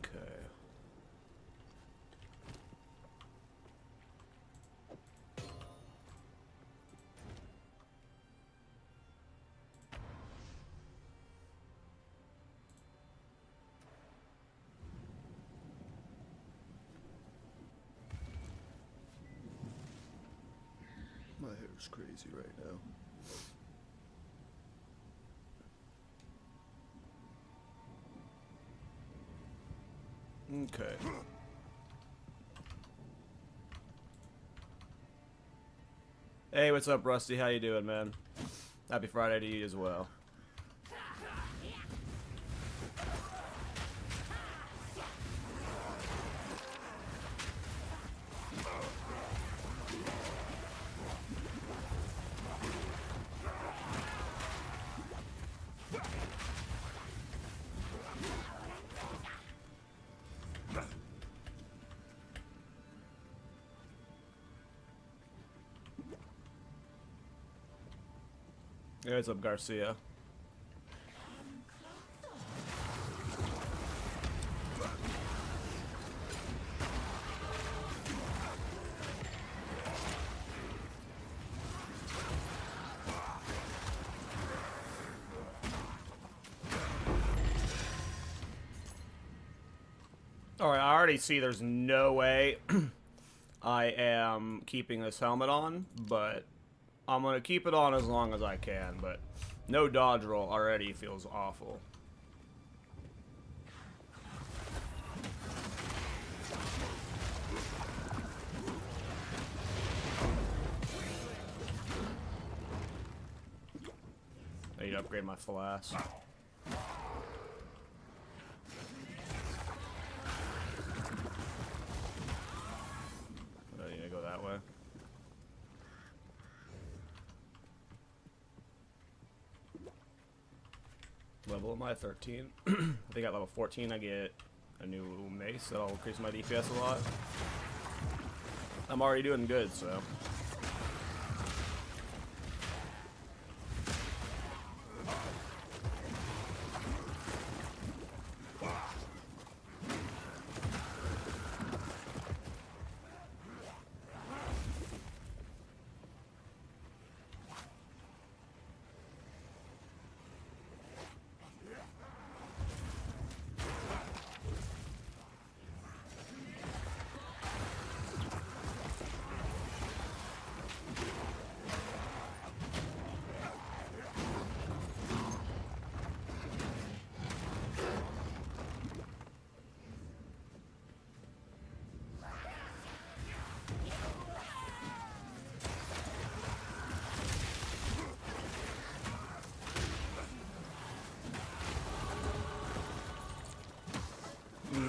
Okay. My hair's crazy right now. Okay. Hey, what's up, Rusty? How you doing, man? Happy Friday to you as well. Hey, what's up, Garcia? Alright, I already see there's no way I am keeping this helmet on, but I'm going to keep it on as long as I can, but no dodge roll already feels awful. I need to upgrade my flask. I need to go that way. Level am I 13? I think at level 14 I get a new mace that'll increase my DPS a lot. I'm already doing good, so.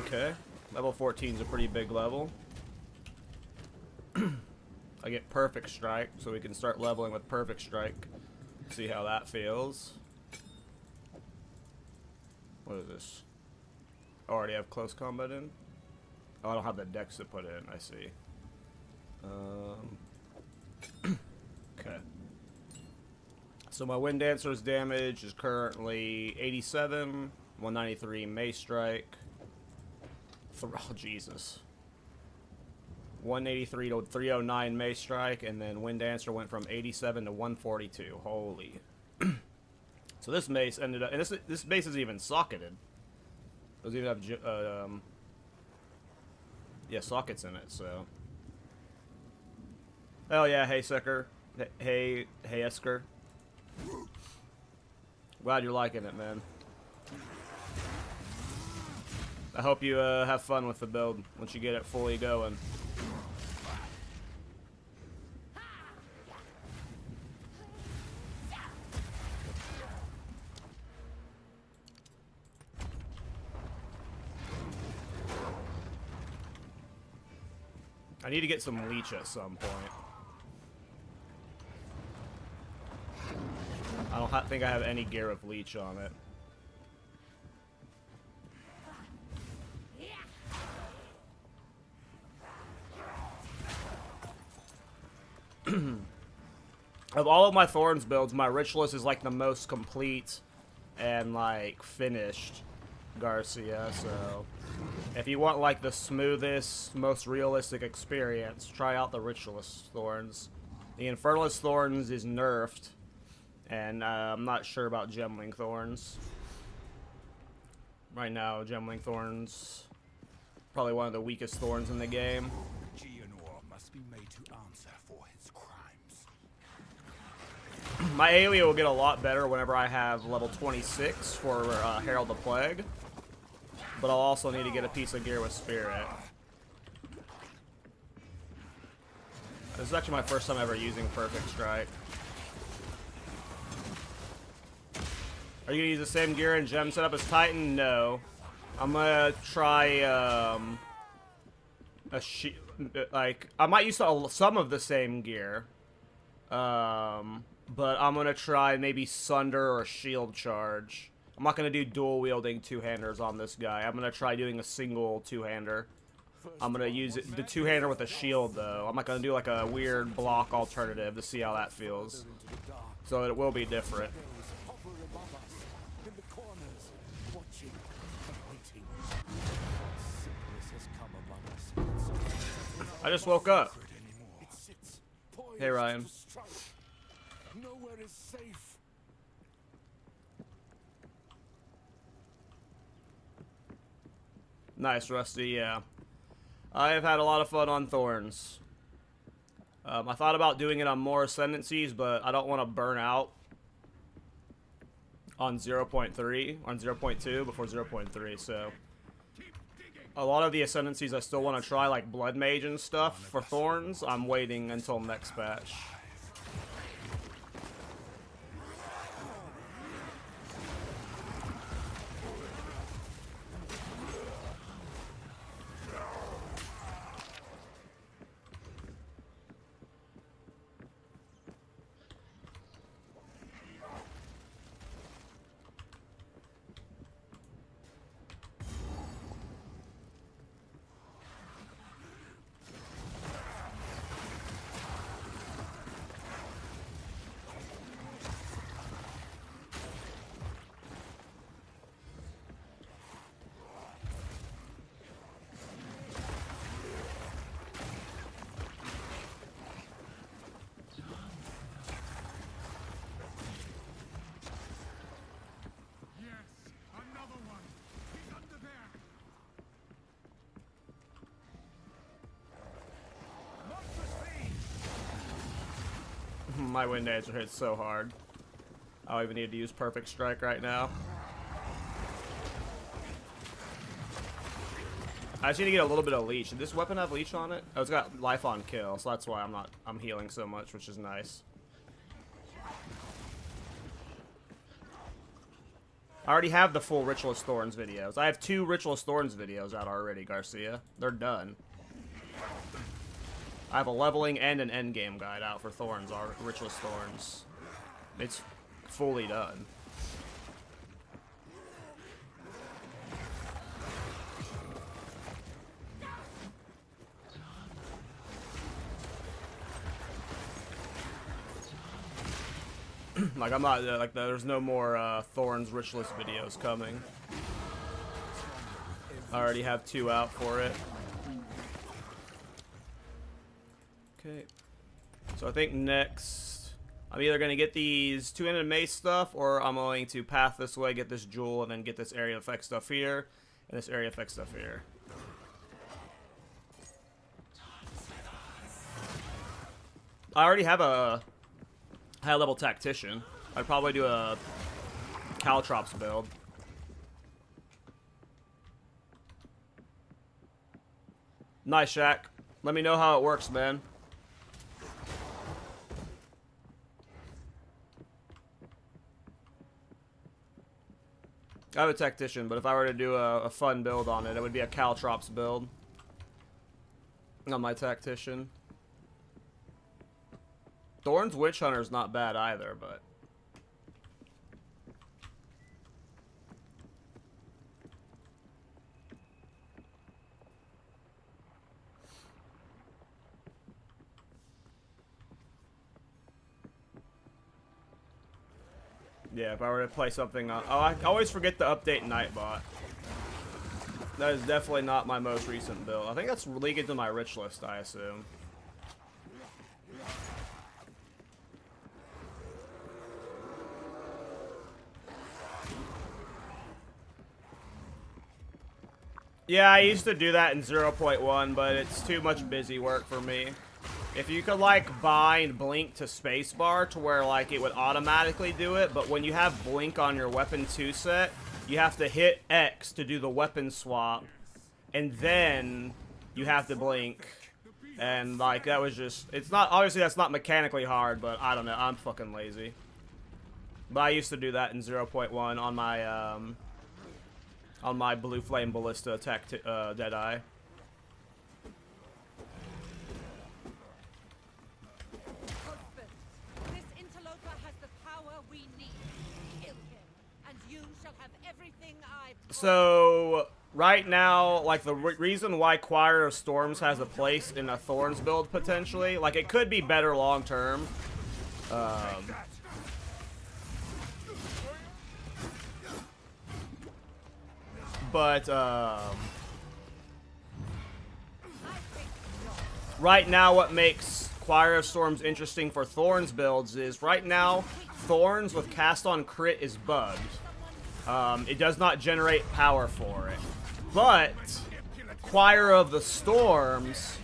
Okay, level 14 is a pretty big level. I get perfect strike, so we can start leveling with perfect strike. See how that feels. What is this? I already have close combat in? Oh, I don't have the dex to put in, I see. Okay. So my Wind Dancer's damage is currently 87, 193 Mace Strike. Oh, Jesus. 183 to 309 Mace Strike, and then Wind Dancer went from 87 to 142. Holy. So this mace ended up, and this mace isn't even socketed. It doesn't even have, yeah, sockets in it, so. Oh yeah, hey Sucker. Hey Esker. Glad you're liking it, man. I hope you have fun with the build once you get it fully going. I need to get some leech at some point. I don't think I have any gear of leech on it. Of all of my Thorns builds, my Ritualist is like the most complete and like finished. Garcia, so if you want like the smoothest, most realistic experience, try out the Ritualist Thorns. The Infernalist Thorns is nerfed, and I'm not sure about Gemling Thorns. Right now, Gemling Thorns, probably one of the weakest Thorns in the game. Must be made to answer for his crimes. My AoE will get a lot better whenever I have level 26 for Herald the Plague. But I'll also need to get a piece of gear with Spirit. This is actually my first time ever using Perfect Strike. Are you gonna use the same gear and gem setup as Titan? No. I'm gonna try I might use some of the same gear. But I'm gonna try maybe Sunder or Shield Charge. I'm not going to do dual-wielding two-handers on this guy. I'm going to try doing a single two-hander. I'm going to use the two-hander with a shield, though. I'm not going to do, like, a weird block alternative to see how that feels. So it will be different. I just woke up. Hey, Ryan. Nowhere is safe. Nice, Rusty, yeah. I have had a lot of fun on Thorns. I thought about doing it on more Ascendancies, but I don't want to burn out on 0.3, on 0.2 before 0.3, so... A lot of the Ascendancies I still want to try, like Blood Mage and stuff, for Thorns, I'm waiting until next patch. My wind edge hits so hard. I don't even need to use Perfect Strike right now. I just need to get a little bit of leech. Did this weapon have leech on it? Oh, it's got life on kill, so that's why I'm healing so much, which is nice. I already have the full Ritualist Thorns videos. I have 2 Ritualist Thorns videos out already, Garcia. They're done. I have a leveling and an endgame guide out for Thorns, our Ritualist Thorns. It's fully done. Like, I'm not, like, there's no more Thorns Ritualist videos coming. I already have 2 out for it. Okay. So I think next, I'm either going to get these two-handed mace stuff, or I'm going to path this way, get this jewel, and then get this area effect stuff here, and this area effect stuff here. I already have a high-level tactician. I'd probably do a Caltrops build. Nice, Shaq. Let me know how it works, man. I have a tactician, but if I were to do a fun build on it, it would be a Caltrops build on my tactician. Thorns Witch Hunter is not bad either, but... Yeah, if I were to play something on... Oh, I always forget to update Nightbot. That is definitely not my most recent build. I think that's leaked into my rich list, I assume. Yeah, I used to do that in 0.1, but it's too much busy work for me. If you could, like, bind Blink to spacebar to where, like, it would automatically do it, but when you have Blink on your weapon 2 set, you have to hit X to do the weapon swap, and then you have to Blink. And, like, that was just... It's not... Obviously, that's not mechanically hard, but I don't know. I'm fucking lazy. But I used to do that in 0.1 on my Blue Flame Ballista attack Deadeye. Husband, this interloper has the power we need. Kill him, and you shall have everything I... So, right now, like, the reason why Choir of Storms has a place in a Thorns build, potentially, like, it could be better long-term. But, right now what makes Choir of Storms interesting for Thorns builds is, right now, Thorns with cast on crit is bugged. It does not generate power for it. But, Choir of the Storms,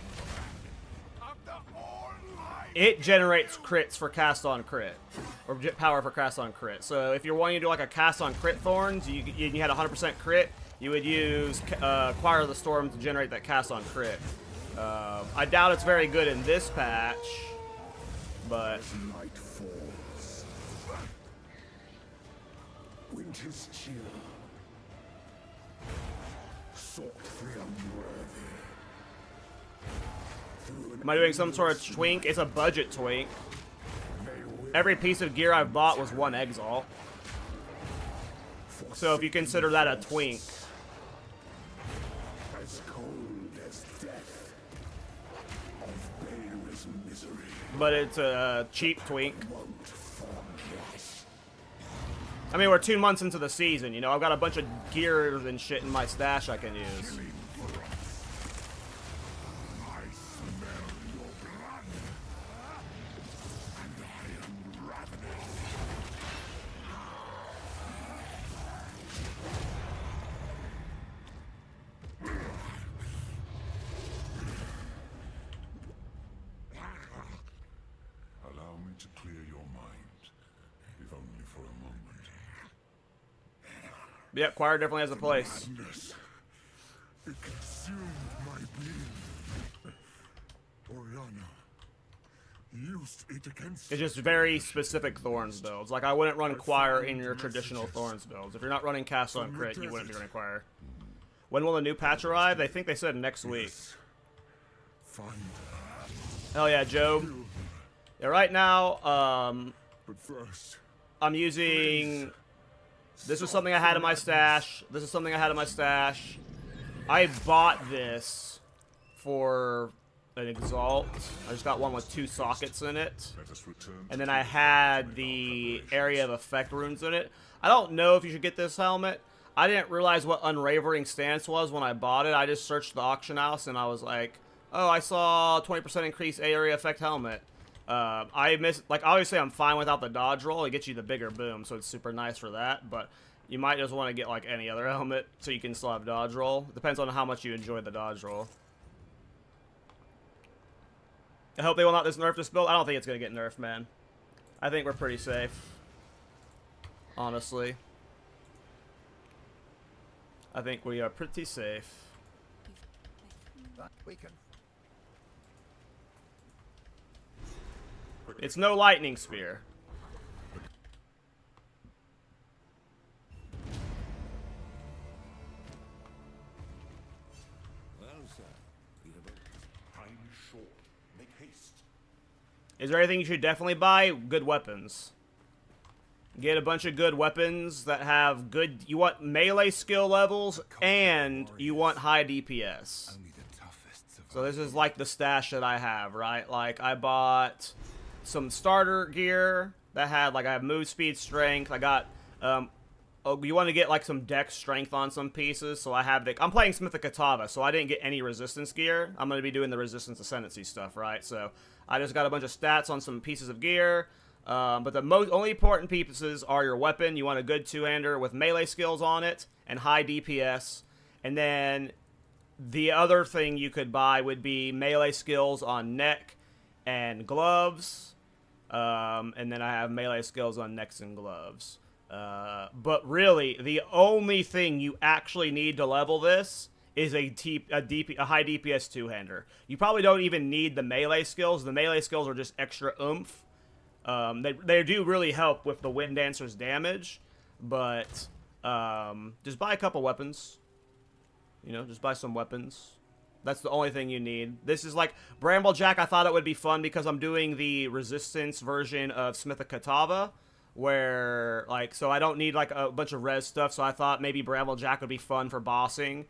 it generates crits for cast on crit. Or power for cast on crit. So if you're wanting to do like a cast on crit Thorns, you had 100% crit, you would use Choir of the Storm to generate that cast on crit. I doubt it's very good in this patch, but... Night falls. Winter's chill. Sought the unworthy. Am I doing some sort of twink? It's a budget twink. Every piece of gear I've bought was 1 Exile. So if you consider that a twink. As cold as death. Of baleless misery. But it's a cheap twink. Won't forget. I mean, we're 2 months into the season, you know? I've got a bunch of gears and shit in my stash I can use. Allow me to clear your mind, if only for a moment. Yep, Choir definitely has a place. Madness. It consumed my being. Oriana used it against It's just very specific Thorns builds. Like, I wouldn't run Choir in your traditional Thorns builds. If you're not running cast on crit, you wouldn't be running Choir. When will the new patch arrive? I think they said next week. Find Hell yeah, Joe. Yeah, right now, but first, I'm using... This is something I had in my stash. This is something I had in my stash. I bought this for an Exalt. I just got one with 2 sockets in it. let us return. And then I had the area of effect runes in it. I don't know if you should get this helmet. I didn't realize what Unwavering Stance was when I bought it. I just searched the auction house and I was like, oh, I saw 20% increase area effect helmet. I missed, like, obviously I'm fine without the dodge roll. It gets you the bigger boom, so it's super nice for that. But you might just want to get, like, any other helmet so you can still have dodge roll. Depends on how much you enjoy the dodge roll. I hope they will not nerf this build. I don't think it's going to get nerfed, man. I think we're pretty safe. Honestly. I think we are pretty safe. We can. It's no lightning spear. Well, sir, we have a time short. Make haste. Is there anything you should definitely buy? Good weapons. Get a bunch of good weapons that have good... You want melee skill levels, and you want high DPS. Only the toughest survive. So this is like the stash that I have, right? Like, I bought some starter gear that had, like, I have move speed, strength. I got you want to get like some dex strength on some pieces. So I have I'm playing Smith of Kitava, so I didn't get any resistance gear. I'm going to be doing the resistance ascendancy stuff, right? So I just got a bunch of stats on some pieces of gear. But the only important pieces are your weapon. You want a good two-hander with melee skills on it and high DPS. And then the other thing you could buy would be melee skills on neck and gloves. And then I have melee skills on necks and gloves. But really, the only thing you actually need to level this is a high DPS two-hander. You probably don't even need the melee skills. The melee skills are just extra oomph. They do really help with the Wind Dancer's damage, but just buy a couple weapons. You know, just buy some weapons. That's the only thing you need. This is like Bramblejack. I thought it would be fun because I'm doing the resistance version of Smith of Kitava, where like so I don't need like a bunch of res stuff. So I thought maybe Bramblejack would be fun for bossing.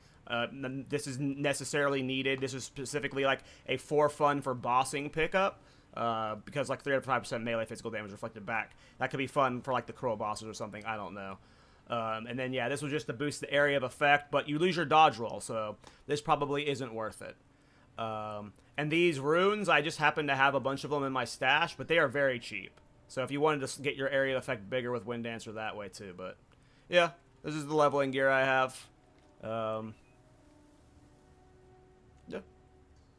This isn't necessarily needed. This is specifically like a for fun for bossing pickup. Because like 305% melee physical damage reflected back. That could be fun for like the Crow bosses or something. I don't know. And then yeah, this was just to boost the area of effect, but you lose your dodge roll, so this probably isn't worth it. And these runes, I just happen to have a bunch of them in my stash, but they are very cheap. So if you wanted to get your area of effect bigger with Wind Dancer that way too, but yeah, this is the leveling gear I have. Yeah.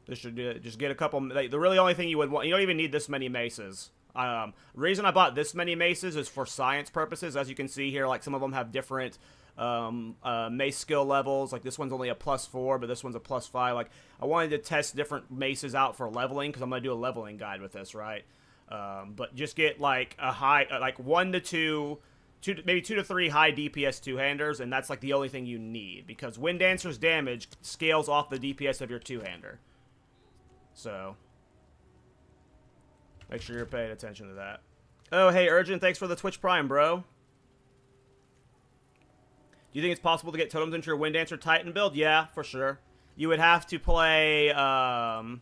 This should just get a couple. Like, the really only thing you would want, you don't even need this many maces. The reason I bought this many maces is for science purposes. As you can see here, like some of them have different mace skill levels. Like this one's only a +4, but this one's a +5. Like I wanted to test different maces out for leveling because I'm gonna do a leveling guide with this, right? But just get like a high, like 1 to 2. Maybe 2 to 3 high DPS two-handers, and that's like the only thing you need because Wind Dancer's damage scales off the DPS of your two-hander. So, make sure you're paying attention to that. Oh, hey, Urgent, thanks for the Twitch Prime, bro. Do you think it's possible to get totems into your Wind Dancer Titan build? Yeah, for sure. You would have to play, so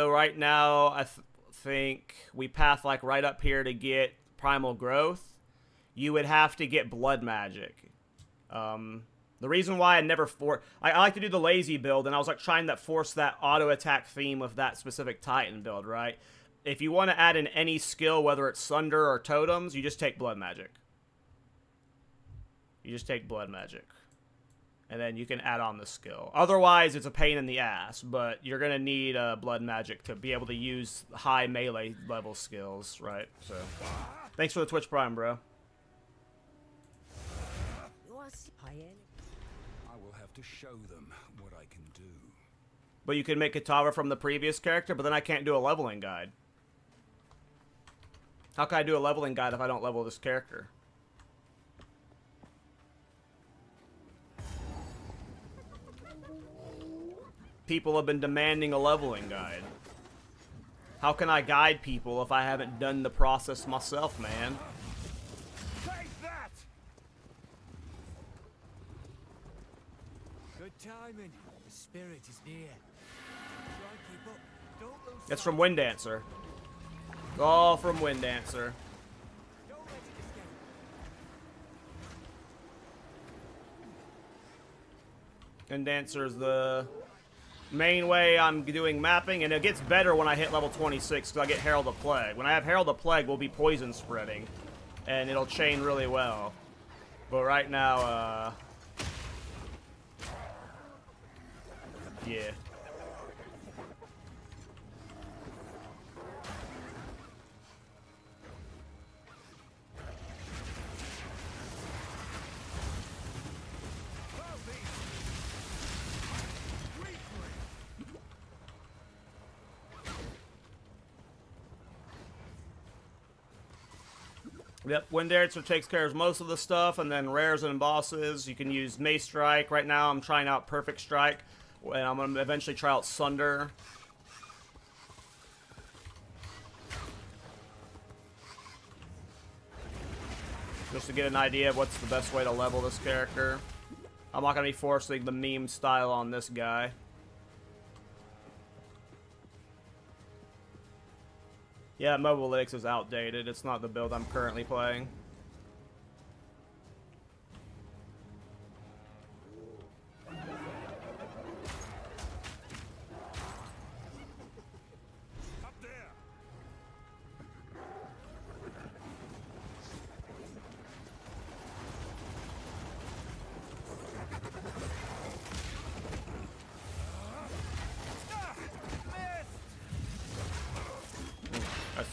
right now, I think we path like right up here to get Primal Growth. You would have to get Blood Magic. The reason why I like to do the lazy build, and I was like trying to force that auto attack theme of that specific Titan build, right? If you want to add in any skill, whether it's Sunder or Totems, you just take Blood Magic. You just take Blood Magic. And then you can add on the skill. Otherwise, it's a pain in the ass, but you're going to need Blood Magic to be able to use high melee level skills, right? So, thanks for the Twitch Prime, bro. I will have to show them what I can do. But you can make Kitava from the previous character, but then I can't do a leveling guide. How can I do a leveling guide if I don't level this character? People have been demanding a leveling guide. How can I guide people if I haven't done the process myself, man? Take that! Good timing. The spirit is near. Try and keep up. Don't lose It's sight. from Wind Dancer. All from Wind Dancer. Don't let it escape. Wind Dancer is the main way I'm doing mapping, and it gets better when I hit level 26 because I get Herald of Plague. When I have Herald of Plague, we'll be poison spreading, and it'll chain really well. But right now, yeah. Yep, Wind Dancer takes care of most of the stuff, and then rares and bosses. You can use Mace Strike. Right now, I'm trying out Perfect Strike, and I'm going to eventually try out Sunder. Just to get an idea of what's the best way to level this character. I'm not going to be forcing the meme style on this guy. Yeah, Mobile Lytics is outdated. It's not the build I'm currently playing.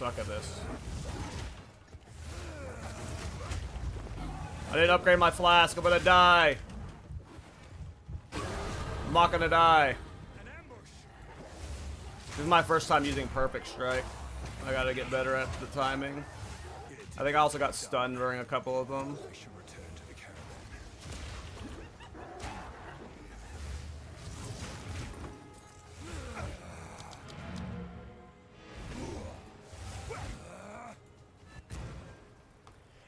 suck at this. I didn't upgrade my flask. I'm gonna die. I'm not gonna die. This is my first time using Perfect Strike. I gotta get better at the timing. I think I also got stunned during a couple of them. I shall return to the caravan.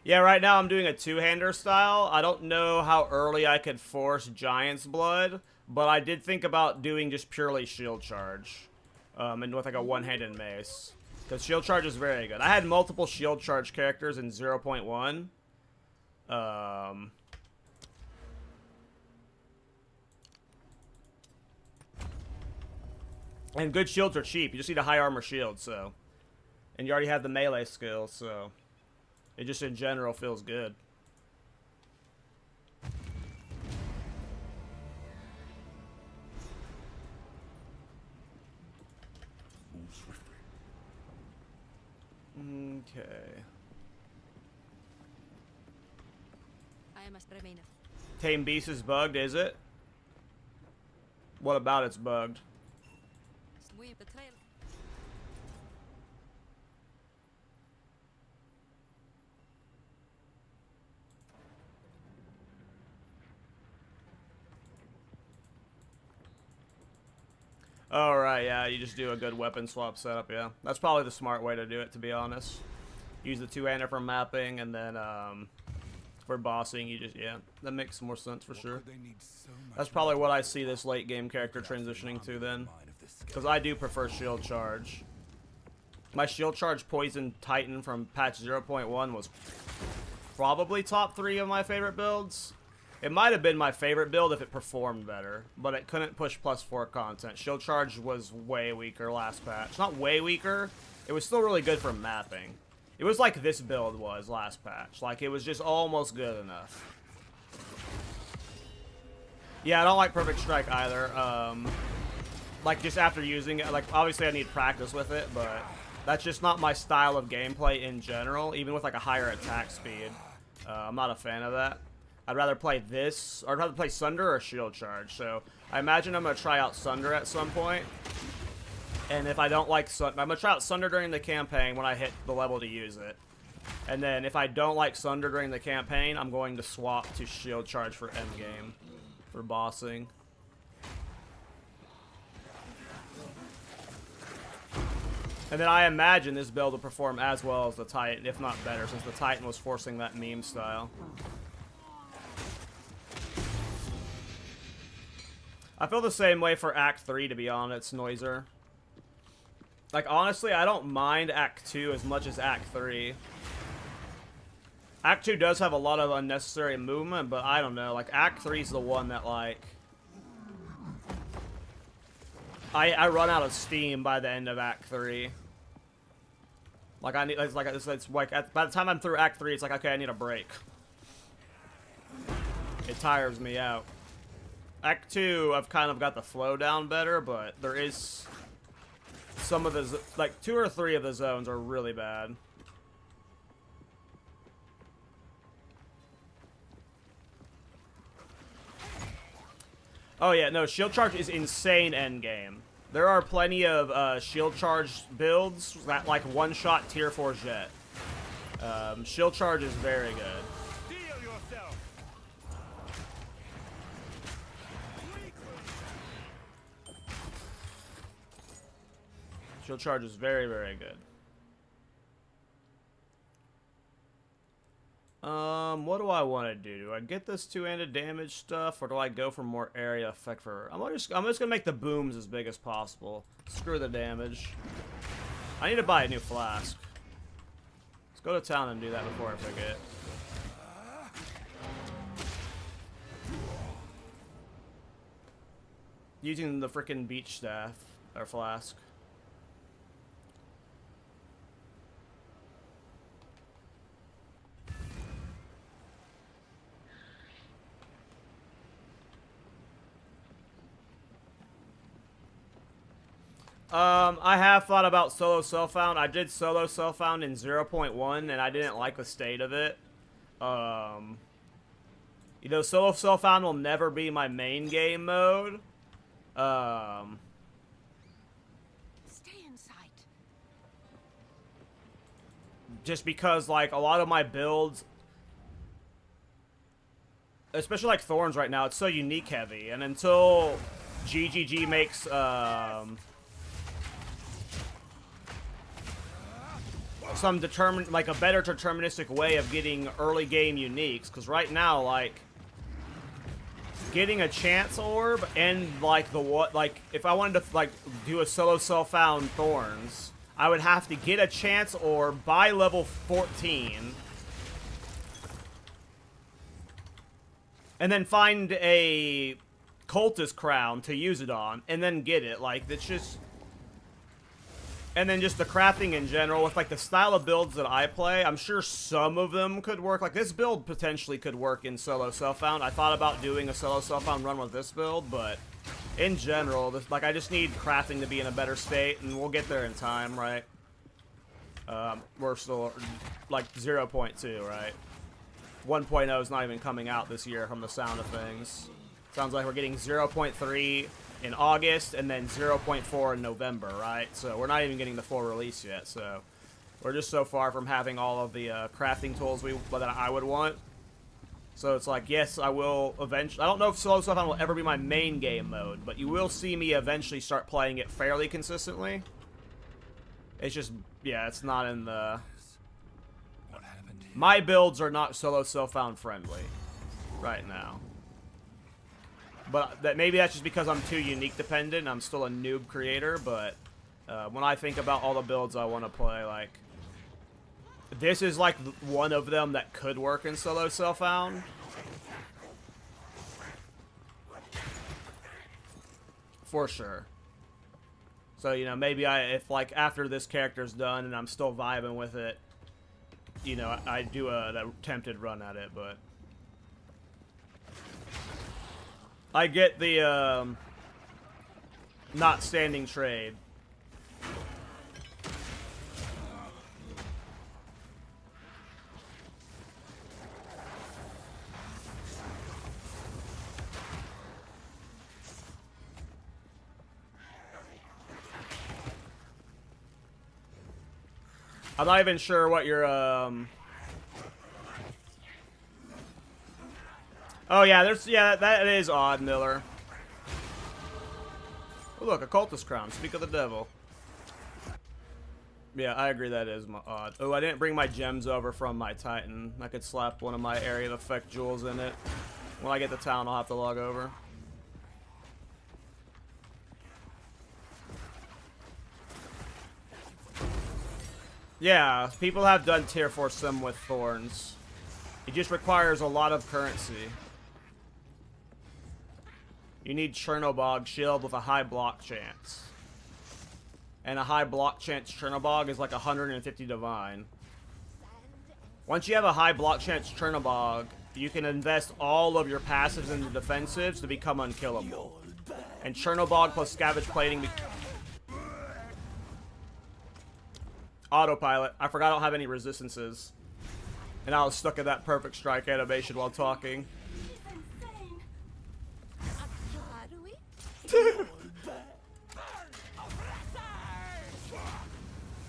Yeah, right now I'm doing a two-hander style. I don't know how early I could force Giant's Blood, but I did think about doing just purely Shield Charge. And with like a one-handed mace. Because Shield Charge is very good. I had multiple Shield Charge characters in 0.1. And good shields are cheap. You just need a high armor shield, so. And you already have the melee skill, so. It just in general feels good. Move swiftly. Okay. Aiemast remaineth. Tame Beast is bugged, is it? What about it's bugged? Sweep the trail. Oh, right, yeah, you just do a good weapon swap setup, yeah. That's probably the smart way to do it, to be honest. Use the two-hander for mapping, and then, for bossing, you just, yeah, that makes more sense for sure. That's probably what I see this late-game character transitioning to then. Because I do prefer Shield Charge. My Shield Charge Poison Titan from patch 0.1 was probably top 3 of my favorite builds. It might have been my favorite build if it performed better, but it couldn't push +4 content. Shield Charge was way weaker last patch. Not way weaker, it was still really good for mapping. It was like this build was last patch. Like, it was just almost good enough. Yeah, I don't like Perfect Strike either. Like, just after using it, like, obviously I need practice with it, but that's just not my style of gameplay in general, even with, like, a higher attack speed. I'm not a fan of that. I'd rather play this, or I'd rather play Sunder or Shield Charge. So I imagine I'm going to try out Sunder at some point. And if I don't like Sunder, I'm going to try out Sunder during the campaign when I hit the level to use it. And then if I don't like Sunder during the campaign, I'm going to swap to Shield Charge for Endgame, for bossing. And then I imagine this build will perform as well as the Titan, if not better, since the Titan was forcing that meme style. I feel the same way for Act 3, to be honest, Noiser. Like, honestly, I don't mind Act 2 as much as Act 3. Act 2 does have a lot of unnecessary movement, but I don't know. Like, Act 3 is the one that, like... I run out of steam by the end of Act 3. Like, I need... It's like by the time I'm through Act 3, it's like, okay, I need a break. It tires me out. Act 2, I've kind of got the flow down better, but there is some of the, like, 2 or 3 of the zones are really bad. Oh yeah, no, Shield Charge is insane endgame. There are plenty of Shield Charge builds that, like, one-shot tier 4 Jet. Shield Charge is very good. Shield Charge is very, very good. What do I want to do? Do I get this two-handed damage stuff, or do I go for more area effect for... I'm just gonna make the booms as big as possible. Screw the damage. I need to buy a new flask. Let's go to town and do that before I forget. Using the frickin' beach staff, or flask. I have thought about solo self-found. I did solo self-found in 0.1, and I didn't like the state of it. You know, solo self-found will never be my main game mode. Stay in sight. Just because, like, a lot of my builds, especially like Thorns right now, it's so unique heavy, and until GGG makes some like a better deterministic way of getting early game uniques, because right now, like, getting a chance orb and like if I wanted to like do a solo self-found Thorns, I would have to get a chance orb by level 14 and then find a cultist crown to use it on and then get it. Like, it's just, and then just the crafting in general with like the style of builds that I play, I'm sure some of them could work. Like, this build potentially could work in solo self-found. I thought about doing a solo self-found run with this build, but in general, this, like, I just need crafting to be in a better state, and we'll get there in time, right? We're still like 0.2, right? 1.0 is not even coming out this year from the sound of things. Sounds like we're getting 0.3 in August and then 0.4 in November, right? So we're not even getting the full release yet. So we're just so far from having all of the crafting tools that I would want. So it's like, yes, I will eventually. I don't know if solo self-found will ever be my main game mode, but you will see me eventually start playing it fairly consistently. It's just, yeah, it's not in the. What happened here? My builds are not solo self-found friendly right now. But maybe that's just because I'm too unique dependent and I'm still a noob creator, but when I think about all the builds I want to play, like, this is like one of them that could work in solo self-found. For sure. So, you know, maybe if like after this character's done and I'm still vibing with it, you know, I do an attempted run at it, but I get the not standing trade. I'm not even sure what your Oh yeah, that is odd, Miller. Oh, look, a cultist crown. Speak of the devil. Yeah, I agree that is odd. Oh, I didn't bring my gems over from my Titan. I could slap one of my area of effect jewels in it. When I get to town, I'll have to log over. Yeah, people have done tier 4 sim with Thorns. It just requires a lot of currency. You need Chernobog shield with a high block chance. And a high block chance Chernobog is like 150 divine. Once you have a high block chance Chernobog, you can invest all of your passives into defensives to become unkillable. And Chernobog plus Scavenge Plating. Autopilot. I forgot I don't have any resistances. And I was stuck in that perfect strike animation while talking.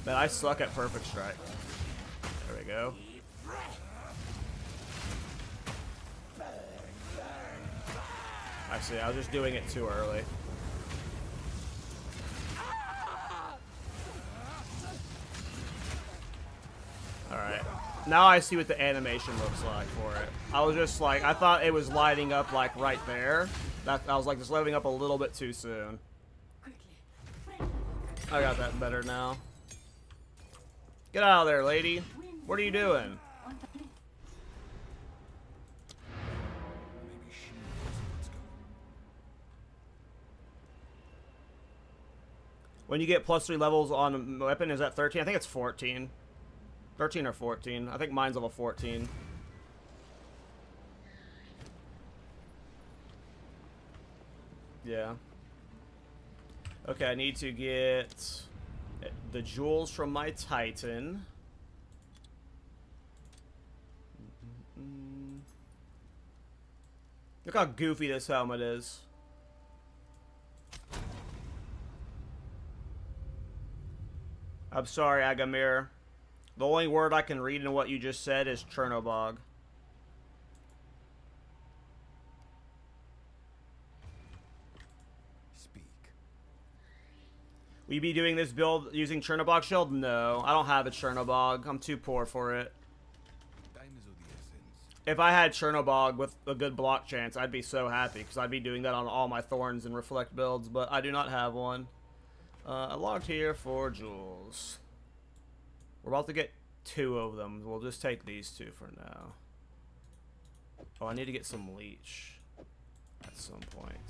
Man, I suck at perfect strike. There we go. I see, I was just doing it too early. Alright. Now I see what the animation looks like for it. I was just like, I thought it was lighting up like right there. I was like just lighting up a little bit too soon. I got that better now. Get out of there, lady. What are you doing? When you get +3 levels on a weapon, is that 13? I think it's 14. 13 or 14. I think mine's level 14. Yeah. Okay, I need to get the jewels from my Titan. Look how goofy this helmet is. I'm sorry, Agamir. The only word I can read in what you just said is Chernobog. Speak. Will you be doing this build using Chernobog shield? No, I don't have a Chernobog. I'm too poor for it. Time is of the essence. If I had Chernobog with a good block chance, I'd be so happy, because I'd be doing that on all my Thorns and Reflect builds, but I do not have one. I logged here for jewels. We're about to get 2 of them. We'll just take these 2 for now. Oh, I need to get some leech at some point.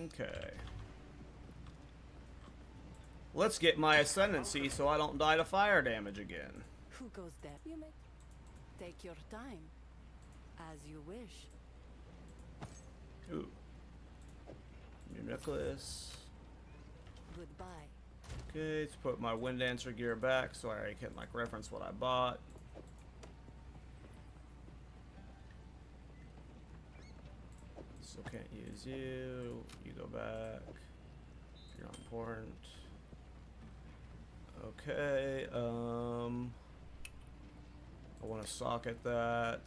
Okay. Let's get my Ascendancy so I don't die to fire damage again. Who goes there? You may take your time, as you wish. Ooh. New necklace. Goodbye. Okay, let's put my Wind Dancer gear back so I can like reference what I bought. So can't use you. You go back. You're not important. Okay, I want to socket that.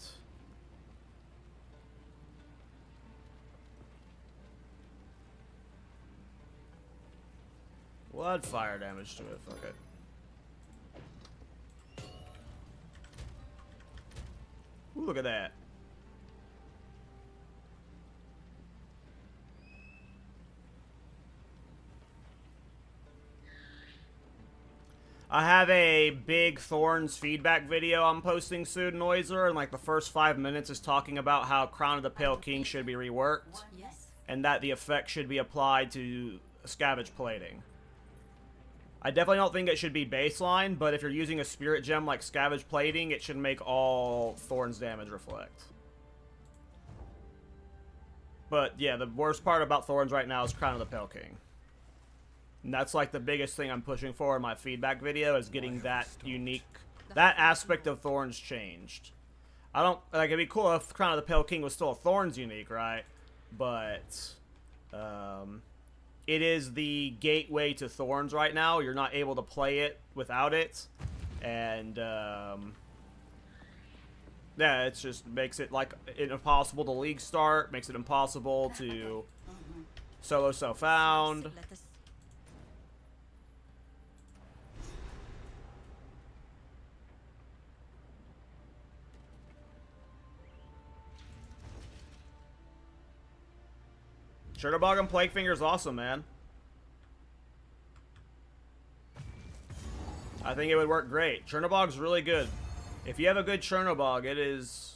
We'll add fire damage to it, fuck it. Ooh, look at that. I have a big Thorns feedback video I'm posting soon, Noiser, and like the first 5 minutes is talking about how Crown of the Pale King should be reworked, Yes. and that the effect should be applied to Scavenge Plating. I definitely don't think it should be baseline, but if you're using a Spirit Gem like Scavenge Plating, it should make all Thorns damage reflect. But yeah, the worst part about Thorns right now is Crown of the Pale King. And that's like the biggest thing I'm pushing for in my feedback video, is getting that unique, that aspect of Thorns changed. I don't, like, it'd be cool if Crown of the Pale King was still a Thorns unique, right? But, it is the gateway to Thorns right now. You're not able to play it without it. And, yeah, it just makes it, like, impossible to league start, makes it impossible to solo self-found. Let us Chernobog and Plague Finger is awesome, man. I think it would work great. Chernobog's really good. If you have a good Chernobog, it is...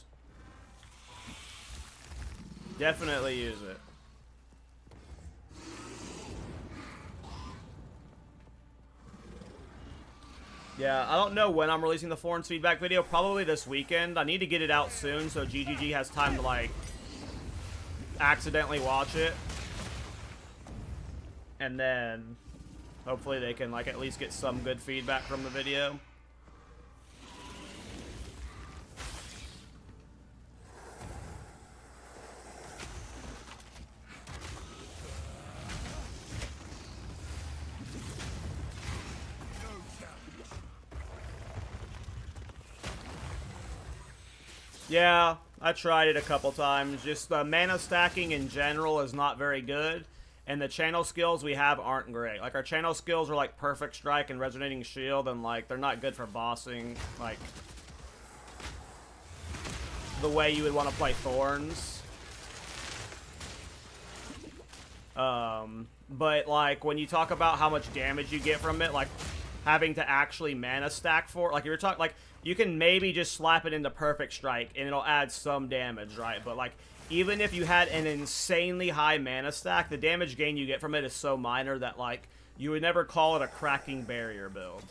Definitely use it. Yeah, I don't know when I'm releasing the Thorns feedback video. Probably this weekend. I need to get it out soon so GGG has time to, like, accidentally watch it. And then hopefully they can, like, at least get some good feedback from the video. Yeah, I tried it a couple times. Just mana stacking in general is not very good. And the channel skills we have aren't great. Like, our channel skills are like Perfect Strike and Resonating Shield, and like they're not good for bossing, like the way you would want to play Thorns. But like when you talk about how much damage you get from it, like having to actually mana stack for, like you're talking, like you can maybe just slap it into perfect strike and it'll add some damage, right? But like even if you had an insanely high mana stack, the damage gain you get from it is so minor that like you would never call it a cracking barrier build.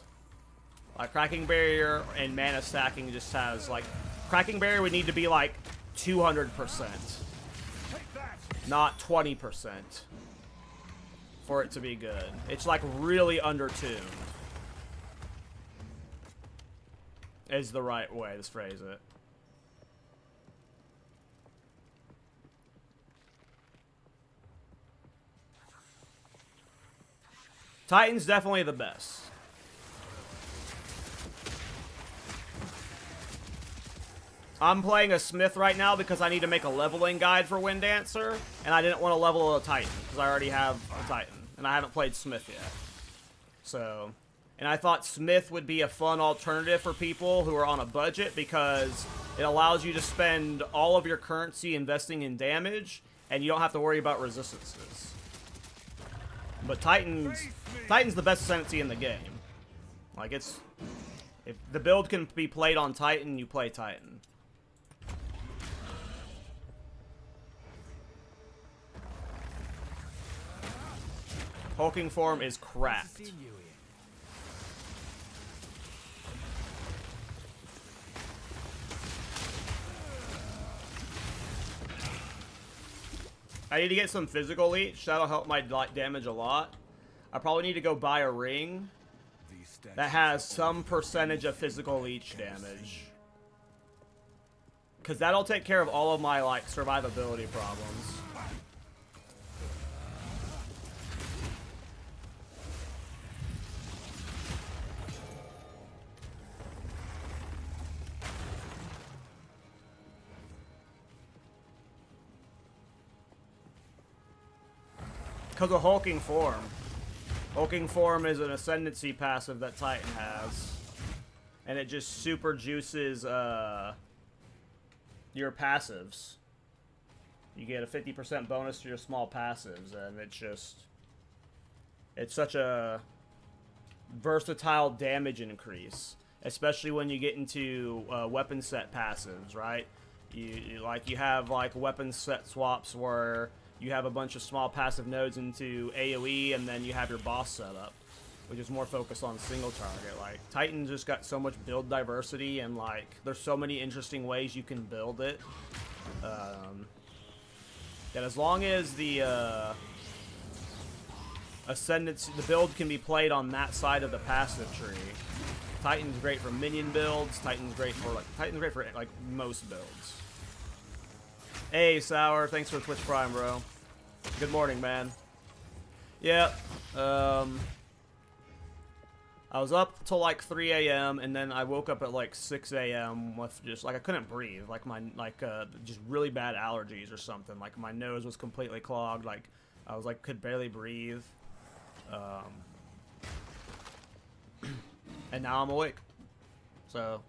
Like cracking barrier and mana stacking just has like, cracking barrier would need to be like 200%, not 20% for it to be good. It's like really undertuned is the right way to phrase it. Titan's definitely the best. I'm playing a Smith right now because I need to make a leveling guide for Wind Dancer, and I didn't want to level a Titan because I already have a Titan, and I haven't played Smith yet. So, and I thought Smith would be a fun alternative for people who are on a budget because it allows you to spend all of your currency investing in damage, and you don't have to worry about resistances. But Titan's the best Ascendancy in the game. Like it's, if the build can be played on Titan, you play Titan. Hulking form is cracked. I need to get some physical leech. That'll help my damage a lot. I probably need to go buy a ring that has some percentage of physical leech damage. Because that'll take care of all of my, like, survivability problems. Because of Hulking Form. Hulking Form is an Ascendancy passive that Titan has. And it just super juices your passives. You get a 50% bonus to your small passives, and it's just... it's such a versatile damage increase. Especially when you get into weapon set passives, right? You have like weapon set swaps where you have a bunch of small passive nodes into AoE, and then you have your boss setup, which is more focused on single target. Like, Titan just got so much build diversity, and like, there's so many interesting ways you can build it. That as long as the Ascendancy, the build can be played on that side of the passive tree. Titan's great for minion builds. Titan's great for like most builds. Hey, Sour, thanks for the Twitch Prime, bro. Good morning, man. Yeah, I was up till like 3 a.m. and then I woke up at like 6 a.m. with just like I couldn't breathe, like my just really bad allergies or something. Like my nose was completely clogged. Like I was like could barely breathe. And now I'm awake. So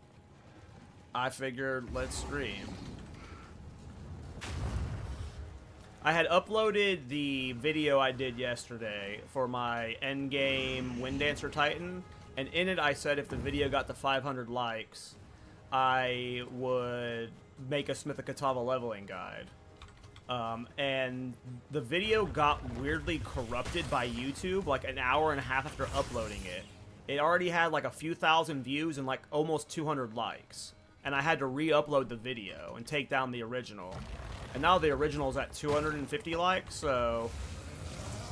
I figured let's stream. I had uploaded the video I did yesterday for my Endgame Wind Dancer Titan, and in it I said if the video got to 500 likes, I would make a Smith of Kitava leveling guide. And the video got weirdly corrupted by YouTube like an hour and a half after uploading it. It already had like a few thousand views and like almost 200 likes. And I had to re-upload the video and take down the original. And now the original's at 250 likes, so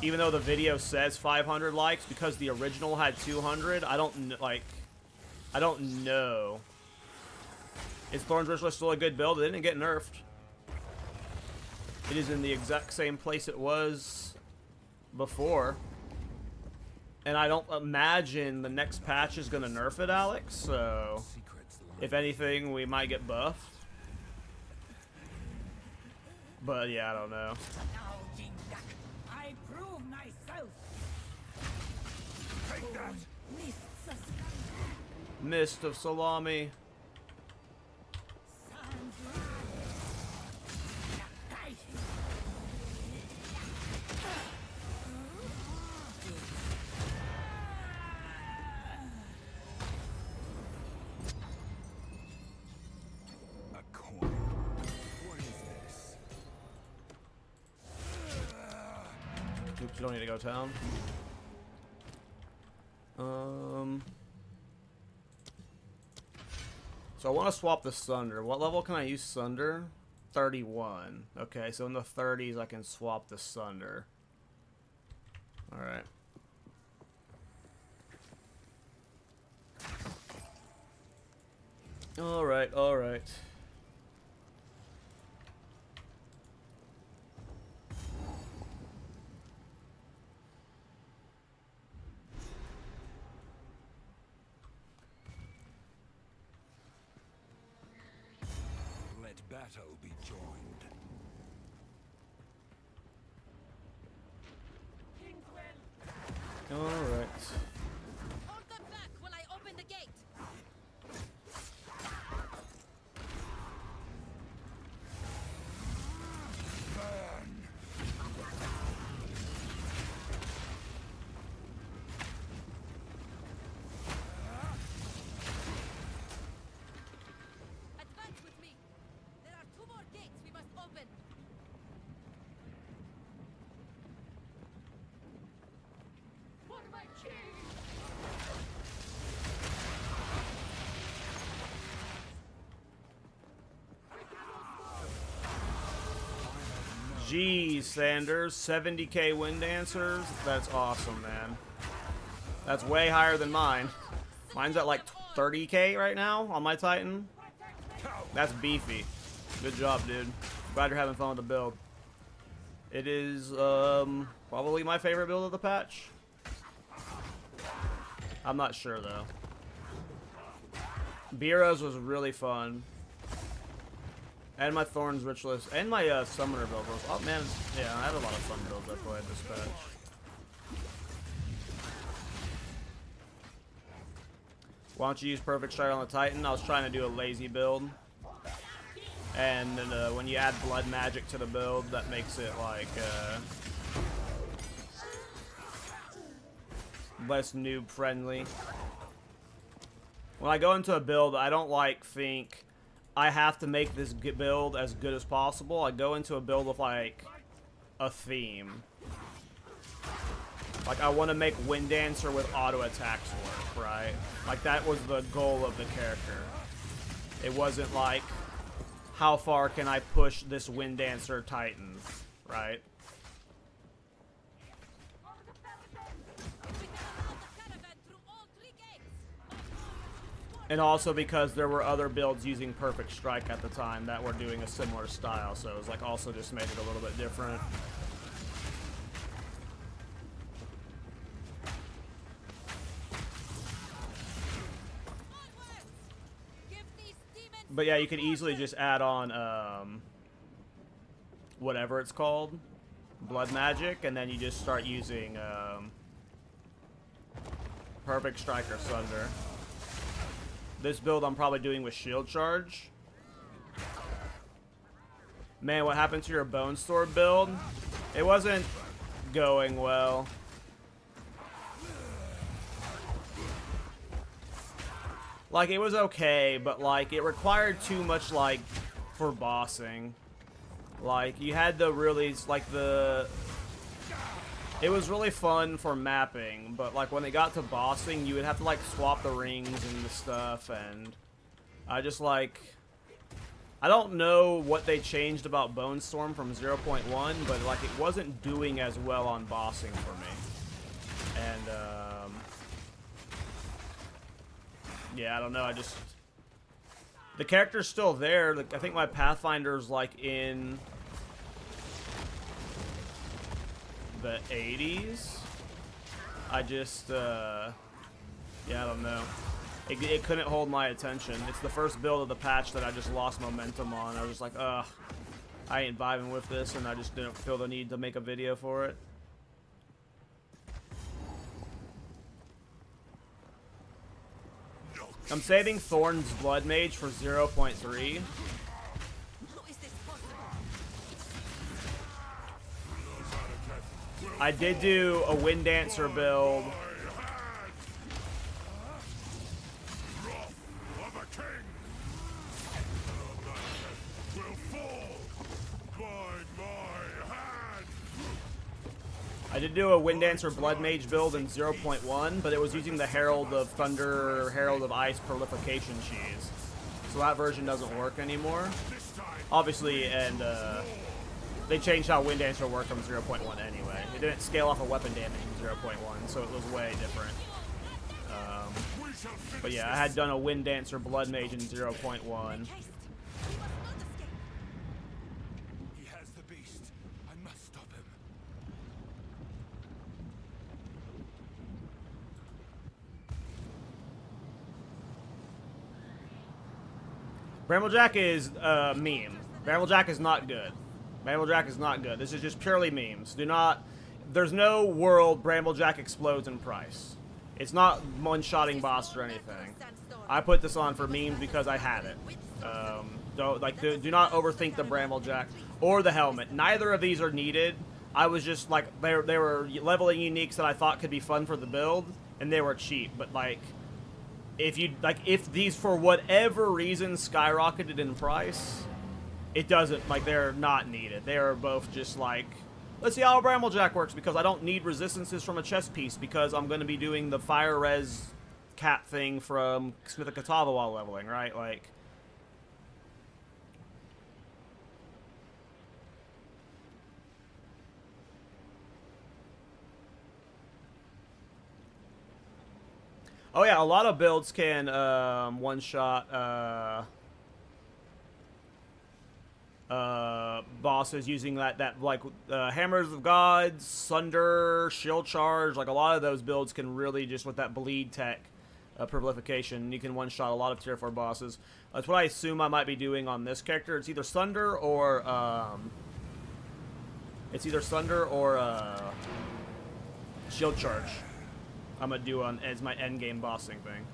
even though the video says 500 likes, because the original had 200, I don't know. Is Thorns Ritual still a good build? It didn't get nerfed. It is in the exact same place it was before. And I don't imagine the next patch is going to nerf it, Alex, so if anything, we might get buffed. But yeah, I don't know. I prove myself. Take that! Mist of Salami. Oops, you don't need to go town. So I want to swap the Sunder. What level can I use Sunder? 31. Okay, so in the 30s I can swap the Sunder. Alright. Alright, alright. Let battle be joined. Alright. Hold them back while I open the gate. Advance with me. There are 2 more gates we must open. For my king! Jeez, Sanders, 70k Wind Dancers. That's awesome, man. That's way higher than mine. Mine's at like 30k right now on my Titan. That's beefy. Good job, dude. Glad you're having fun with the build. It is probably my favorite build of the patch. I'm not sure though. Beerus was really fun. And my Thorns Rich List. And my Summoner build was. Oh man, yeah, I had a lot of fun builds I played this patch. Why don't you use Perfect Strike on the Titan? I was trying to do a lazy build. And then, when you add Blood Magic to the build, that makes it like less noob friendly. When I go into a build, I don't think I have to make this build as good as possible. I go into a build with like a theme. Like I want to make Wind Dancer with auto attacks work, right? Like that was the goal of the character. It wasn't like how far can I push this Wind Dancer Titan, right? And also because there were other builds using Perfect Strike at the time that were doing a similar style, so it was like also just made it a little bit different. But yeah, you could easily just add on whatever it's called, Blood Magic, and then you just start using Perfect Strike or Sunder. This build I'm probably doing with Shield Charge. Man, what happened to your Bone Sword build? It wasn't going well. Like, it was okay, but, like, it required too much, like, for bossing. Like, you had to really, like, it was really fun for mapping, but, like, when it got to bossing, you would have to, like, swap the rings and the stuff, and I just, like, I don't know what they changed about Bone Storm from 0.1, but, like, it wasn't doing as well on bossing for me. And, yeah, I don't know, the character's still there. Like, I think my Pathfinder's, like, in the 80s. I just, yeah, I don't know. It couldn't hold my attention. It's the first build of the patch that I just lost momentum on. I was just like, ugh, I ain't vibing with this, and I just didn't feel the need to make a video for it. I'm saving Thorns Blood Mage for 0.3. I did do a Wind Dancer build. I I did do a Wind Dancer Blood Mage build in 0.1, but it was using the Herald of Thunder, Herald of Ice Prolification cheese. So that version doesn't work anymore. Obviously, and they changed how Wind Dancer worked from 0.1 anyway. It didn't scale off of weapon damage in 0.1, so it was way different. But yeah, I had done a Wind Dancer Blood Mage in 0.1. He has the beast. I must stop him. Bramblejack is meme. Bramblejack is not good. Bramblejack is not good. This is just purely memes. Do not... There's no world Bramblejack explodes in price. It's not one-shotting boss or anything. I put this on for memes because I had it. Do not overthink the Bramblejack or the helmet. Neither of these are needed. I was just like, they were leveling uniques that I thought could be fun for the build, and they were cheap. But like, if these for whatever reason skyrocketed in price, it doesn't, like, they're not needed. They are both just like, let's see how a Bramblejack works, because I don't need resistances from a chest piece, because I'm going to be doing the fire res cap thing from Smith of Kitava while leveling, right? Like, oh yeah, a lot of builds can one-shot bosses using that like Hammers of Gods, Sunder, Shield Charge. Like, a lot of those builds can really just, with that bleed tech, prolification, you can one-shot a lot of tier 4 bosses. That's what I assume I might be doing on this character. It's either Sunder or Shield Charge. I'm gonna do on as my endgame bossing thing.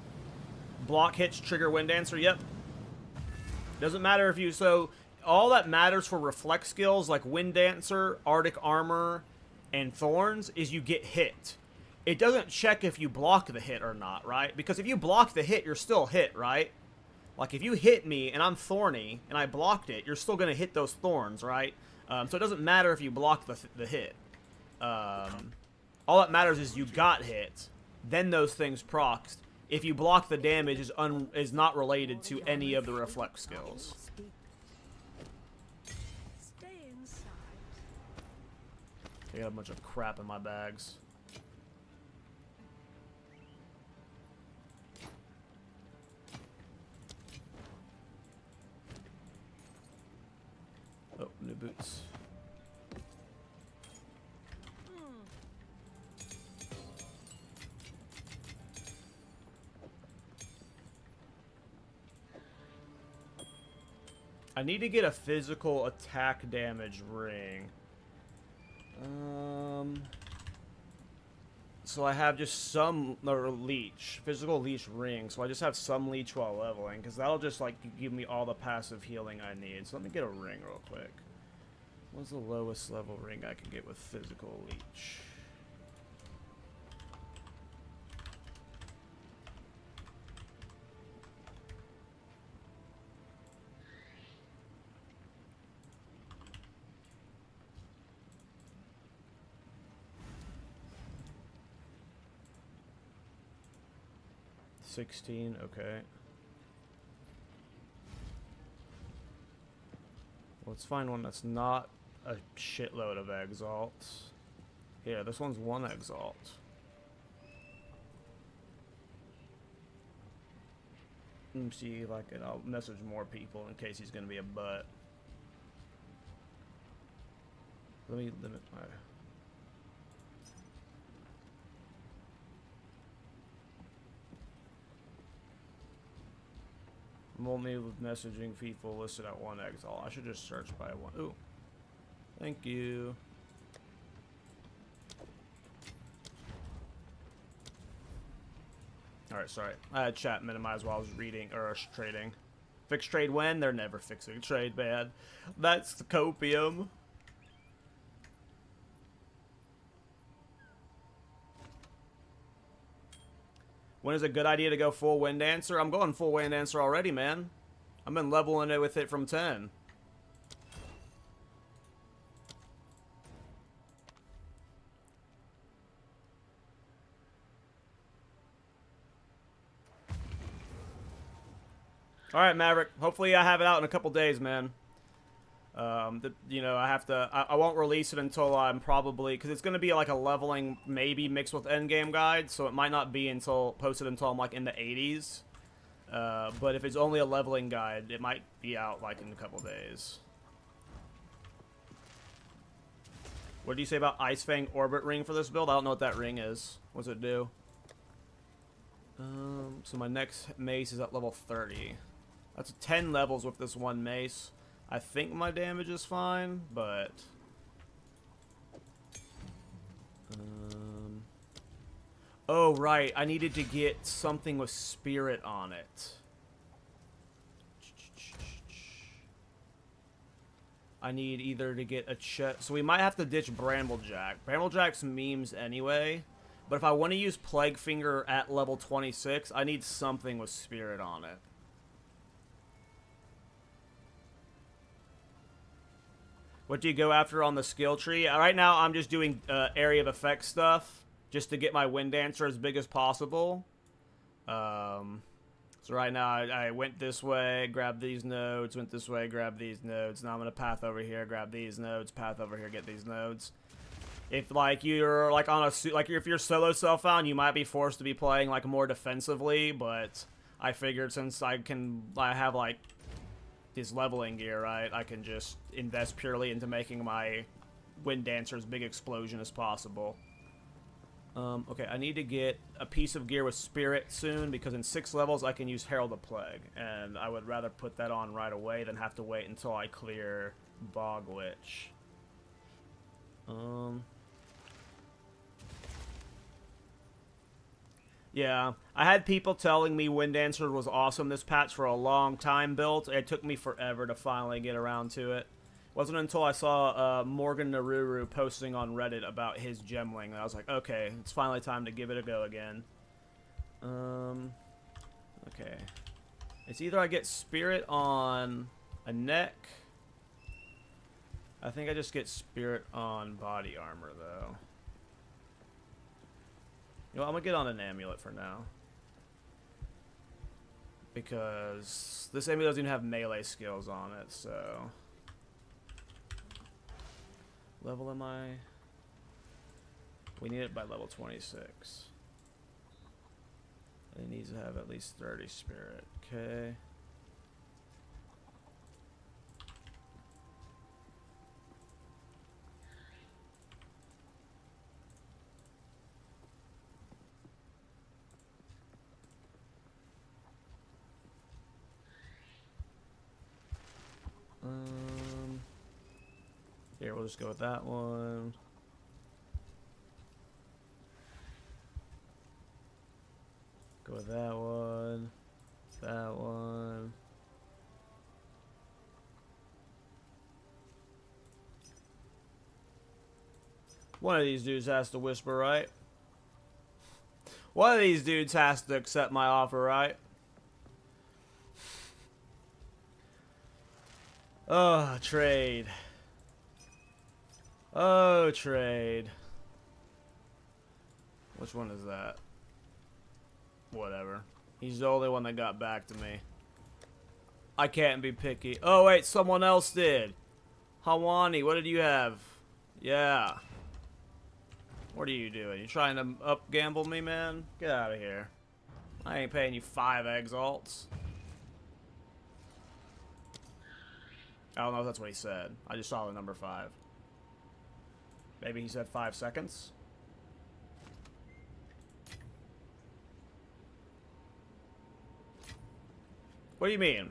Block hits trigger Wind Dancer. Yep. Doesn't matter if you all that matters for reflect skills like Wind Dancer, Arctic Armor, and Thorns is you get hit. It doesn't check if you block the hit or not, right? Because if you block the hit, you're still hit, right? Like, if you hit me and I'm thorny and I blocked it, you're still gonna hit those thorns, right? So it doesn't matter if you block the hit. All that matters is you got hit. Then those things procced. If you block the damage is not related to any of the reflect skills. I got a bunch of crap in my bags. Oh, new boots. I need to get a physical attack damage ring. So I have just some leech, physical leech ring. So I just have some leech while leveling, because that'll just like give me all the passive healing I need. So let me get a ring real quick. What's the lowest level ring I can get with physical leech? $16, okay. Let's find one that's not a shitload of exalts. Yeah, this one's 1 exalt. Let me see if I can. I'll message more people in case he's gonna be a butt. Let me limit my. I'm only messaging people listed at 1 exalt. I should just search by 1. Ooh. Thank you. Alright, sorry. I had chat minimized while I was reading or trading. Fix trade when? They're never fixing trade, man. That's the copium. When is a good idea to go full Wind Dancer? I'm going full Wind Dancer already, man. I've been leveling it with it from 10. All right, Maverick. Hopefully I have it out in a couple days, man. You know, I won't release it until I'm probably, because it's going to be like a leveling maybe mixed with Endgame guide, so it might not be posted until I'm like in the 80s. But if it's only a leveling guide, it might be out like in a couple days. What do you say about Ice Fang Orbit Ring for this build? I don't know what that ring is. What's it do? So my next mace is at level 30. That's 10 levels with this one mace. I think my damage is fine, but... Oh, right. I needed to get something with spirit on it. I need either to get a chest... So we might have to ditch Bramblejack. Bramblejack's memes anyway. But if I want to use Plague Finger at level 26, I need something with spirit on it. What do you go after on the skill tree? Right now, I'm just doing area of effect stuff, just to get my Wind Dancer as big as possible. So right now, I went this way, grabbed these nodes, went this way, grabbed these nodes. Now I'm going to path over here, grab these nodes, path over here, get these nodes. If, like, you're, like, on a... Like, if you're solo self-found, you might be forced to be playing, like, more defensively, but I figured since I have, like... this leveling gear, right? I can just invest purely into making my Wind Dancer as big explosion as possible. Okay, I need to get a piece of gear with Spirit soon, because in 6 levels I can use Herald of Plague, and I would rather put that on right away than have to wait until I clear Bog Witch. Yeah, I had people telling me Wind Dancer was awesome this patch for a long time built. It took me forever to finally get around to it. Wasn't until I saw Morgan Naruru posting on Reddit about his gemling that I was like, okay, it's finally time to give it a go again. Okay. It's either I get Spirit on a neck. I think I just get Spirit on body armor, though. You know, I'm going to get on an amulet for now. Because this amulet doesn't even have melee skills on it, so... Level am I? We need it by level 26. It needs to have at least 30 spirit. Okay. Here, we'll just go with that one. Go with that one. That one. One of these dudes has to whisper, right? One of these dudes has to accept my offer, right? Oh, trade. Oh, trade. Which one is that? Whatever. He's the only one that got back to me. I can't be picky. Oh, wait, someone else did. Hawani, what did you have? Yeah. What are you doing? You trying to up gamble me, man? Get out of here. I ain't paying you 5 exalts. I don't know if that's what he said. I just saw the number 5. Maybe he said 5 seconds. What do you mean?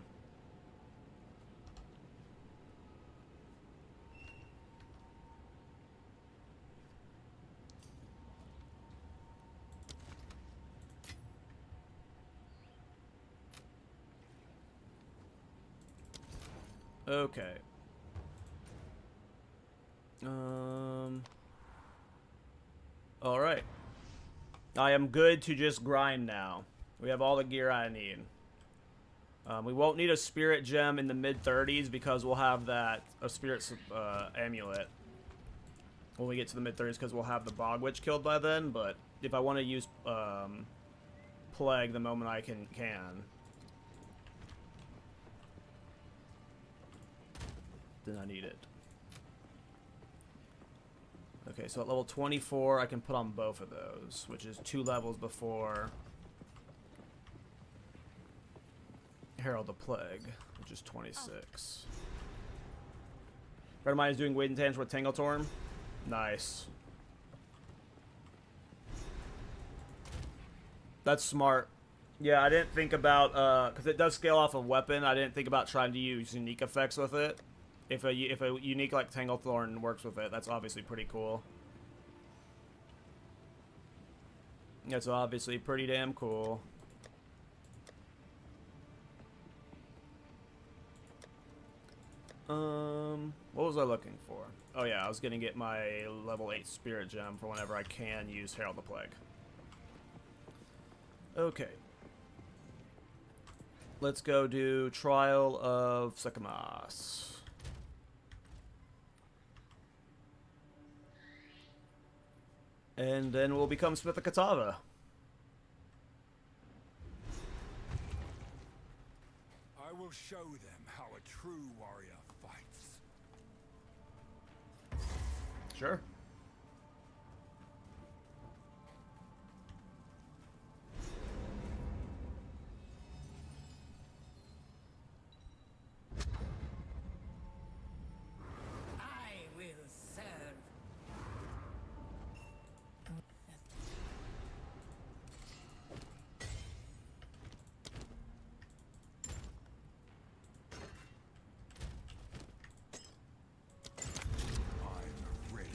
Okay. All right. I am good to just grind now. We have all the gear I need. We won't need a spirit gem in the mid-30s because we'll have that a spirit amulet when we get to the mid-30s because we'll have the Bog Witch killed by then. But if I want to use Plague the moment I can. then I need it. Okay, so at level 24, I can put on both of those, which is 2 levels before Herald the Plague, which is 26. Friend of mine is doing Wind Tans with Tangletorm. Nice. That's smart. Yeah, I didn't think about, because it does scale off a weapon, I didn't think about trying to use unique effects with it. If a unique like Tanglethorn works with it, that's obviously pretty cool. That's obviously pretty damn cool. What was I looking for? Oh yeah, I was gonna get my level 8 Spirit Gem for whenever I can use Herald the Plague. Okay. Let's go do Trial of Sycamas. And then we'll become Smith of Kitava. I will show them how a true warrior fights. Sure. I will serve. I'm ready.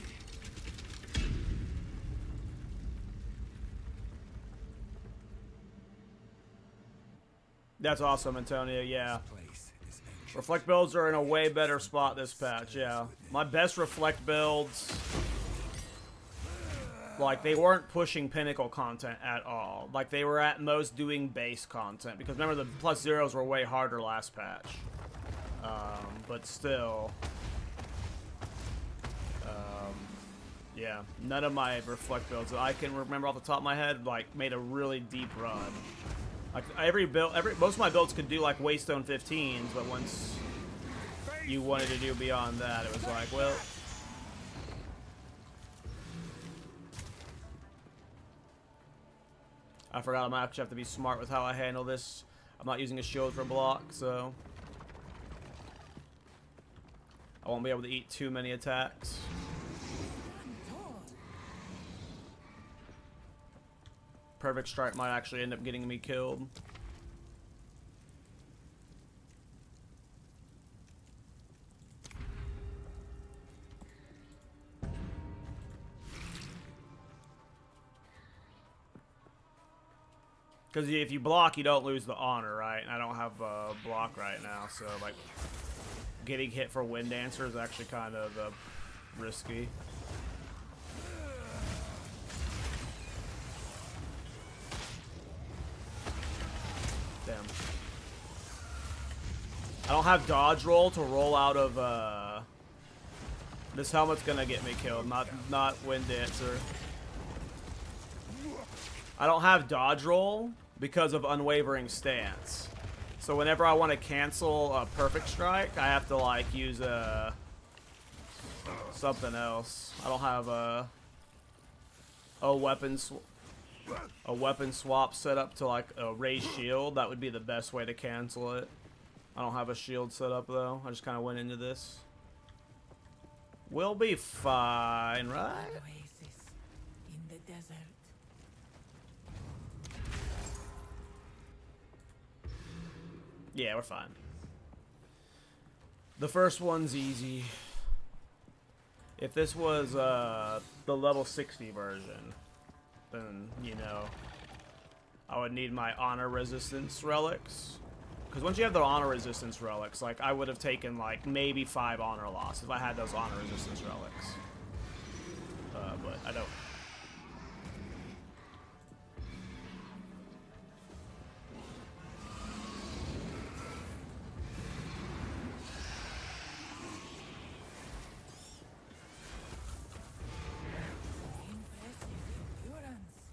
That's awesome, Antonio. Yeah. Place is ancient. Reflect builds are in a way better spot this patch, yeah. My best Reflect builds, like, they weren't pushing Pinnacle content at all. Like, they were at most doing base content. Because remember, the plus zeros were way harder last patch. But still. Yeah, none of my Reflect builds that I can remember off the top of my head, like, made a really deep run. Like, most of my builds could do, like, Waystone 15s, but once you wanted to do beyond that, it was like, well... I forgot I might actually have to be smart with how I handle this. I'm not using a shield for block, so... I won't be able to eat too many attacks. Perfect Strike might actually end up getting me killed. Because if you block, you don't lose the honor, right? And I don't have a block right now, so like getting hit for Wind Dancer is actually kind of risky. Damn. I don't have dodge roll to roll out of, this helmet's gonna get me killed, not Wind Dancer. I don't have dodge roll because of Unwavering Stance. So whenever I want to cancel a Perfect Strike, I have to, like, use something else. I don't have a weapon swap set up to, like, a raised shield. That would be the best way to cancel it. I don't have a shield set up, though. I just kind of went into this. We'll be fine, right? Oasis in the desert. Yeah, we're fine. The first one's easy. If this was the level 60 version, then, you know, I would need my honor resistance relics. Because once you have the honor resistance relics, like, I would have taken, like, maybe 5 honor loss if I had those honor resistance relics. But I don't. Impressive endurance.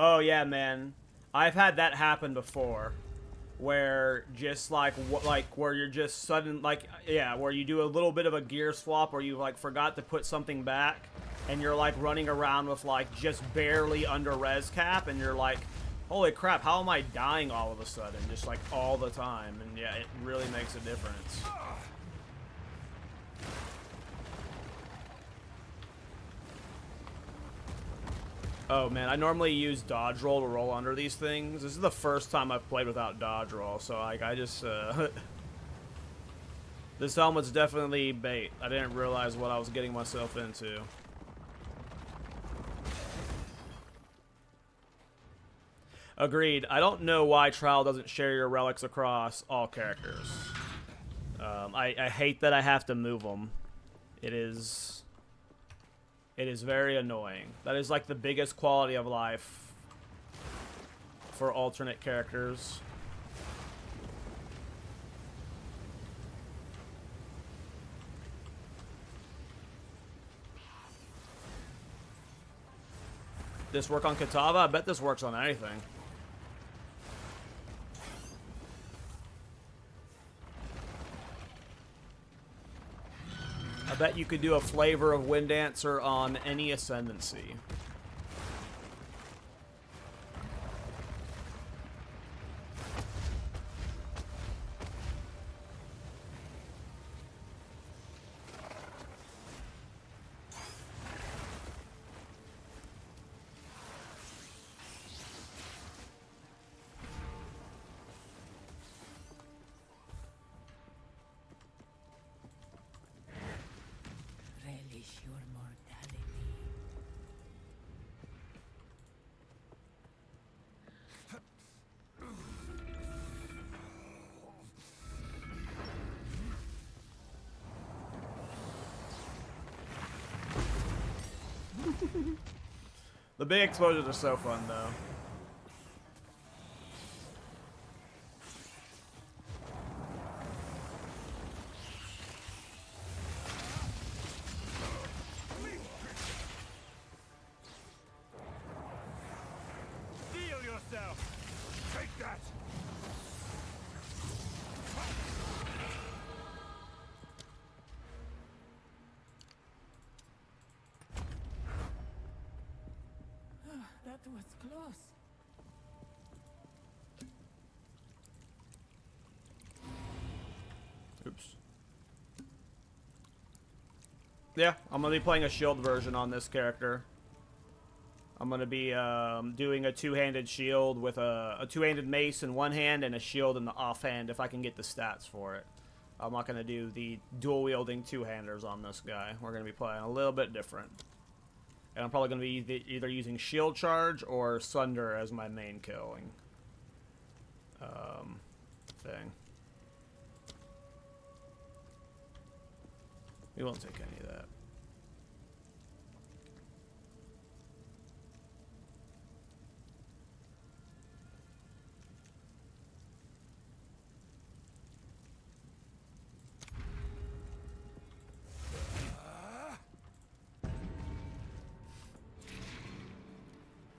Oh yeah, man. I've had that happen before, where just like where you're just sudden where you do a little bit of a gear swap, or you like forgot to put something back, and you're like running around with like just barely under res cap, and you're like, holy crap, how am I dying all of a sudden, just like all the time? And yeah, it really makes a difference. Oh man, I normally use dodge roll to roll under these things. This is the first time I've played without dodge roll, so like I just this helmet's definitely bait. I didn't realize what I was getting myself into. Agreed. I don't know why Trial doesn't share your relics across all characters. I hate that I have to move them. It is very annoying. That is like the biggest quality of life for alternate characters. This work on Kitava? I bet this works on anything. I bet you could do a flavor of Wind Dancer on any Ascendancy. Relish your mortality. The big exposures are so fun, though. Heal yourself! Take that! That was close. Oops. Yeah, I'm going to be playing a shield version on this character. I'm going to be doing a two-handed shield with a two-handed mace in one hand and a shield in the offhand if I can get the stats for it. I'm not going to do the dual-wielding two-handers on this guy. We're going to be playing a little bit different. And I'm probably going to be either using shield charge or sunder as my main killing thing. We won't take any of that.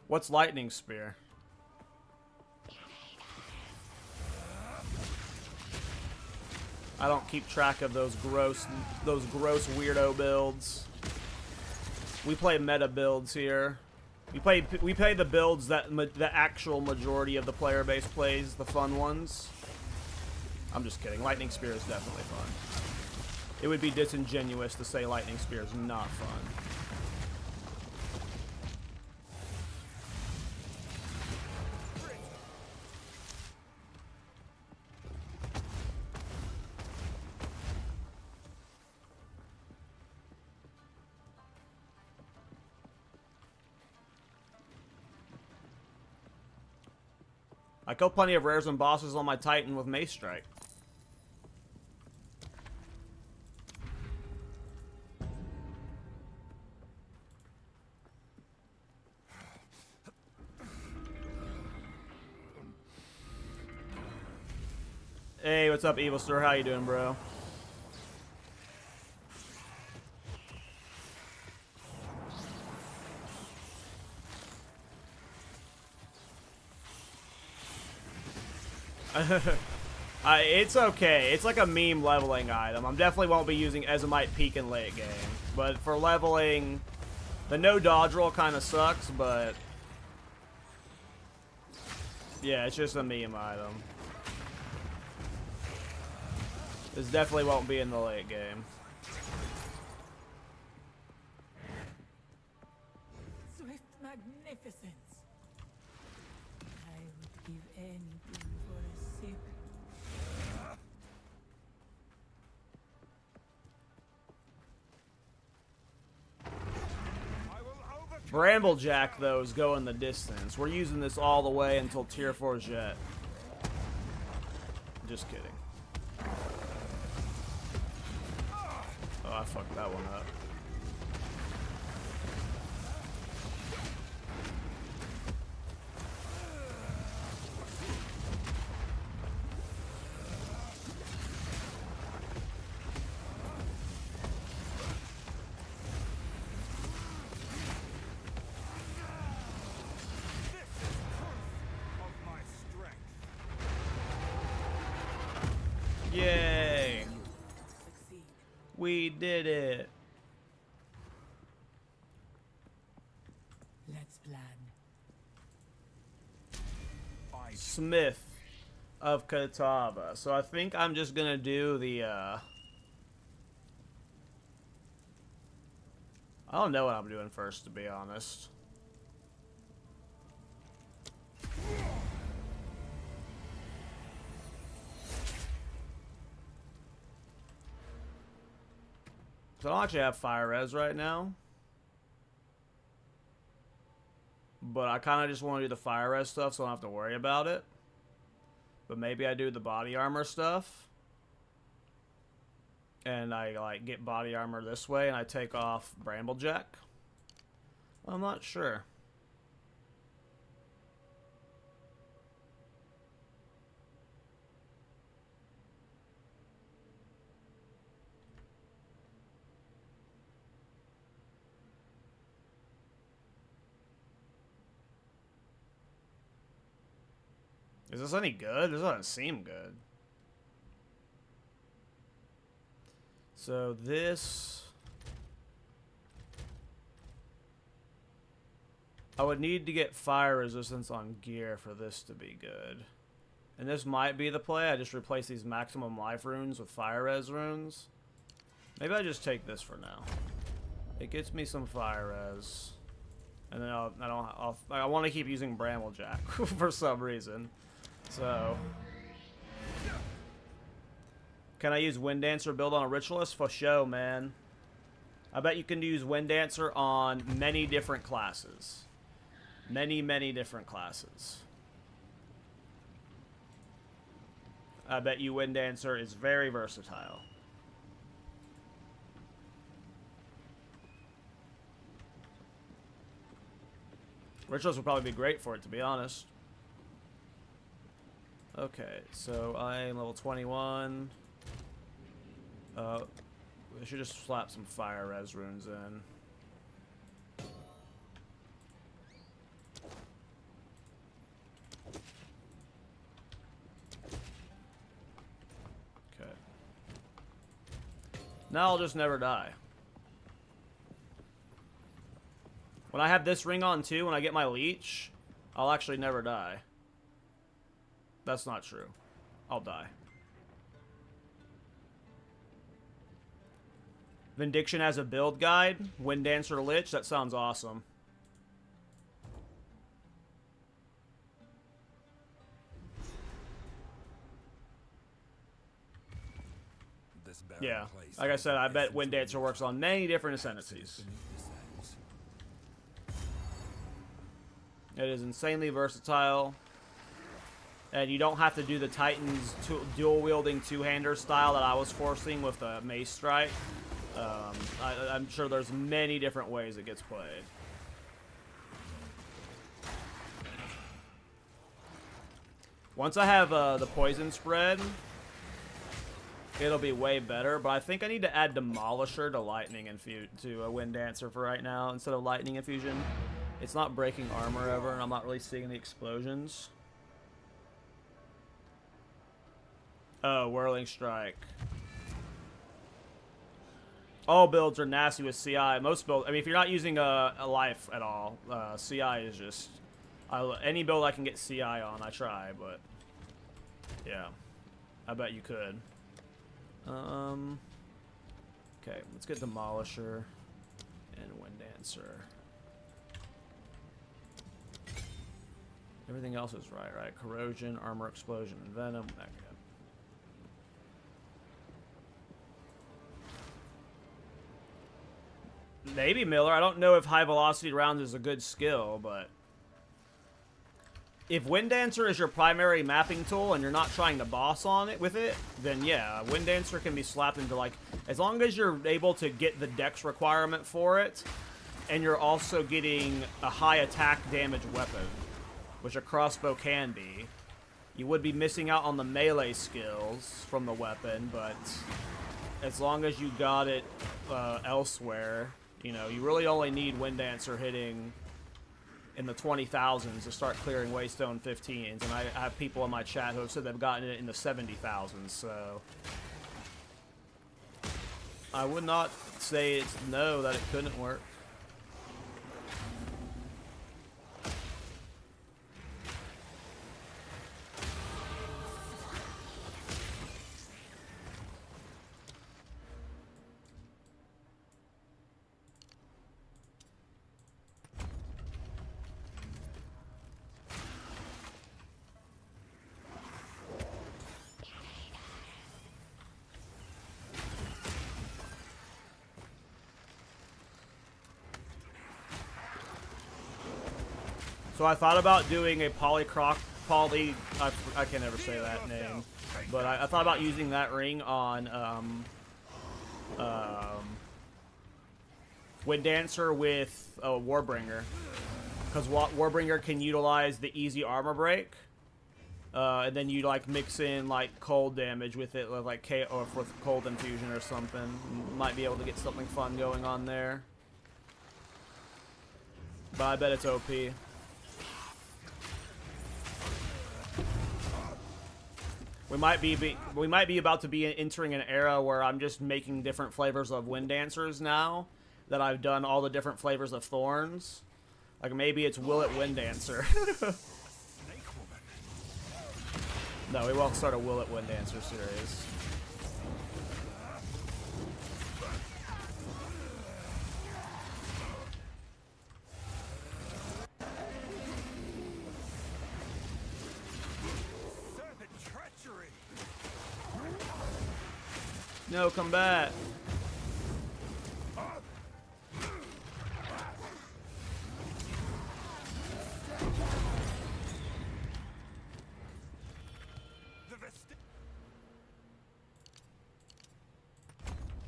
What's lightning spear? I don't keep track of those gross weirdo builds. We play meta builds here. We play the builds that the actual majority of the player base plays, the fun ones. I'm just kidding. Lightning spear is definitely fun. It would be disingenuous to say lightning spear is not fun. I killed plenty of rares and bosses on my Titan with Mace Strike. Hey, what's up, Evil Sir? How you doing, bro? It's okay. It's like a meme leveling item. I definitely won't be using Ezomite peak in late game. But for leveling, the no dodge roll kind of sucks, but yeah, it's just a meme item. This definitely won't be in the late game. Swift magnificence. I would give anything for a sip. Bramblejack, though, is going the distance. We're using this all the way until tier 4 Jet. Just kidding. Oh, I fucked that one up. Yay! Succeed. We did it. Let's plan. Smith of Kitava. So I think I'm just gonna do the I don't know what I'm doing first, to be honest. So I don't actually have fire res right now. But I kind of just want to do the fire res stuff so I don't have to worry about it. But maybe I do the body armor stuff. And I like get body armor this way and I take off Bramblejack. I'm not sure. Is this any good? This doesn't seem good. So this... I would need to get fire resistance on gear for this to be good. And this might be the play. I just replace these maximum life runes with fire res runes. Maybe I just take this for now. It gets me some fire res. And then I want to keep using Bramblejack for some reason. So, can I use Wind Dancer build on a Ritualist? For show, man. I bet you can use Wind Dancer on many different classes. Many, many different classes. I bet you Wind Dancer is very versatile. Ritualist would probably be great for it, to be honest. Okay, so I'm level 21. I should just slap some fire res runes in. Okay. Now I'll just never die. When I have this ring on too, when I get my leech, I'll actually never die. That's not true. I'll die. Vindiction as a build guide. Wind Dancer Lich. That sounds awesome. Yeah. Like I said, I bet Wind Dancer works on many different Ascendancies. It is insanely versatile. And you don't have to do the Titan's dual-wielding two-hander style that I was forcing with the Mace Strike. I'm sure there's many different ways it gets played. Once I have the poison spread, it'll be way better. But I think I need to add Demolisher to Lightning to a Wind Dancer for right now instead of Lightning Infusion. It's not breaking armor ever, and I'm not really seeing the explosions. Oh, Whirling Strike. All builds are nasty with CI. Most builds, I mean, if you're not using a life at all, CI is just... any build I can get CI on, I try, but... Yeah. I bet you could. Okay, let's get Demolisher and Wind Dancer. Everything else is right? Corrosion, Armor Explosion, and Venom. Okay. Maybe Miller. I don't know if high velocity rounds is a good skill, but if Wind Dancer is your primary mapping tool and you're not trying to boss on it with it, then yeah, Wind Dancer can be slapped into, like, as long as you're able to get the dex requirement for it, and you're also getting a high attack damage weapon, which a crossbow can be. You would be missing out on the melee skills from the weapon, but as long as you got it elsewhere, you know, you really only need Wind Dancer hitting in the 20,000s to start clearing Waystone 15s, and I have people in my chat who have said they've gotten it in the 70,000s, so I would not say it's no that it couldn't work. So I thought about doing a I can never say that name, but I thought about using that ring on Wind Dancer with Warbringer, because Warbringer can utilize the easy armor break, and then you like mix in like cold damage with it, like or with cold infusion or something. You might be able to get something fun going on there, but I bet it's OP. We might be about to be entering an era where I'm just making different flavors of Wind Dancers now that I've done all the different flavors of Thorns. Like maybe it's Will It Wind Dancer. No, we won't start a Will It Wind Dancer series. No, come back.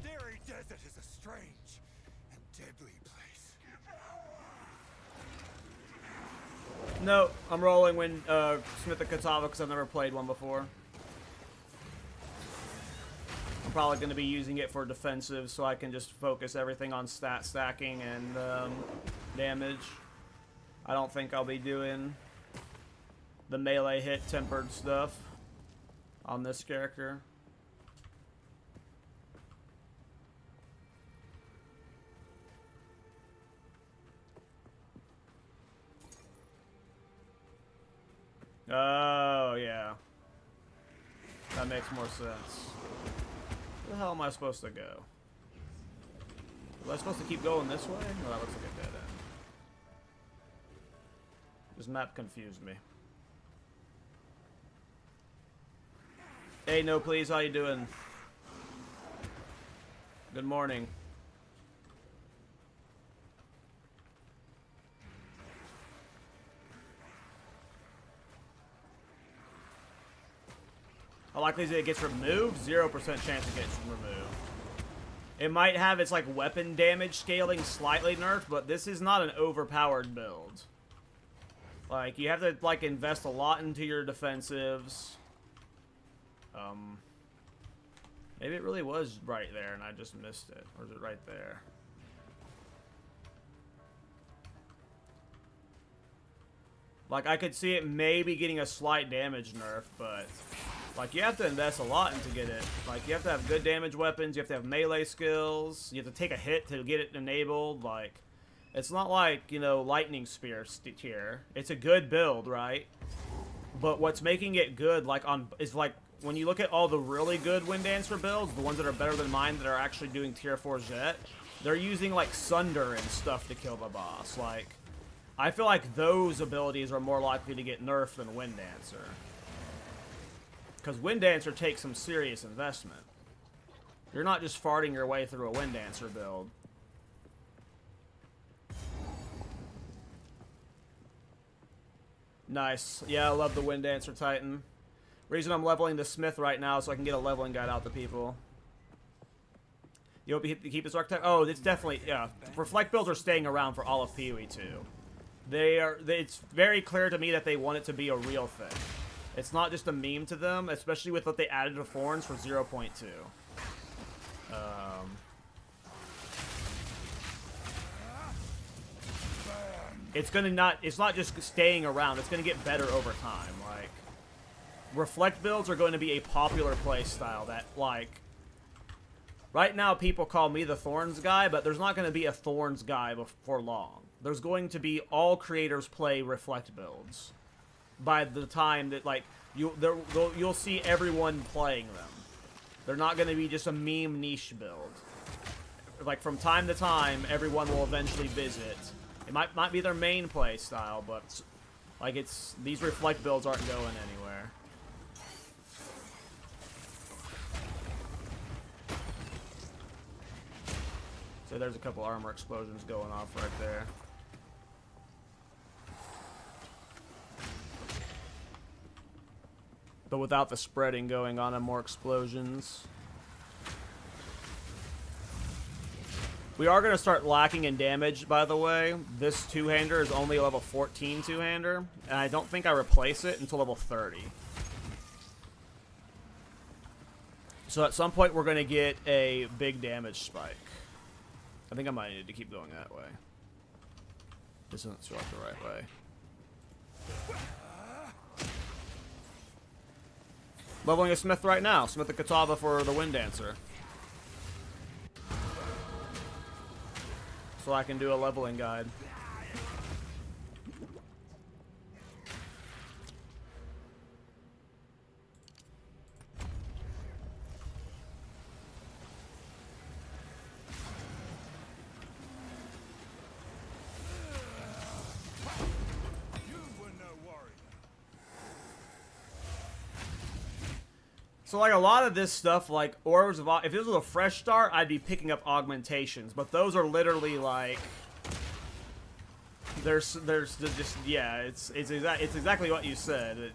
Dairy Desert is a strange and deadly place. No, I'm rolling Smith the Kitava because I've never played one before. I'm probably going to be using it for defensive so I can just focus everything on stat stacking and damage. I don't think I'll be doing the melee hit tempered stuff on this character. Oh, yeah. That makes more sense. Where the hell am I supposed to go? Was I supposed to keep going this way? No, that looks like a dead end. This map confused me. Hey, no please, how you doing? Good morning. How likely is it gets removed? 0% chance it gets removed. It might have its like weapon damage scaling slightly nerfed, but this is not an overpowered build. Like you have to like invest a lot into your defensives. Maybe it really was right there and I just missed it. Or is it right there? Like I could see it maybe getting a slight damage nerf, but Like, you have to invest a lot into get it. Like, you have to have good damage weapons, you have to have melee skills, you have to take a hit to get it enabled. Like, it's not like, you know, Lightning Spear tier. It's a good build, right? But what's making it good, like, is like, when you look at all the really good Wind Dancer builds, the ones that are better than mine that are actually doing tier 4 Jet, they're using, like, Sunder and stuff to kill the boss. Like, I feel like those abilities are more likely to get nerfed than Wind Dancer. Because Wind Dancer takes some serious investment. You're not just farting your way through a Wind Dancer build. Nice. Yeah, I love the Wind Dancer Titan. Reason I'm leveling the Smith right now is so I can get a leveling guide out to people. You hope you keep this archetype? Oh, it's definitely, yeah. Reflect builds are staying around for all of PoE 2. It's very clear to me that they want it to be a real thing. It's not just a meme to them, especially with what they added to Thorns for 0.2. It's not just staying around, it's gonna get better over time. Like, reflect builds are going to be a popular playstyle that, like, right now people call me the Thorns guy, but there's not going to be a Thorns guy before long. There's going to be all creators play reflect builds by the time that, like, you'll see everyone playing them. They're not going to be just a meme niche build. Like, from time to time, everyone will eventually visit. It might be their main play style, but like, these reflect builds aren't going anywhere. So there's a couple armor explosions going off right there. But without the spreading going on and more explosions. We are going to start lacking in damage, by the way. This two-hander is only a level 14 two-hander, and I don't think I replace it until level 30. So at some point we're going to get a big damage spike. I think I might need to keep going that way. This isn't select the right way. Leveling a Smith right now. Smith the Kitava for the Wind Dancer. So I can do a leveling guide. So, like, a lot of this stuff, like, Orbs of... If this was a fresh start, I'd be picking up augmentations. But those are literally, like... There's just... Yeah, it's exactly what you said.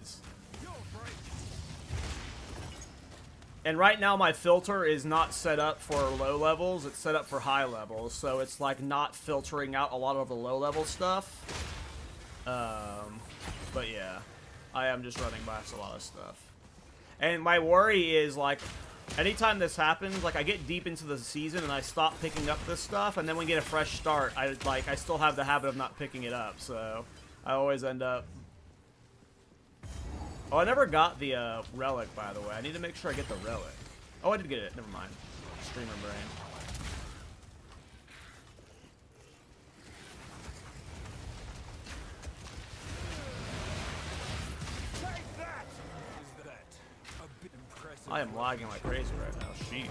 And right now, my filter is not set up for low levels. It's set up for high levels. So, it's, like, not filtering out a lot of the low-level stuff. But, yeah. I am just running past a lot of stuff. And my worry is, like, anytime this happens, like, I get deep into the season and I stop picking up this stuff, and then when we get a fresh start, I still have the habit of not picking it up, so I always end up... Oh, I never got the, relic, by the way. I need to make sure I get the relic. Oh, I did get it. Never mind. Streamer brain. I am lagging like crazy right now. Sheesh.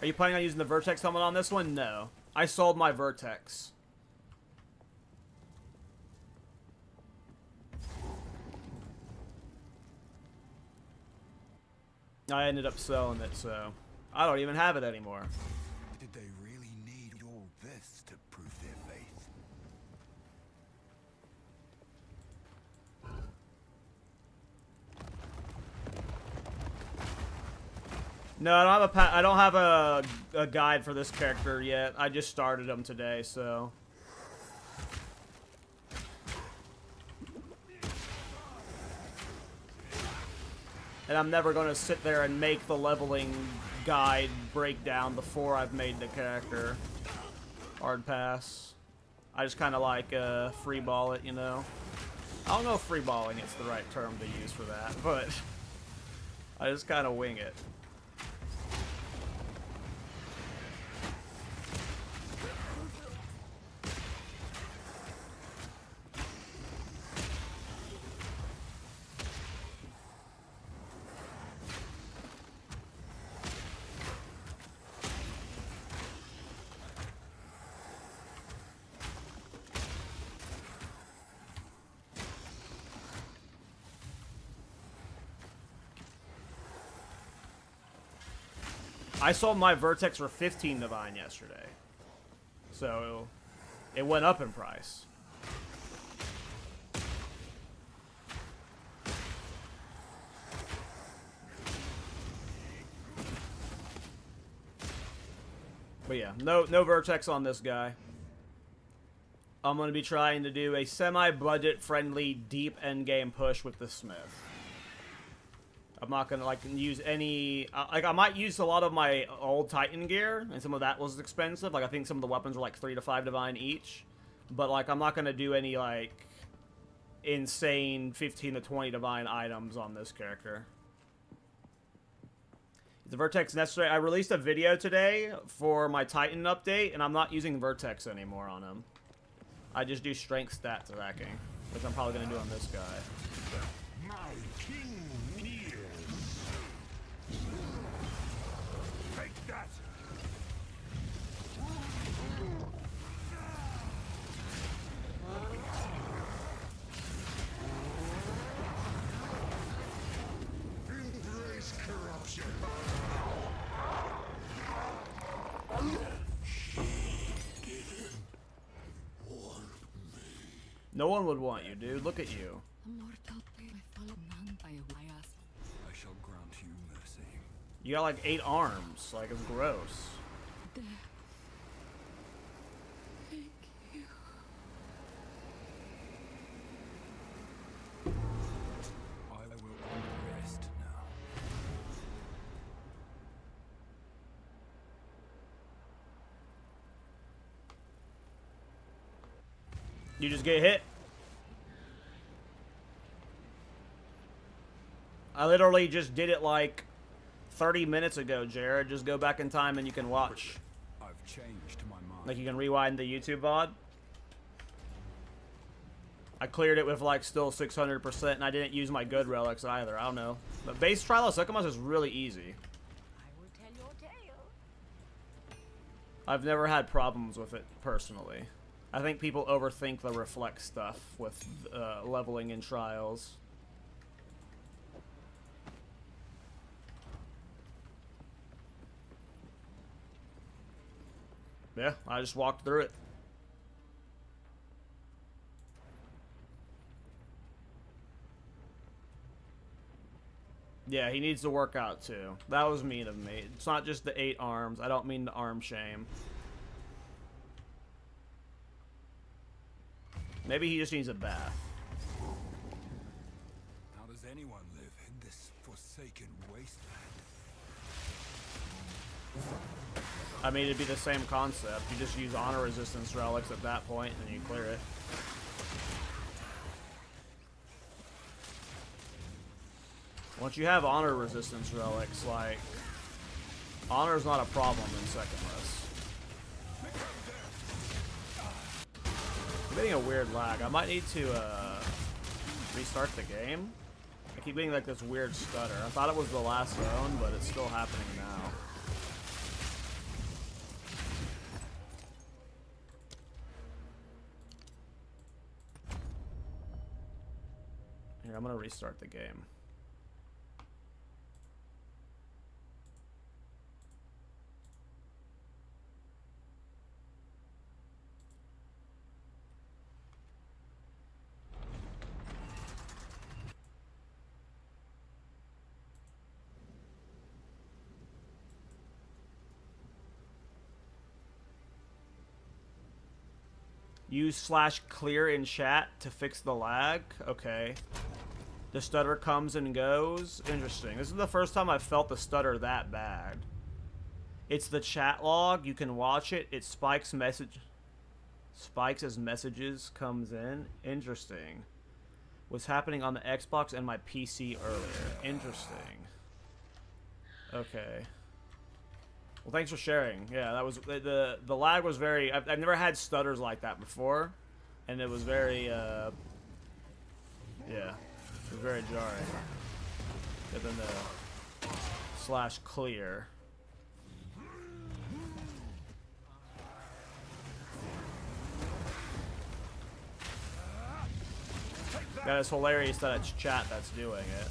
Are you planning on using the Vertex helmet on this one? No. I sold my Vertex. I ended up selling it, so... I don't even have it anymore. Did they really need all this to prove their faith? No, I don't have a guide for this character yet. I just started him today, so... And I'm never going to sit there and make the leveling guide breakdown before I've made the character. Hard pass. I just kind of like free ball it, you know. I don't know if free balling is the right term to use for that, but I just kind of wing it. I sold my Vertex for 15 Divine yesterday. So, it went up in price. But yeah, no Vertex on this guy. I'm going to be trying to do a semi-budget friendly deep endgame push with the Smith. I'm not gonna like use any like I might use a lot of my old Titan gear, and some of that was expensive. Like I think some of the weapons were like 3 to 5 Divine each, but like I'm not gonna do any like insane 15 to 20 Divine items on this character. Is the Vertex necessary? I released a video today for my Titan update, and I'm not using Vertex anymore on him. I just do strength stat tracking, which I'm probably gonna do on this guy. My king nears. Take that. Embrace corruption. No one would want you, dude. Look at you. I shall grant you mercy. You got like 8 arms. Like, it's gross. I will rest now. You just get hit. I literally just did it like 30 minutes ago, Jared. Just go back in time and you can watch. I've changed my mind. Like, you can rewind the YouTube VOD. I cleared it with like still 600%, and I didn't use my good relics either. I don't know. But base Trial of Sycamus is really easy. I will tell your tale. I've never had problems with it personally. I think people overthink the reflect stuff with leveling in trials. Yeah, I just walked through it. Yeah, he needs to work out too. That was mean of me. It's not just the 8 arms. I don't mean to arm shame. Maybe he just needs a bath. How does anyone live in this forsaken wasteland? I mean, it'd be the same concept. You just use honor resistance relics at that point, and then you clear it. Once you have honor resistance relics, like, honor's not a problem in secondless. I'm getting a weird lag. I might need to restart the game. I keep getting like this weird stutter. I thought it was the last zone, but it's still happening now. Here, I'm gonna restart the game. Use /clear in chat to fix the lag. Okay. The stutter comes and goes. Interesting. This is the first time I've felt the stutter that bad. It's the chat log. You can watch it. It spikes as messages comes in. Interesting. What's happening on the Xbox and my PC earlier. Interesting. Okay. Well, thanks for sharing. Yeah, that was the lag was very. I've never had stutters like that before, and it was very. Yeah, it was very jarring. And then the /clear. That is hilarious that it's chat that's doing it.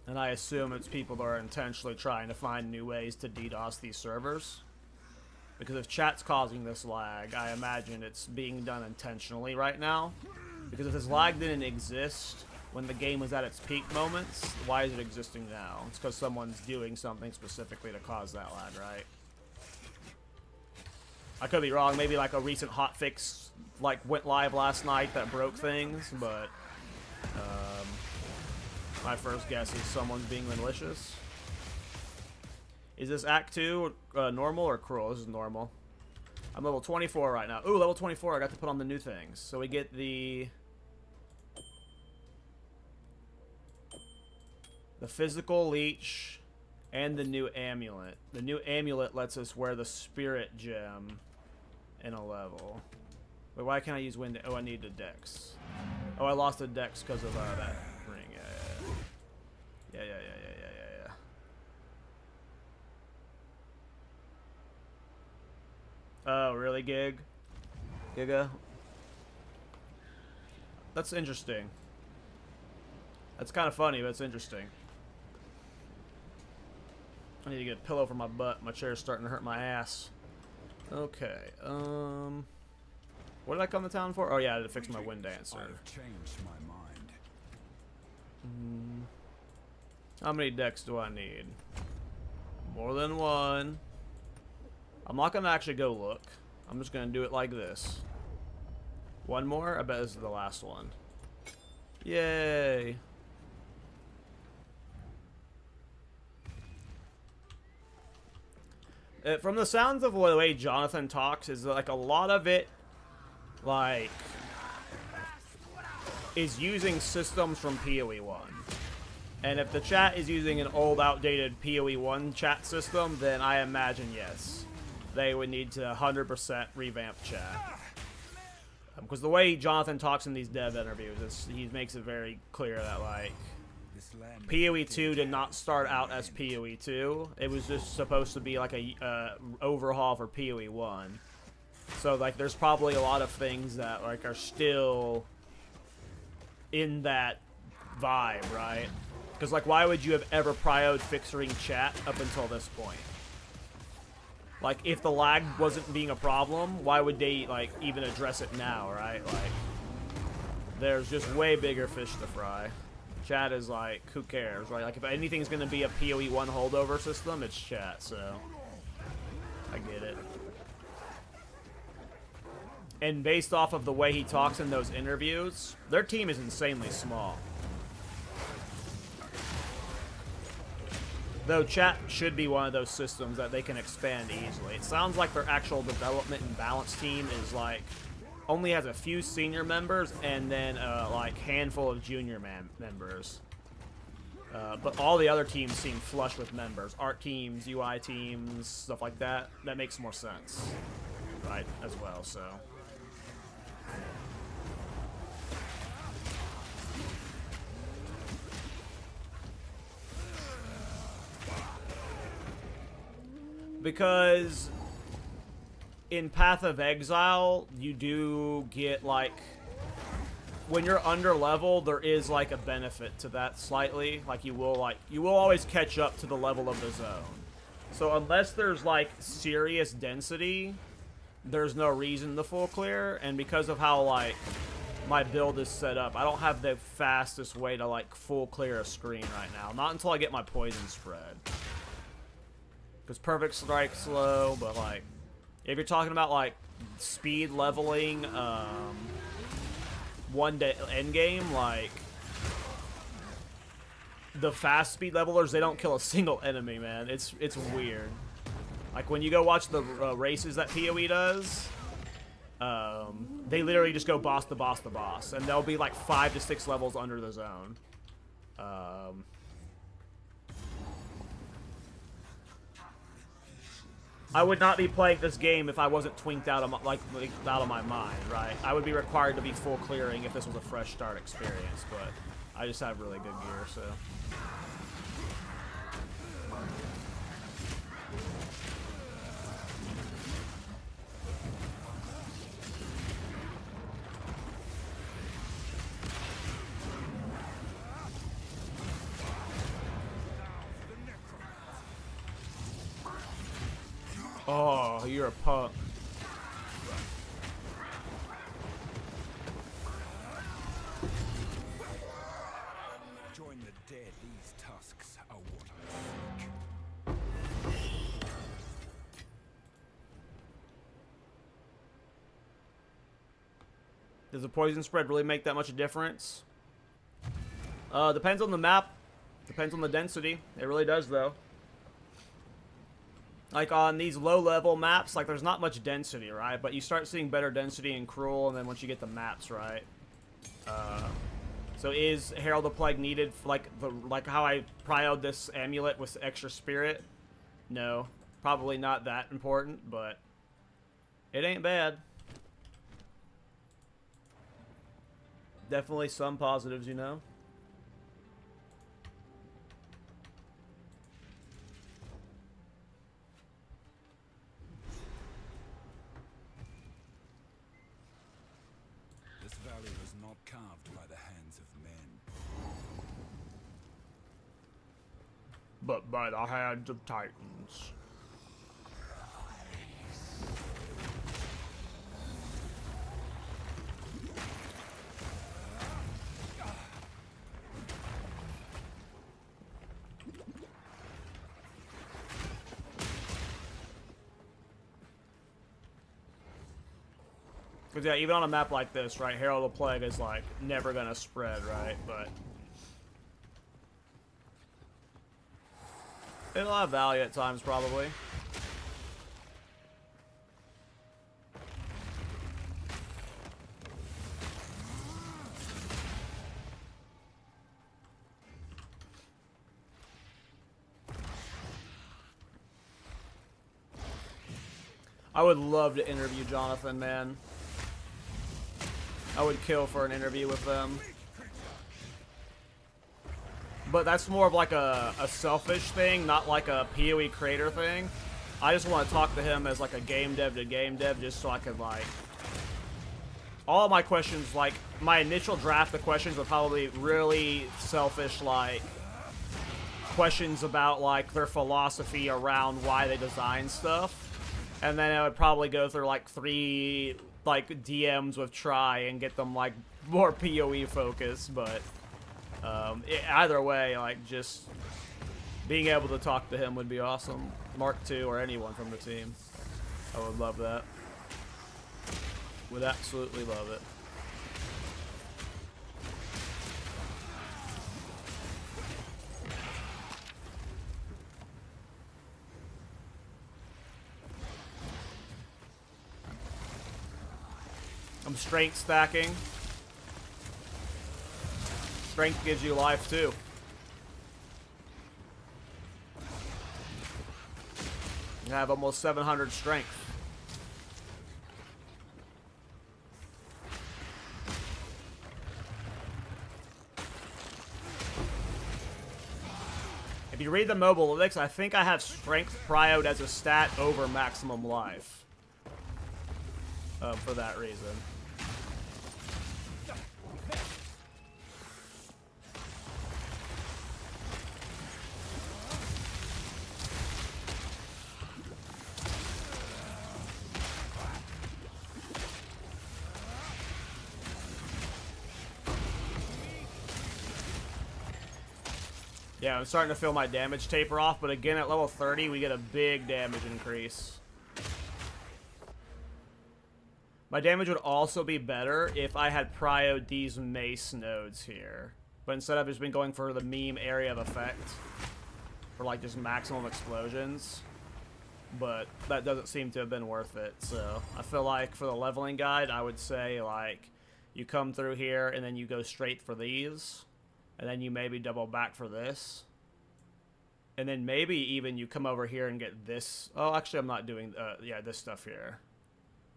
And I assume it's people that are intentionally trying to find new ways to DDoS these servers. Because if chat's causing this lag, I imagine it's being done intentionally right now. Because if this lag didn't exist when the game was at its peak moments, why is it existing now? It's because someone's doing something specifically to cause that lag, right? I could be wrong. Maybe like a recent hotfix like went live last night that broke things, but my first guess is someone's being malicious. Is this Act 2 normal or cruel? This is normal. I'm level 24 right now. Ooh, level 24. I got to put on the new things. So we get the physical leech and the new amulet. The new amulet lets us wear the spirit gem in a level. Wait, why can't I use wind? Oh, I need the dex. Oh, I lost the dex because of that ring. Yeah. Oh, really, Giga? That's interesting. That's kind of funny, but it's interesting. I need to get a pillow for my butt. My chair's starting to hurt my ass. Okay, what did I come to town for? Oh yeah, to fix my wind dancer. I've changed my mind. How many decks do I need? More than one. I'm not gonna actually go look. I'm just gonna do it like this. One more? I bet this is the last one. Yay! From the sounds of the way Jonathan talks, is like a lot of it, like, is using systems from PoE 1. And if the chat is using an old, outdated PoE 1 chat system, then I imagine yes, they would need to 100% revamp chat. Because the way Jonathan talks in these dev interviews, he makes it very clear that, like, PoE 2 did not start out as PoE 2. It was just supposed to be like a overhaul for PoE 1. So like there's probably a lot of things that like are still in that vibe, right? Because like why would you have ever prioed fixing chat up until this point? Like if the lag wasn't being a problem, why would they like even address it now, right? Like there's just way bigger fish to fry. Chat is like, who cares, right? Like, if anything's going to be a PoE 1 holdover system, it's chat, so I get it. And based off of the way he talks in those interviews, their team is insanely small. Though chat should be one of those systems that they can expand easily. It sounds like their actual development and balance team is like only has a few senior members and then like handful of junior members. But all the other teams seem flush with members. Art teams, UI teams, stuff like that. That makes more sense, right, as well, so. Because in Path of Exile, you do get, like, when you're under level, there is, like, a benefit to that slightly. Like, you will always catch up to the level of the zone. So unless there's, like, serious density, there's no reason to full clear. And because of how, like, my build is set up, I don't have the fastest way to, like, full clear a screen right now. Not until I get my poison spread. Because Perfect Strike's slow, but, like, if you're talking about, like, speed leveling one day Endgame, like the fast speed levelers, they don't kill a single enemy, man. It's weird. Like when you go watch the races that PoE does, they literally just go boss to boss to boss, and they'll be like 5 to 6 levels under the zone. I would not be playing this game if I wasn't twinked out of my, out of my mind, right? I would be required to be full clearing if this was a fresh start experience, but I just have really good gear, so. Oh, you're a punk. Join the dead, these tusks are what I seek. Does the poison spread really make that much a difference? Depends on the map. Depends on the density. It really does, though. Like on these low-level maps, like there's not much density, right? But you start seeing better density in Cruel, and then once you get the maps, right? So is Herald the Plague needed for like how I prioed this amulet with extra spirit? No, probably not that important, but it ain't bad. Definitely some positives, you know. This valley was not carved by the hands of men. But by the hands of Titans. Because yeah, even on a map like this, right, Herald of the Plague is like never gonna spread, right? But it'll have value at times, probably. I would love to interview Jonathan, man. I would kill for an interview with them. But that's more of like a selfish thing, not like a PoE creator thing. I just want to talk to him as like a game dev to game dev, just so I could like... All of my questions, like, my initial draft of questions were probably really selfish, like, questions about like their philosophy around why they design stuff. And then I would probably go through like 3 like DMs with Try and get them like more PoE focused, but either way, like just being able to talk to him would be awesome. Mark II or anyone from the team. I would love that. Would absolutely love it. I'm strength stacking. Strength gives you life too. You have almost 700 strength. If you read the mobile links, I think I have strength prioed as a stat over maximum life. For that reason. Yeah, I'm starting to feel my damage taper off, but again, at level 30, we get a big damage increase. My damage would also be better if I had prioed these mace nodes here. But instead I've just been going for the meme area of effect. For like just maximum explosions. But that doesn't seem to have been worth it. So I feel like for the leveling guide, I would say like you come through here and then you go straight for these. And then you maybe double back for this. And then maybe even you come over here and get this. Oh, actually I'm not doing, yeah, this stuff here.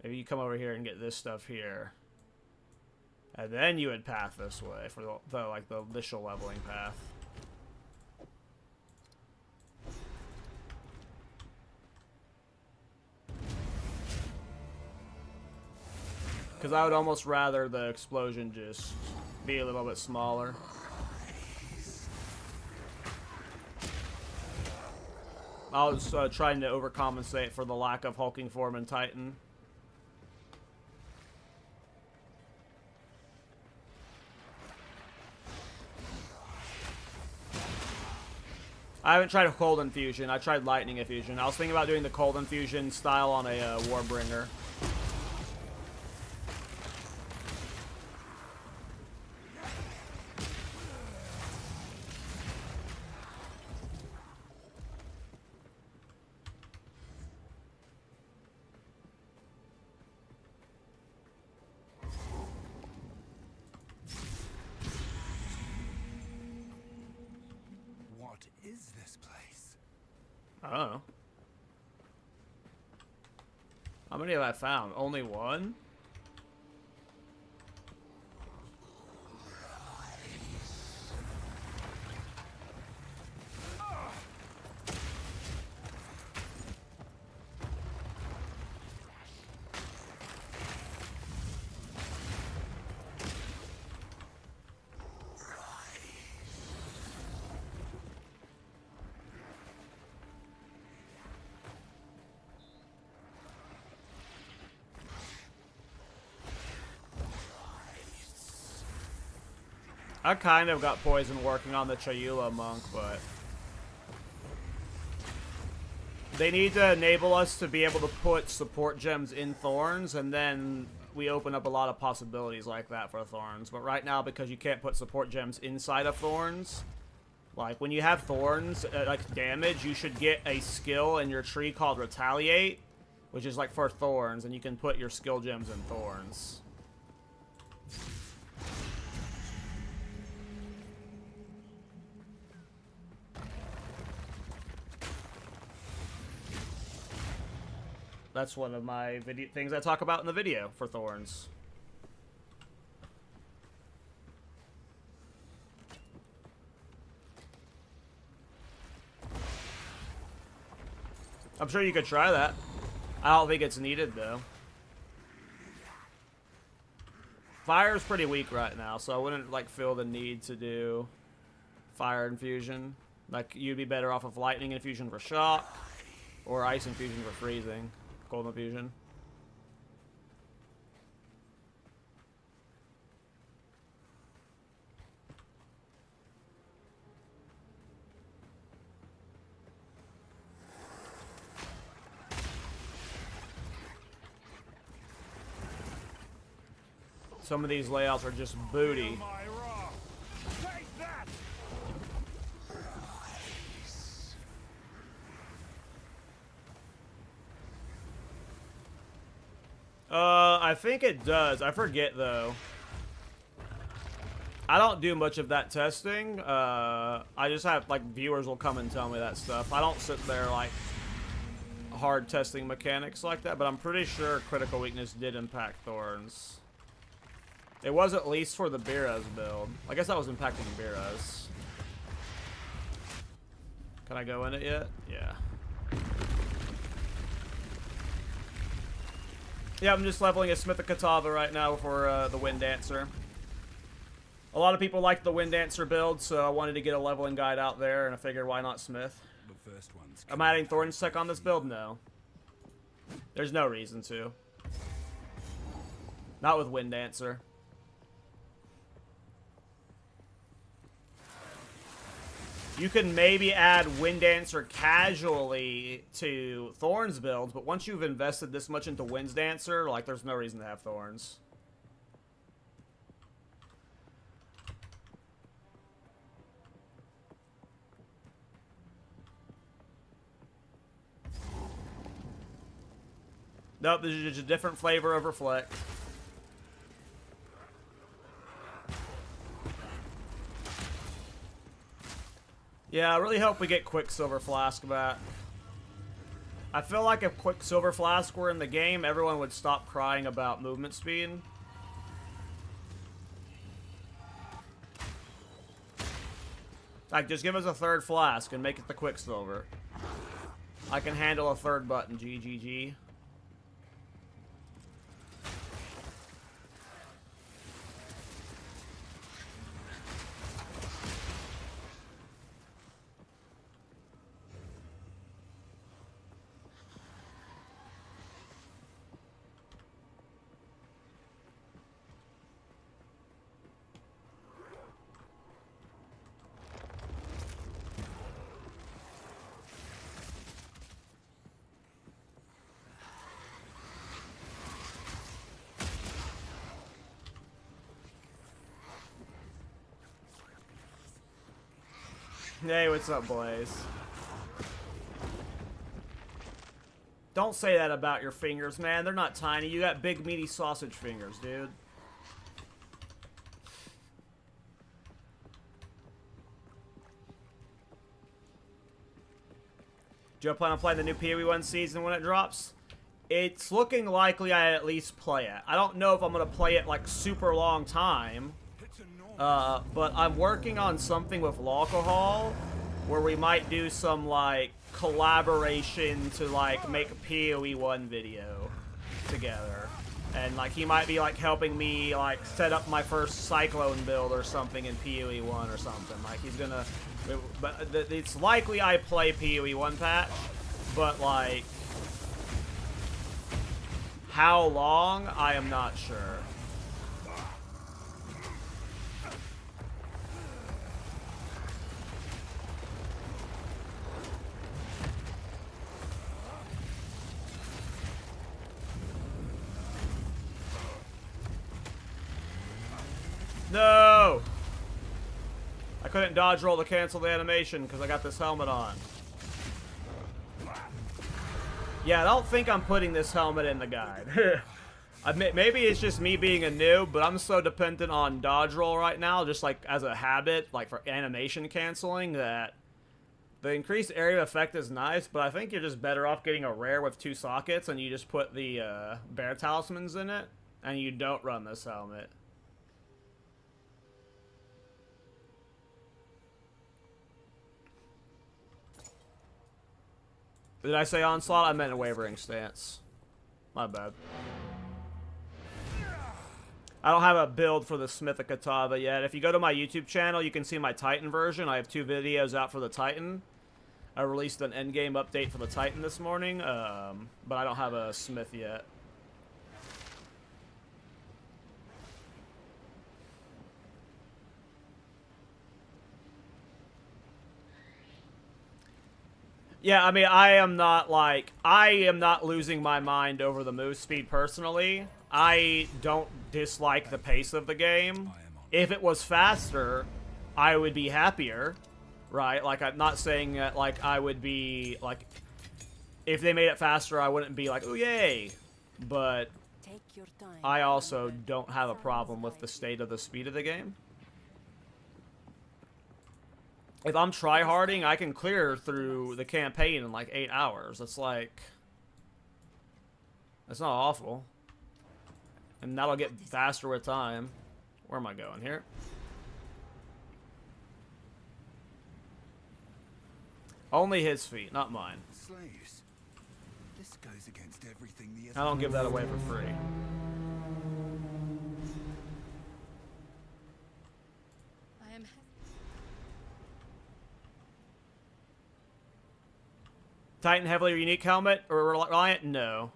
Maybe you come over here and get this stuff here. And then you would path this way for the like the initial leveling path. Because I would almost rather the explosion just be a little bit smaller. I was trying to overcompensate for the lack of hulking form in Titan. I haven't tried a cold infusion. I tried lightning infusion. I was thinking about doing the cold infusion style on a Warbringer. What is this place? I don't know. How many have I found? Only one? I kind of got poison working on the Chayula monk, but they need to enable us to be able to put support gems in Thorns, and then we open up a lot of possibilities like that for Thorns. But right now, because you can't put support gems inside of Thorns, like when you have Thorns, like damage, you should get a skill in your tree called Retaliate, which is like for Thorns, and you can put your skill gems in Thorns. That's one of my things I talk about in the video for Thorns. I'm sure you could try that. I don't think it's needed, though. Fire's pretty weak right now, so I wouldn't, like, feel the need to do fire infusion. Like, you'd be better off of lightning infusion for shock, or ice infusion for freezing. Cold infusion. Some of these layouts are just booty. I think it does. I forget, though. I don't do much of that testing. I just have, like, viewers will come and tell me that stuff. I don't sit there, like, hard testing mechanics like that, but I'm pretty sure critical weakness did impact Thorns. It was at least for the Beerus build. I guess that was impacting Beerus. Can I go in it yet? Yeah. Yeah, I'm just leveling a Smith of Kitava right now for the Wind Dancer. A lot of people like the Wind Dancer build, so I wanted to get a leveling guide out there, and I figured why not Smith? The first one's I'm adding Thorns Tech on this build? No. There's no reason to. Not with Wind Dancer. You can maybe add Wind Dancer casually to Thorns builds, but once you've invested this much into Wind Dancer, like, there's no reason to have Thorns. Nope, this is just a different flavor of Reflect. Yeah, I really hope we get Quicksilver Flask back. I feel like if Quicksilver Flask were in the game, everyone would stop crying about movement speed. Like, just give us a third flask and make it the Quicksilver. I can handle a third button, GGG. Hey, what's up, boys? Don't say that about your fingers, man. They're not tiny. You got big, meaty sausage fingers, dude. Do you plan on playing the new PoE 1 season when it drops? It's looking likely I at least play it. I don't know if I'm going to play it, like, super long time. But I'm working on something with Alcohol where we might do some, like, collaboration to, like, make a PoE 1 video together. And, like, he might be, like, helping me, like, set up my first Cyclone build or something in PoE 1 or something. Like, he's gonna... But it's likely I play PoE 1 patch, but, like... how long? I am not sure. No! I couldn't dodge roll to cancel the animation because I got this helmet on. Yeah, I don't think I'm putting this helmet in the guide. Maybe it's just me being a noob, but I'm so dependent on dodge roll right now, just like as a habit, like for animation canceling, that the increased area effect is nice, but I think you're just better off getting a rare with 2 sockets and you just put the bear talismans in it, and you don't run this helmet. Did I say onslaught? I meant a wavering stance. My bad. I don't have a build for the Smith of Kitava yet. If you go to my YouTube channel, you can see my Titan version. I have 2 videos out for the Titan. I released an Endgame update for the Titan this morning, but I don't have a Smith yet. Yeah, I mean, I am not losing my mind over the move speed personally. I don't dislike the pace of the game. If it was faster, I would be happier, right? Like, I'm not saying that, like, I would be, like, if they made it faster, I wouldn't be like, oh, yay. But I also don't have a problem with the state of the speed of the game. If I'm tryharding, I can clear through the campaign in like 8 hours. That's like... that's not awful. And that'll get faster with time. Where am I going here? Only his feet, not mine. Slaves. This goes against everything the I don't give that away for free. Titan heavily unique helmet or Reliant? No.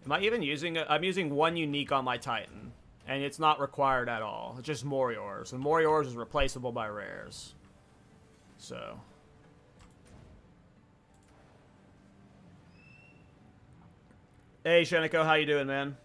Am I even using it? I'm using 1 unique on my Titan, and it's not required at all. It's just Moriors, and Moriors is replaceable by rares. So. Hey, Sheniko, how you doing, man?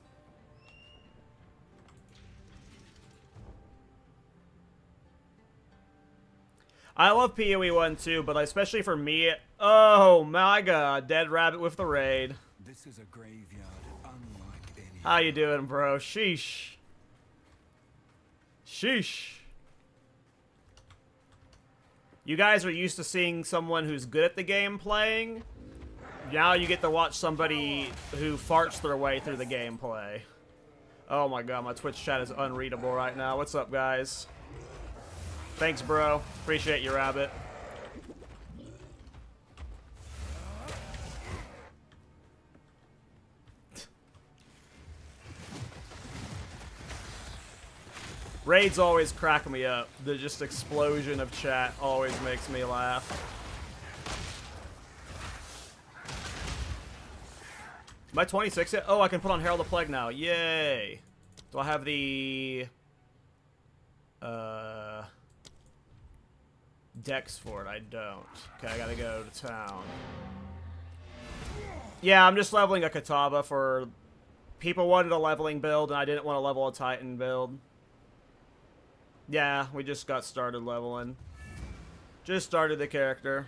I love PoE 1 too, but especially for me, oh my god, dead rabbit with the raid. This is a graveyard unlike any. How you doing, bro? Sheesh. Sheesh. You guys are used to seeing someone who's good at the game playing. Now you get to watch somebody who farts their way through the gameplay. Oh my god, my Twitch chat is unreadable right now. What's up, guys? Thanks, bro. Appreciate you, Rabbit. Raids always crack me up. The just explosion of chat always makes me laugh. Am I 26 yet? Oh, I can put on Herald of Plague now. Yay. Do I have the... Dex for it? I don't. Okay, I gotta go to town. Yeah, I'm just leveling a Kitava for... People wanted a leveling build, and I didn't want to level a Titan build. Yeah, we just got started leveling. Just started the character.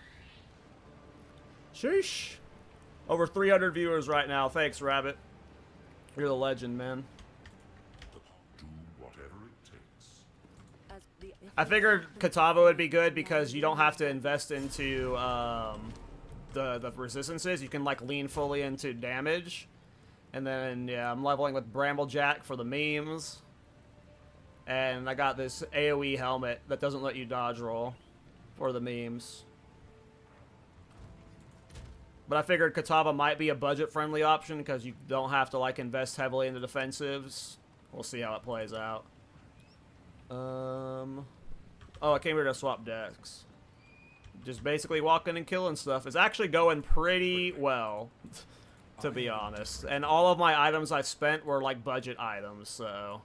Sheesh. Over 300 viewers right now. Thanks, Rabbit. You're the legend, man. Do whatever it takes. I figured Kitava would be good because you don't have to invest into the resistances. You can like lean fully into damage. And then, yeah, I'm leveling with Bramblejack for the memes. And I got this AoE helmet that doesn't let you dodge roll for the memes. But I figured Kitava might be a budget-friendly option because you don't have to like invest heavily into defensives. We'll see how it plays out. Oh, I came here to swap decks. Just basically walking and killing stuff. It's actually going pretty well, to be honest. And all of my items I spent were like budget items, so...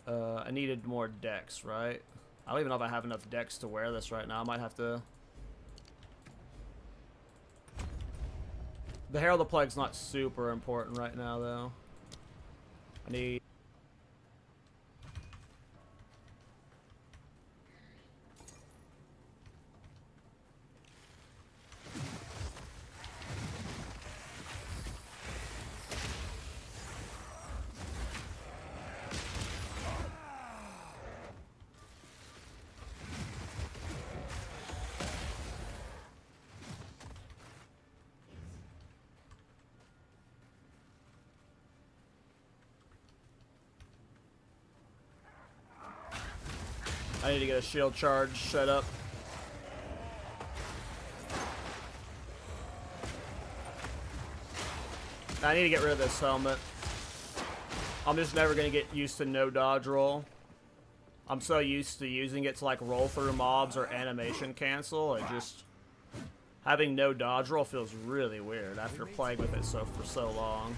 I needed more decks, right? I don't even know if I have enough decks to wear this right now. I might have to... The Herald of Plague's not super important right now, though. I need... I need to get a shield charge set up. I need to get rid of this helmet. I'm just never going to get used to no dodge roll. I'm so used to using it to like roll through mobs or animation cancel. It just... Having no dodge roll feels really weird after playing with it for so long.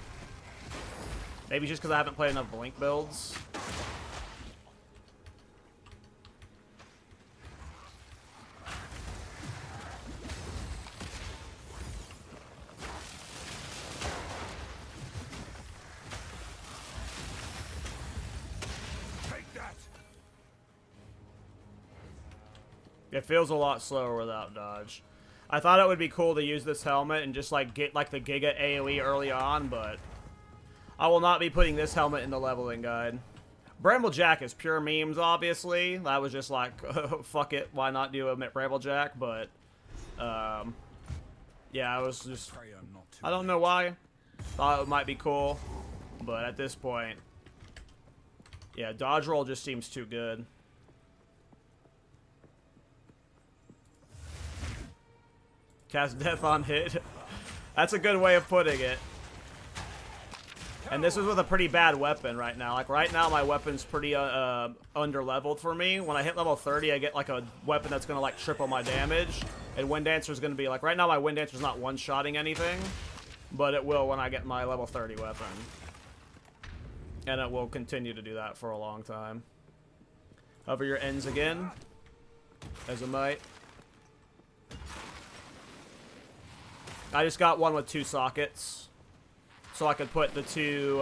Maybe just because I haven't played enough Blink builds. It feels a lot slower without dodge. I thought it would be cool to use this helmet and just like get like the Giga AoE early on, but I will not be putting this helmet in the leveling guide. Bramblejack is pure memes, obviously. That was just like, fuck it, why not do a Bramblejack? But, yeah, I was just, I don't know why. Thought it might be cool, but at this point, yeah, dodge roll just seems too good. Cast death on hit. That's a good way of putting it. And this is with a pretty bad weapon right now. Like right now my weapon's pretty under-leveled for me. When I hit level 30 I get like a weapon that's gonna like triple my damage. And Wind Dancer's gonna be like, right now my Wind Dancer's not one-shotting anything. But it will when I get my level 30 weapon. And it will continue to do that for a long time. Hover your ends again. As it might. I just got one with 2 sockets. So I could put the 2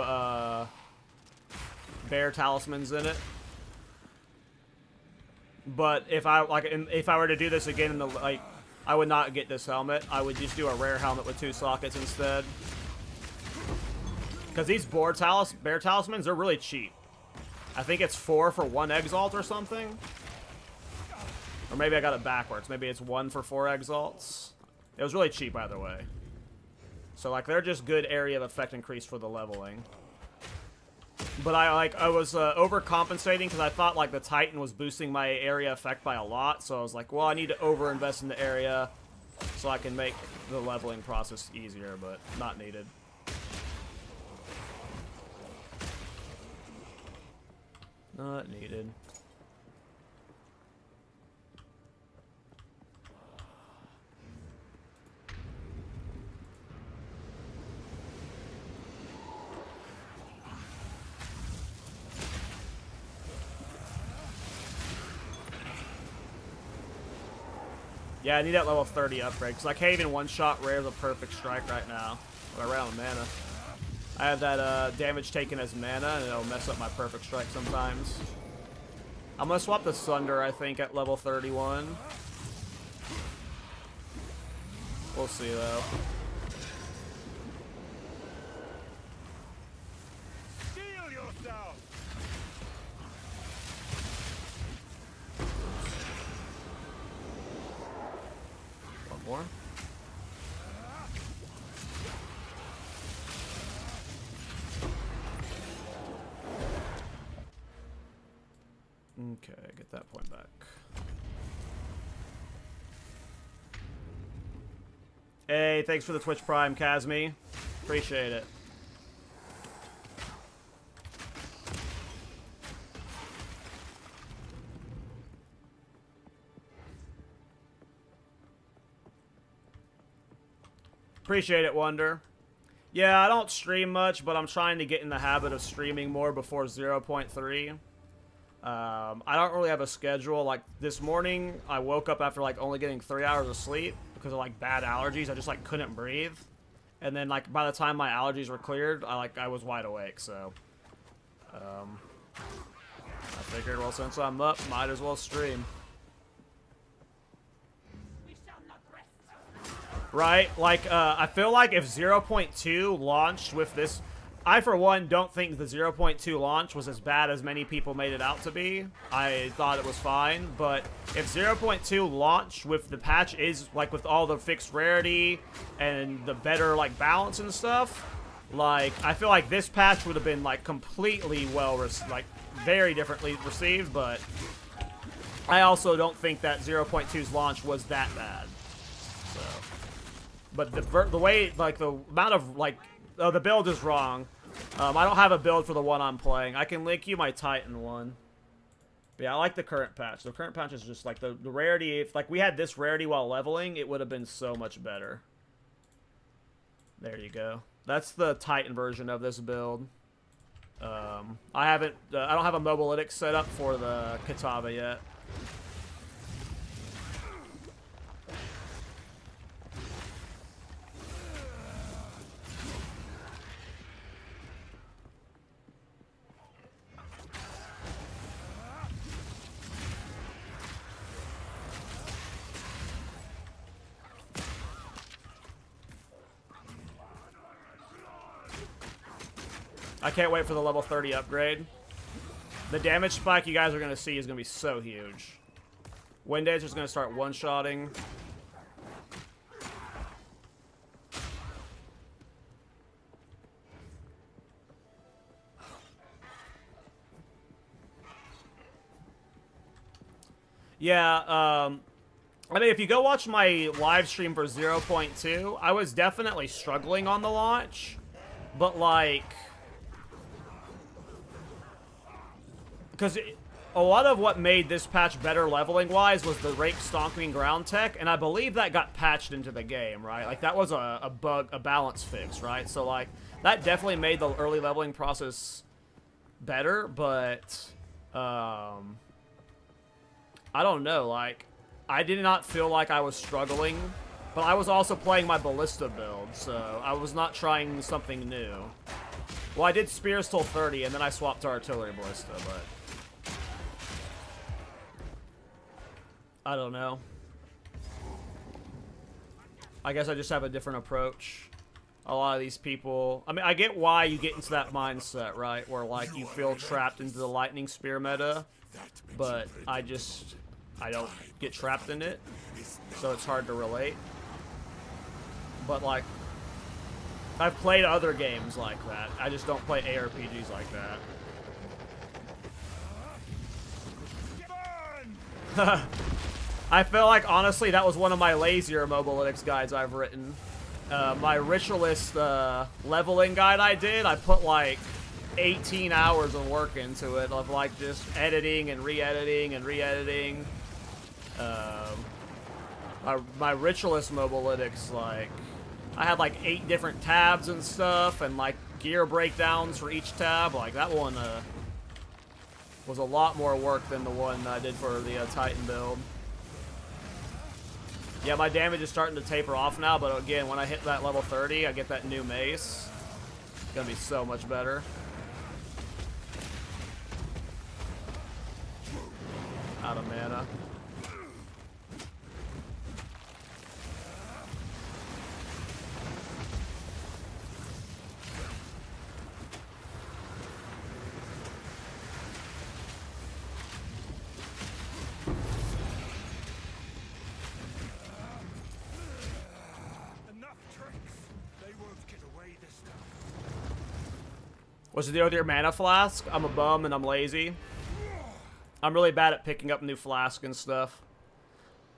bear talismans in it. But if I were to do this again in the I would not get this helmet. I would just do a rare helmet with 2 sockets instead. Because these bear talismans are really cheap. I think it's 4 for 1 exalt or something. Or maybe I got it backwards. Maybe it's 1 for 4 exalts. It was really cheap either way. So like they're just good area of effect increase for the leveling. But I was overcompensating because I thought like the Titan was boosting my area effect by a lot. So I was like, well, I need to overinvest in the area so I can make the leveling process easier, but not needed. Not needed. Yeah, I need that level 30 upgrade, because I can't even one-shot rare the perfect strike right now. But I ran out of mana. I have that damage taken as mana, and it'll mess up my perfect strike sometimes. I'm going to swap the Sunder, I think, at level 31. We'll see, though. Steel yourself! One more. Okay, get that point back. Hey, thanks for the Twitch Prime, Kazmi. Appreciate it. Appreciate it, Wonder. Yeah, I don't stream much, but I'm trying to get in the habit of streaming more before 0.3. I don't really have a schedule. Like, this morning, I woke up after, like, only getting 3 hours of sleep because of, like, bad allergies. I just, like, couldn't breathe. And then, like, by the time my allergies were cleared, I was wide awake, so... I figured, well, since I'm up, might as well stream. Right? Like, I feel like if 0.2 launched with this... I, for one, don't think the 0.2 launch was as bad as many people made it out to be. I thought it was fine, but if 0.2 launched with the patch is, like, with all the fixed rarity and the better, like, balance and stuff, like, I feel like this patch would have been, like, completely like, very differently received, but I also don't think that 0.2's launch was that bad. So, but the way, like, the amount of, like, oh, the build is wrong. I don't have a build for the one I'm playing. I can link you my Titan one. But yeah, I like the current patch. The current patch is just like the rarity. If like we had this rarity while leveling, it would have been so much better. There you go. That's the Titan version of this build. I don't have a mobilytics set up for the Kitava yet. I can't wait for the level 30 upgrade. The damage spike you guys are going to see is going to be so huge. Windazer's going to start one-shotting. Yeah, I mean, if you go watch my live stream for 0.2, I was definitely struggling on the launch. But, like... Because a lot of what made this patch better leveling-wise was the Rake Stonking Ground tech, and I believe that got patched into the game, right? Like, that was a bug, a balance fix, right? So, like, that definitely made the early leveling process better, but, I don't know, like, I did not feel like I was struggling But I was also playing my ballista build, so I was not trying something new. Well, I did spears till 30, and then I swapped to artillery ballista, but I don't know. I guess I just have a different approach. A lot of these people... I mean, I get why you get into that mindset, right? Where, like, you feel trapped into the lightning spear meta, but I don't get trapped in it, so it's hard to relate. But, like, I've played other games like that. I just don't play ARPGs like that. I feel like, honestly, that was one of my lazier Mobalytics guides I've written. My Ritualist leveling guide I did, I put, like, 18 hours of work into it, of, like, just editing and re-editing and re-editing. My Ritualist Mobalytics, like, I had, like, 8 different tabs and stuff, and, like, gear breakdowns for each tab. Like, that one was a lot more work than the one I did for the Titan build. Yeah, my damage is starting to taper off now, but again, when I hit that level 30, I get that new mace. It's gonna be so much better. Out of mana. What's the deal with your mana flask? I'm a bum and I'm lazy. I'm really bad at picking up new flask and stuff.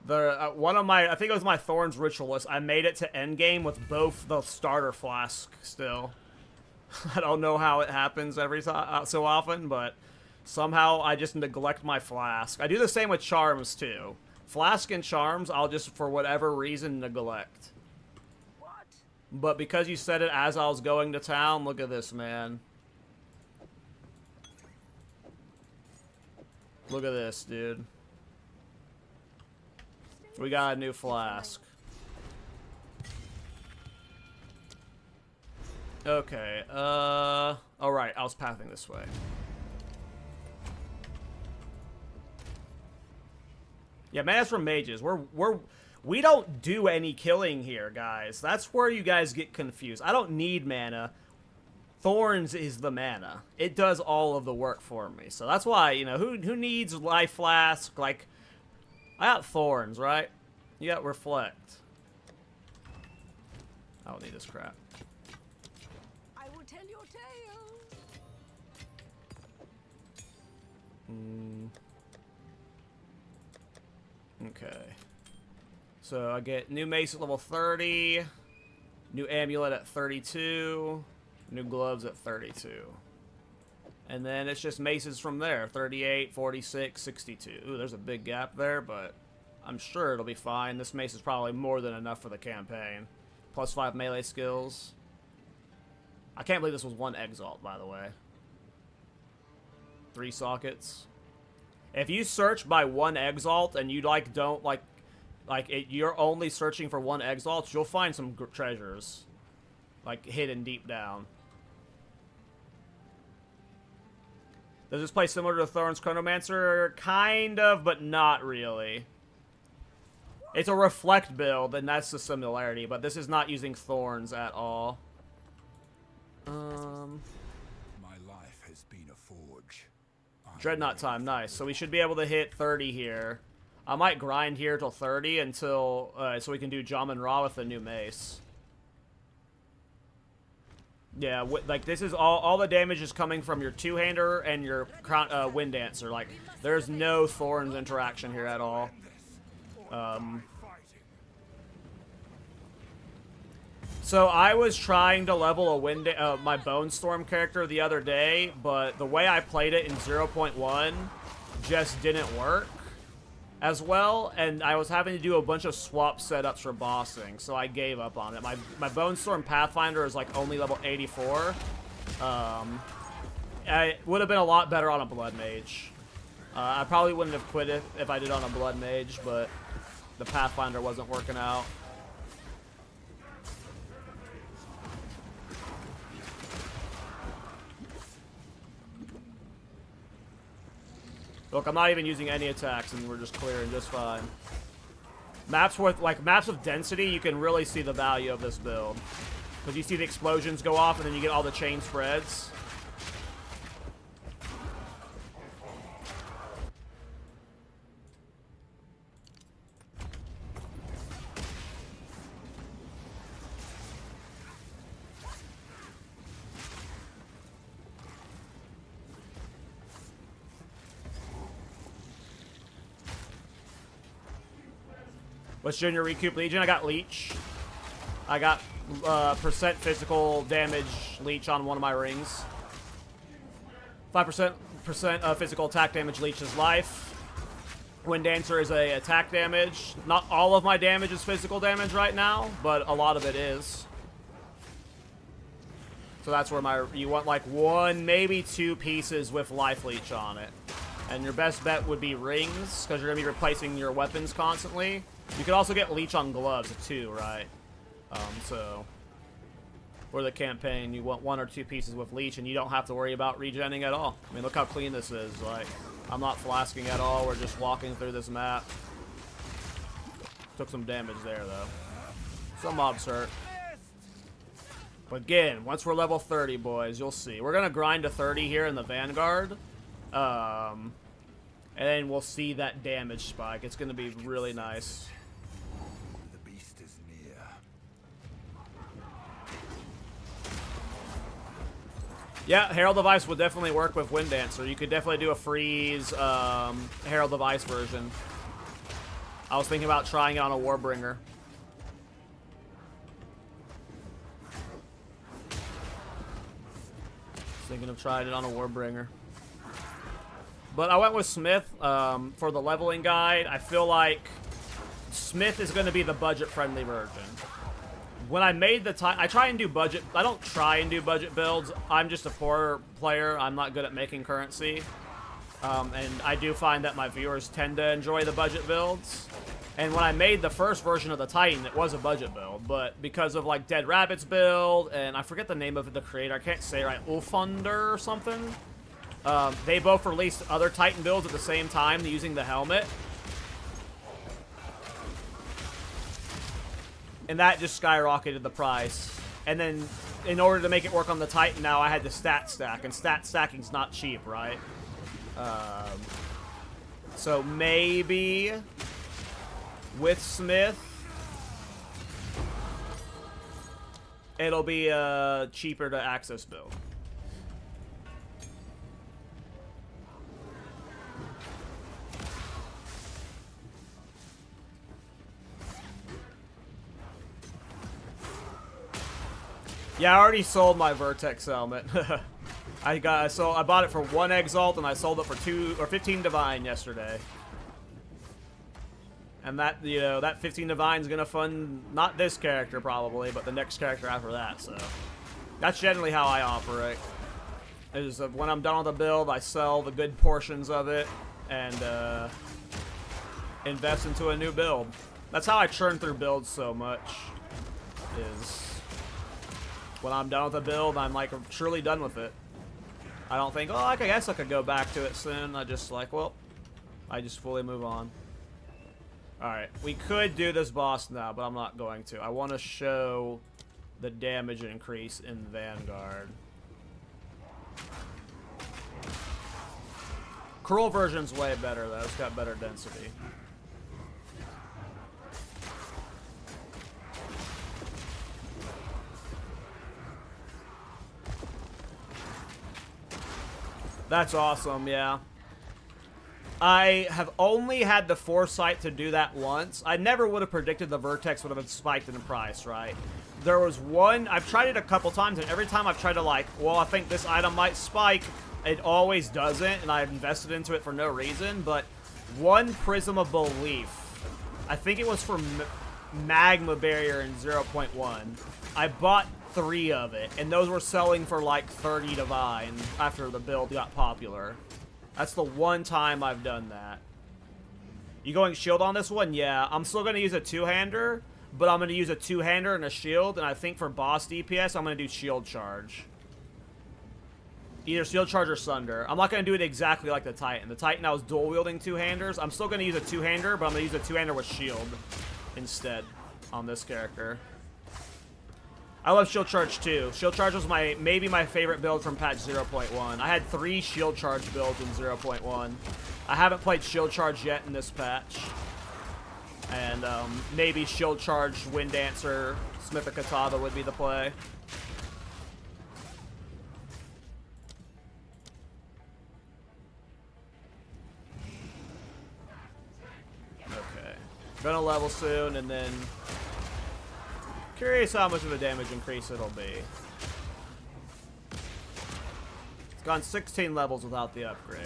One of my, I think it was my Thorns Ritualist, I made it to Endgame with both the starter flask still. I don't know how it happens every so often, but somehow I just neglect my flask. I do the same with charms too. Flask and charms, I'll just, for whatever reason, neglect. What? But because you said it as I was going to town, look at this, man. Look at this, dude. We got a new flask. Okay, alright, I was pathing this way. Yeah, mana's from mages. We don't do any killing here, guys. That's where you guys get confused. I don't need mana. Thorns is the mana. It does all of the work for me. So that's why, you know, who needs Life Flask? Like, I got Thorns, right? You got Reflect. I don't need this crap. I will tell your tale. Okay. So I get new mace at level 30, new amulet at 32, new gloves at 32. And then it's just maces from there, 38, 46, 62. Ooh, there's a big gap there, but I'm sure it'll be fine. This mace is probably more than enough for the campaign. Plus 5 melee skills. I can't believe this was 1 exalt, by the way. 3 sockets. If you search by 1 exalt and you you're only searching for 1 exalt, you'll find some treasures, like, hidden deep down. Does this play similar to Thorns Chronomancer? Kind of, but not really. It's a reflect build, and that's the similarity, but this is not using Thorns at all. My life has been a forge. Dreadnought time, nice. So we should be able to hit 30 here. I might grind here till 30 until, so we can do Jamin Ra with the new mace. Yeah, like, this is all the damage is coming from your two-hander and your Wind Dancer. Like, there's no Thorns interaction here at all. So I was trying to level my Bone Storm character the other day, but the way I played it in 0.1 just didn't work as well, and I was having to do a bunch of swap setups for bossing, so I gave up on it. My Bone Storm Pathfinder is like only level 84. It would have been a lot better on a Blood Mage. I probably wouldn't have quit it if I did on a Blood Mage, but the Pathfinder wasn't working out. Look, I'm not even using any attacks, and we're just clearing just fine. Maps with maps with density, you can really see the value of this build. Because you see the explosions go off, and then you get all the chain spreads. What's Junior Recoup Legion? I got Leech. I got percent physical damage Leech on one of my rings. 5% physical attack damage leeches life. Wind Dancer is a attack damage. Not all of my damage is physical damage right now, but a lot of it is. So that's where you want like one, maybe two pieces with life leech on it. And your best bet would be rings, because you're going to be replacing your weapons constantly. You could also get leech on gloves too, right? So for the campaign, you want one or two pieces with leech, and you don't have to worry about regenning at all. I mean, look how clean this is. Like, I'm not flasking at all. We're just walking through this map. Took some damage there, though. Some mobs hurt. But again, once we're level 30, boys, you'll see. We're gonna grind to 30 here in the Vanguard. And then we'll see that damage spike. It's gonna be really nice. The beast is near. Yeah, Herald of Ice would definitely work with Wind Dancer. You could definitely do a freeze Herald of Ice version. I was thinking about trying it on a Warbringer. Thinking of trying it on a Warbringer. But I went with Smith for the leveling guide. I feel like Smith is going to be the budget-friendly version. When I made the I try and do budget. I don't try and do budget builds. I'm just a poor player. I'm not good at making currency. And I do find that my viewers tend to enjoy the budget builds. And when I made the first version of the Titan, it was a budget build. But because of like Dead Rabbit's build, and I forget the name of the creator. I can't say it right. Ulfunder or something. They both released other Titan builds at the same time using the helmet. And that just skyrocketed the price. And then, in order to make it work on the Titan now, I had to stat stack. And stat stacking's not cheap, right? So maybe with Smith, it'll be a cheaper to access build. Yeah, I already sold my Vertex helmet. I bought it for 1 Exalt and I sold it for 15 Divine yesterday. And that, you know, that 15 Divine's gonna fund not this character probably, but the next character after that. So that's generally how I operate. Is when I'm done with the build, I sell the good portions of it and invest into a new build. That's how I churn through builds so much. Is when I'm done with a build, I'm like truly done with it. I don't think, oh, I guess I could go back to it soon. I just like, well, I just fully move on. Alright, we could do this boss now, but I'm not going to. I want to show the damage increase in Vanguard. Cruel version's way better, though. It's got better density. That's awesome, yeah. I have only had the foresight to do that once. I never would have predicted the Vertex would have been spiked in price, right? There was one, I've tried it a couple times, and every time I've tried to like, well, I think this item might spike, it always doesn't, and I've invested into it for no reason, but one Prism of Belief, I think it was for Magma Barrier in 0.1. I bought 3 of it, and those were selling for like 30 Divine after the build got popular. That's the one time I've done that. You going shield on this one? Yeah. I'm still going to use a 2-hander, but I'm going to use a 2-hander and a shield, and I think for boss DPS, I'm going to do shield charge. Either Shield Charge or Sunder. I'm not going to do it exactly like the Titan. The Titan, I was dual-wielding two-handers. I'm still going to use a two-hander, but I'm going to use a two-hander with Shield instead on this character. I love Shield Charge too. Shield Charge was maybe my favorite build from patch 0.1. I had 3 Shield Charge builds in 0.1. I haven't played Shield Charge yet in this patch. And maybe Shield Charge, Wind Dancer, Smith of Kitava would be the play. Okay. Gonna level soon, and then... Curious how much of a damage increase it'll be. It's gone 16 levels without the upgrade.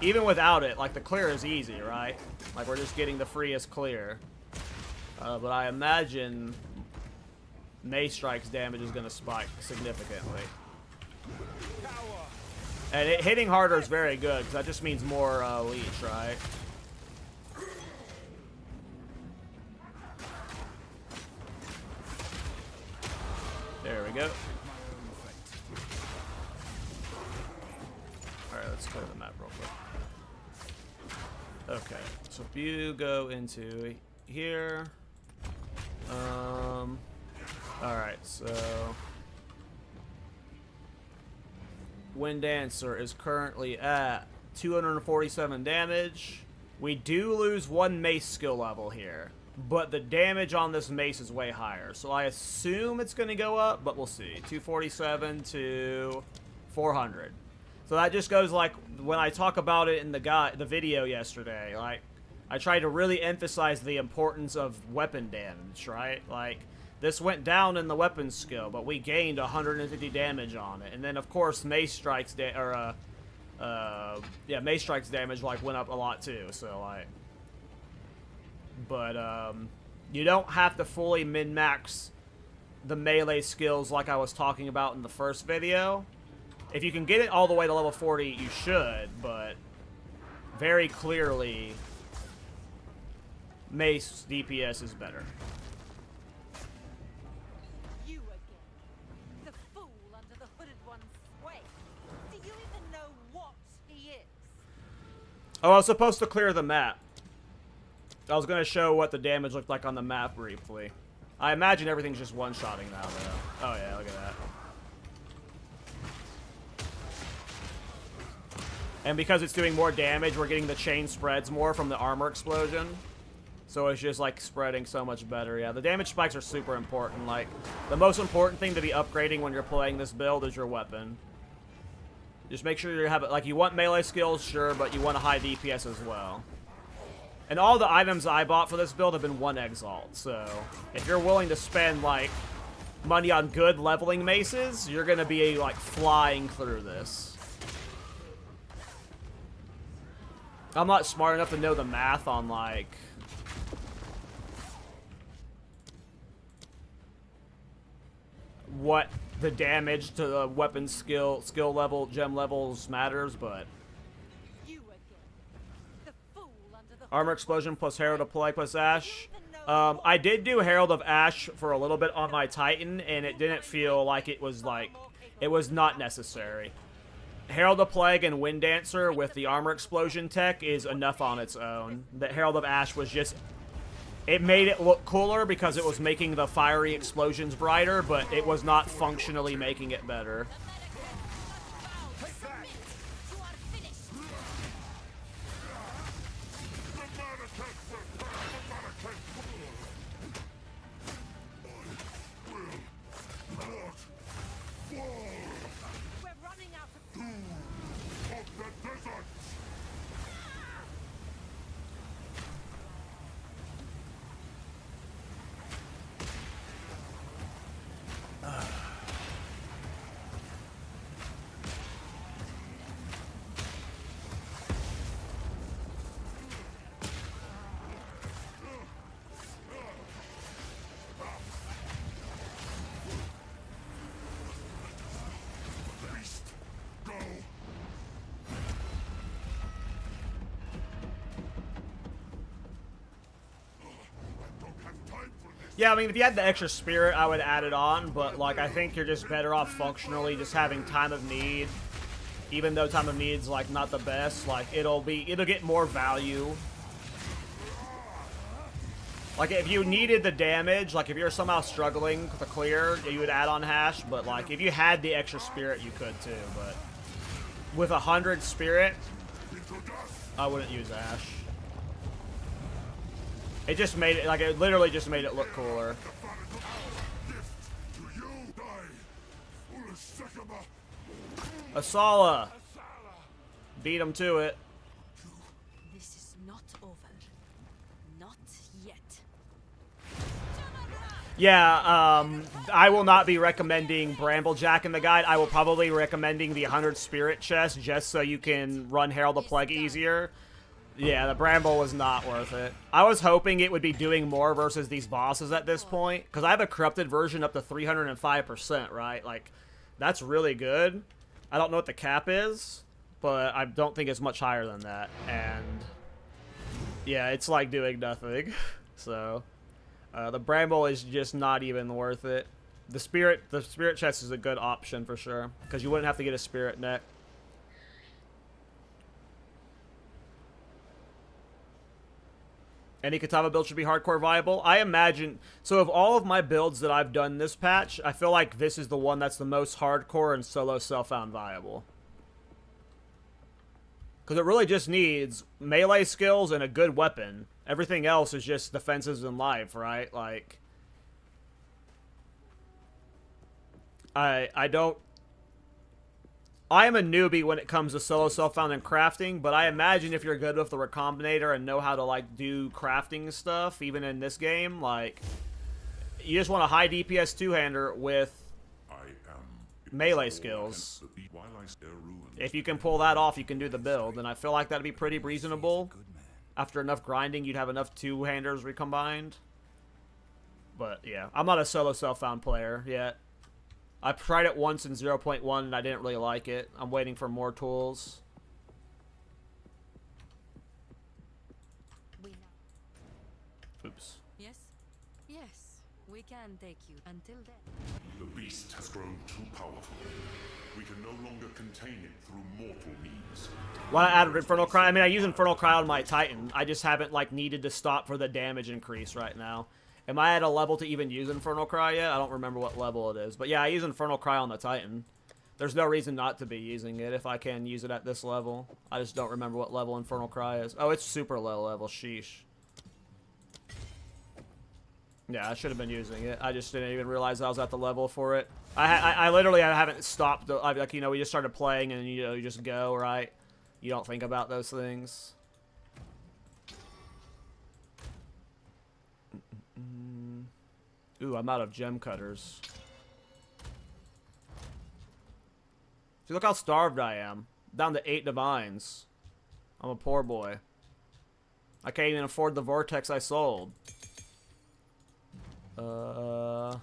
Even without it, like, the clear is easy, right? Like, we're just getting the freest clear. But I imagine Mace Strike's damage is going to spike significantly. And hitting harder is very good, because that just means more leech, right? There we go. Alright, let's clear the map real quick. Okay, so if you go into here... Alright, so... Wind Dancer is currently at 247 damage. We do lose 1 mace skill level here, but the damage on this mace is way higher, so I assume it's going to go up, but we'll see. 247 to 400. So that just goes like when I talk about it in the video yesterday. Like, I tried to really emphasize the importance of weapon damage, right? Like, this went down in the weapon skill, but we gained 150 damage on it. And then, of course, Mace Strike's Mace Strike's damage, like, went up a lot, too. So, like... But, you don't have to fully min-max the melee skills like I was talking about in the first video. If you can get it all the way to level 40, you should, but very clearly, Mace DPS is better. You again. The fool under the hooded one's sway. Do you even know what he is? Oh, I was supposed to clear the map. I was going to show what the damage looked like on the map briefly. I imagine everything's just one-shotting now, though. Oh, yeah, look at that. And because it's doing more damage, we're getting the chain spreads more from the armor explosion. So it's just, like, spreading so much better. Yeah, the damage spikes are super important. Like, the most important thing to be upgrading when you're playing this build is your weapon. Just make sure you have it. Like, you want melee skills, sure, but you want a high DPS as well. And all the items I bought for this build have been 1 Exalt, so if you're willing to spend, like, money on good leveling maces, you're gonna be, like, flying through this. I'm not smart enough to know the math on, like... what the damage to the weapon skill level, gem levels matters, but... Armor Explosion plus Herald of Plague plus Ash. I did do Herald of Ash for a little bit on my Titan, and it didn't feel like it was not necessary. Herald of Plague and Wind Dancer with the Armor Explosion tech is enough on its own. The Herald of Ash was just... It made it look cooler because it was making the fiery explosions brighter, but it was not functionally making it better. Yeah, I mean, if you had the extra spirit, I would add it on, but, like, I think you're just better off functionally just having Time of Need. Even though Time of Need's, like, not the best, like, it'll get more value. Like, if you needed the damage, like, if you're somehow struggling to clear, you would add on Hash, but, like, if you had the extra spirit, you could, too, but... With 100 spirit, I wouldn't use Ash. It just made it, like, it literally just made it look cooler. Asala! Beat him to it. This is not over. Not yet. Yeah, I will not be recommending Bramblejack in the guide. I will probably be recommending the 100 Spirit chest just so you can run Herald the Plague easier. Yeah, the Bramble was not worth it. I was hoping it would be doing more versus these bosses at this point, because I have a corrupted version up to 305%, right? Like, that's really good. I don't know what the cap is, but I don't think it's much higher than that. And, yeah, it's like doing nothing. So, the Bramble is just not even worth it. The Spirit chest is a good option for sure, because you wouldn't have to get a Spirit neck. Any Kitava build should be hardcore viable. I imagine... So of all of my builds that I've done this patch, I feel like this is the one that's the most hardcore and solo self-found viable. Because it really just needs melee skills and a good weapon. Everything else is just defenses and life, right? Like... I don't... I am a newbie when it comes to solo self-found and crafting, but I imagine if you're good with the Recombinator and know how to, like, do crafting stuff, even in this game, like, you just want a high DPS two-hander with melee skills. If you can pull that off, you can do the build, and I feel like that'd be pretty reasonable. After enough grinding, you'd have enough two-handers recombined. But, yeah, I'm not a solo self-found player yet. I tried it once in 0.1 and I didn't really like it. I'm waiting for more tools. Oops. Yes? Yes. We can take you. Until then. The beast has grown too powerful. We can no longer contain it through mortal means. Why I added Infernal Cry? I mean, I use Infernal Cry on my Titan. I just haven't, like, needed to stop for the damage increase right now. Am I at a level to even use Infernal Cry yet? I don't remember what level it is. But yeah, I use Infernal Cry on the Titan. There's no reason not to be using it if I can use it at this level. I just don't remember what level Infernal Cry is. Oh, it's super low level. Sheesh. Yeah, I should have been using it. I just didn't even realize I was at the level for it. I literally haven't stopped. Like, you know, we just started playing and, you know, you just go, right? You don't think about those things. Ooh, I'm out of gem cutters. See, look how starved I am. Down to 8 divines. I'm a poor boy. I can't even afford the vortex I sold. I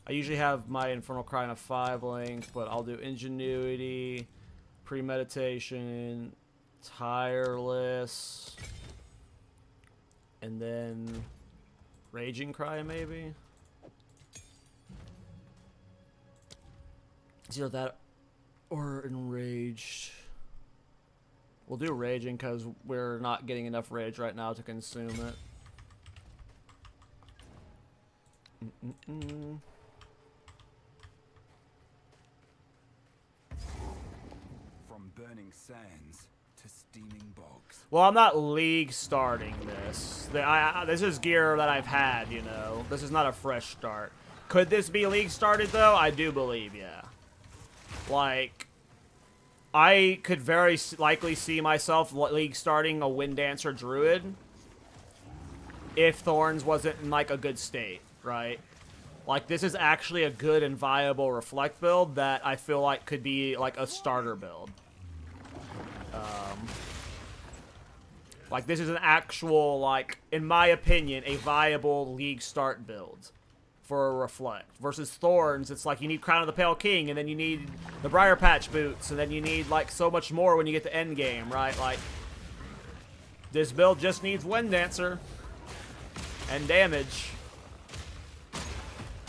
usually have my Infernal Cry in a 5 length, but I'll do Ingenuity, Premeditation, Tireless, and then Raging Cry, maybe? It's either that or Enraged. We'll do Raging because we're not getting enough Rage right now to consume it. From burning sands to steaming bogs. Well, I'm not league starting this. This is gear that I've had, you know. This is not a fresh start. Could this be league started, though? I do believe, yeah. Like, I could very likely see myself league starting a Wind Dancer Druid if Thorns wasn't in, like, a good state, right? Like, this is actually a good and viable Reflect build that I feel like could be, like, a starter build. Like, this is an actual, like, in my opinion, a viable league start build for a reflect. Versus Thorns, it's like you need Crown of the Pale King, and then you need the Briar Patch boots, and then you need like so much more when you get to Endgame, right? Like, this build just needs Wind Dancer and damage.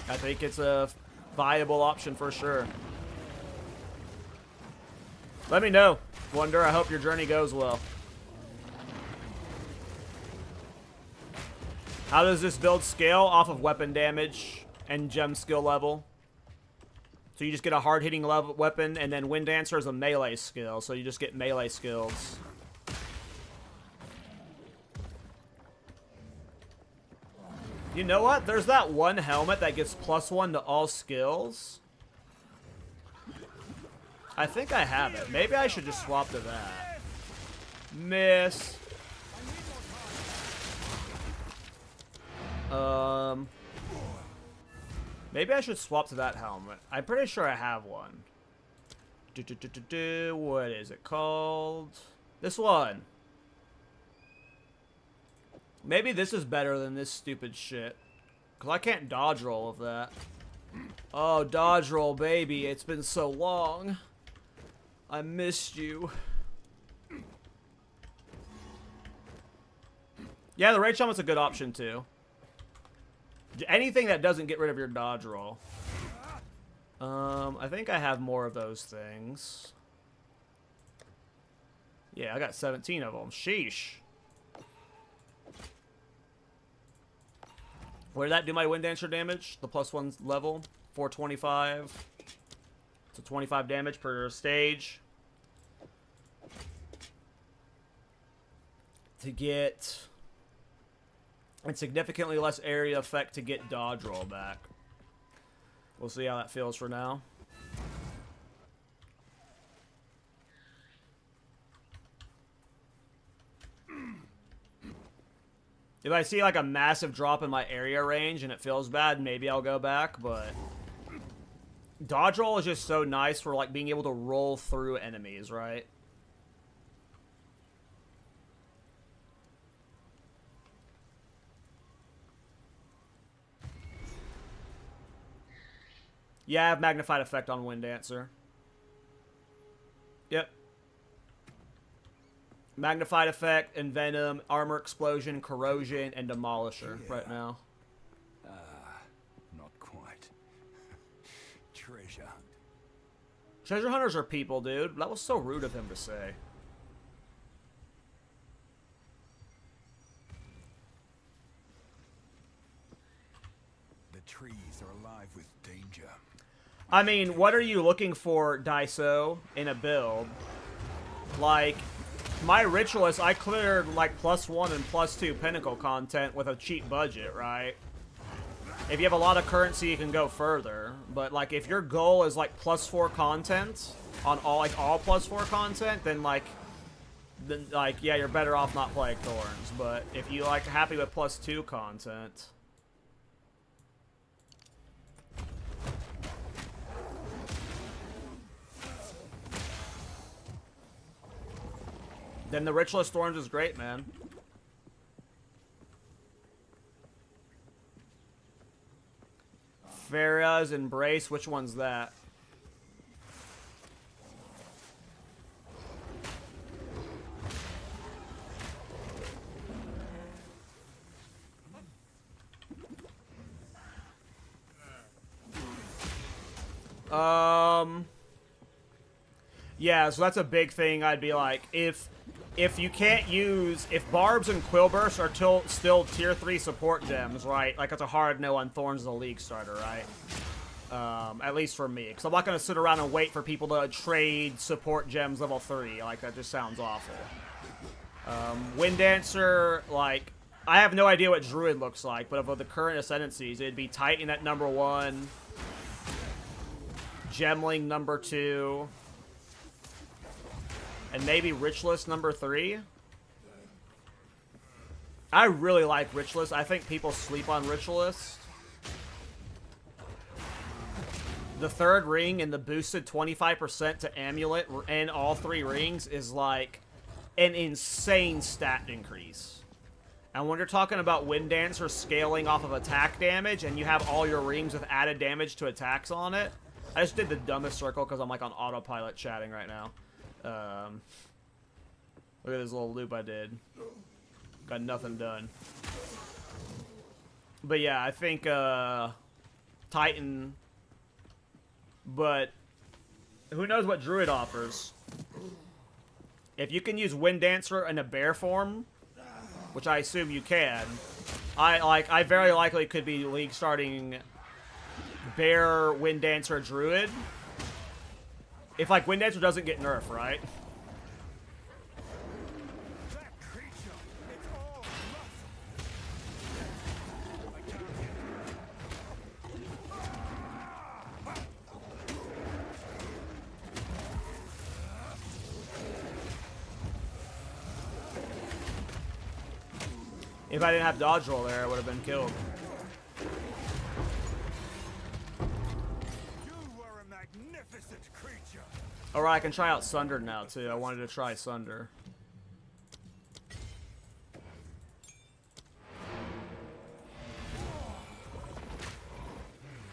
I think it's a viable option for sure. Let me know, Wonder. I hope your journey goes well. How does this build scale? Off of weapon damage and gem skill level. So you just get a hard-hitting weapon, and then Wind Dancer is a melee skill, so you just get melee skills. You know what? There's that one helmet that gets +1 to all skills. I think I have it. Maybe I should just swap to that. Miss. Maybe I should swap to that helmet. I'm pretty sure I have one. What is it called? This one. Maybe this is better than this stupid shit. Because I can't dodge roll of that. Oh, dodge roll, baby. It's been so long. I missed you. Yeah, the Rage Helmet's a good option, too. Anything that doesn't get rid of your dodge roll. I think I have more of those things. Yeah, I got 17 of them. Sheesh. Where did that do my Wind Dancer damage? The +1 level. 425. So 25 damage per stage. To get... and significantly less area effect to get dodge roll back. We'll see how that feels for now. If I see like a massive drop in my area range and it feels bad, maybe I'll go back, but dodge roll is just so nice for like being able to roll through enemies, right? Yeah, I have magnified effect on Wind Dancer. Yep. Magnified effect, Envenom, Armor Explosion, Corrosion, and Demolisher right now. Not quite. Treasure hunt. Treasure hunters are people, dude. That was so rude of him to say. The trees are alive with danger. I mean, what are you looking for, Daiso, in a build? Like, my Ritualist, I cleared like +1 and +2 Pinnacle content with a cheap budget, right? If you have a lot of currency, you can go further. But like, if your goal is like +4 content on all +4 content, then yeah, you're better off not playing Thorns. But if you like happy with +2 content. Then the Ritualist Thorns is great, man. Farah's Embrace, which one's that? Yeah, so that's a big thing. I'd be like, if you can't use, if Barbs and Quillburst are still tier 3 support gems, right? Like, it's a hard no on Thorns as a league starter, right? At least for me. Because I'm not going to sit around and wait for people to trade support gems level 3. Like, that just sounds awful. Wind Dancer, like, I have no idea what Druid looks like, but of the current Ascendancies, it'd be Titan at number 1, Gemling number 2, and maybe Ritualist number 3. I really like Ritualist. I think people sleep on Ritualist. The 3rd ring and the boosted 25% to Amulet and all 3 rings is like an insane stat increase. And when you're talking about Wind Dancer scaling off of attack damage and you have all your rings with added damage to attacks on it, I just did the dumbest circle because I'm like on autopilot chatting right now. Look at this little loop I did. Got nothing done. But yeah, I think Titan, but who knows what Druid offers. If you can use Wind Dancer in a bear form, which I assume you can, I very likely could be league starting bear, Wind Dancer, Druid. If like Wind Dancer doesn't get nerfed, right? That creature, it's all If I didn't have dodge roll there, I would have been killed. You were a magnificent creature. Alright, I can try out Sunder now too. I wanted to try Sunder.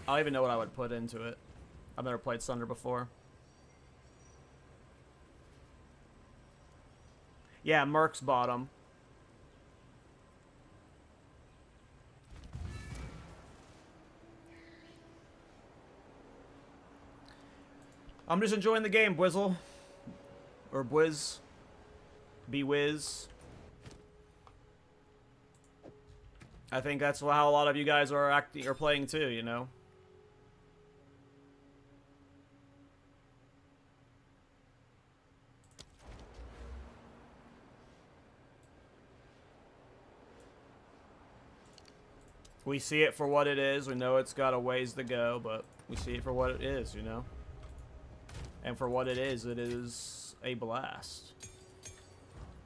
I don't even know what I would put into it. I've never played Sunder before. Yeah, Merc's bottom. I'm just enjoying the game, Bwizzle. Or Bwiz. Bwiz. I think that's how a lot of you guys are playing too, you know? We see it for what it is. We know it's got a ways to go, but we see it for what it is, you know? And for what it is a blast.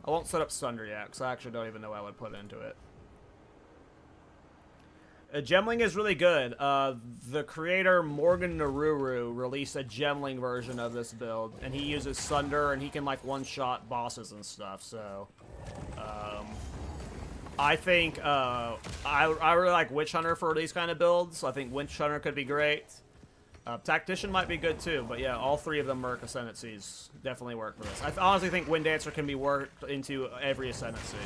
I won't set up Sunder yet, because I actually don't even know what I would put into it. Gemling is really good. The creator, Morgan Naruru, released a Gemling version of this build, and he uses Sunder, and he can, like, one-shot bosses and stuff, so... I think, I really like Witch Hunter for these kind of builds. I think Witch Hunter could be great. Tactician might be good too, but yeah, all three of them Merc Ascendancies definitely work for this. I honestly think Wind Dancer can be worked into every Ascendancy.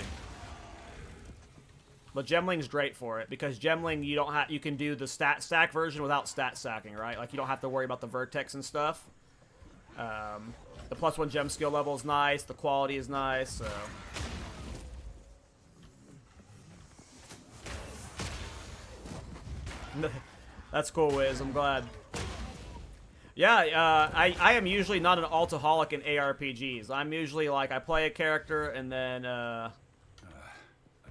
But Gemling's great for it, because Gemling, you can do the stat stack version without stat stacking, right? Like, you don't have to worry about the vertex and stuff. The +1 gem skill level is nice, the quality is nice, so... That's cool, Wiz. I'm glad. Yeah, I am usually not an altaholic in ARPGs. I'm usually like, I play a character and then A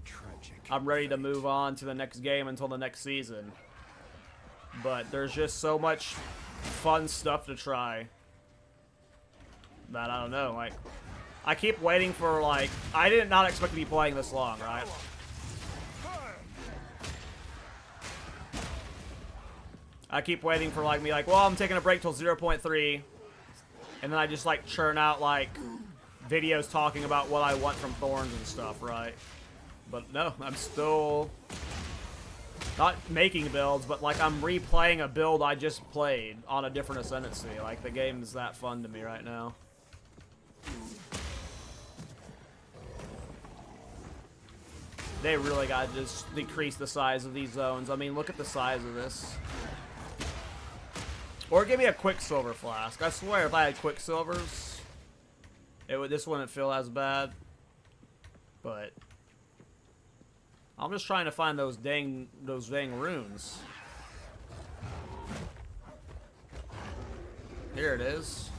tragic I'm ready to move on to the next game until the next season. But there's just so much fun stuff to try that I don't know. Like, I keep waiting for, like, I did not expect to be playing this long, right? I keep waiting for, like, me, like, well, I'm taking a break till 0.3, and then I just, like, churn out, like, videos talking about what I want from Thorns and stuff, right? But no, I'm still not making builds, but, like, I'm replaying a build I just played on a different Ascendancy. Like, the game is that fun to me right now. They really got to just decrease the size of these zones. I mean, look at the size of this. Or give me a Quicksilver flask. I swear, if I had Quicksilvers, this wouldn't feel as bad. But I'm just trying to find those dang runes. Here it is.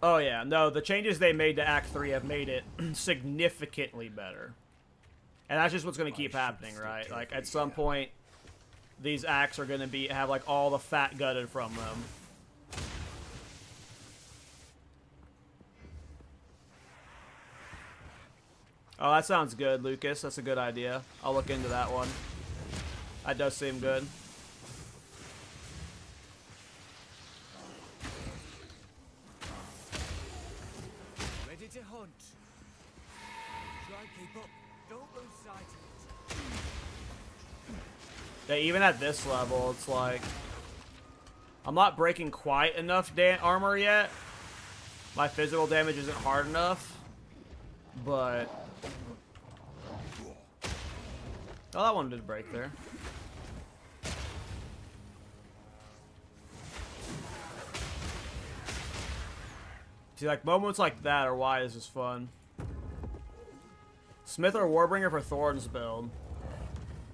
Oh yeah, no, the changes they made to Act 3 have made it significantly better. And that's just what's going to keep happening, right? Like, at some point, these acts are going to have, like, all the fat gutted from them. Oh, that sounds good, Lucas. That's a good idea. I'll look into that one. That does seem good. to hunt. Try and keep up. Don't lose sight of it. Yeah, even at this level, it's like I'm not breaking quite enough armor yet. My physical damage isn't hard enough, but oh, that one did break there. See, like moments like that are why this is fun. Smith or Warbringer for Thorns build.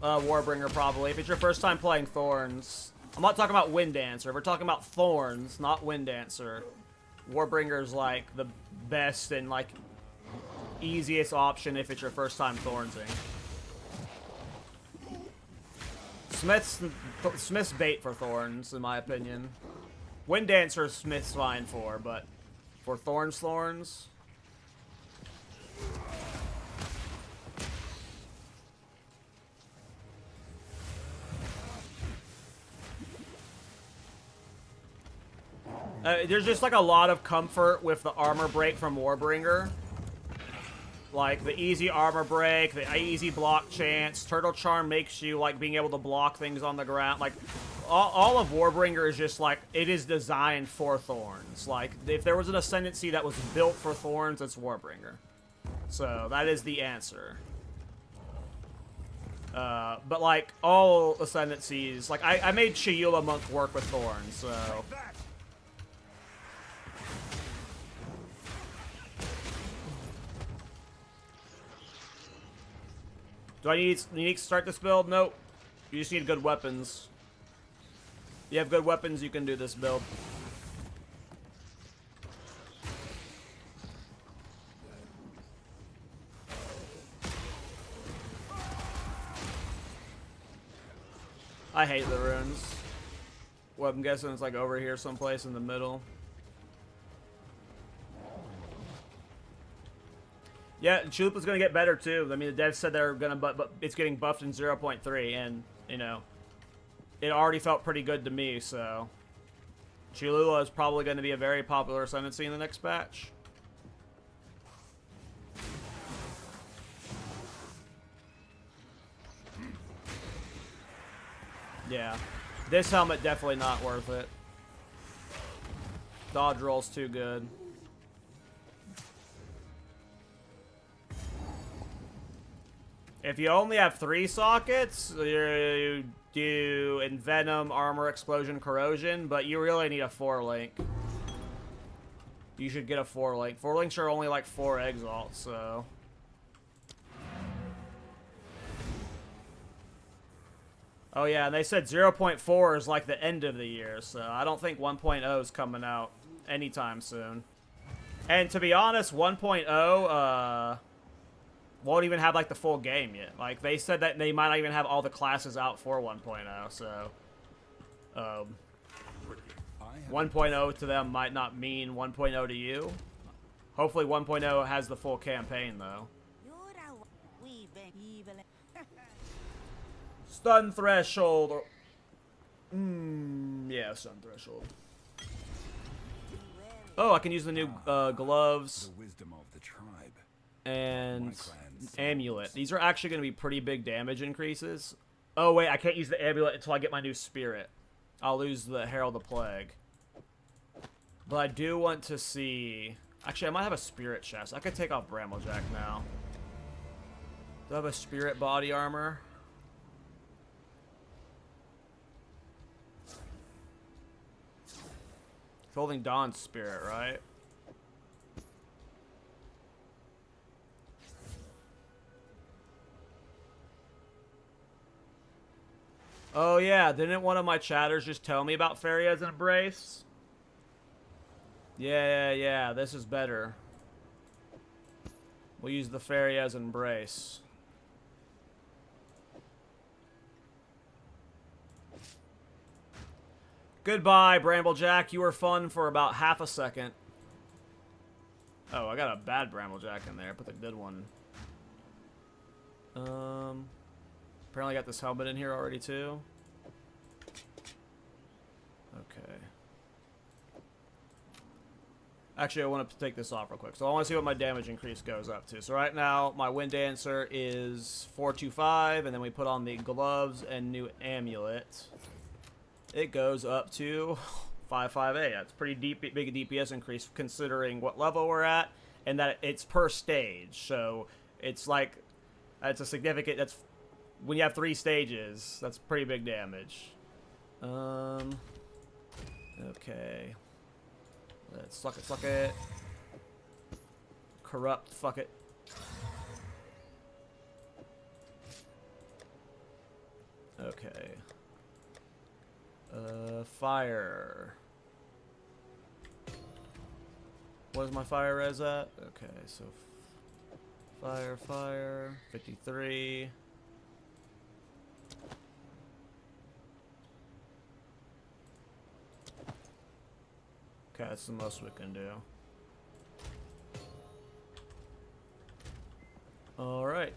Warbringer probably. If it's your first time playing Thorns. I'm not talking about Wind Dancer. We're talking about Thorns, not Wind Dancer. Warbringer's like the best and like easiest option if it's your first time Thornsing. Smith's bait for Thorns, in my opinion. Wind Dancer Smith's fine for, but for Thorns. There's just like a lot of comfort with the armor break from Warbringer. Like the easy armor break, the easy block chance. Turtle Charm makes you like being able to block things on the ground. Like all of Warbringer is just like, it is designed for Thorns. Like if there was an Ascendancy that was built for Thorns, it's Warbringer. So that is the answer. But like all Ascendancies, like I made Sheila Monk work with Thorns, so. Do I need to start this build? Nope. You just need good weapons. You have good weapons, you can do this build. I hate the runes. Well, I'm guessing it's like over here someplace in the middle. Yeah, Chalupa's gonna get better too. I mean, the devs said they're gonna, but it's getting buffed in 0.3, and you know, it already felt pretty good to me. So, Cholula is probably going to be a very popular Ascendancy in the next patch. Yeah, this helmet definitely not worth it. Dodge roll's too good. If you only have 3 sockets, you do Envenom, Armor, Explosion, Corrosion, but you really need a 4-link. You should get a 4-link. 4-links are only like 4 exalts, so. Oh yeah, and they said 0.4 is like the end of the year, so I don't think 1.0 is coming out anytime soon. And to be honest, 1.0, won't even have like the full game yet. Like they said that they might not even have all the classes out for 1.0, so 1.0 to them might not mean 1.0 to you. Hopefully 1.0 has the full campaign though. Stun threshold or yeah, stun threshold. Oh, I can use the new gloves. The wisdom of the tribe. And amulet. These are actually going to be pretty big damage increases. Oh wait, I can't use the amulet until I get my new spirit. I'll lose the Herald of Plague. But I do want to see... Actually, I might have a spirit chest. I could take off Bramblejack now. Do I have a spirit body armor? It's holding Dawn's spirit, right? Oh yeah, didn't one of my chatters just tell me about Feria's Embrace? Yeah, this is better. We'll use the Feria's Embrace. Goodbye, Bramblejack. You were fun for about half a second. Oh, I got a bad Bramblejack in there. Put the good one. Apparently I got this helmet in here already too. Okay. Actually, I want to take this off real quick. So I want to see what my damage increase goes up to. So right now, my Wind Dancer is 425, and then we put on the gloves and new amulet. It goes up to 558. That's pretty big a DPS increase considering what level we're at, and that it's per stage. So it's like, that's a significant, that's, when you have 3 stages, that's pretty big damage. Okay. Let's suck it. Corrupt, fuck it. Okay. Fire. Where's my fire res at? Okay, so fire, 53. Okay, that's the most we can do. Alright.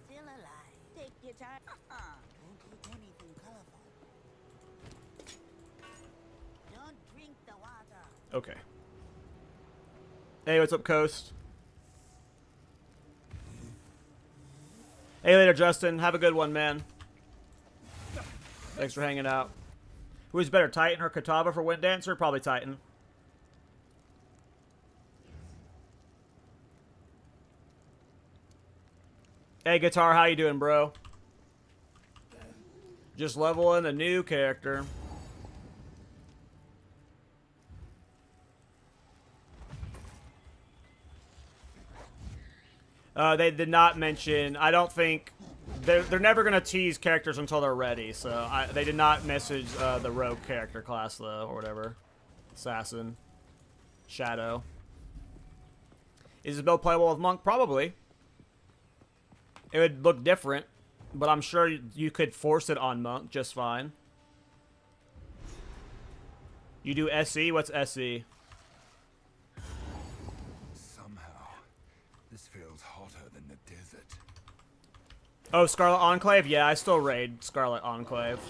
Still alive. Take your time. Don't eat anything colorful. Don't drink the water. Okay. Hey, what's up, Coast? Hey, later, Justin. Have a good one, man. Thanks for hanging out. Who's better, Titan or Kitava for Wind Dancer? Probably Titan. Hey, Guitar, how you doing, bro? Just leveling a new character. They did not mention. I don't think they're never gonna tease characters until they're ready. So they did not message the rogue character class though, or whatever. Assassin, Shadow. Is this build playable with Monk? Probably. It would look different, but I'm sure you could force it on Monk just fine. You do SE? What's SE? This feels hotter than the desert. Oh, Scarlet Enclave? Yeah, I still raid Scarlet Enclave.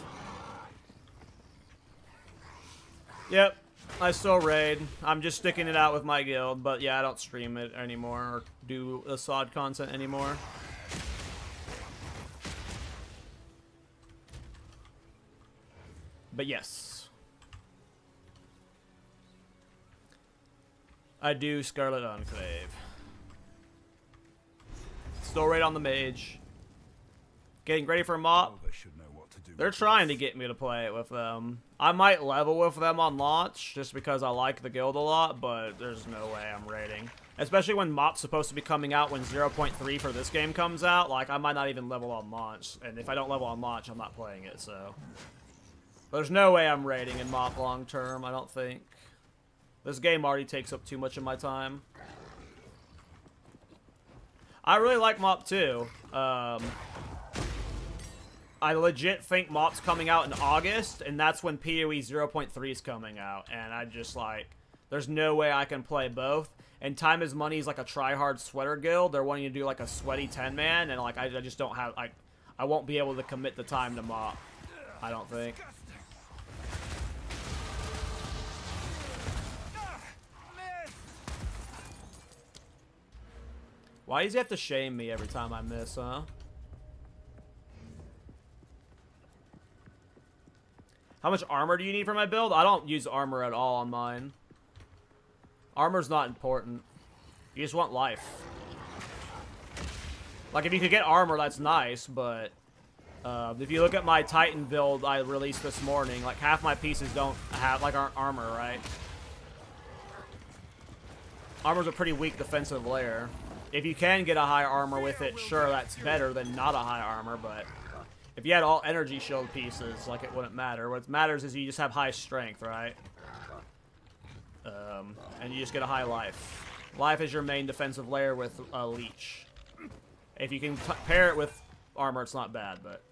Yep, I still raid. I'm just sticking it out with my guild, but yeah, I don't stream it anymore or do Assad content anymore. But yes. I do Scarlet Enclave. Still right on the mage. Getting ready for mop. They're trying to get me to play it with them. I might level with them on launch just because I like the guild a lot, but there's no way I'm raiding. Especially when mop's supposed to be coming out when 0.3 for this game comes out. Like, I might not even level on launch. And if I don't level on launch, I'm not playing it, so. There's no way I'm raiding in mop long term, I don't think. This game already takes up too much of my time. I really like Mop too. I legit think Mop's coming out in August, and that's when PoE 0.3 is coming out. And I just like, there's no way I can play both. And Time is Money is like a try-hard sweater guild. They're wanting to do like a sweaty 10-man, and like I just don't have, like, I won't be able to commit the time to Mop. I don't think. Why does he have to shame me every time I miss, huh? How much armor do you need for my build? I don't use armor at all on mine. Armor's not important. You just want life. Like, if you could get armor, that's nice, but... if you look at my Titan build I released this morning, like, half my pieces don't have, like, aren't armor, right? Armor's a pretty weak defensive layer. If you can get a high armor with it, sure, that's better than not a high armor, but if you had all energy shield pieces, like, it wouldn't matter. What matters is you just have high strength, right? And you just get a high life. Life is your main defensive layer with a leech. If you can pair it with armor, it's not bad, but...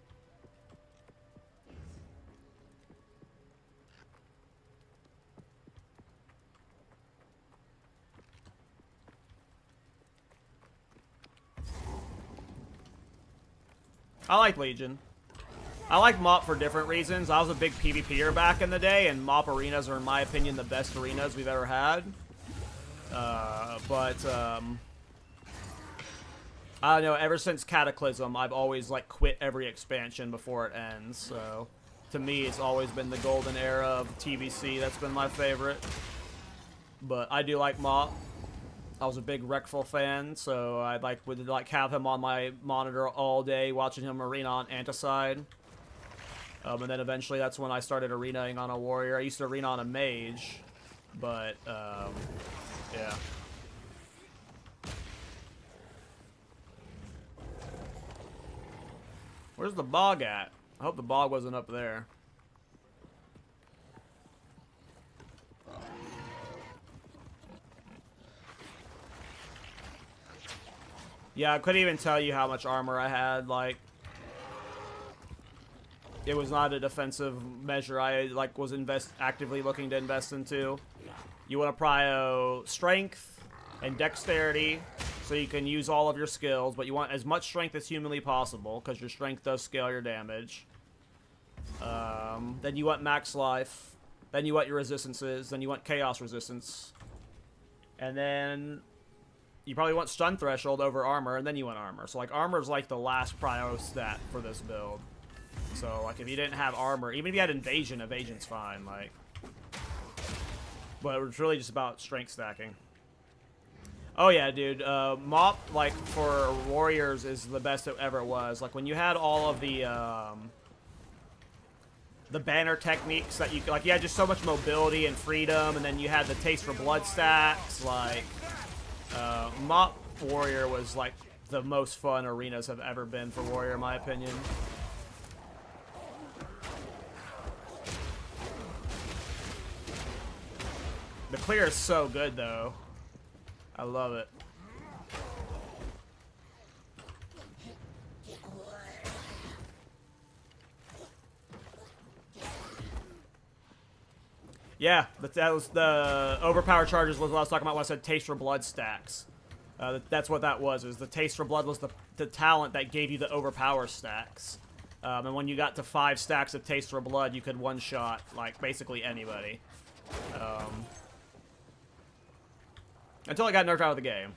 I like Legion. I like MoP for different reasons. I was a big PvPer back in the day, and MoP arenas are, in my opinion, the best arenas we've ever had. I don't know, ever since Cataclysm, I've always, like, quit every expansion before it ends, so... To me, it's always been the golden era of TBC. That's been my favorite. But I do like MoP. I was a big Wreckful fan, so I would have him on my monitor all day, watching him arena on Anticide. And then eventually that's when I started arenaing on a warrior. I used to arena on a mage, but yeah. Where's the bog at? I hope the bog wasn't up there. Yeah, I couldn't even tell you how much armor I had. Like, it was not a defensive measure I was actively looking to invest into. You want to prio strength and dexterity, so you can use all of your skills, but you want as much strength as humanly possible, because your strength does scale your damage. Then you want max life. Then you want your resistances. Then you want chaos resistance. And then you probably want stun threshold over armor, and then you want armor. So, like, armor is, like, the last prio stat for this build. So, like, if you didn't have armor, even if you had invasion, evasion's fine, like. But it was really just about strength stacking. Oh, yeah, dude. MoP, like, for warriors is the best it ever was. Like, when you had all of the banner techniques that you had just so much mobility and freedom, and then you had the taste for blood stacks, like, MoP warrior was, like, the most fun arenas have ever been for warrior, in my opinion. The clear is so good, though. I love it. Yeah, but that was the overpower charges was what I was talking about when I said taste for blood stacks. That's what that was. Is the taste for blood was the talent that gave you the overpower stacks. And when you got to 5 stacks of taste for blood, you could one-shot, like, basically anybody. Until it got nerfed out of the game.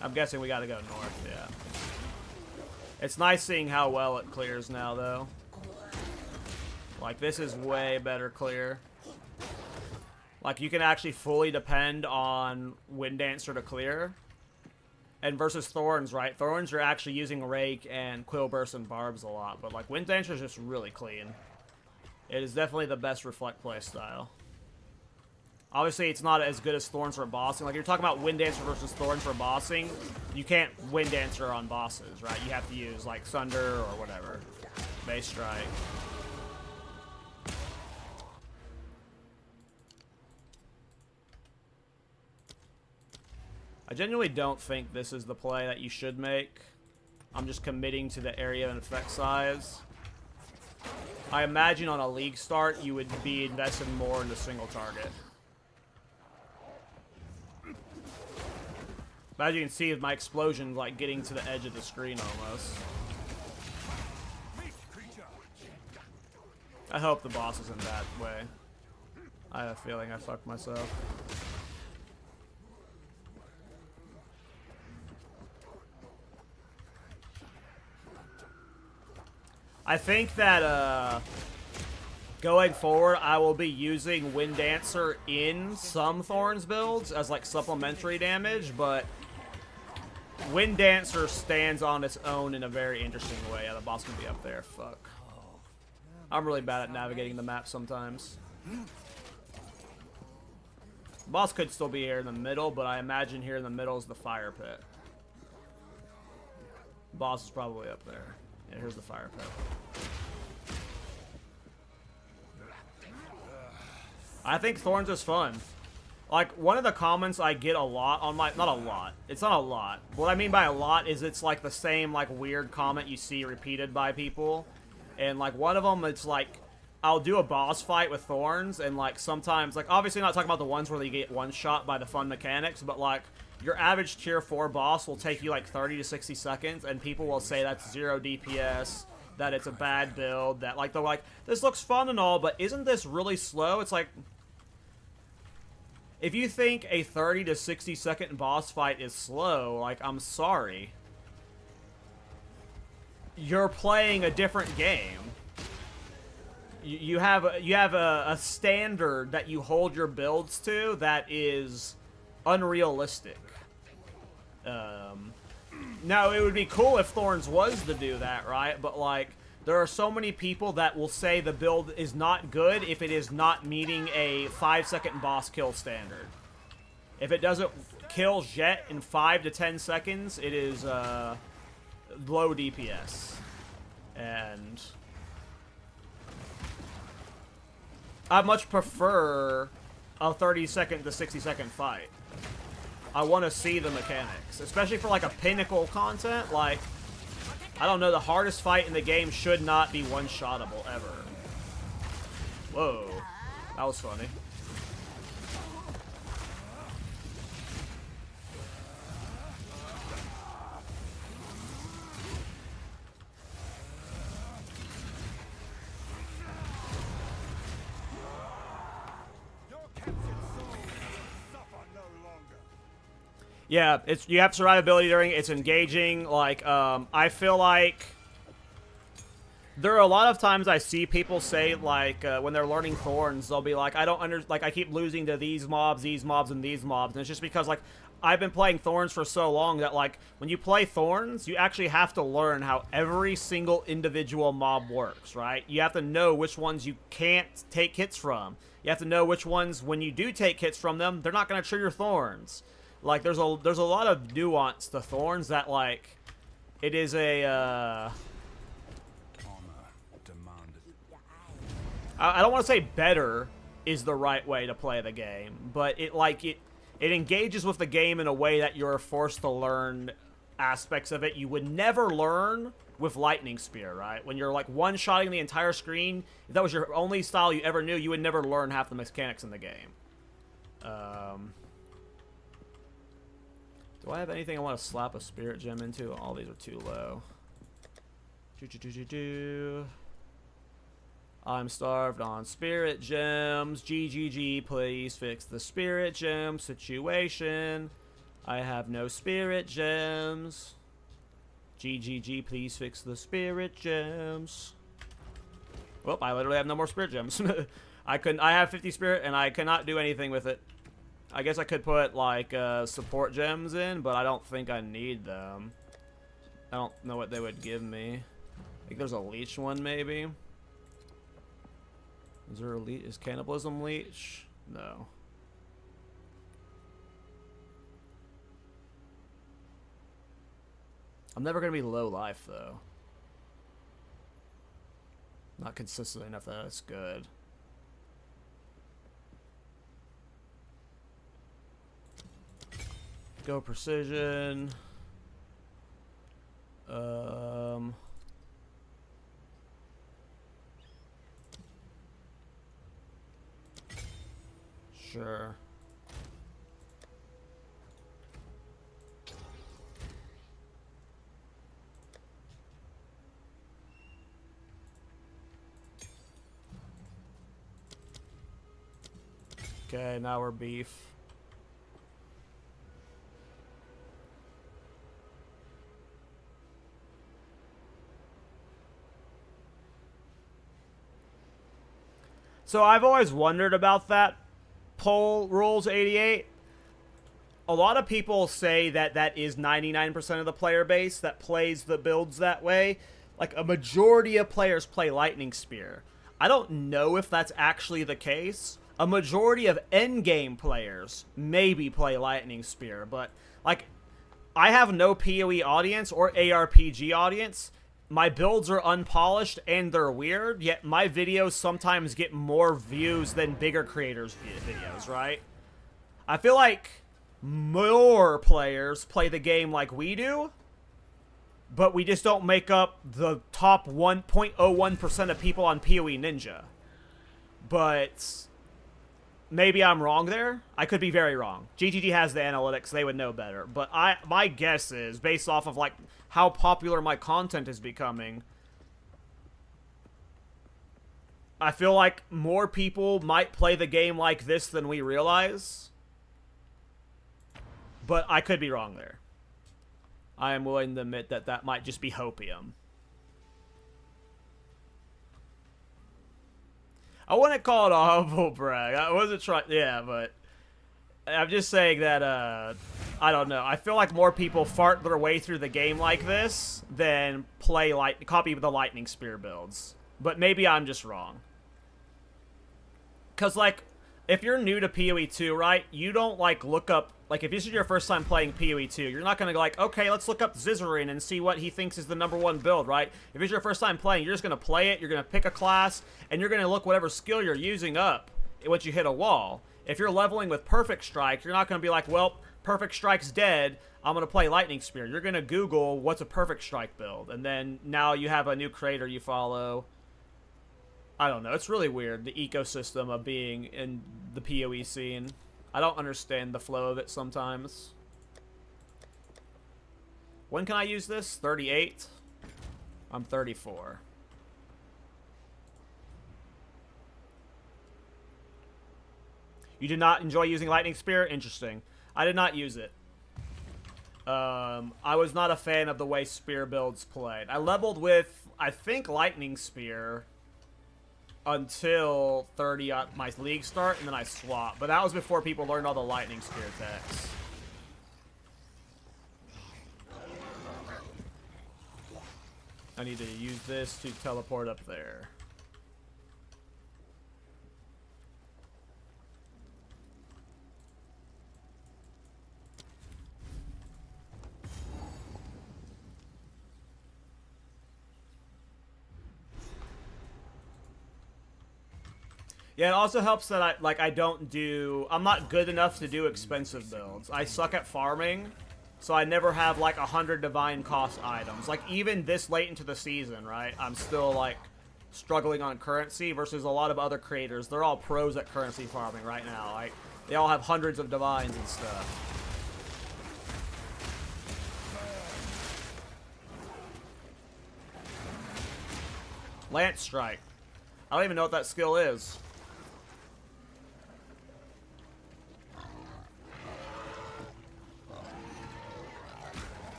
I'm guessing we gotta go north, yeah. It's nice seeing how well it clears now, though. Like, this is way better clear. Like, you can actually fully depend on Wind Dancer to clear. And versus Thorns, right? Thorns are actually using Rake and Quill Burst and Barbs a lot. But, like, Wind Dancer is just really clean. It is definitely the best Reflect playstyle. Obviously, it's not as good as Thorns for bossing. Like, you're talking about Wind Dancer versus Thorns for bossing. You can't Wind Dancer on bosses, right? You have to use, like, Sunder or whatever. Base Strike. I genuinely don't think this is the play that you should make. I'm just committing to the area and effect size. I imagine on a league start, you would be investing more into single target. But as you can see, my explosion like getting to the edge of the screen almost. I hope the boss isn't that way. I have a feeling I fucked myself. I think that going forward, I will be using Wind Dancer in some Thorns builds as like supplementary damage, but Wind Dancer stands on its own in a very interesting way. Yeah, the boss can be up there. Fuck. I'm really bad at navigating the map sometimes. The boss could still be here in the middle, but I imagine here in the middle is the fire pit. The boss is probably up there. Yeah, here's the fire pit. I think Thorns is fun. Like, one of the comments I get a lot on my... Not a lot. It's not a lot. What I mean by a lot is it's, like, the same, like, weird comment you see repeated by people. And, like, one of them, it's, like, I'll do a boss fight with Thorns, and, like, sometimes... Like, obviously not talking about the ones where they get one-shot by the fun mechanics, but, like, your average tier 4 boss will take you like 30 to 60 seconds, and people will say that's 0 DPS, that it's a bad build, that like they're like, this looks fun and all, but isn't this really slow? It's like, if you think a 30 to 60 second boss fight is slow, like, I'm sorry. You're playing a different game. You have a standard that you hold your builds to that is unrealistic. Now, it would be cool if Thorns was to do that, right? But, like, there are so many people that will say the build is not good if it is not meeting a 5-second boss kill standard. If it doesn't kill Jet in 5 to 10 seconds, it is low DPS. And I much prefer a 30-second to 60-second fight. I want to see the mechanics, especially for like a pinnacle content. Like, I don't know, the hardest fight in the game should not be one-shottable ever. Whoa, that was funny. Yeah, it's, you have survivability during, it's engaging, like, I feel like there are a lot of times I see people say, like, when they're learning Thorns, they'll be like, I keep losing to these mobs, and these mobs, and it's just because, like, I've been playing Thorns for so long that, like, when you play Thorns, you actually have to learn how every single individual mob works, right? You have to know which ones you can't take hits from. You have to know which ones, when you do take hits from them, they're not going to trigger Thorns. Like, there's a lot of nuance to Thorns that, like, it is a, I don't want to say better is the right way to play the game, but it engages with the game in a way that you're forced to learn aspects of it you would never learn with Lightning Spear, right? When you're, like, one-shotting the entire screen, if that was your only style you ever knew, you would never learn half the mechanics in the game. Do I have anything I want to slap a spirit gem into? All these are too low. I'm starved on spirit gems. GGG, please fix the spirit gem situation. I have no spirit gems. GGG, please fix the spirit gems. Well, I literally have no more spirit gems. I have 50 spirit and I cannot do anything with it. I guess I could put, like, support gems in, but I don't think I need them. I don't know what they would give me. I think there's a leech one, maybe. Is there a leech? Is cannibalism leech? No. I'm never going to be low life, though. Not consistent enough that it's good. Go precision. Sure. Okay, now we're beef. So I've always wondered about that poll rules 88. A lot of people say that that is 99% of the player base that plays the builds that way. Like, a majority of players play Lightning Spear. I don't know if that's actually the case. A majority of endgame players maybe play Lightning Spear, but, like, I have no PoE audience or ARPG audience. My builds are unpolished and they're weird, yet my videos sometimes get more views than bigger creators' videos, right? I feel like more players play the game like we do, but we just don't make up the top 1.01% of people on PoE Ninja. But maybe I'm wrong there. I could be very wrong. GGG has the analytics; they would know better. But my guess is based off of like how popular my content is becoming. I feel like more people might play the game like this than we realize. But I could be wrong there. I am willing to admit that that might just be hopium. I wouldn't call it a humble brag. I wasn't trying... Yeah, but... I'm just saying that, I don't know. I feel like more people fart their way through the game like this than copy the Lightning Spear builds. But maybe I'm just wrong. Because, like, if you're new to PoE 2, right, you don't, like, look up... Like, if this is your first time playing PoE 2, you're not going to go like, okay, let's look up Zizzarin and see what he thinks is the #1 build, right? If it's your first time playing, you're just going to play it, you're going to pick a class, and you're going to look whatever skill you're using up once you hit a wall. If you're leveling with Perfect Strike, you're not going to be like, well, Perfect Strike's dead, I'm going to play Lightning Spear. You're going to Google what's a Perfect Strike build, and then now you have a new creator you follow. I don't know. It's really weird, the ecosystem of being in the PoE scene. I don't understand the flow of it sometimes. When can I use this? 38? I'm 34. You did not enjoy using Lightning Spear? Interesting. I did not use it. I was not a fan of the way Spear builds played. I leveled with, I think, Lightning Spear until 30 at my league start, and then I swapped. But that was before people learned all the Lightning Spear techs. I need to use this to teleport up there. Yeah, it also helps that I'm not good enough to do expensive builds. I suck at farming, so I never have like 100 divine cost items. Like even this late into the season, right? I'm still like struggling on currency versus a lot of other creators. They're all pros at currency farming right now. Like they all have hundreds of divines and stuff. Lance Strike. I don't even know what that skill is.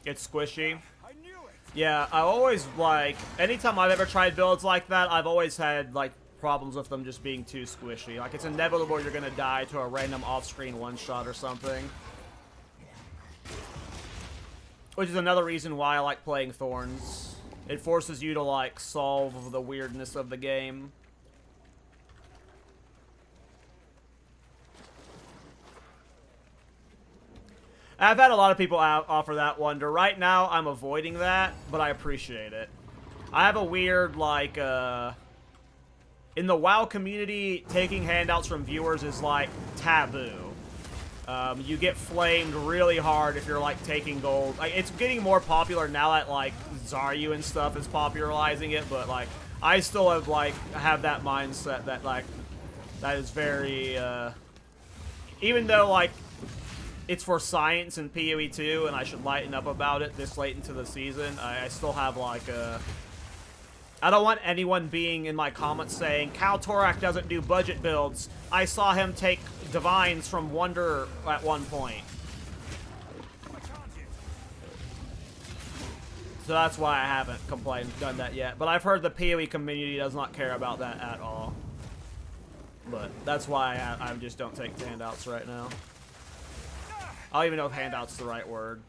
It's squishy. Yeah, I always, like, anytime I've ever tried builds like that, I've always had, like, problems with them just being too squishy. Like, it's inevitable you're gonna die to a random off-screen one-shot or something. Which is another reason why I like playing Thorns. It forces you to, like, solve the weirdness of the game. I've had a lot of people offer that wonder. Right now, I'm avoiding that, but I appreciate it. I have a weird, like, in the WoW community, taking handouts from viewers is, like, taboo. You get flamed really hard if you're, like, taking gold. Like, it's getting more popular now that, like, Zaryu and stuff is popularizing it, but, like, I still have, like, have that mindset that, like, that is very, even though, like, it's for science in PoE 2, and I should lighten up about it this late into the season. I still have, like, I don't want anyone being in my comments saying, KallTorak doesn't do budget builds. I saw him take divines from Wonder at one point. So that's why I haven't done that yet. But I've heard the PoE community does not care about that at all. But that's why I just don't take handouts right now. I don't even know if handout's is the right word.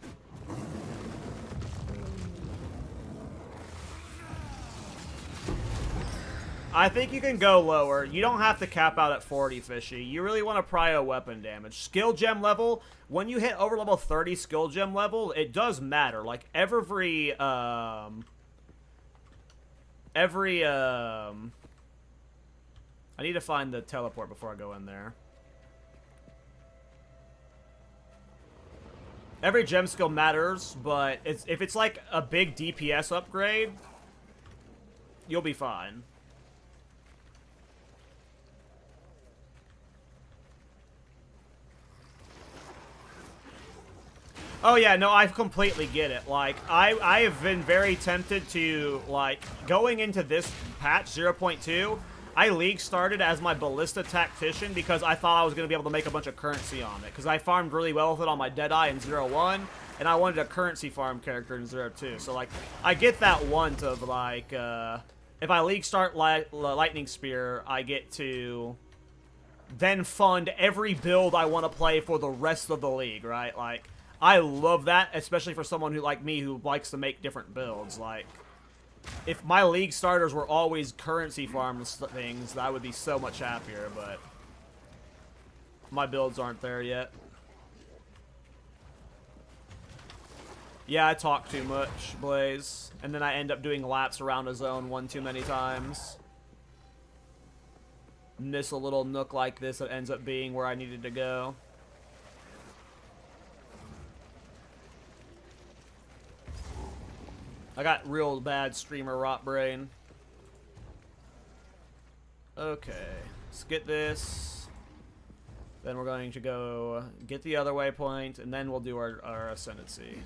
I think you can go lower. You don't have to cap out at 40, Fishy. You really want to prio weapon damage. Skill gem level, when you hit over level 30 skill gem level, it does matter. Like, I need to find the teleport before I go in there. Every gem skill matters, but if it's like a big DPS upgrade, you'll be fine. Oh yeah, no, I completely get it. Like, I have been very tempted to, like, going into this patch, 0.2, I league started as my Ballista Tactician because I thought I was going to be able to make a bunch of currency on it. Because I farmed really well with it on my Deadeye in 0.1, and I wanted a currency farm character in 0.2. So, like, I get that want of, like, if I league start Lightning Spear, I get to then fund every build I want to play for the rest of the league, right? Like, I love that, especially for someone who, like me, who likes to make different builds. Like, if my league starters were always currency farms things, I would be so much happier, but my builds aren't there yet. Yeah, I talk too much, Blaze, and then I end up doing laps around a zone one too many times. Miss a little nook like this that ends up being where I needed to go. I got real bad streamer rot brain. Okay, let's get this. Then we're going to go get the other waypoint, and then we'll do our Ascendancy.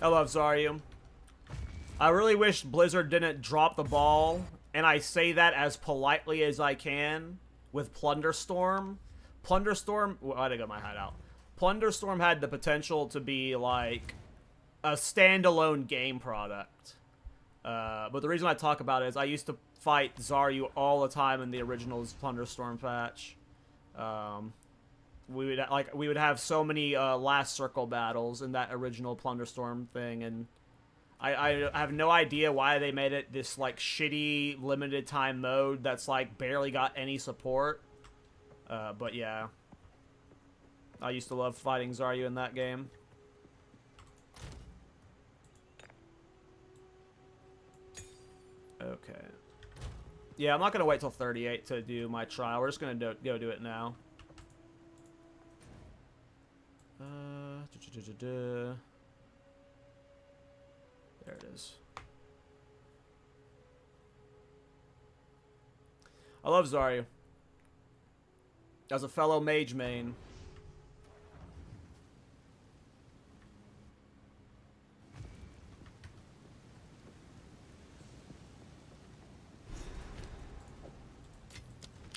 I love Zaryu. I really wish Blizzard didn't drop the ball, and I say that as politely as I can, with Plunderstorm. Plunderstorm, why'd I go my hideout? Plunderstorm had the potential to be like a standalone game product. But the reason I talk about it is I used to fight Zaryu all the time in the original Plunderstorm patch. We would have so many last circle battles in that original Plunderstorm thing, and I have no idea why they made it this like shitty limited time mode that's like barely got any support. But yeah, I used to love fighting Zaryu in that game. Okay. Yeah, I'm not gonna wait till 38 to do my trial. We're just gonna go do it now. There it is. I love Zaryu. As a fellow mage main.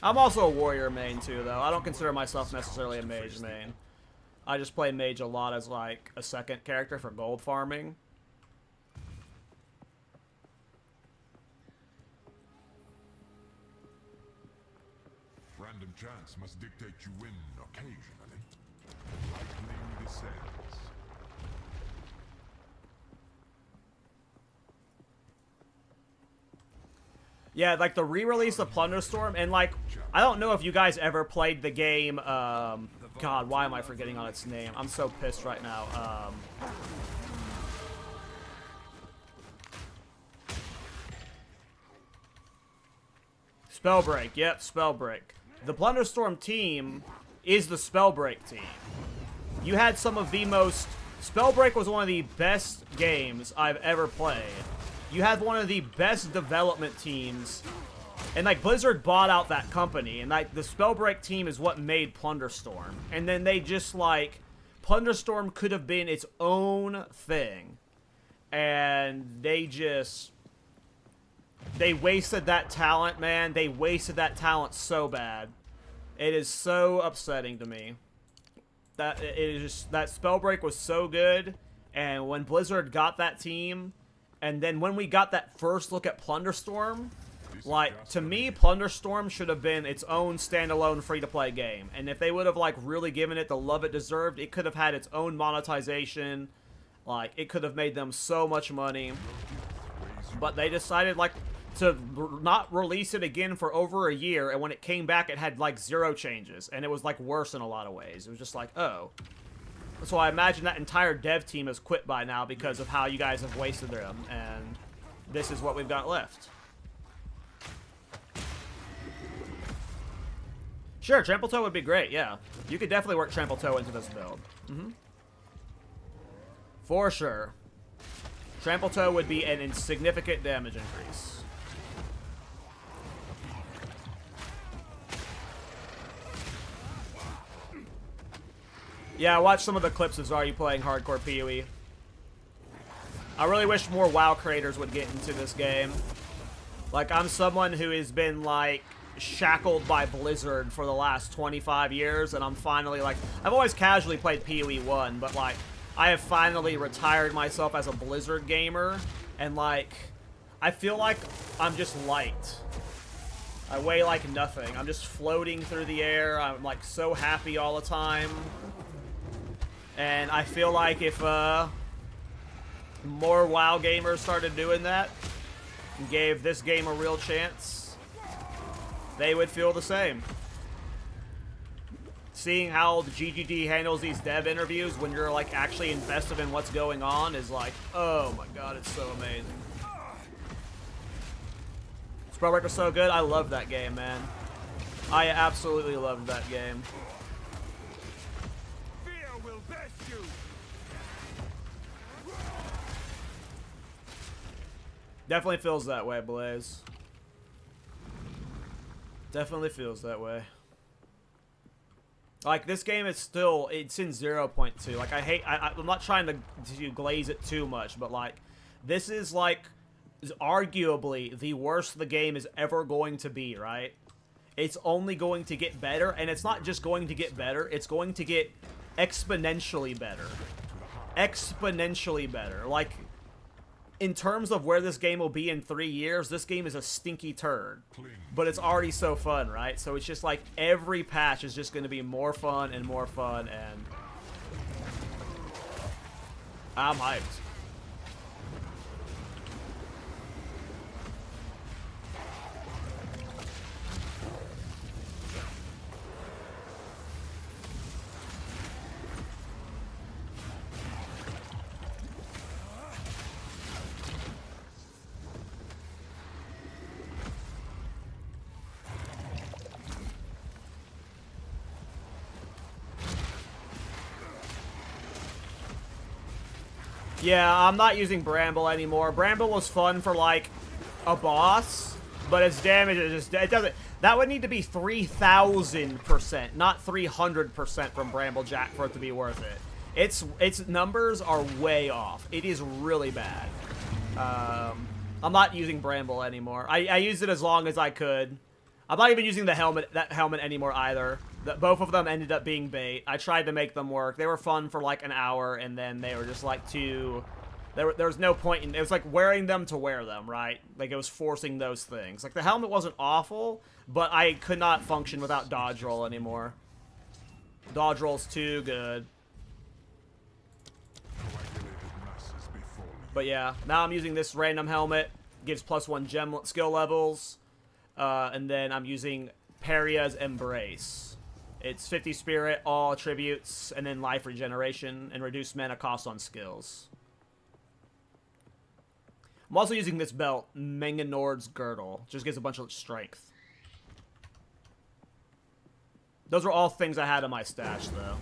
I'm also a warrior main too, though. I don't consider myself necessarily a mage main. I just play mage a lot as like a second character for gold farming. Random chance must dictate you win occasionally. Lightning descends. Yeah, like the re-release of Plunderstorm, and like, I don't know if you guys ever played the game, God, why am I forgetting on its name? I'm so pissed right now. Spellbreak, yep, Spellbreak. The Plunderstorm team is the Spellbreak team. You had some of the most... Spellbreak was one of the best games I've ever played. You had one of the best development teams, and like Blizzard bought out that company, and like the Spellbreak team is what made Plunderstorm. And then they just like, Plunderstorm could have been its own thing, and they wasted that talent, man. They wasted that talent so bad. It is so upsetting to me. That it is just, that Spellbreak was so good, and when Blizzard got that team. And then when we got that first look at Plunderstorm, like, to me, Plunderstorm should have been its own standalone free-to-play game. And if they would have, like, really given it the love it deserved, it could have had its own monetization. Like, it could have made them so much money. But they decided, like, to not release it again for over a year. And when it came back, it had, like, 0 changes. And it was, like, worse in a lot of ways. It was just like, oh. So I imagine that entire dev team has quit by now because of how you guys have wasted them, and this is what we've got left. Sure, Trample Toe would be great, yeah. You could definitely work Trample Toe into this build. For sure. Trample Toe would be an insignificant damage increase. Yeah, I watched some of the clips of Zaryu playing hardcore PoE. I really wish more WoW creators would get into this game. Like, I'm someone who has been, like, shackled by Blizzard for the last 25 years, and I'm finally, like, I've always casually played PoE 1, but, like, I have finally retired myself as a Blizzard gamer, and, like, I feel like I'm just light. I weigh like nothing. I'm just floating through the air. I'm, like, so happy all the time. And I feel like if, more WoW gamers started doing that and gave this game a real chance, they would feel the same. Seeing how the GGD handles these dev interviews when you're like actually invested in what's going on is like, oh my god, it's so amazing. Spellbreaker's so good. I love that game, man. I absolutely loved that game. Fear will best you. Definitely feels that way, Blaze. Definitely feels that way. Like, this game is still, it's in 0.2. Like, I'm not trying to glaze it too much, but, like, this is, like, is arguably the worst the game is ever going to be, right? It's only going to get better, and it's not just going to get better, it's going to get exponentially better. Exponentially better. Like, in terms of where this game will be in 3 years, this game is a stinky turd. But it's already so fun, right? So it's just like every patch is just going to be more fun, and I'm hyped. Yeah, I'm not using Bramble anymore. Bramble was fun for, like, a boss, but its damage is just, it doesn't, that would need to be 3,000%, not 300% from Bramble Jack for it to be worth it. Its numbers are way off. It is really bad. I'm not using Bramble anymore. I used it as long as I could. I'm not even using that helmet anymore either. Both of them ended up being bait. I tried to make them work. They were fun for like an hour, and then they were just like too... There was no point in... It was like wearing them to wear them, right? Like it was forcing those things. Like the helmet wasn't awful, but I could not function without dodge roll anymore. Dodge roll's too good. But yeah, now I'm using this random helmet. Gives +1 gem skill levels. And then I'm using Paria's Embrace. It's 50 spirit, all attributes, and then life regeneration, and reduced mana cost on skills. I'm also using this belt, Mengenord's Girdle. Just gives a bunch of strength. Those are all things I had in my stash, though.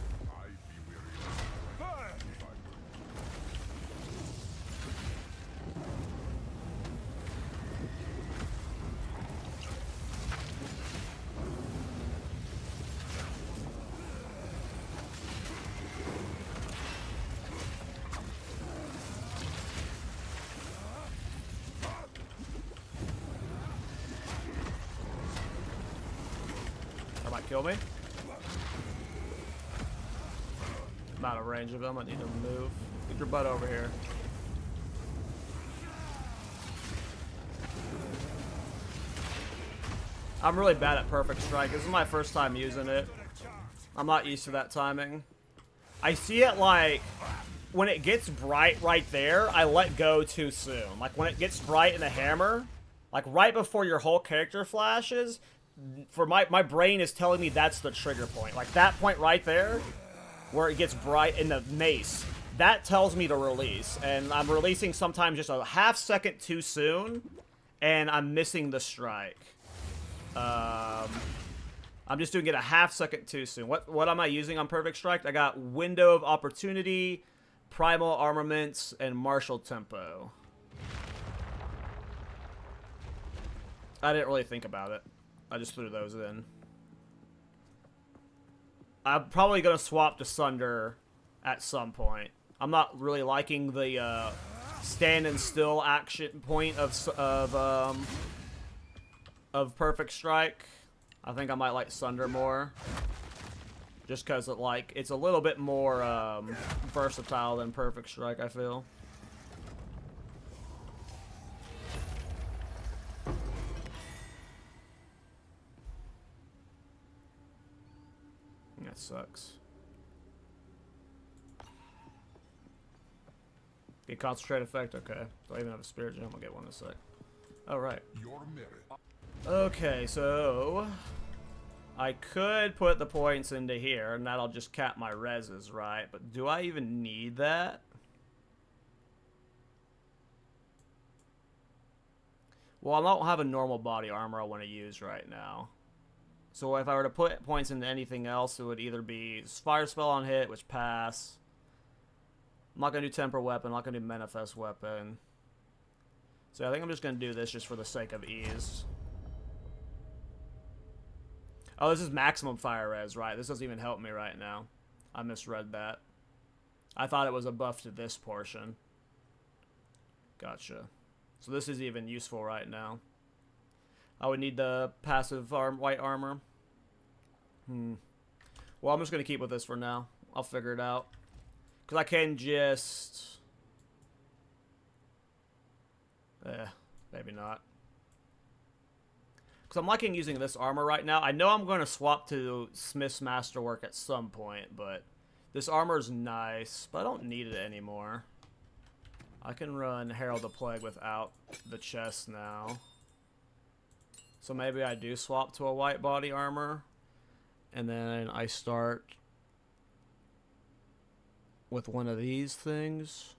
Kill me. I'm out of range of them. I need to move. Get your butt over here. I'm really bad at Perfect Strike. This is my first time using it. I'm not used to that timing. I see it like when it gets bright right there, I let go too soon. Like when it gets bright in the hammer, like right before your whole character flashes, for my brain is telling me that's the trigger point. Like that point right there, where it gets bright in the mace, that tells me to release. And I'm releasing sometimes just a half second too soon, and I'm missing the strike. I'm just doing it a half second too soon. What am I using on Perfect Strike? I got Window of Opportunity, Primal Armaments, and Martial Tempo. I didn't really think about it. I just threw those in. I'm probably going to swap to Sunder at some point. I'm not really liking the standing still action point of Perfect Strike. I think I might like Sunder more. Just because it's a little bit more versatile than Perfect Strike, I feel. That sucks. Get concentrate effect? Okay. Do I even have a spirit gem? I'll get one in a sec. Alright. Your merit. Okay, so I could put the points into here, and that'll just cap my reses, right? But do I even need that? Well, I don't have a normal body armor I want to use right now. So if I were to put points into anything else, it would either be Fire Spell on hit, which pass. I'm not going to do Temper Weapon, I'm not going to do Manifest Weapon. So I think I'm just going to do this just for the sake of ease. Oh, this is maximum fire res, right? This doesn't even help me right now. I misread that. I thought it was a buff to this portion. Gotcha. So this is even useful right now. I would need the passive white armor. Well, I'm just going to keep with this for now. I'll figure it out. Because I can just... maybe not. Because I'm liking using this armor right now. I know I'm going to swap to Smith's Masterwork at some point, but this armor is nice, but I don't need it anymore. I can run Herald the Plague without the chest now. So maybe I do swap to a white body armor, and then I start with one of these things.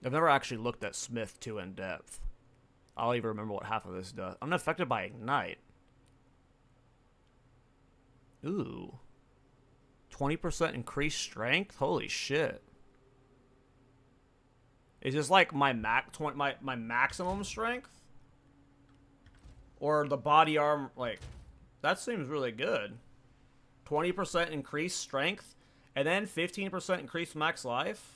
I've never actually looked at Smith 2 in depth. I'll even remember what half of this does. I'm not affected by Ignite. Ooh. 20% increased strength? Holy shit. Is this like my maximum strength? Or the body arm, like, that seems really good. 20% increased strength, and then 15% increased max life?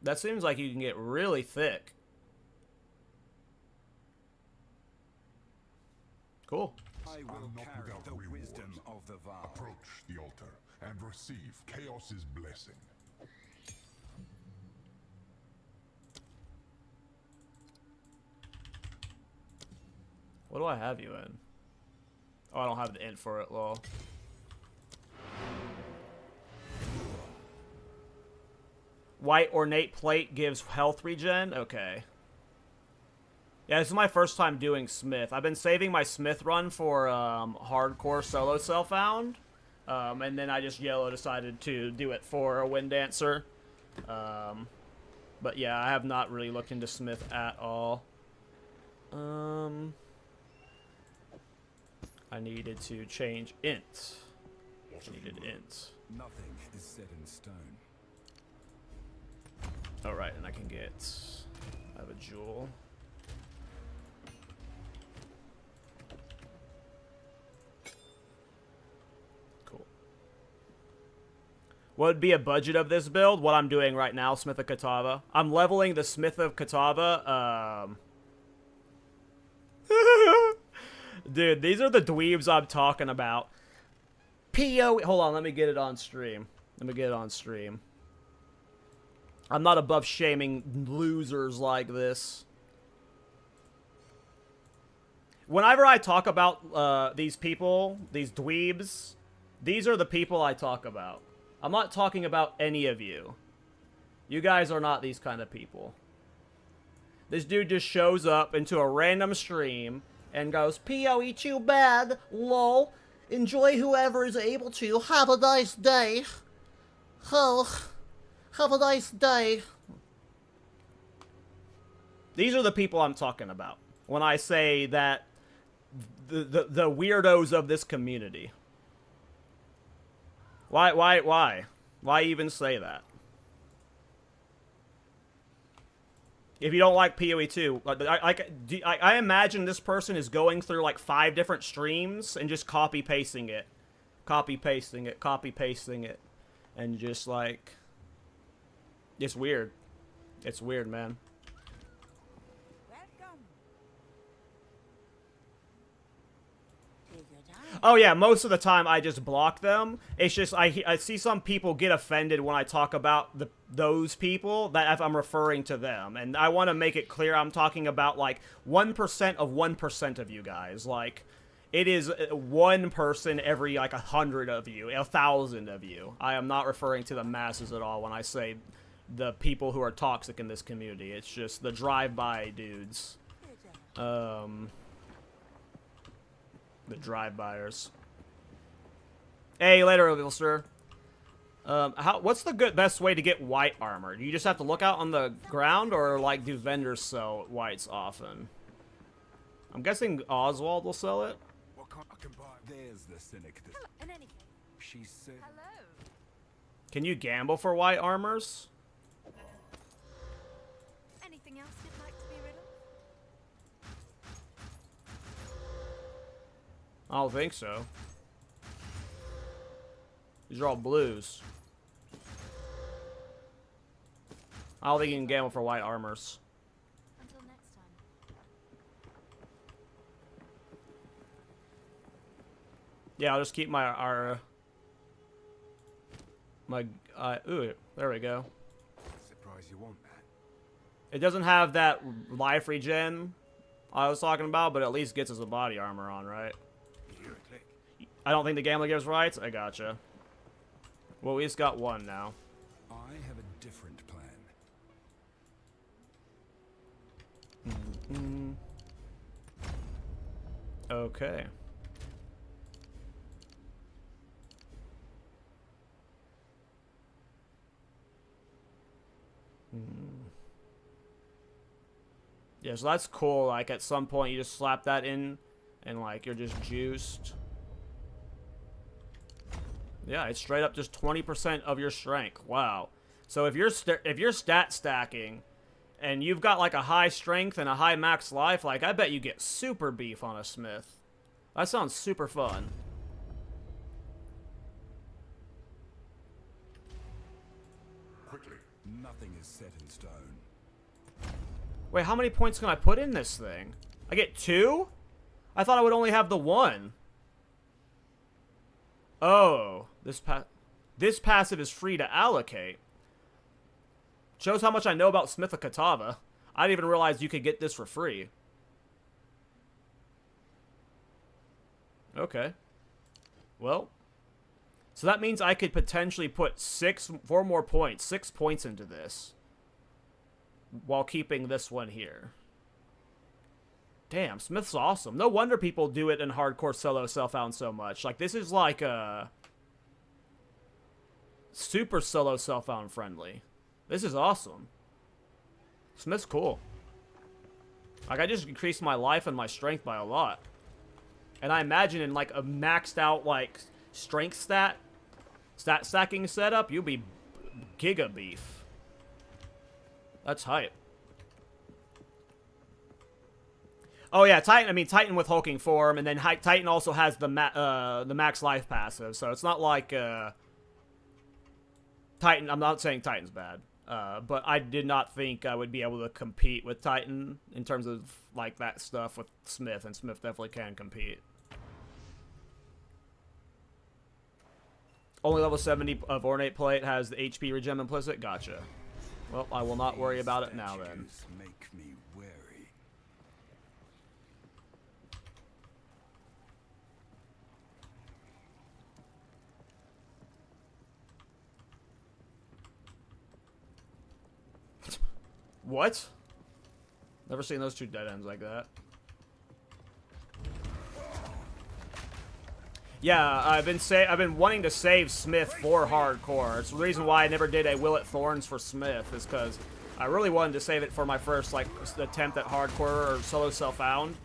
That seems like you can get really thick. Cool. I will not carry without the reward. wisdom of the Val. Approach the altar and receive Chaos's blessing. What do I have you in? Oh, I don't have the int for it, lol. White Ornate Plate gives health regen? Okay. Yeah, this is my first time doing Smith. I've been saving my Smith run for hardcore solo self-found. And then I just decided to do it for a Wind Dancer. But yeah, I have not really looked into Smith at all. I needed to change int. I needed int. Nothing is set in stone. Alright, and I can get... I have a jewel. Cool. What would be a budget of this build? What I'm doing right now, Smith of Kitava. I'm leveling the Smith of Kitava. Dude, these are the dweebs I'm talking about. PoE. Hold on, let me get it on stream. I'm not above shaming losers like this. Whenever I talk about these people, these dweebs, these are the people I talk about. I'm not talking about any of you. You guys are not these kind of people. This dude just shows up into a random stream and goes, PoE too bad, lol. Enjoy whoever is able to. Have a nice day. Oh, have a nice day. These are the people I'm talking about when I say that the weirdos of this community. Why even say that? If you don't like PoE 2, I imagine this person is going through like 5 different streams and just copy-pasting it. Copy-pasting it, copy-pasting it. And just like... It's weird. It's weird, man. Welcome. Take your time. Oh yeah, most of the time I just block them. It's just I see some people get offended when I talk about those people, that if I'm referring to them, and I want to make it clear I'm talking about like 1% of 1% of you guys. Like it is one person every like 100 of you, 1,000 of you. I am not referring to the masses at all when I say the people who are toxic in this community. It's just the drive-by dudes. The drive-byers. Hey, later, Vilster. What's the best way to get white armor? Do you just have to look out on the ground, or like do vendors sell whites often? I'm guessing Oswald will sell it. What kind I can buy? There's the cynic. Hello. In any case, She said. hello. Can you gamble for white armors? Anything else you'd like to be rid of? I don't think so. These are all blues. I don't think you can gamble for white armors. Until next time. Yeah, I'll just keep my ooh, there we go. Surprise you want that. It doesn't have that life regen I was talking about, but at least gets us a body armor on, right? Hear a click. I don't think the gambler gives rights. I gotcha. Well, we just got one now. I have a different plan. Okay. Yeah, so that's cool. Like, at some point, you just slap that in, and, like, you're just juiced. Yeah, it's straight up just 20% of your strength. Wow. So if you're stat stacking, and you've got, like, a high strength and a high max life, like, I bet you get super beef on a smith. That sounds super fun. Quickly. Nothing is set in stone. Wait, how many points can I put in this thing? I get 2? I thought I would only have the 1. Oh, this passive is free to allocate. Shows how much I know about Smith of Kitava. I didn't even realize you could get this for free. Okay. Well, so that means I could potentially put 4 more points, 6 points into this, while keeping this one here. Damn, Smith's awesome. No wonder people do it in hardcore solo self-found so much. Like, this is like a super solo self-found friendly. This is awesome. Smith's cool. Like, I just increased my life and my strength by a lot. And I imagine in, like, a maxed out, like, strength stat stacking setup, you'll be giga beef. That's hype. Oh yeah, Titan. I mean, Titan with hulking form, and then Titan also has the max life passive. So it's not like Titan. I'm not saying Titan's bad, but I did not think I would be able to compete with Titan in terms of like that stuff with Smith, and Smith definitely can compete. Only level 70 of Ornate Plate has the HP regen implicit. Gotcha. Well, I will not worry about it now then. Statues make me wary. What? Never seen those two dead ends like that. Yeah, I've been wanting to save Smith for hardcore. It's the reason why I never did a Will It Thorns for Smith, is because I really wanted to save it for my first like attempt at hardcore or solo self-found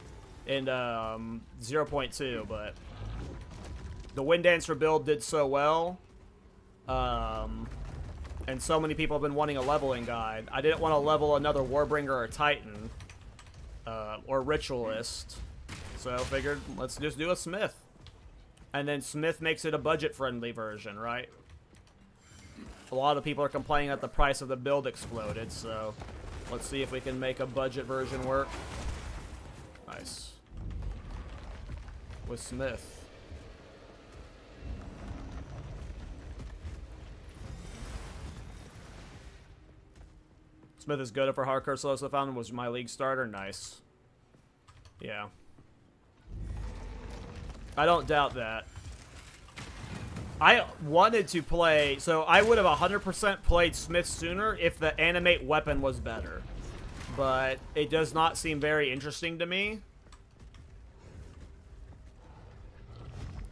in 0.2, but the Wind Dancer build did so well, and so many people have been wanting a leveling guide. I didn't want to level another Warbringer or Titan or Ritualist, so I figured let's just do a Smith, and then Smith makes it a budget-friendly version, right? A lot of people are complaining that the price of the build exploded, so let's see if we can make a budget version work. Nice. With Smith. Smith is good for hardcore solo self-found. Was my league starter. Nice. Yeah. I don't doubt that. I wanted to play, so I would have 100% played Smith sooner if the animate weapon was better. But it does not seem very interesting to me.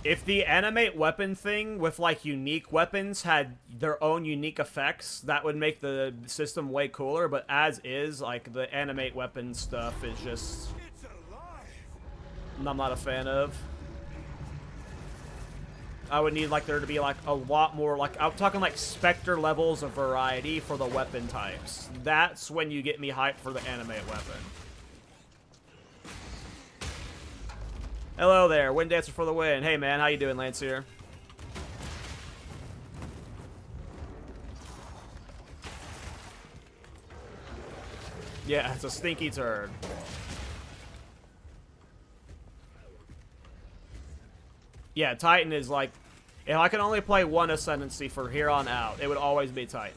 If the animate weapon thing with like unique weapons had their own unique effects, that would make the system way cooler. But as is, like the animate weapon stuff is just, I'm not a fan of. I would need like there to be like a lot more, like I'm talking like Spectre levels of variety for the weapon types. That's when you get me hyped for the animate weapon. Hello there, Wind Dancer for the win. Hey man, how you doing, Lancier? Yeah, it's a stinky turd. Yeah, Titan is like, if I can only play one Ascendancy for here on out, it would always be Titan.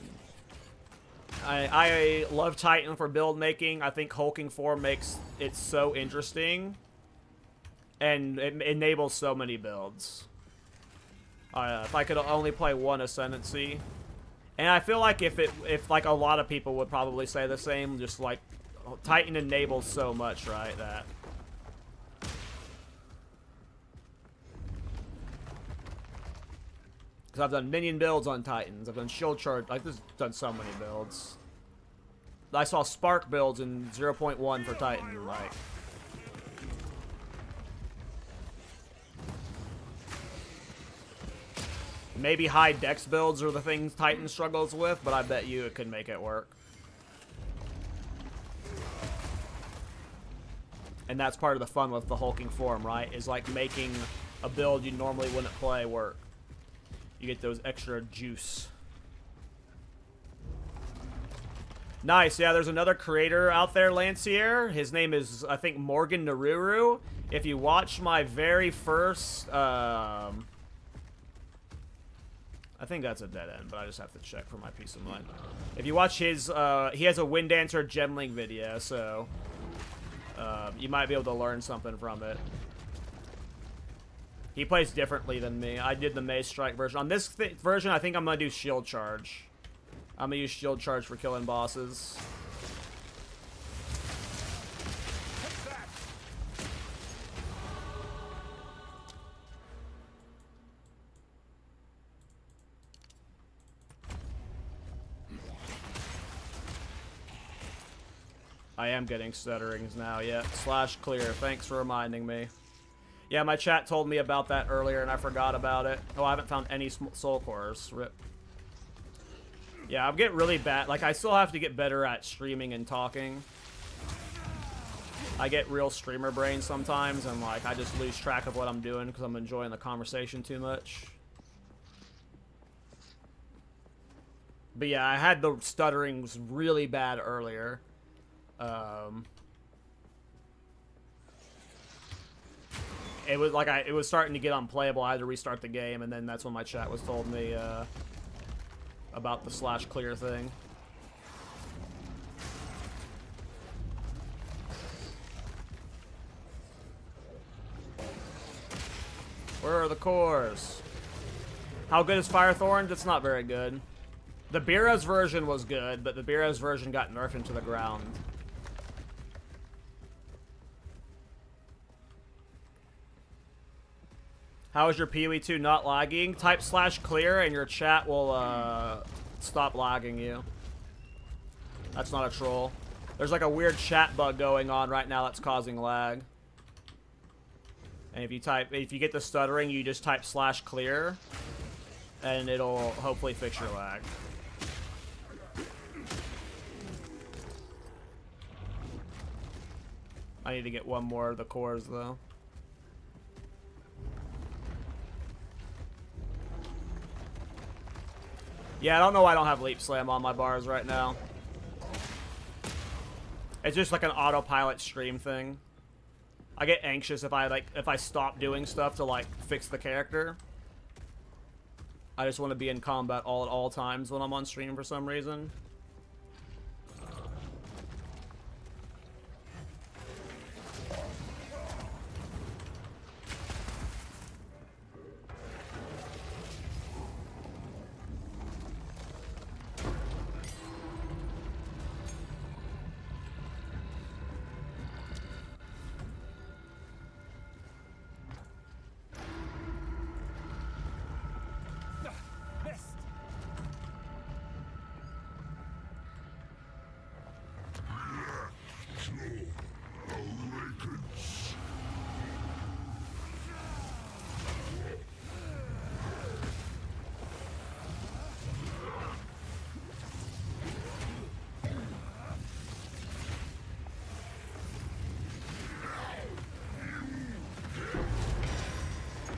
I love Titan for build making. I think hulking form makes it so interesting. And it enables so many builds. If I could only play one Ascendancy. And I feel like if like a lot of people would probably say the same, just like Titan enables so much, right? That. Because I've done minion builds on Titans. I've done shield charge. Like, this done so many builds. I saw Spark builds in 0.1 for Titan. Like, maybe high dex builds are the things Titan struggles with, but I bet you it could make it work. And that's part of the fun with the hulking form, right? Is like making a build you normally wouldn't play work. You get those extra juice. Nice, yeah, there's another creator out there, Lancier. His name is, I think, Morgan Naruru. If you watch my very first, I think that's a dead end, but I just have to check for my peace of mind. If you watch his, he has a Wind Dancer Gemling video, so you might be able to learn something from it. He plays differently than me. I did the Maze Strike version. On this version, I think I'm going to do Shield Charge. I'm going to use Shield Charge for killing bosses. I am getting stutterings now, yeah. / clear. Thanks for reminding me. Yeah, my chat told me about that earlier, and I forgot about it. Oh, I haven't found any soul cores. Rip. Yeah, I'm getting really bad. Like, I still have to get better at streaming and talking. I get real streamer brain sometimes, and, like, I just lose track of what I'm doing because I'm enjoying the conversation too much. But, yeah, I had the stutterings really bad earlier. It was like it was starting to get unplayable. I had to restart the game, and then that's when my chat was told me about the / clear thing. Where are the cores? How good is Fire Thorns? It's not very good. The Bira's version was good, but the Bira's version got nerfed into the ground. How is your PoE2 not lagging? Type / clear and your chat will stop lagging you. That's not a troll. There's like a weird chat bug going on right now that's causing lag. And if you get the stuttering, you just type /clear, and it'll hopefully fix your lag. I need to get one more of the cores though. Yeah, I don't know why I don't have Leap Slam on my bars right now. It's just like an autopilot stream thing. I get anxious if I stop doing stuff to like fix the character. I just want to be in combat all at all times when I'm on stream for some reason.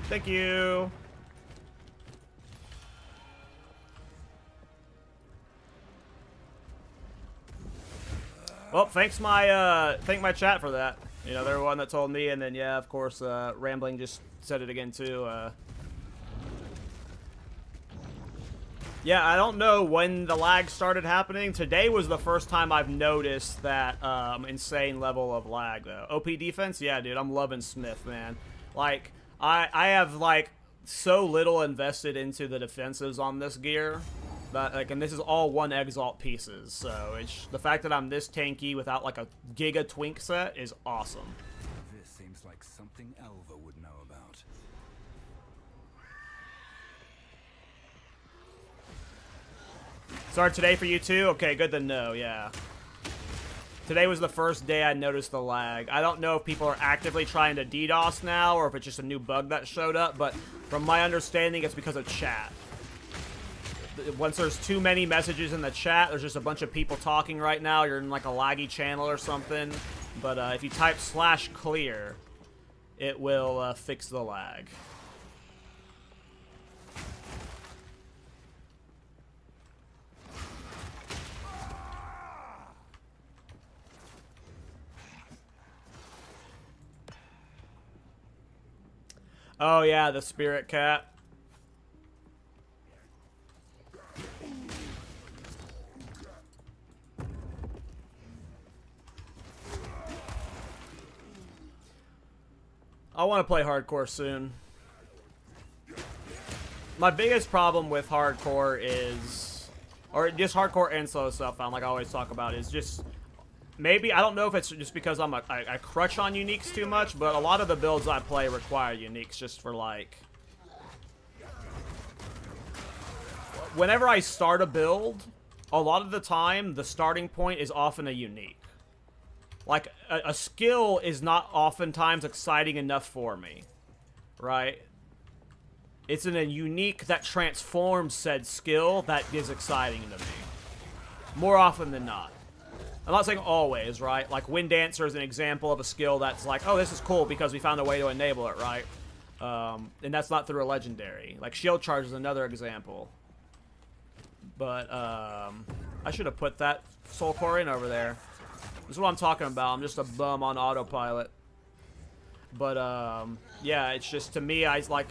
Thank you. Well, thank my chat for that. You know, they're the one that told me, and then yeah, of course, Rambling just said it again too. Yeah, I don't know when the lag started happening. Today was the first time I've noticed that insane level of lag though. OP defense, yeah, dude, I'm loving Smith, man. Like, I have like so little invested into the defensives on this gear. But, like, and this is all one Exalt pieces, so it's the fact that I'm this tanky without like a Giga Twink set is awesome. This seems like something Elva would know about. Sorry, today for you too? Okay, good to know, yeah. Today was the first day I noticed the lag. I don't know if people are actively trying to DDoS now or if it's just a new bug that showed up, but from my understanding, it's because of chat. Once there's too many messages in the chat, there's just a bunch of people talking right now, you're in like a laggy channel or something. But if you type /clear, it will fix the lag. Oh yeah, the spirit cat. I want to play hardcore soon. My biggest problem with hardcore is, or just hardcore and slow self-found, like I always talk about, is just maybe, I don't know if it's just because I crutch on uniques too much, but a lot of the builds I play require uniques just for like, whenever I start a build, a lot of the time the starting point is often a unique. Like, a skill is not oftentimes exciting enough for me, right? It's in a unique that transforms said skill that is exciting to me. More often than not. I'm not saying always, right? Like, Wind Dancer is an example of a skill that's like, oh, this is cool because we found a way to enable it, right? And that's not through a legendary. Like, Shield Charge is another example. But, I should have put that Soul Core in over there. This is what I'm talking about. I'm just a bum on autopilot. But, yeah, it's just, to me, I like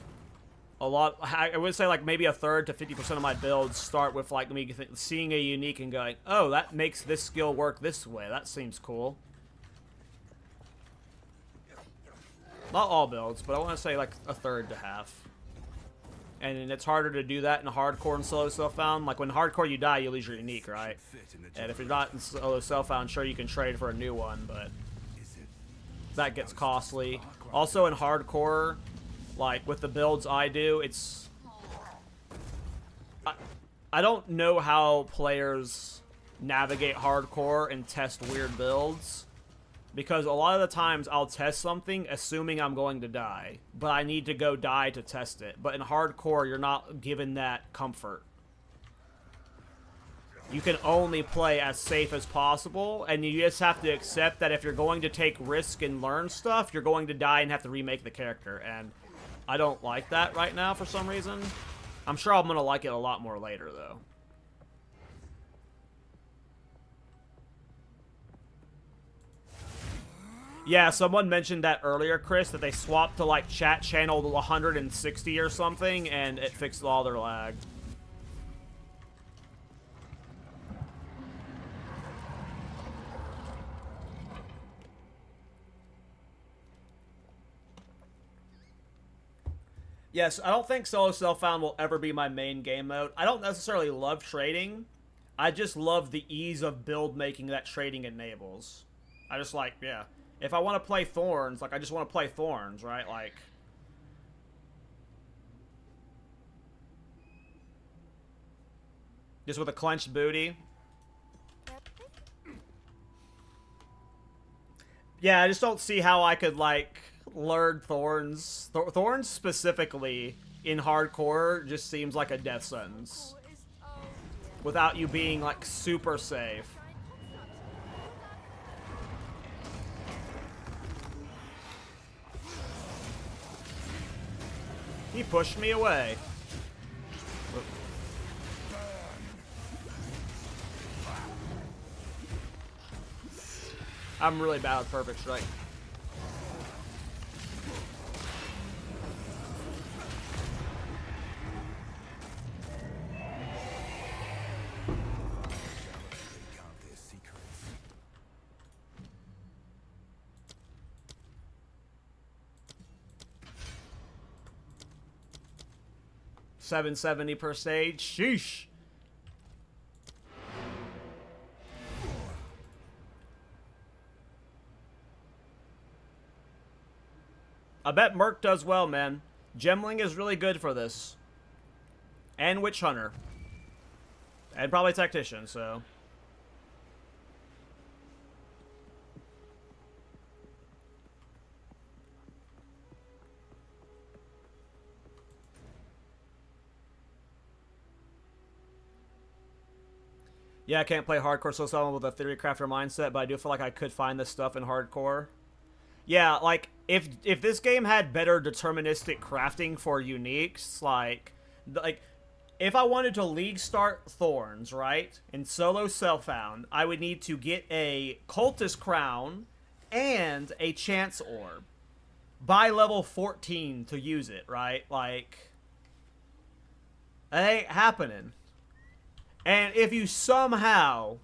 a lot. I would say, like, maybe a third to 50% of my builds start with, like, me seeing a unique and going, oh, that makes this skill work this way. That seems cool. Not all builds, but I want to say, like, a third to half. And it's harder to do that in hardcore and solo self-found. Like, when hardcore you die, you lose your unique, right? And if you're not in solo self-found, sure, you can trade for a new one, but that gets costly. Also, in hardcore, like, with the builds I do, it's... I don't know how players navigate hardcore and test weird builds. Because a lot of the times I'll test something assuming I'm going to die, but I need to go die to test it. But in hardcore, you're not given that comfort. You can only play as safe as possible, and you just have to accept that if you're going to take risk and learn stuff, you're going to die and have to remake the character. And I don't like that right now for some reason. I'm sure I'm going to like it a lot more later, though. Yeah, someone mentioned that earlier, Chris, that they swapped to, like, chat channel 160 or something, and it fixed all their lag. Yes, I don't think Solo Self-Found will ever be my main game mode. I don't necessarily love trading. I just love the ease of build making that trading enables. I just like, yeah. If I want to play Thorns, like, I just want to play Thorns, right? Like... just with a clenched booty. Yeah, I just don't see how I could, like, learn Thorns. Thorns specifically, in hardcore, just seems like a death sentence. Without you being, like, super safe. He pushed me away. I'm really bad with Perfect Strike. Count their secrets. 770 per stage. Sheesh. I bet Merc does well, man. Gemling is really good for this. And Witch Hunter. And probably Tactician, so... yeah, I can't play hardcore so someone with a theory crafter mindset, but I do feel like I could find this stuff in hardcore. Yeah, like, if this game had better deterministic crafting for uniques, like, if I wanted to league start Thorns, right, in solo self-found, I would need to get a Cultist Crown and a Chance Orb by level 14 to use it, right? Like, that ain't happening. And if you somehow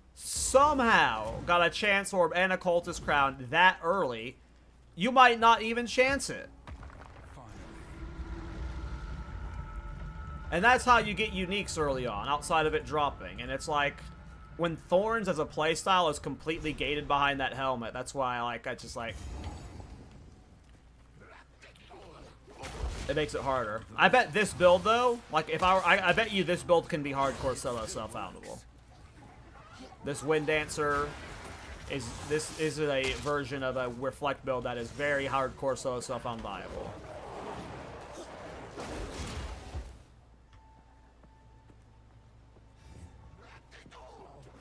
got a Chance Orb and a Cultist Crown that early, you might not even chance it. And that's how you get uniques early on, outside of it dropping. And it's like, when Thorns as a playstyle is completely gated behind that helmet, that's why I just like... it makes it harder. I bet this build, though, like, if I bet you this build can be hardcore solo self-foundable. This Wind Dancer this is a version of a Reflect build that is very hardcore solo self-found viable.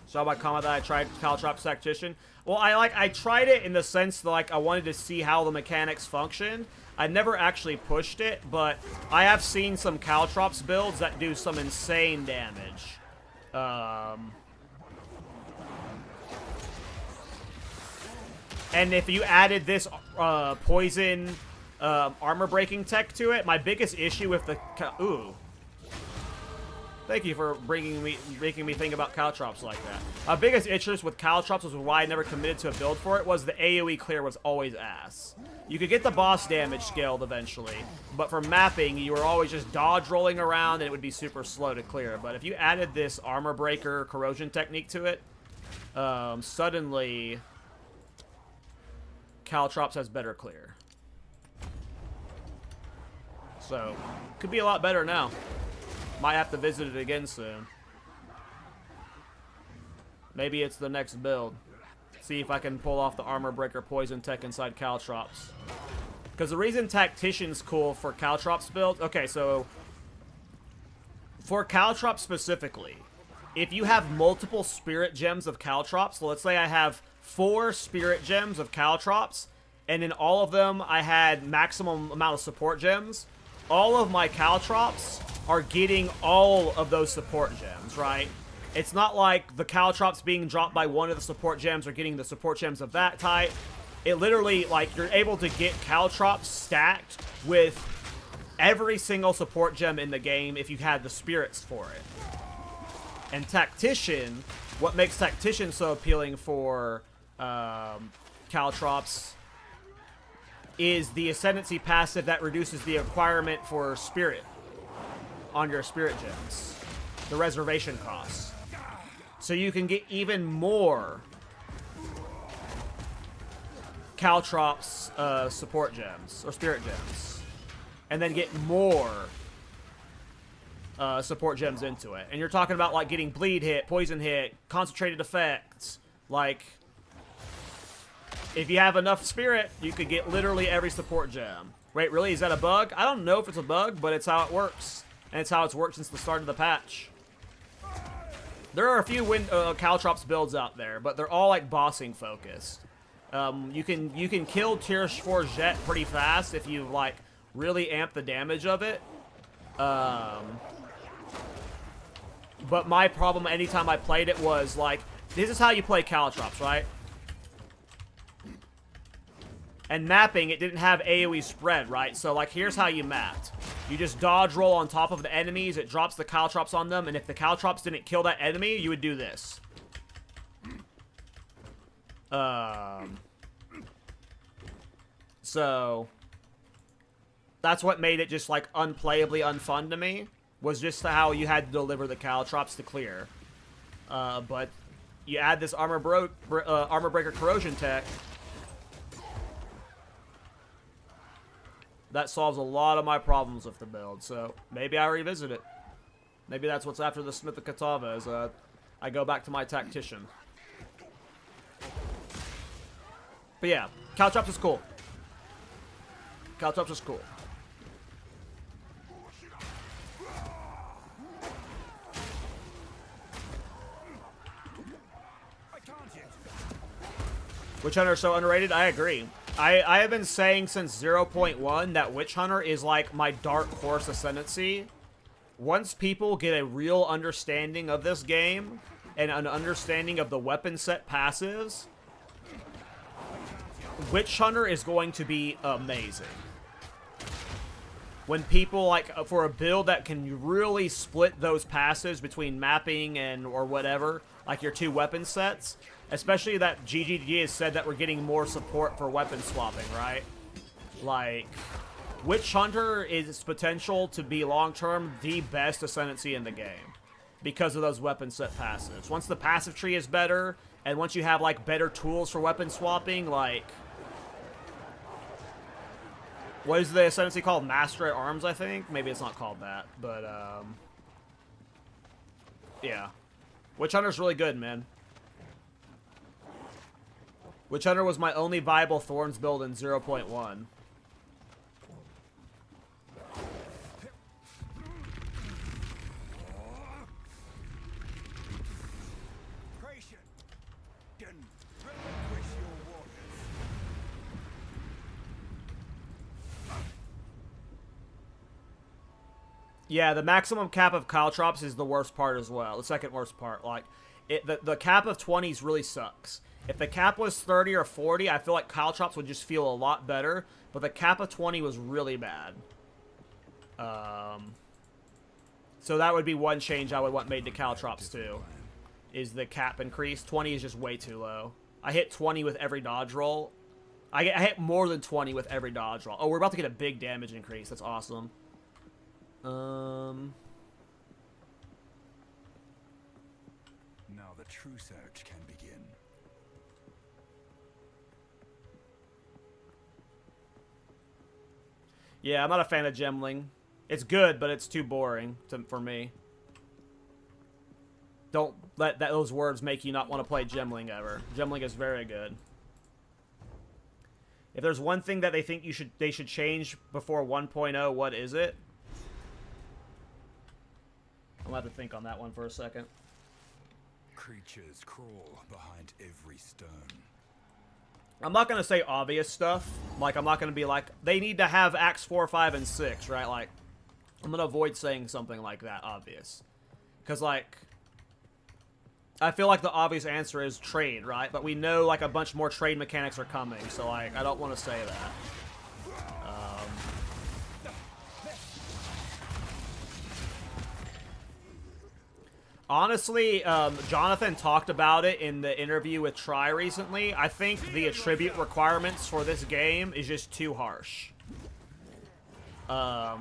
Saw my comment that I tried KallTorak Tactician. Well, I tried it in the sense that, like, I wanted to see how the mechanics functioned. I never actually pushed it, but I have seen some Caltrops builds that do some insane damage. And if you added this poison armor breaking tech to it, my biggest issue with the... ooh. Thank you for making me think about Caltrops like that. My biggest interest with Caltrops was why I never committed to a build for it, was the AoE clear was always ass. You could get the boss damage scaled eventually, but for mapping, you were always just dodge rolling around and it would be super slow to clear. But if you added this armor breaker corrosion technique to it, suddenly Caltrops has better clear. So, could be a lot better now. Might have to visit it again soon. Maybe it's the next build. See if I can pull off the armor breaker poison tech inside KallTorak's. Because the reason Tactician's cool for KallTorak's build... Okay, so... For KallTorak specifically, if you have multiple spirit gems of KallTorak, so let's say I have 4 spirit gems of KallTorak, and in all of them I had maximum amount of support gems, all of my KallTorak are getting all of those support gems, right? It's not like the KallTorak being dropped by one of the support gems or getting the support gems of that type. It literally, like, you're able to get KallTorak stacked with every single support gem in the game if you had the spirits for it. And Tactician, what makes Tactician so appealing for KallTorak is the Ascendancy passive that reduces the requirement for spirit on your spirit gems. The reservation costs. So you can get even more KallTorak's support gems, or spirit gems. And then get more support gems into it. And you're talking about, like, getting bleed hit, poison hit, concentrated effects. Like, if you have enough spirit, you could get literally every support gem. Wait, really? Is that a bug? I don't know if it's a bug, but it's how it works. And it's how it's worked since the start of the patch. There are a few KallTorak's builds out there, but they're all, like, bossing focused. You can kill Tier 4 Jet pretty fast if you, like, really amp the damage of it. But my problem anytime I played it was, like, this is how you play KallTorak, right? And mapping, it didn't have AoE spread, right? So, like, here's how you mapped. You just dodge roll on top of the enemies, it drops the KallTorak on them, and if the KallTorak didn't kill that enemy, you would do this. So, that's what made it just, like, unplayably unfun to me, was just how you had to deliver the KallTorak to clear. But you add this armor breaker corrosion tech, that solves a lot of my problems with the build, so maybe I revisit it. Maybe that's what's after the Smith of Kitava, is I go back to my Tactician. But yeah, KallTorak is cool. KallTorak is cool. Witch Hunter is so underrated? I agree. I have been saying since 0.1 that Witch Hunter is like my dark horse Ascendancy. Once people get a real understanding of this game and an understanding of the weapon set passives, Witch Hunter is going to be amazing. When people, like, for a build that can really split those passives between mapping and or whatever, like your 2 weapon sets, especially that GGG has said that we're getting more support for weapon swapping, right? Like, Witch Hunter is potential to be long-term the best Ascendancy in the game because of those weapon set passives. Once the passive tree is better, and once you have, like, better tools for weapon swapping, like, what is the Ascendancy called? Master at Arms, I think? Maybe it's not called that, but, yeah. Witch Hunter's really good, man. Witch Hunter was my only viable Thorns build in 0.1. Yeah, the maximum cap of KallTorak is the worst part as well. The second worst part. Like, the cap of 20s really sucks. If the cap was 30 or 40, I feel like KallTorak would just feel a lot better. But the cap of 20 was really bad. So that would be one change I would want made to KallTorak too. Is the cap increase. 20 is just way too low. I hit 20 with every dodge roll. I hit more than 20 with every dodge roll. Oh, we're about to get a big damage increase. That's awesome. Now the true search can begin. Yeah, I'm not a fan of Gemling. It's good, but it's too boring for me. Don't those words make you not want to play Gemling ever. Gemling is very good. If there's one thing that they think they should change before 1.0, what is it? I'll have to think on that one for a second. Creatures crawl behind every stone. I'm not going to say obvious stuff. Like, I'm not going to be like, they need to have Acts 4, 5, and 6, right? Like, I'm going to avoid saying something like that obvious. Because, like, I feel like the obvious answer is trade, right? But we know, like, a bunch more trade mechanics are coming. So, like, I don't want to say that. Honestly, Jonathan talked about it in the interview with Try recently. I think the attribute requirements for this game is just too harsh. I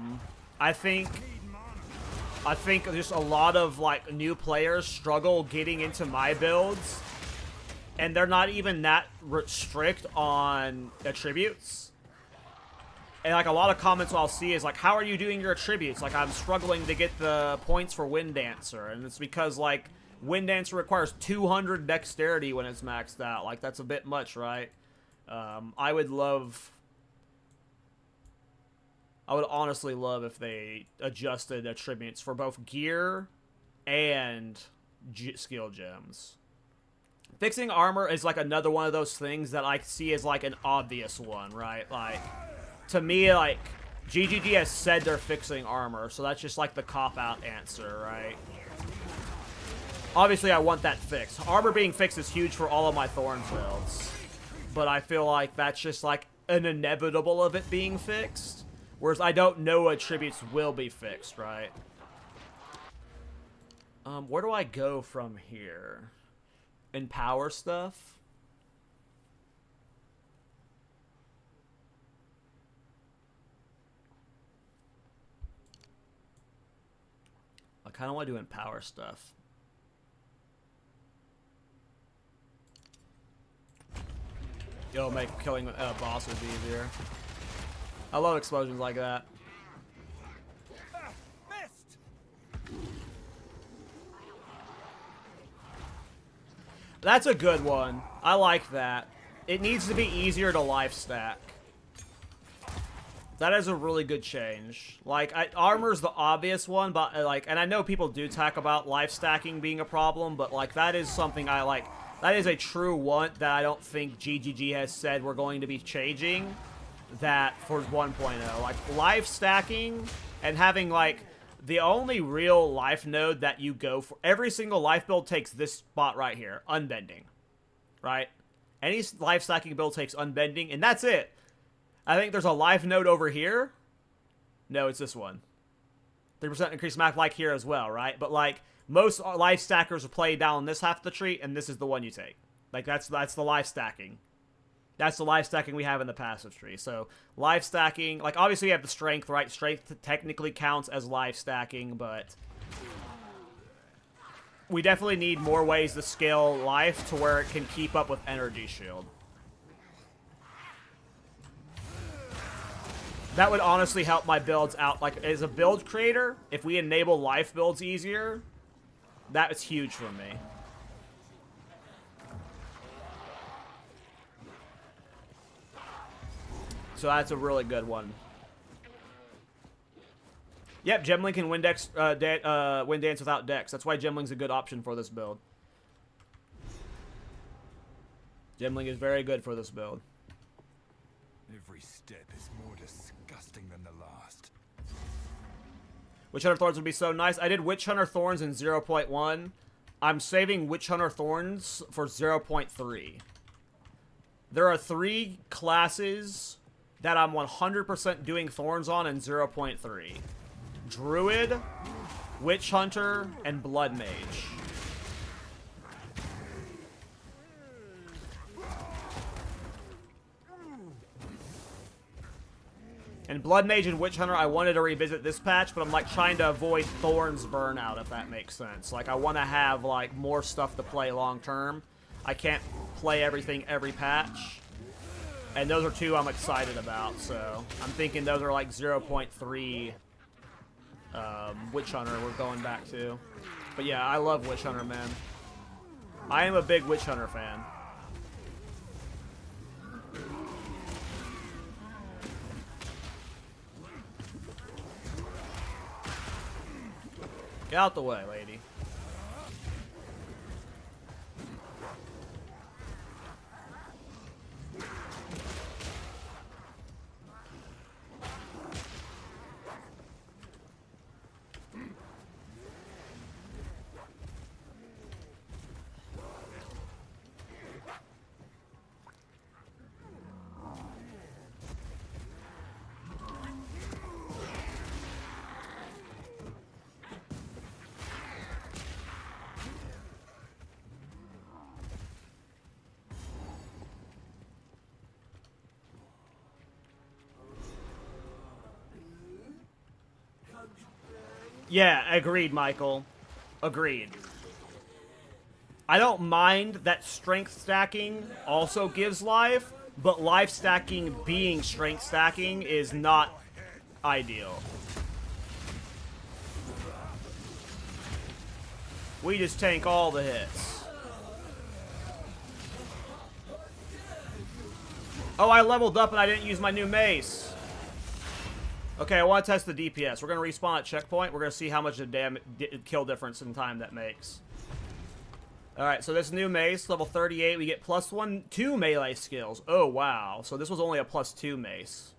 think just a lot of, like, new players struggle getting into my builds, and they're not even that strict on attributes. And, like, a lot of comments I'll see is, like, how are you doing your attributes? Like, I'm struggling to get the points for Wind Dancer. And it's because, like, Wind Dancer requires 200 dexterity when it's maxed out. Like, that's a bit much, right? I would honestly love if they adjusted attributes for both gear and skill gems. Fixing armor is, like, another one of those things that I see as, like, an obvious one, right? Like, to me, like, GGG has said they're fixing armor, so that's just, like, the cop-out answer, right? Obviously, I want that fixed. Armor being fixed is huge for all of my Thorns builds, but I feel like that's just, like, an inevitable of it being fixed, whereas I don't know attributes will be fixed, right? Where do I go from here? Empower stuff? I kind of want to do empower stuff. It'll make killing bosses easier. I love explosions like that. Missed! That's a good one. I like that. It needs to be easier to life stack. That is a really good change. Like, armor's the obvious one, but, like, and I know people do talk about life stacking being a problem, but, like, that is something I like. That is a true want that I don't think GGG has said we're going to be changing that for 1.0. Like, life stacking and having, like, the only real life node that you go for, every single life build takes this spot right here, unbending, right? Any life stacking build takes unbending, and that's it. I think there's a life node over here. No, it's this one. 3% increased map like here as well, right? But, like, most life stackers will play down this half of the tree, and this is the one you take. Like, that's the life stacking. That's the life stacking we have in the passive tree. So, life stacking, like, obviously we have the strength, right? Strength technically counts as life stacking, but we definitely need more ways to scale life to where it can keep up with energy shield. That would honestly help my builds out. Like, as a build creator, if we enable life builds easier, that is huge for me. So that's a really good one. Yep, Gemling can win Dance without Dex. That's why Gemling's a good option for this build. Gemling is very good for this build. Every step is more disgusting than the last. Witch Hunter Thorns would be so nice. I did Witch Hunter Thorns in 0.1. I'm saving Witch Hunter Thorns for 0.3. There are 3 classes that I'm 100% doing Thorns on in 0.3. Druid, Witch Hunter, and Blood Mage. And Blood Mage and Witch Hunter, I wanted to revisit this patch, but I'm, like, trying to avoid Thorns burnout, if that makes sense. Like, I want to have, like, more stuff to play long term. I can't play everything every patch. And those are 2 I'm excited about, so I'm thinking those are, like, 0.3 Witch Hunter we're going back to. But yeah, I love Witch Hunter, man. I am a big Witch Hunter fan. Get out the way, lady. Yeah, agreed, Michael. Agreed. I don't mind that strength stacking also gives life, but life stacking being strength stacking is not ideal. We just tank all the hits. Oh, I leveled up and I didn't use my new mace. Okay, I want to test the DPS. We're going to respawn at checkpoint. We're going to see how much the kill difference in time that makes. Alright, so this new mace, level 38, we get +2 melee skills. Oh, wow. So this was only a +2 mace.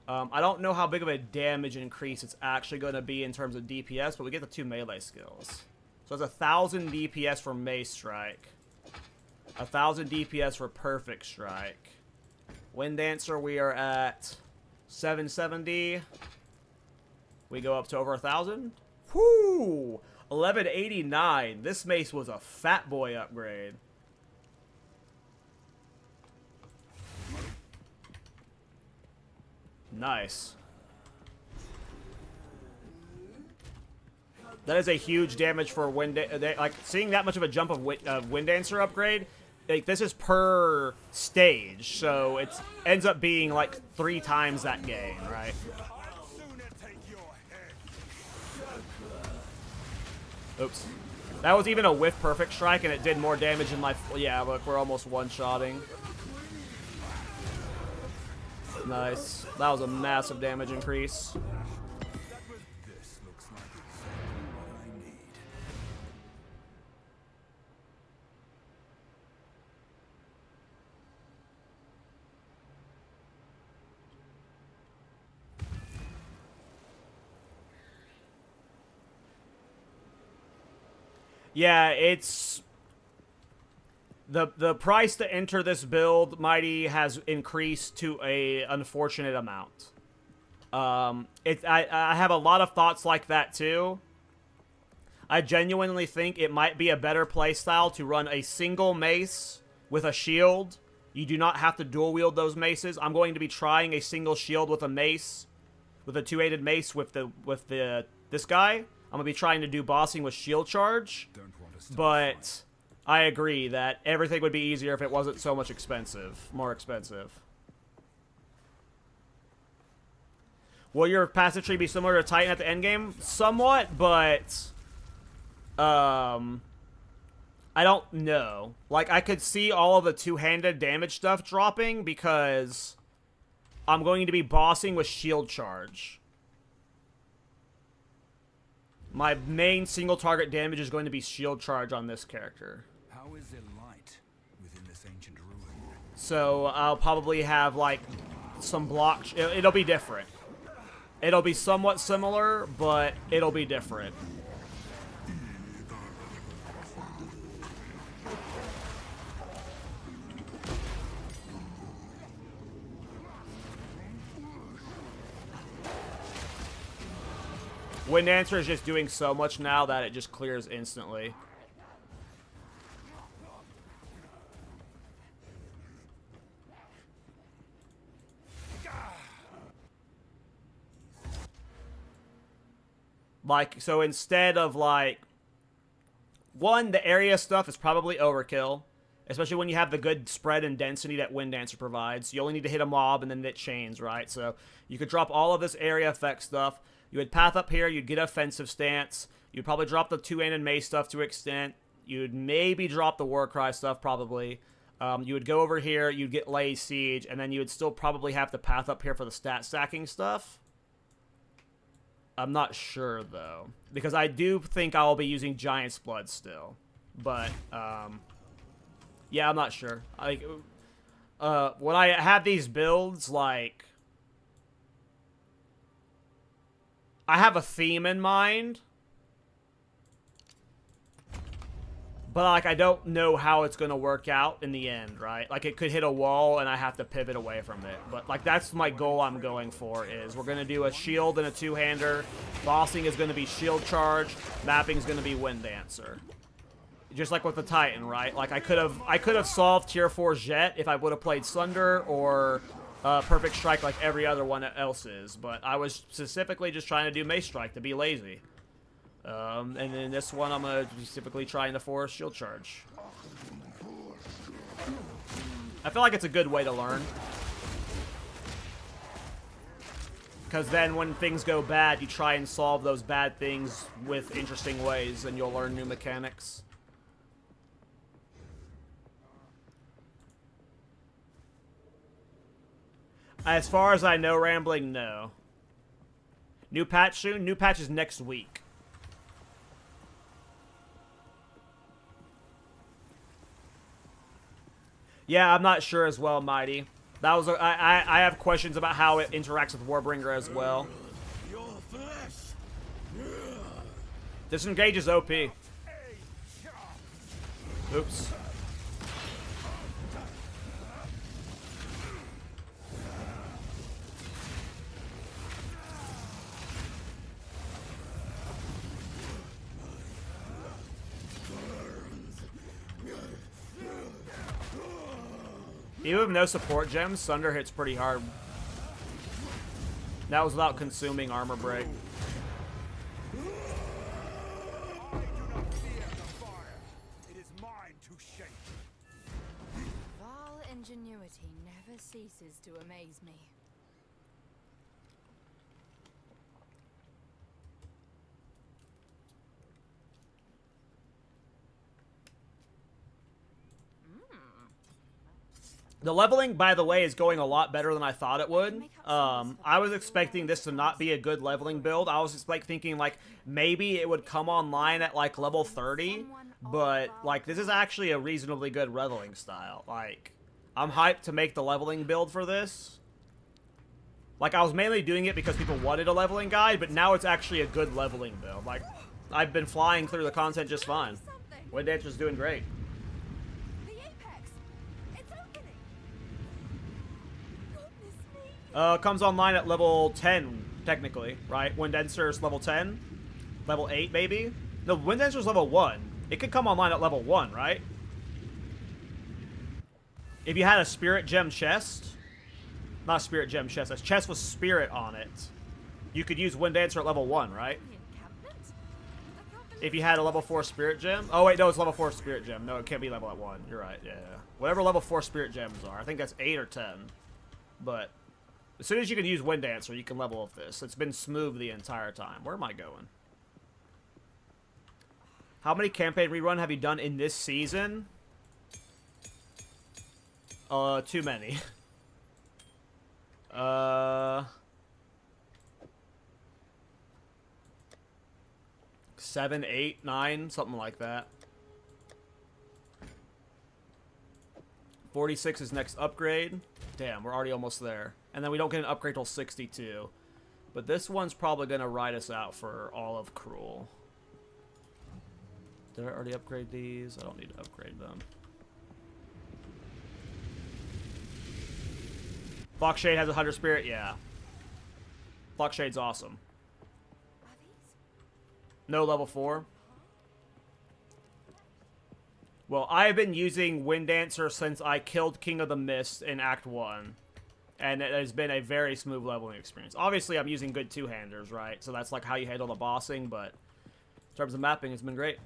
I don't know how big of a damage increase it's actually going to be in terms of DPS, but we get the 2 melee skills. So it's 1,000 DPS for Mace Strike. 1,000 DPS for Perfect Strike. Wind Dancer, we are at 770. We go up to over 1,000. Whoo! 1189. This mace was a fat boy upgrade. Nice. That is a huge damage for like seeing that much of a jump of Wind Dancer upgrade. Like this is per stage, so it ends up being like 3 times that gain, right? Oops. That was even a whiff perfect strike, and it did more damage in my... Yeah, look, we're almost one-shotting. Nice. That was a massive damage increase. This looks like exactly what I need. Yeah, it's... The price to enter this build, Mighty, has increased to a unfortunate amount. I have a lot of thoughts like that, too. I genuinely think it might be a better playstyle to run a single mace with a shield. You do not have to dual wield those maces. I'm going to be trying a single shield with a mace, with a 2-aided mace with this guy. I'm going to be trying to do bossing with shield charge. But I agree that everything would be easier if it wasn't so much more expensive. Will your passage tree be similar to Titan at the endgame? Somewhat, but I don't know. Like, I could see all of the two-handed damage stuff dropping because I'm going to be bossing with shield charge. My main single target damage is going to be shield charge on this character. How is there light within this ancient ruin? So I'll probably have like some block. It'll be different. It'll be somewhat similar, but it'll be different. Wind Dancer is just doing so much now that it just clears instantly. Like, so instead of like... One, the area stuff is probably overkill. Especially when you have the good spread and density that Wind Dancer provides. You only need to hit a mob and then it chains, right? So you could drop all of this area effect stuff. You would path up here, you'd get offensive stance. You'd probably drop the 2-handed mace stuff to extent. You'd maybe drop the Warcry stuff, probably. You would go over here, you'd get Lay Siege, and then you would still probably have the path up here for the stat stacking stuff. I'm not sure, though, because I do think I'll be using Giant's Blood still. But, yeah, I'm not sure. When I have these builds, like, I have a theme in mind, but, like, I don't know how it's going to work out in the end, right? Like, it could hit a wall, and I have to pivot away from it. But, like, that's my goal I'm going for, is we're going to do a shield and a two-hander. Bossing is going to be shield charge. Mapping is going to be Wind Dancer. Just like with the Titan, right? Like, I could have solved Tier 4 Jet if I would have played Sunder or Perfect Strike like every other one else is. But I was specifically just trying to do Mace Strike to be lazy. And in this one, I'm going to be typically trying to force Shield Charge. I feel like it's a good way to learn. Because then when things go bad, you try and solve those bad things with interesting ways, and you'll learn new mechanics. As far as I know, Rambling, no. New patch soon? New patch is next week. Yeah, I'm not sure as well, Mighty. That was I have questions about how it interacts with Warbringer as well. Disengage is OP. Oops. Even with no support gems, Sunder hits pretty hard. That was without consuming armor break. Vile ingenuity never ceases to amaze me. The leveling, by the way, is going a lot better than I thought it would. I was expecting this to not be a good leveling build. I was just like thinking like maybe it would come online at like level 30, but like this is actually a reasonably good leveling style. Like I'm hyped to make the leveling build for this. Like I was mainly doing it because people wanted a leveling guide, but now it's actually a good leveling build. Like I've been flying through the content just fine. Wind Dancer's doing great. Comes online at level 10, technically, right? Wind Dancer's level 10? Level 8, maybe? No, Wind Dancer's level 1. It could come online at level 1, right? If you had a Spirit Gem chest... Not a Spirit Gem chest, a chest with Spirit on it. You could use Wind Dancer at level 1, right? If you had a level 4 Spirit Gem? Oh, wait, no, it's level 4 Spirit Gem. No, it can't be level at 1. You're right, yeah. Whatever level 4 Spirit Gems are. I think that's 8 or 10. But... as soon as you can use Wind Dancer, you can level up this. It's been smooth the entire time. Where am I going? How many campaign rerun have you done in this season? Too many. 7, 8, 9, something like that. 46 is next upgrade. Damn, we're already almost there. And then we don't get an upgrade till 62. But this one's probably going to ride us out for all of Cruel. Did I already upgrade these? I don't need to upgrade them. Foxshade has a 100 Spirit? Yeah. Foxshade's awesome. No level 4. Well, I've been using Wind Dancer since I killed King of the Mist in Act 1. And it has been a very smooth leveling experience. Obviously, I'm using good two-handers, right? So that's like how you handle the bossing, but in terms of mapping, it's been great.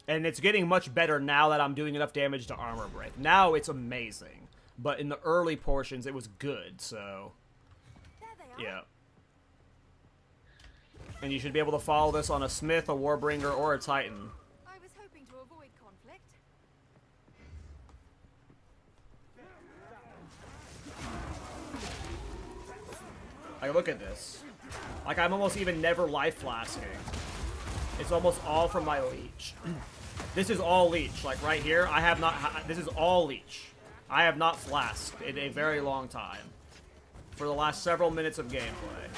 And it's getting much better now that I'm doing enough damage to armor break. Now it's amazing. But in the early portions, it was good, so... yeah. And you should be able to follow this on a Smith, a Warbringer, or a Titan. I was hoping to avoid conflict. Like, look at this. Like, I'm almost even never life flasking. It's almost all from my leech. This is all leech. Like, right here, I have not... This is all leech. I have not flasked in a very long time. For the last several minutes of gameplay.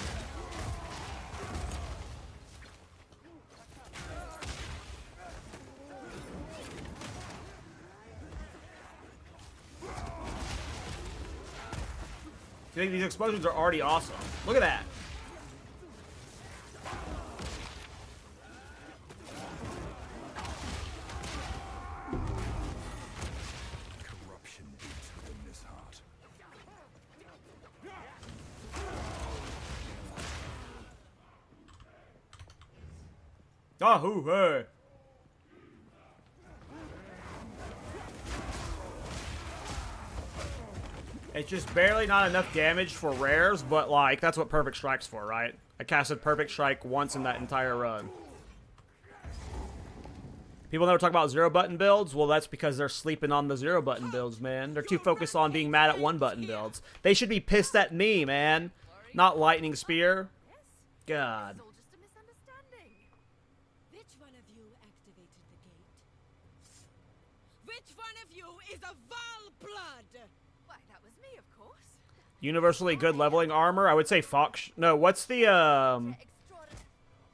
These explosions are already awesome. Look at that. Corruption beats within this heart. Ahoo, hey. It's just barely not enough damage for rares, but like, that's what Perfect Strike's for, right? I casted Perfect Strike once in that entire run. People never talk about zero button builds. Well, that's because they're sleeping on the zero button builds, man. They're too focused on being mad at one button builds. They should be pissed at me, man. Not Lightning Spear. God. It's all just a misunderstanding. Which one of you activated the gate? Which one of you is a Val blood? Why, that was me, of course. Universally good leveling armor. I would say Fox. No, what's the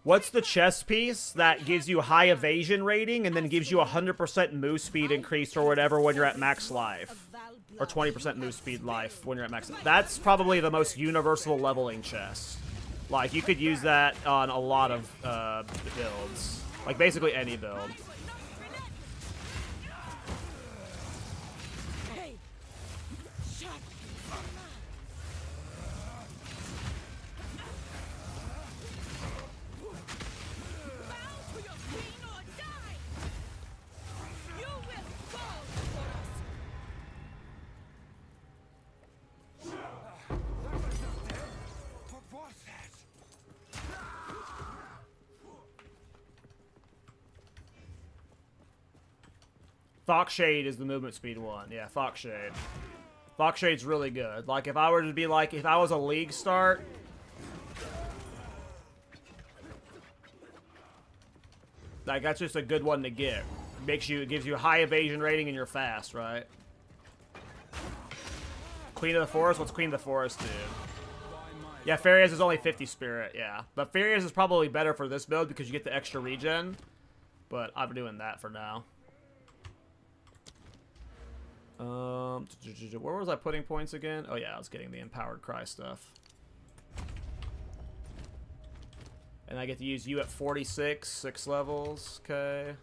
what's the chest piece that gives you high evasion rating and then gives you 100% move speed increase or whatever when you're at max life, or 20% move speed life when you're at max? That's probably the most universal leveling chest. Like, you could use that on a lot of builds, like basically any build. Hey, shut up. Bow to your queen or die. You will fall for us. What was that? Fox Shade is the movement speed one. Yeah, Fox Shade. Fox Shade's really good. Like, if I were to be like, if I was a league start, like, that's just a good one to get. It gives you a high evasion rating and you're fast, right? Queen of the Forest? What's Queen of the Forest do? Yeah, Farias is only 50 spirit, yeah. But Farias is probably better for this build because you get the extra regen. But I'm doing that for now. Where was I putting points again? Oh yeah, I was getting the Empowered Cry stuff. And I get to use you at 46, 6 levels, okay.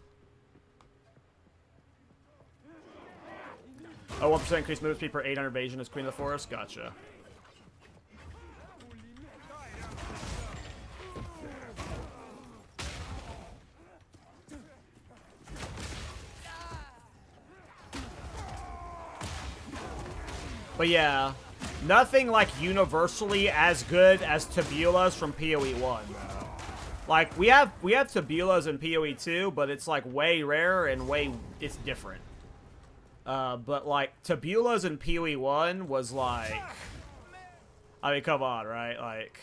Oh, 1% increased move speed per 800 evasion is Queen of the Forest, gotcha. But yeah, nothing like universally as good as Tabulas from PoE 1, though. Like, we have Tabulas in PoE 2, but it's like way rarer and it's different. But like, Tabulas in PoE 1 was like, I mean, come on, right? Like,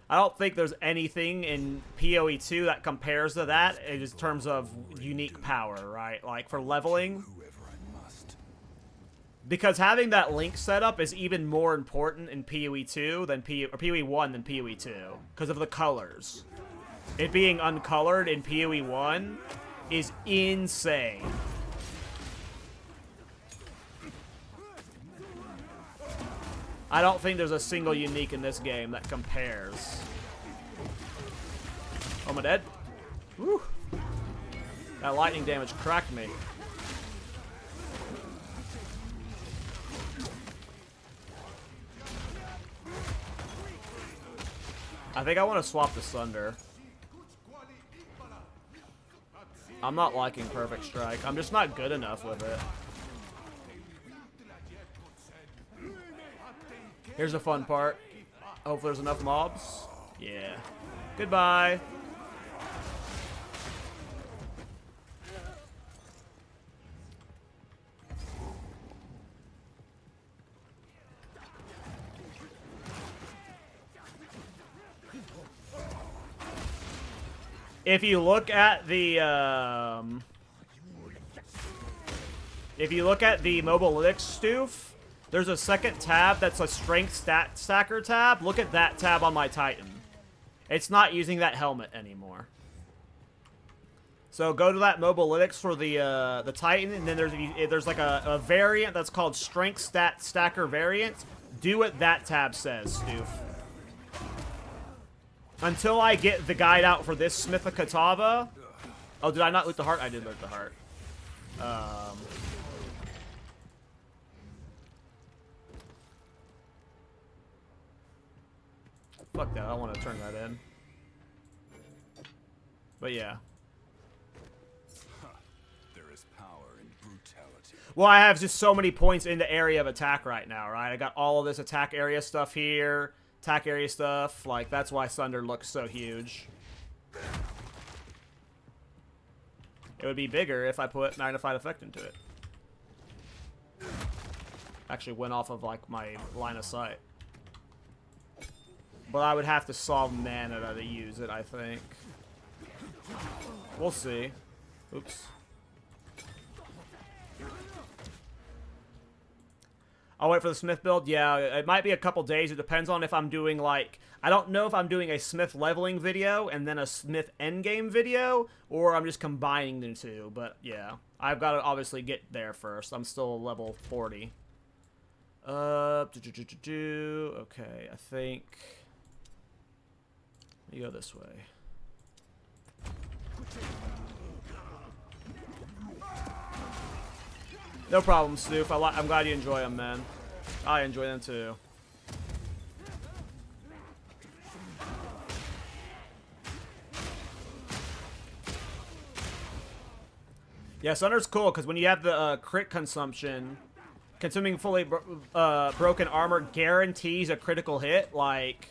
I don't think there's anything in PoE 2 that compares to that in terms of unique power, right? Like, for leveling. Because having that link setup is even more important in PoE 2 than PoE 1 than PoE 2 because of the colors. It being uncolored in PoE 1 is insane. I don't think there's a single unique in this game that compares. Oh, am I dead? Woo! That lightning damage cracked me. I think I want to swap the Sunder. I'm not liking Perfect Strike. I'm just not good enough with it. Here's the fun part. Hopefully there's enough mobs. Yeah. Goodbye. If you look at the mobalytics stoof, there's a second tab that's a strength stat stacker tab. Look at that tab on my Titan. It's not using that helmet anymore. So go to that mobalytics for the Titan, and then there's like a variant that's called strength stat stacker variant. Do what that tab says, stoof. Until I get the guide out for this Smith of Kitava. Oh, did I not loot the heart? I did loot the heart. Fuck that, I don't want to turn that in. But yeah. There is power in brutality. Well, I have just so many points in the area of attack right now, right? I got all of this attack area stuff here. Attack area stuff, like, that's why Sunder looks so huge. It would be bigger if I put Magnified Effect into it. Actually went off of, like, my line of sight. But I would have to solve mana to use it, I think. We'll see. Oops. I'll wait for the Smith build. Yeah, it might be a couple days. It depends on if I'm doing, like... I don't know if I'm doing a Smith leveling video and then a Smith endgame video, or I'm just combining the two. But, yeah. I've got to obviously get there first. I'm still level 40. Okay, I think... Let me go this way. No problem, Stoof. I'm glad you enjoy them, man. I enjoy them too. Yeah, Sunder's cool because when you have the crit consumption, consuming fully broken armor guarantees a critical hit. Like,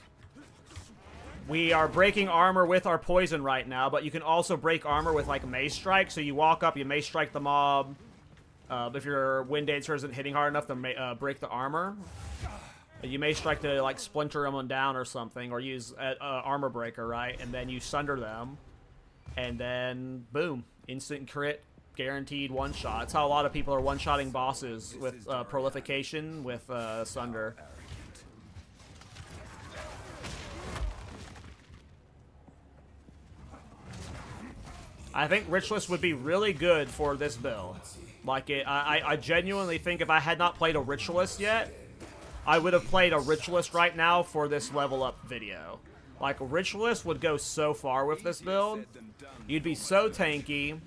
we are breaking armor with our poison right now, but you can also break armor with, like, Maze Strike. So you walk up, you Maze Strike the mob. If your Wind Dancer isn't hitting hard enough to break the armor, you may strike to, like, splinter them down or something, or use Armor Breaker, right? And then you sunder them, and then, boom, instant crit, guaranteed one-shot. That's how a lot of people are one-shotting bosses with Prolification with Sunder. I think Ritualist would be really good for this build. Like, I genuinely think if I had not played a Ritualist yet, I would have played a Ritualist right now for this level up video. Like, Ritualist would go so far with this build. You'd be so tanky.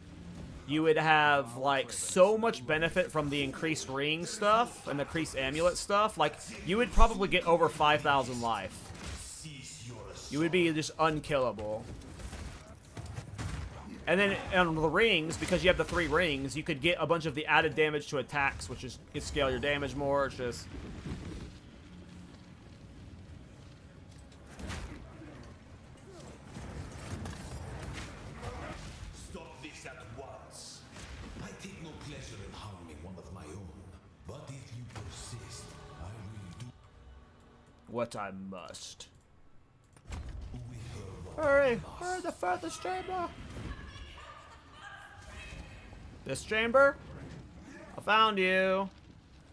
You would have, like, so much benefit from the increased ring stuff and the increased amulet stuff. Like, you would probably get over 5,000 life. You would be just unkillable. And then on the rings, because you have the 3 rings, you could get a bunch of the added damage to attacks, which is, you scale your damage more. It's just... Stop this at once. I take no pleasure in harming one of my own, but if you persist, I will do what I must. with her. Hurry! Hurry, the furthest chamber! This chamber? I found you.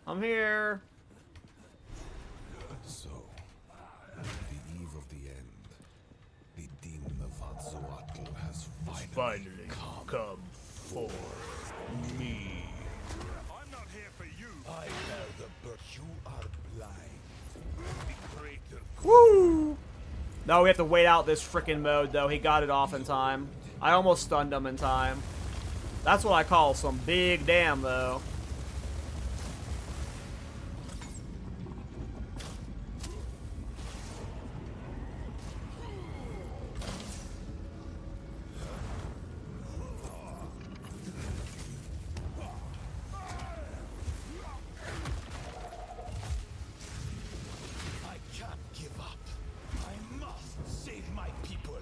I'm here. So, at the eve of the end, the demon of Azzoatl has finally Come for me. I'm not here for you. I know the bird. You are blind. The creator. Woo! No, we have to wait out this frickin' mode, though. He got it off in time. I almost stunned him in time. That's what I call some big damn, though. I can't give up. I must save my people.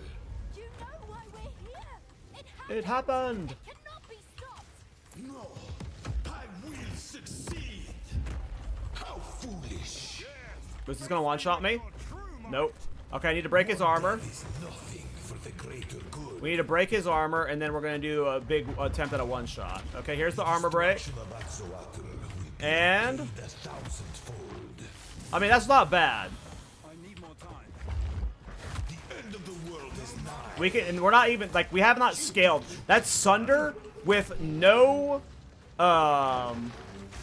It happened! Cannot be stopped! No, I will succeed. How foolish. Is this gonna one-shot me? Nope. Okay, I need to break his armor. Is nothing for the greater good. We need to break his armor, and then we're gonna do a big attempt at a one-shot. Okay, here's the armor break. And... I mean, that's not bad. I need more time. The end of the world is nigh. We can, and we're not even, like, we have not scaled. That's Sunder with no,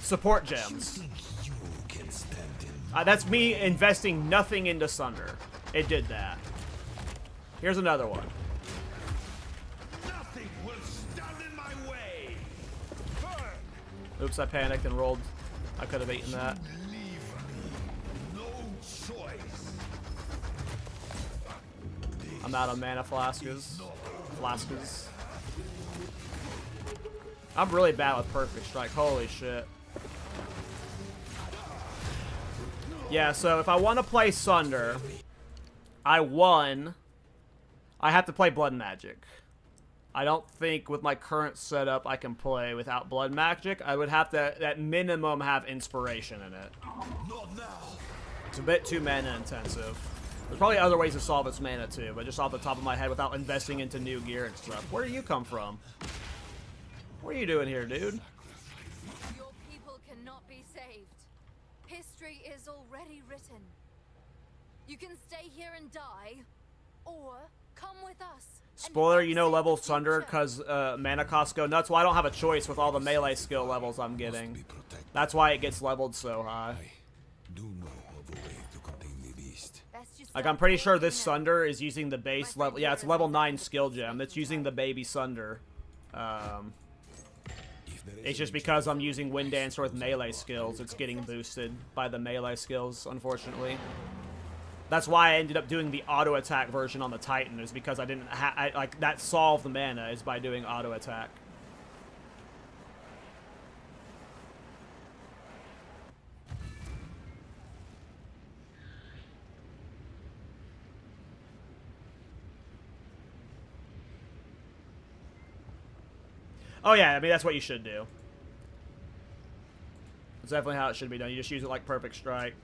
support gems. You can stand in. That's me investing nothing into Sunder. It did that. Here's another one. Nothing will stand in my way. Oops, I panicked and rolled. I could have eaten that. Leave me no choice. I'm out of mana flasks. I'm really bad with perfect strike. Holy shit. Yeah, so if I want to play Sunder, I have to play Blood Magic. I don't think with my current setup I can play without Blood Magic. I would have to, at minimum, have Inspiration in it. Not now. It's a bit too mana intensive. There's probably other ways to solve its mana too, but just off the top of my head without investing into new gear and stuff. Where do you come from? What are you doing here, dude? Your people cannot be saved. History is already written. You can stay here and die, or come with us. Spoiler, you know level Sunder because mana costs go nuts. Well, I don't have a choice with all the melee skill levels I'm getting. That's why it gets leveled so high. Do know of a way to contain the beast. Like, I'm pretty sure this Sunder is using the base level. Yeah, it's level 9 skill gem. It's using the baby Sunder. It's just because I'm using Wind Dancer with melee skills, it's getting boosted by the melee skills, unfortunately. That's why I ended up doing the auto attack version on the Titan, is because I didn't like, that solved the mana, is by doing auto attack. Oh yeah, I mean, that's what you should do. That's definitely how it should be done. You just use it like Perfect Strike.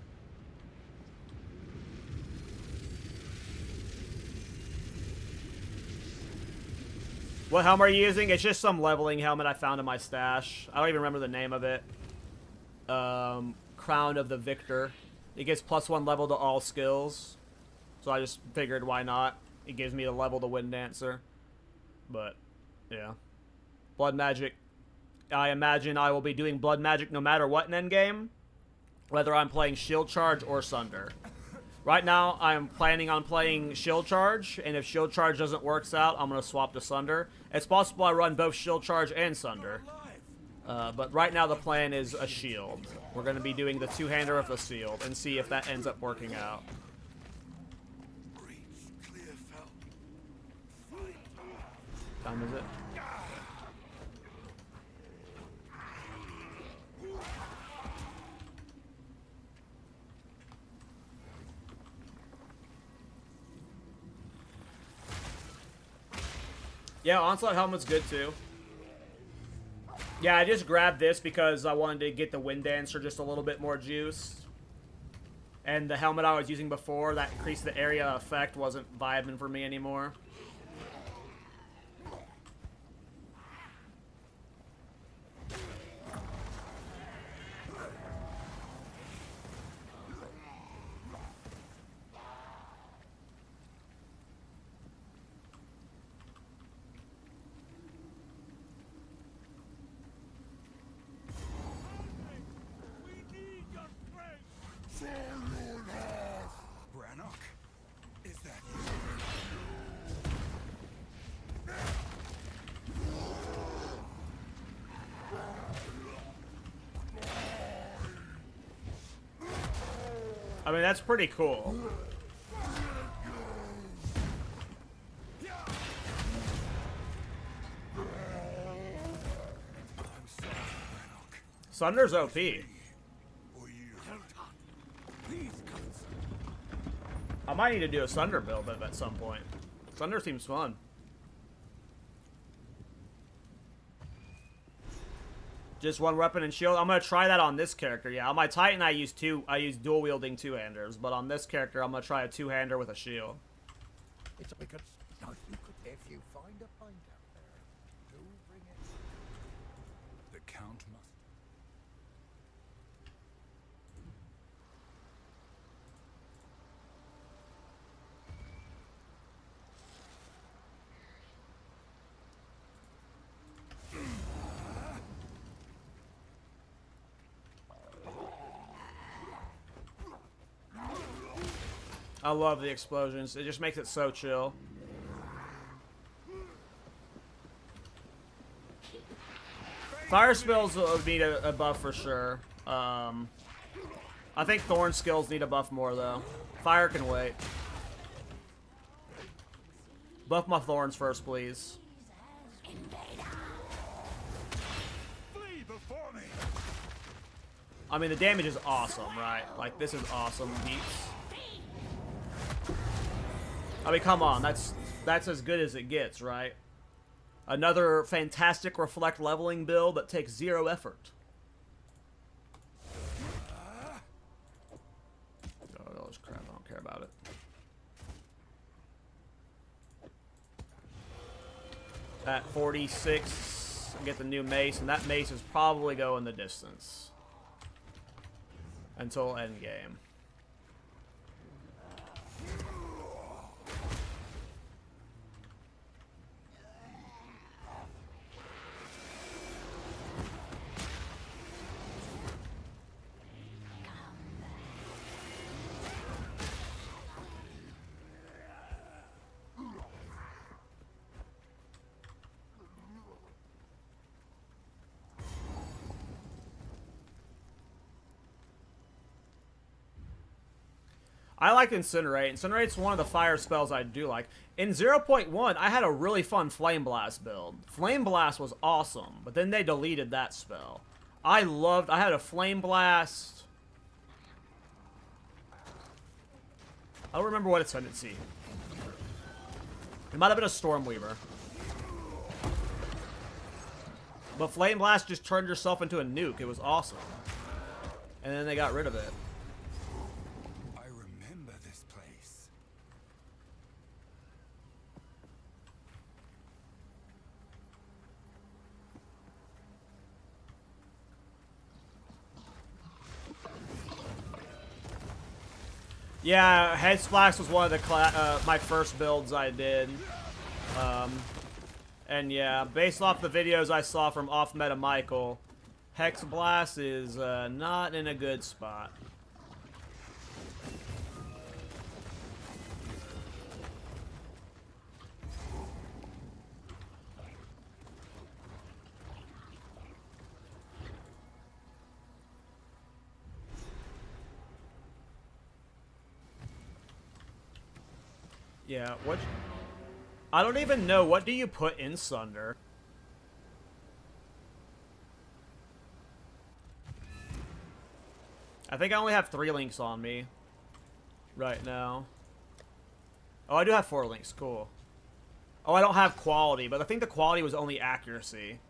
What helmet are you using? It's just some leveling helmet I found in my stash. I don't even remember the name of it. Crown of the Victor. It gives +1 level to all skills. So I just figured, why not? It gives me the level to Wind Dancer. But, yeah. Blood Magic. I imagine I will be doing Blood Magic no matter what in Endgame. Whether I'm playing Shield Charge or Sunder. Right now, I'm planning on playing Shield Charge, and if Shield Charge doesn't work out, I'm going to swap to Sunder. It's possible I run both Shield Charge and Sunder. But right now, the plan is a Shield. We're going to be doing the two-hander of the Shield, and see if that ends up working out. Time is it? Yeah, Onslaught Helmet's good too. Yeah, I just grabbed this because I wanted to get the Wind Dancer just a little bit more juice. And the helmet I was using before, that increased the area effect, wasn't vibing for me anymore. Brannock? Is that you? I mean, that's pretty cool. Sunder's OP. I might need to do a Sunder build at some point. Sunder seems fun. Just one weapon and shield. I'm gonna try that on this character. Yeah, on my Titan I use dual wielding two-handers, but on this character I'm gonna try a two-hander with a shield. It's because if you find a pint out there, do bring it. The Count must. I love the explosions. It just makes it so chill. Fire spells would need a buff for sure. I think Thorns skills need a buff more though. Fire can wait. Buff my Thorns first, please. Flee before me. I mean, the damage is awesome, right? Like, this is awesome, beats. I mean, come on, that's as good as it gets, right? Another fantastic reflect leveling build that takes 0 effort. Oh, this crap, I don't care about it. At 46, I get the new mace, and that mace is probably going the distance. Until Endgame. I like Incinerate. Incinerate's one of the fire spells I do like. In 0.1, I had a really fun Flame Blast build. Flame Blast was awesome, but then they deleted that spell. I had a Flame Blast. I don't remember what Ascendancy. It might have been a Stormweaver. But Flame Blast just turned yourself into a nuke. It was awesome. And then they got rid of it. Yeah, Head Splash was one of the my first builds I did. And yeah, based off the videos I saw from Off Meta Michael, Hex Blast is not in a good spot. Yeah, what? I don't even know. What do you put in Sunder? I think I only have 3 links on me right now. Oh, I do have 4 links. Cool. Oh, I don't have quality, but I think the quality was only accuracy.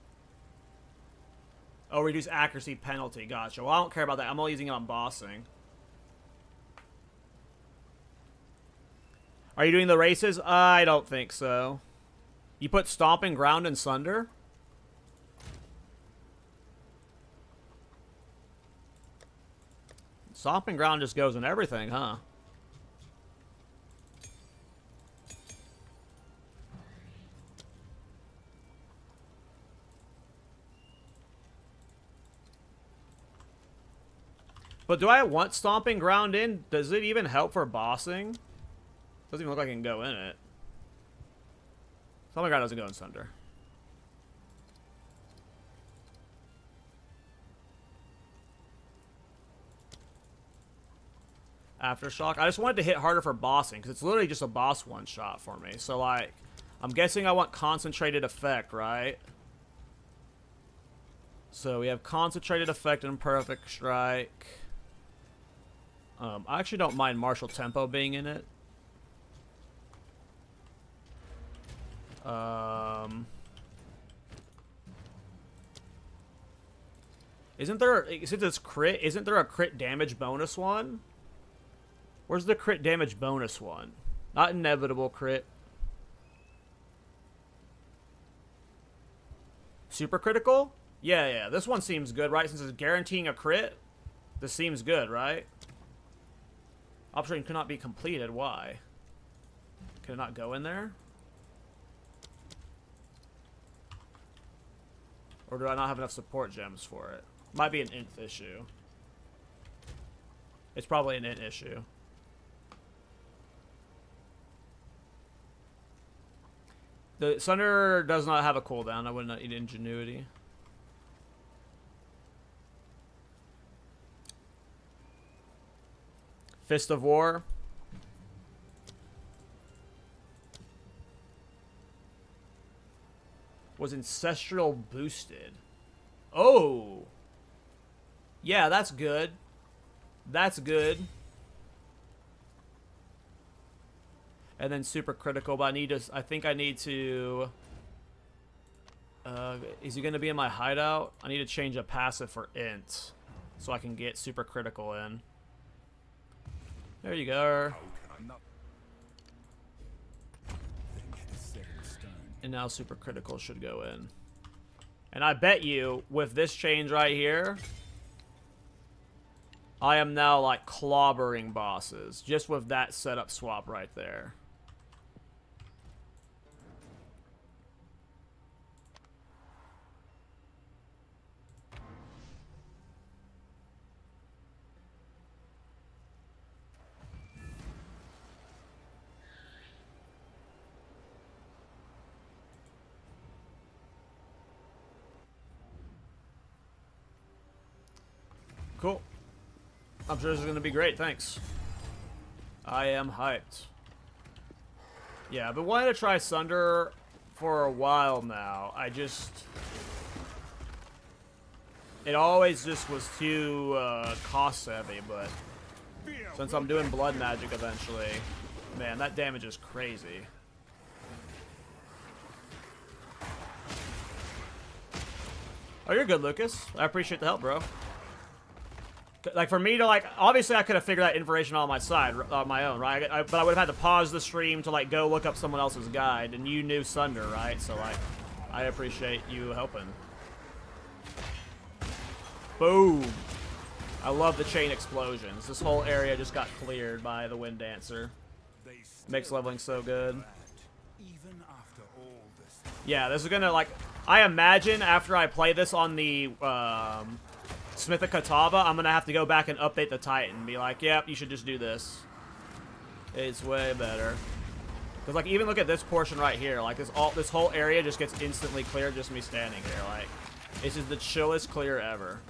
Oh, reduce accuracy penalty. Gotcha. Well, I don't care about that. I'm only using it on bossing. Are you doing the races? I don't think so. You put Stomping Ground and Sunder? Stomping Ground just goes in everything, huh? But do I want Stomping Ground in? Does it even help for bossing? Doesn't even look like I can go in it. Stomping Ground doesn't go in Sunder. Aftershock. I just wanted to hit harder for bossing, because it's literally just a boss one-shot for me. So, like, I'm guessing I want concentrated effect, right? So we have concentrated effect and perfect strike. I actually don't mind martial tempo being in it. Isn't there a crit damage bonus one? Where's the crit damage bonus one? Not inevitable crit. Super critical? Yeah, this one seems good, right? Since it's guaranteeing a crit, this seems good, right? Option cannot be completed. Why? Can it not go in there? Or do I not have enough support gems for it? Might be an int issue. It's probably an int issue. The Sunder does not have a cooldown. I would not eat Ingenuity. Fist of War. Was Ancestral boosted. Oh! Yeah, that's good. That's good. And then super critical, but I think I need to... is he going to be in my hideout? I need to change a passive for int, so I can get super critical in. There you go. And now super critical should go in. And I bet you, with this change right here, I am now, like, clobbering bosses. Just with that setup swap right there. Cool. I'm sure this is going to be great, thanks. I am hyped. Yeah, I've been wanting to try Sunder for a while now. It always just was too cost heavy, but since I'm doing blood magic eventually, man, that damage is crazy. Oh, you're good, Lucas. I appreciate the help, bro. Like, for me to, like, obviously I could have figured that information on my side, on my own, right? But I would have had to pause the stream to, like, go look up someone else's guide, and you knew Sunder, right? So, like, I appreciate you helping. Boom! I love the chain explosions. This whole area just got cleared by the Wind Dancer. Makes leveling so good. Yeah, this is gonna, like, I imagine after I play this on the, Smith of Kitava, I'm gonna have to go back and update the Titan and be like, yep, you should just do this. It's way better. Because, like, even look at this portion right here. Like, this whole area just gets instantly cleared just me standing here. Like, this is the chillest clear ever.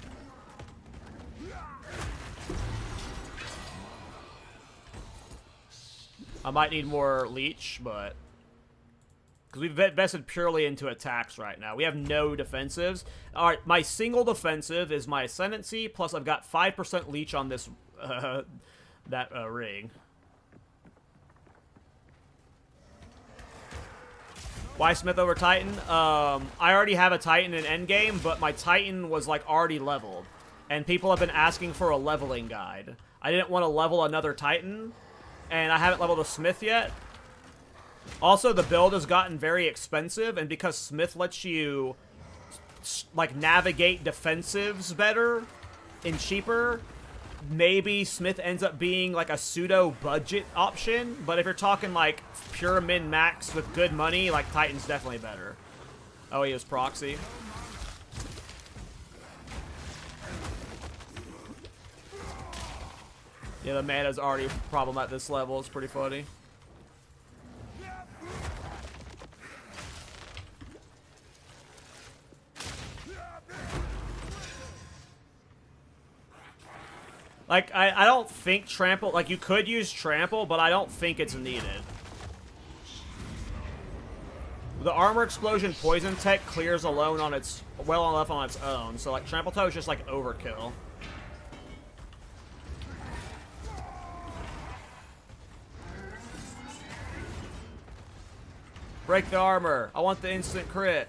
I might need more leech, but... Because we've invested purely into attacks right now. We have no defensives. Alright, my single defensive is my Ascendancy, plus I've got 5% leech on this, ring. Why Smith over Titan? I already have a Titan in Endgame, but my Titan was, like, already leveled. And people have been asking for a leveling guide. I didn't want to level another Titan, and I haven't leveled a Smith yet. Also, the build has gotten very expensive, and because Smith lets you, like, navigate defensives better and cheaper, maybe Smith ends up being, like, a pseudo-budget option. But if you're talking, like, pure min-max with good money, like, Titan's definitely better. Oh, he was proxy. Yeah, the mana's already a problem at this level. It's pretty funny. Like, I don't think trample... Like, you could use trample, but I don't think it's needed. The armor explosion poison tech clears alone on its... well enough on its own. So, like, trample toe is just, like, overkill. Break the armor. I want the instant crit.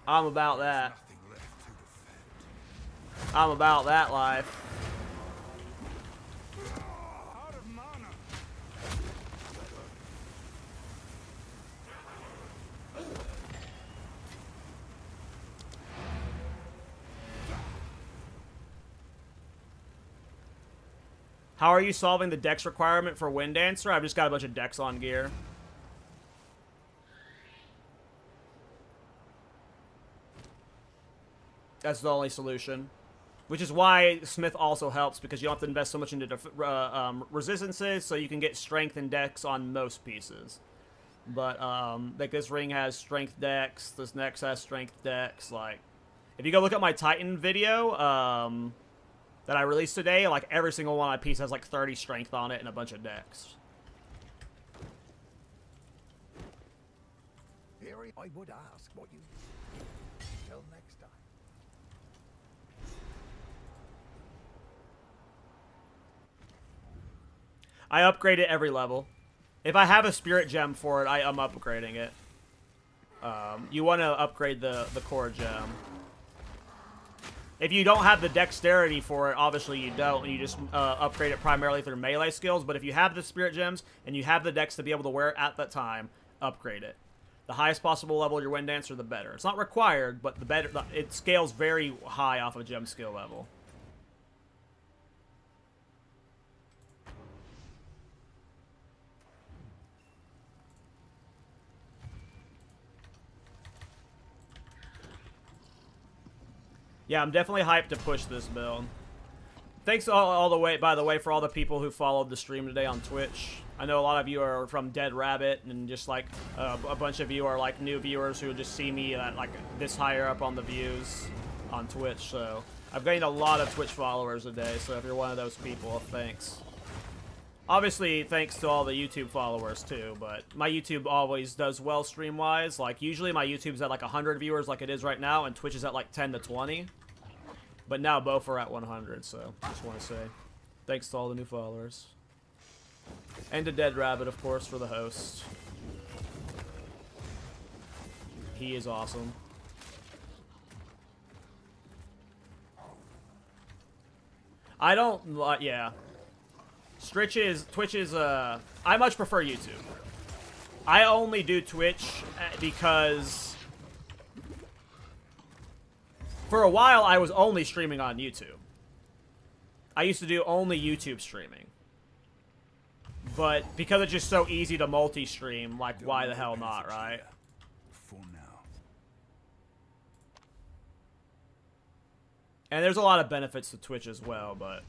I'm about that. Nothing left to defend. I'm about that life. Out of mana. How are you solving the dex requirement for Wind Dancer? I've just got a bunch of dex on gear. That's the only solution. Which is why Smith also helps, because you don't have to invest so much into resistances, so you can get strength and dex on most pieces. But, like, this ring has strength dex, this next has strength dex, like... If you go look at my Titan video, that I released today, like, every single one of my piece has, like, 30 strength on it and a bunch of dex. Theory, I would ask what you... Till next time. I upgrade it every level. If I have a spirit gem for it, I'm upgrading it. You want to upgrade the core gem. If you don't have the dexterity for it, obviously you don't, and you just upgrade it primarily through melee skills. But if you have the spirit gems and you have the dex to be able to wear it at that time, upgrade it. The highest possible level of your Wind Dancer, the better. It's not required, but the better. It scales very high off of gem skill level. Yeah, I'm definitely hyped to push this build. Thanks all the way, by the way, for all the people who followed the stream today on Twitch. I know a lot of you are from Dead Rabbit, and just like a bunch of you are like new viewers who just see me like this higher up on the views on Twitch. So I've gained a lot of Twitch followers today. So if you're one of those people, thanks. Obviously, thanks to all the YouTube followers too. But my YouTube always does well stream-wise. Like usually my YouTube's at like 100 viewers, like it is right now, and Twitch is at like 10 to 20. But now both are at 100, so just want to say thanks to all the new followers. And to Dead Rabbit, of course, for the host. He is awesome. I don't, yeah. Twitch is, I much prefer YouTube. I only do Twitch because... For a while, I was only streaming on YouTube. I used to do only YouTube streaming. But because it's just so easy to multi-stream, like, why the hell not, right? For now. And there's a lot of benefits to Twitch as well, but...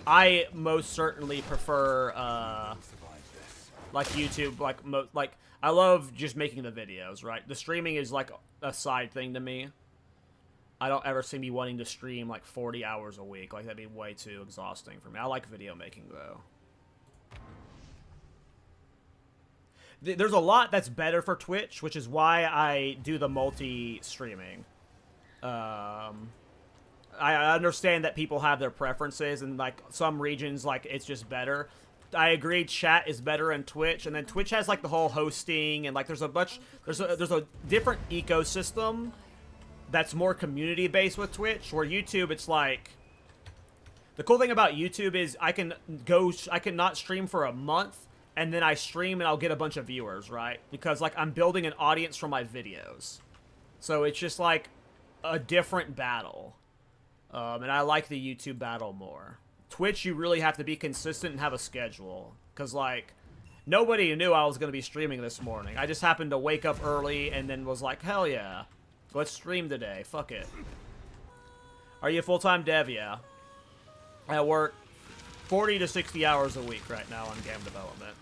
I most certainly prefer, like, YouTube, like, I love just making the videos, right? The streaming is, like, a side thing to me. I don't ever see me wanting to stream, like, 40 hours a week. Like, that'd be way too exhausting for me. I like video making, though. There's a lot that's better for Twitch, which is why I do the multi-streaming. I understand that people have their preferences, and, like, some regions, like, it's just better. I agree, chat is better in Twitch, and then Twitch has, like, the whole hosting, and, like, there's a different ecosystem that's more community-based with Twitch, where YouTube, it's like... The cool thing about YouTube is I can not stream for a month, and then I stream and I'll get a bunch of viewers, right? Because, like, I'm building an audience for my videos. So it's just, like, a different battle. And I like the YouTube battle more. Twitch, you really have to be consistent and have a schedule. Because, like, nobody knew I was going to be streaming this morning. I just happened to wake up early and then was like, hell yeah. Let's stream today. Fuck it. Are you a full-time dev? Yeah. I work 40 to 60 hours a week right now on game development.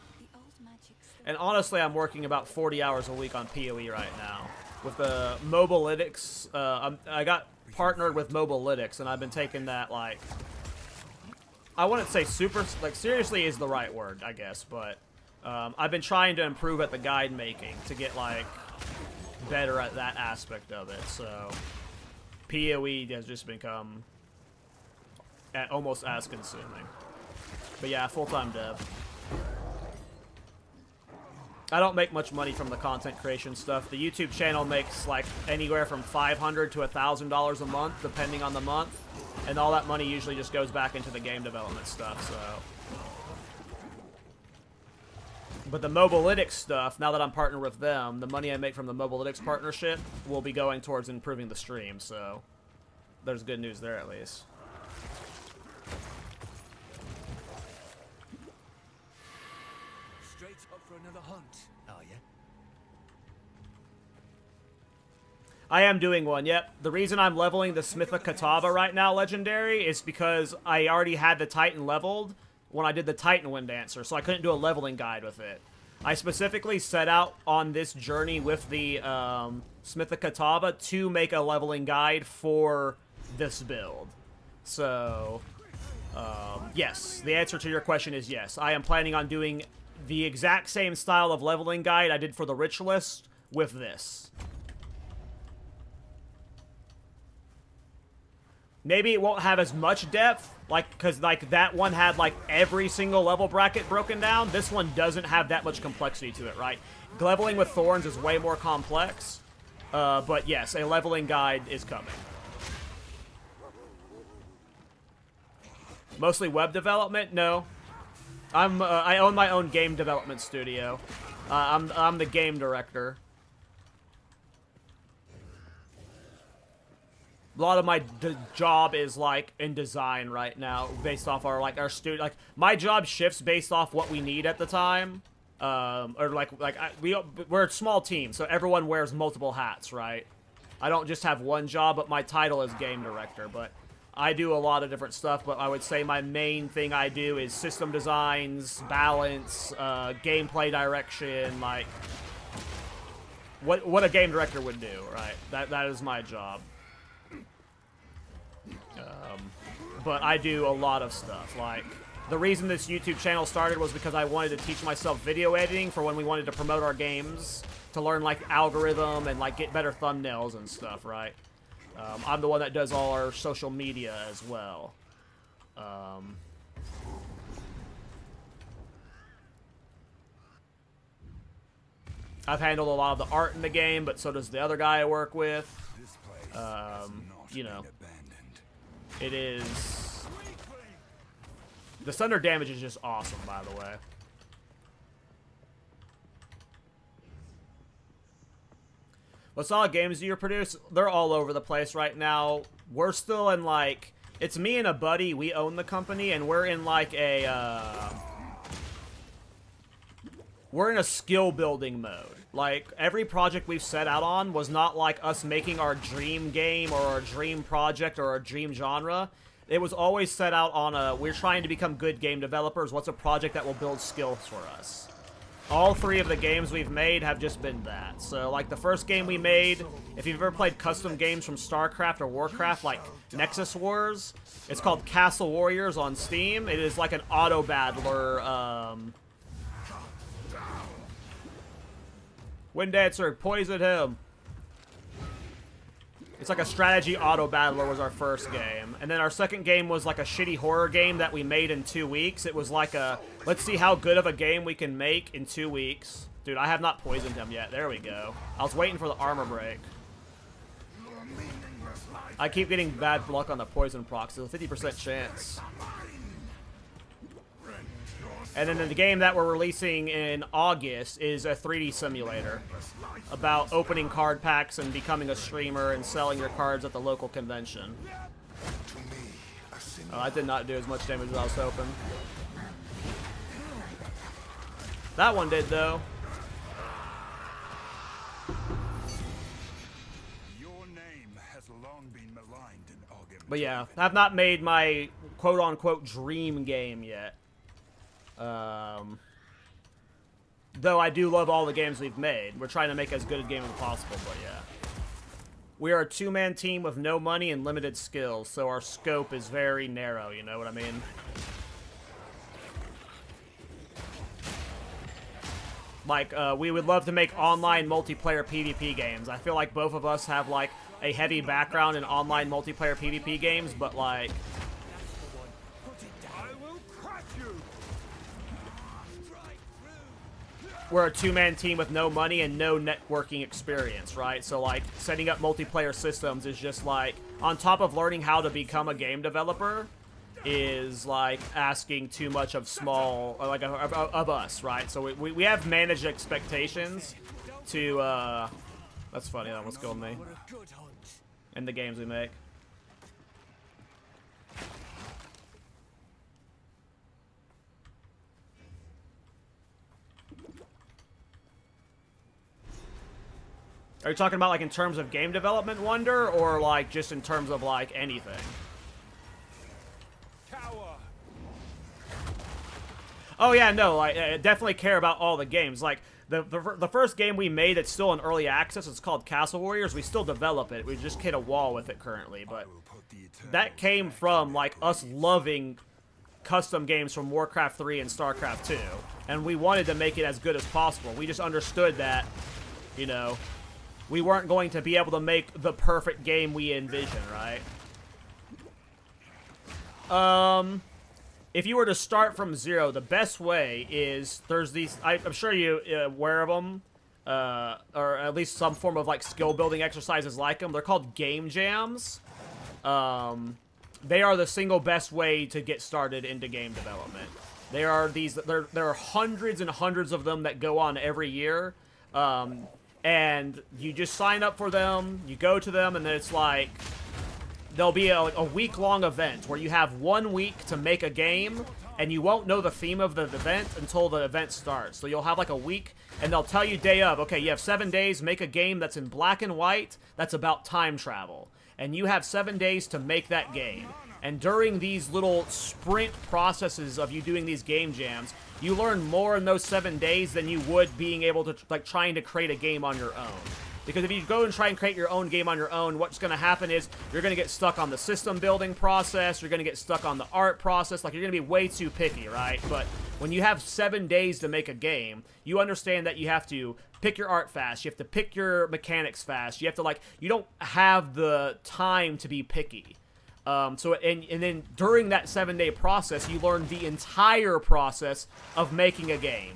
And honestly, I'm working about 40 hours a week on PoE right now. With the Mobalytics, I got partnered with Mobalytics, and I've been taking that, like... I wouldn't say super, like, seriously is the right word, I guess, but I've been trying to improve at the guide making to get, like, better at that aspect of it, so PoE has just become almost as consuming. But yeah, full-time dev. I don't make much money from the content creation stuff. The YouTube channel makes like anywhere from $500 to $1,000 a month, depending on the month. And all that money usually just goes back into the game development stuff, so. But the Mobalytics stuff, now that I'm partnered with them, the money I make from the Mobalytics partnership will be going towards improving the stream, so there's good news there at least. Straight up for another hunt, are you? I am doing one, yep. The reason I'm leveling the Smith of Kitava right now, Legendary, is because I already had the Titan leveled when I did the Titan Wind Dancer, so I couldn't do a leveling guide with it. I specifically set out on this journey with the Smith of Kitava to make a leveling guide for this build. So, yes, the answer to your question is yes. I am planning on doing the exact same style of leveling guide I did for the Ritualist with this. Maybe it won't have as much depth, like, because, like, that one had, like, every single level bracket broken down. This one doesn't have that much complexity to it, right? Leveling with Thorns is way more complex, but yes, a leveling guide is coming. Mostly web development? No. I own my own game development studio. I'm the game director. A lot of my job is like in design right now, based off our studio. Like my job shifts based off what we need at the time, or we're a small team, so everyone wears multiple hats, right? I don't just have one job, but my title is game director. But I do a lot of different stuff. But I would say my main thing I do is system designs, balance, gameplay direction, like what a game director would do, right? That is my job. But I do a lot of stuff. Like, the reason this YouTube channel started was because I wanted to teach myself video editing for when we wanted to promote our games, to learn, like, algorithm and, like, get better thumbnails and stuff, right? I'm the one that does all our social media as well. I've handled a lot of the art in the game, but so does the other guy I work with. You know. It is... The thunder damage is just awesome, by the way. What solid games do you produce? They're all over the place right now. We're still in, like... It's me and a buddy. We own the company, and we're in, like, a... We're in a skill-building mode. Like, every project we've set out on was not like us making our dream game or our dream project or our dream genre. It was always set out on a, we're trying to become good game developers. What's a project that will build skills for us? All three of the games we've made have just been that. So, like, the first game we made, if you've ever played custom games from StarCraft or Warcraft, like Nexus Wars, it's called Castle Warriors on Steam. It is like an auto-battler, Wind Dancer, poison him. It's like a strategy auto-battler was our first game. And then our second game was like a shitty horror game that we made in 2 weeks. It was like a, let's see how good of a game we can make in 2 weeks. Dude, I have not poisoned him yet. There we go. I was waiting for the armor break. I keep getting bad luck on the poison procs. There's a 50% chance. And then the game that we're releasing in August is a 3D simulator about opening card packs and becoming a streamer and selling your cards at the local convention. Oh, I did not do as much damage as I was hoping. That one did, though. Your name has long been maligned in argument. But yeah, I've not made my quote-unquote dream game yet. Though I do love all the games we've made. We're trying to make as good a game as possible, but yeah. We are a two-man team with no money and limited skills, so our scope is very narrow, you know what I mean? Like, we would love to make online multiplayer PvP games. I feel like both of us have, like, a heavy background in online multiplayer PvP games, but, like... we're a two-man team with no money and no networking experience, right? So like setting up multiplayer systems is just like, on top of learning how to become a game developer, is like asking too much of small, like of us, right? So we have managed expectations to that's funny, that almost killed me. In the games we make. Are you talking about like in terms of game development wonder, or like just in terms of like anything? Oh yeah, no, I definitely care about all the games. Like the first game we made that's still in early access, it's called Castle Warriors. We still develop it. We just hit a wall with it currently, but that came from like us loving custom games from Warcraft 3 and StarCraft 2, and we wanted to make it as good as possible. We just understood that, you know, we weren't going to be able to make the perfect game we envision, right? If you were to start from zero, the best way is, there's these, I'm sure you're aware of them, or at least some form of like skill building exercises like them. They're called game jams. They are the single best way to get started into game development. There are hundreds and hundreds of them that go on every year. And you just sign up for them, you go to them, and then it's like, there'll be a week-long event where you have 1 week to make a game, and you won't know the theme of the event until the event starts. So you'll have like a week, and they'll tell you day of, okay, you have 7 days, make a game that's in black and white, that's about time travel. And you have 7 days to make that game. And during these little sprint processes of you doing these game jams, you learn more in those 7 days than you would being able to, like, trying to create a game on your own. Because if you go and try and create your own game on your own, what's going to happen is you're going to get stuck on the system building process, you're going to get stuck on the art process, like, you're going to be way too picky, right? But when you have 7 days to make a game, you understand that you have to pick your art fast, you have to pick your mechanics fast, you have to, like, you don't have the time to be picky. And then during that 7-day process, you learn the entire process of making a game.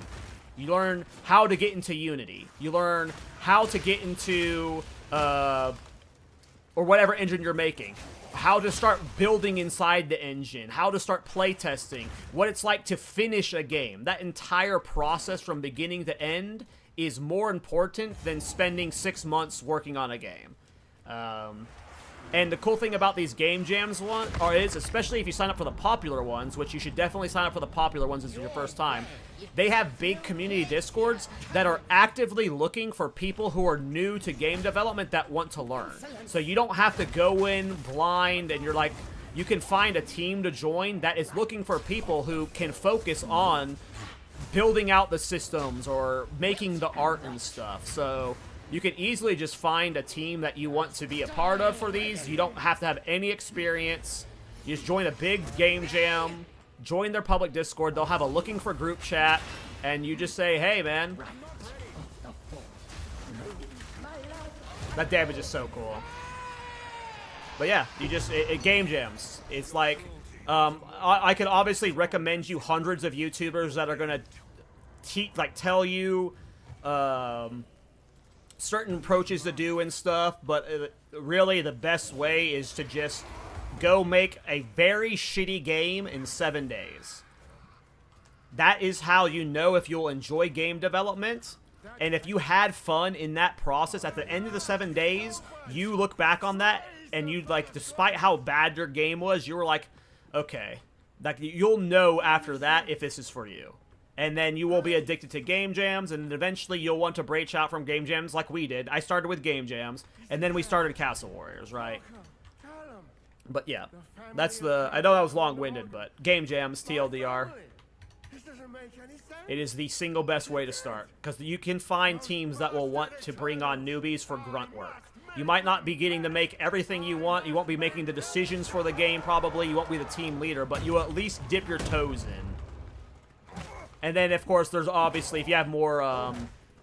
You learn how to get into Unity. You learn how to get into, or whatever engine you're making. How to start building inside the engine. How to start playtesting. What it's like to finish a game. That entire process from beginning to end is more important than spending 6 months working on a game. And the cool thing about these game jams is, especially if you sign up for the popular ones, which you should definitely sign up for the popular ones as your first time, they have big community discords that are actively looking for people who are new to game development that want to learn. So you don't have to go in blind, and you're like, you can find a team to join that is looking for people who can focus on building out the systems or making the art and stuff. So you can easily just find a team that you want to be a part of for these. You don't have to have any experience. You just join a big game jam, join their public Discord. They'll have a looking for group chat, and you just say, hey, man. That damage is so cool. But yeah, you just, it game jams. It's like, I can obviously recommend you hundreds of YouTubers that are going to tell you, certain approaches to do and stuff, but really the best way is to just go make a very shitty game in 7 days. That is how you know if you'll enjoy game development, and if you had fun in that process. At the end of the 7 days, you look back on that, and you, like, despite how bad your game was, you were like, okay, like, you'll know after that if this is for you. And then you will be addicted to game jams, and eventually you'll want to branch out from game jams like we did. I started with game jams, and then we started Castle Warriors, right? But yeah, that's the... I know that was long-winded, but game jams, TLDR. It is the single best way to start, because you can find teams that will want to bring on newbies for grunt work. You might not be getting to make everything you want. You won't be making the decisions for the game, probably. You won't be the team leader, but you will at least dip your toes in. And then, of course, there's obviously, if you have more,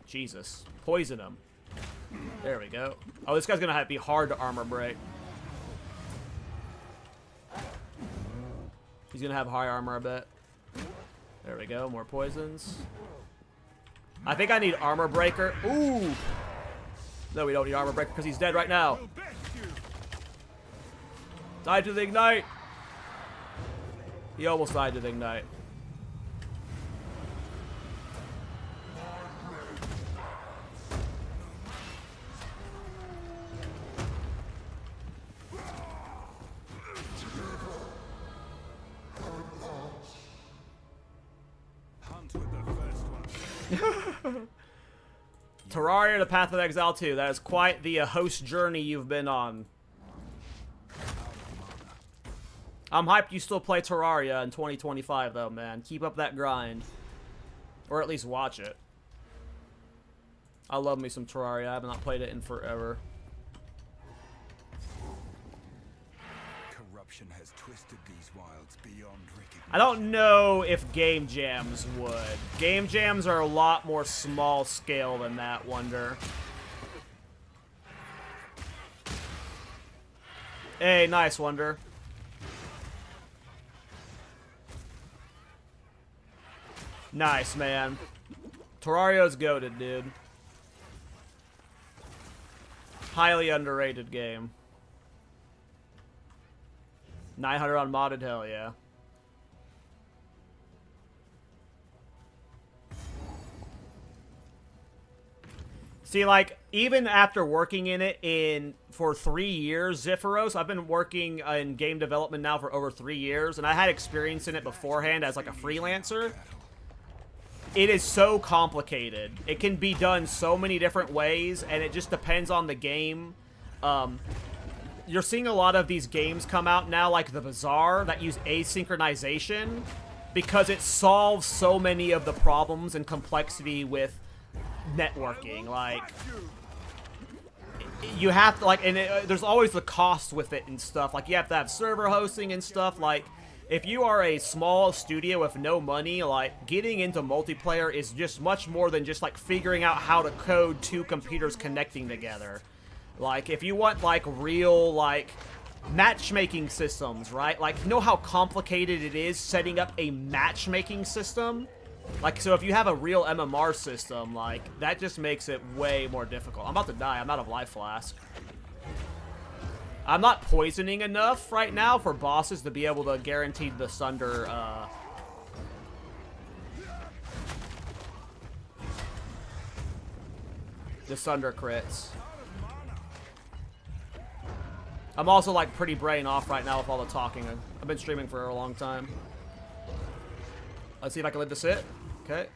Jesus, poison them. There we go. Oh, this guy's going to be hard to armor break. He's going to have high armor, I bet. There we go, more poisons. I think I need armor breaker. Ooh. No, we don't need armor breaker because he's dead right now. Died to the ignite. He almost died to the ignite. Terraria, the Path of Exile 2. That is quite the host journey you've been on. I'm hyped you still play Terraria in 2025, though, man. Keep up that grind. Or at least watch it. I love me some Terraria. I have not played it in forever. Corruption has twisted these wilds beyond recognition. I don't know if game jams would. Game jams are a lot more small scale than that, Wonder. Hey, nice, Wonder. Nice, man. Terraria's goated, dude. Highly underrated game. 900 on modded, hell yeah. See, like, even after working in it for 3 years, Ziphoros, I've been working in game development now for over 3 years, and I had experience in it beforehand as, like, a freelancer. It is so complicated. It can be done so many different ways, and it just depends on the game. You're seeing a lot of these games come out now, like the Bazaar, that use asynchronization, because it solves so many of the problems and complexity with networking. Like, you have to, like, and there's always the cost with it and stuff. Like, you have to have server hosting and stuff. Like, if you are a small studio with no money, like, getting into multiplayer is just much more than just, like, figuring out how to code two computers connecting together. Like, if you want, like, real, like, matchmaking systems, right? Like, you know how complicated it is setting up a matchmaking system? Like, so if you have a real MMR system, like, that just makes it way more difficult. I'm about to die. I'm out of life flask. I'm not poisoning enough right now for bosses to be able to guarantee the Sunder, the Sunder crits. I'm also, like, pretty brain off right now with all the talking. I've been streaming for a long time. Let's see if I can live this hit. Okay.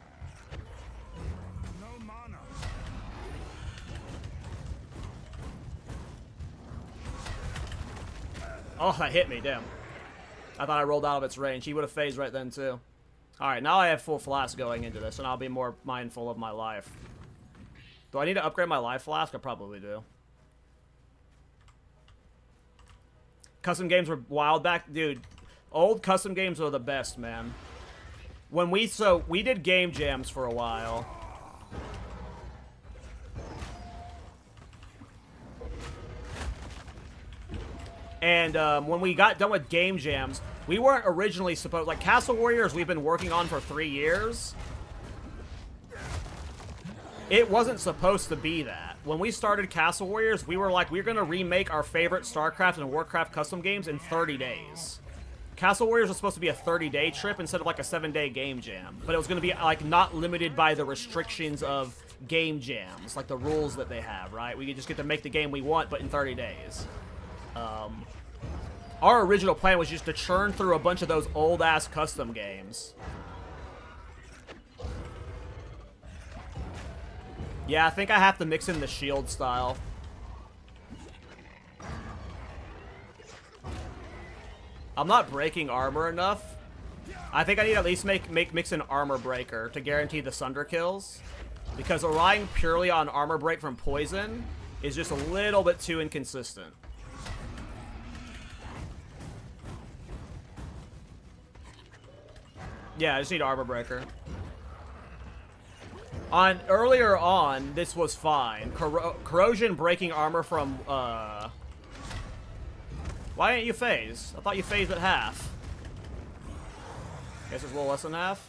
Oh, that hit me, damn. I thought I rolled out of its range. He would have phased right then, too. Alright, now I have full flask going into this, and I'll be more mindful of my life. Do I need to upgrade my life flask? I probably do. Custom games were wild back. Dude, old custom games are the best, man. When we did game jams for a while. And when we got done with game jams, we weren't originally supposed, like, Castle Warriors we've been working on for 3 years. It wasn't supposed to be that. When we started Castle Warriors, we were like, we're going to remake our favorite StarCraft and Warcraft custom games in 30 days. Castle Warriors was supposed to be a 30-day trip instead of, like, a 7-day game jam. But it was going to be, like, not limited by the restrictions of game jams, like the rules that they have, right? We just get to make the game we want, but in 30 days. Our original plan was just to churn through a bunch of those old-ass custom games. Yeah, I think I have to mix in the shield style. I'm not breaking armor enough. I think I need to at least mix an armor breaker to guarantee the Sunder kills. Because relying purely on armor break from poison is just a little bit too inconsistent. Yeah, I just need armor breaker. Earlier on, this was fine. Corrosion breaking armor from, Why didn't you phase? I thought you phased at half. Guess it's a little less than half.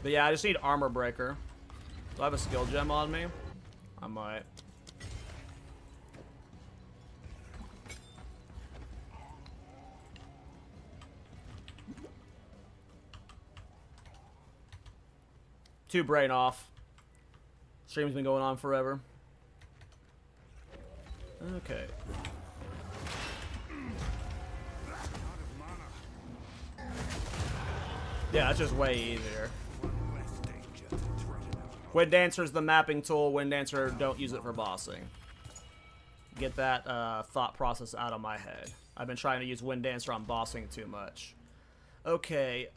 But yeah, I just need armor breaker. Do I have a skill gem on me? I might. Two brain off. Stream's been going on forever. Okay. Yeah, that's just way easier. Wind Dancer's the mapping tool. Wind Dancer, don't use it for bossing. Get that thought process out of my head. I've been trying to use Wind Dancer on bossing too much. Okay,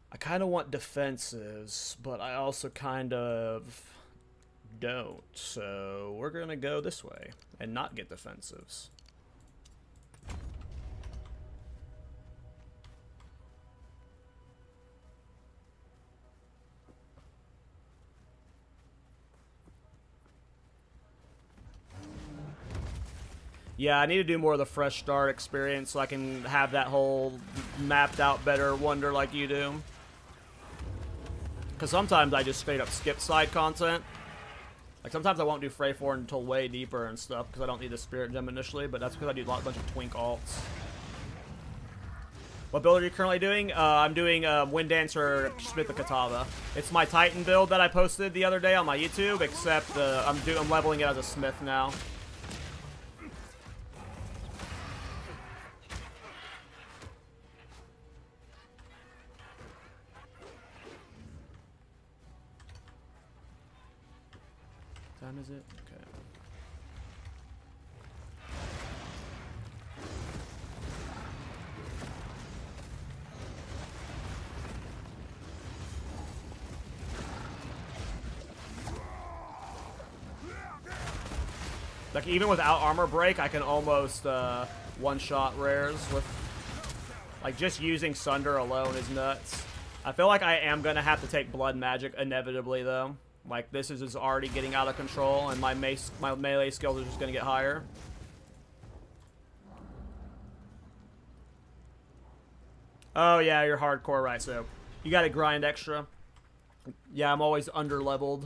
I kind of want defenses, but I also kind of don't. So we're going to go this way and not get defensives. Yeah, I need to do more of the fresh start experience so I can have that whole mapped out better wonder like you do. Because sometimes I just straight up skip side content. Like sometimes I won't do Frey 4 until way deeper and stuff because I don't need the Spirit Gem initially, but that's because I do a bunch of twink alts. What build are you currently doing? I'm doing Wind Dancer Smith the Kitava. It's my Titan build that I posted the other day on my YouTube, except I'm leveling it as a Smith now. Time is it? Okay. Like even without armor break, I can almost one-shot rares with like just using Sunder alone is nuts. I feel like I am gonna have to take blood magic inevitably though. Like, this is just already getting out of control, and my melee skills are just going to get higher. Oh, yeah, you're hardcore, right, so you got to grind extra. Yeah, I'm always under-leveled.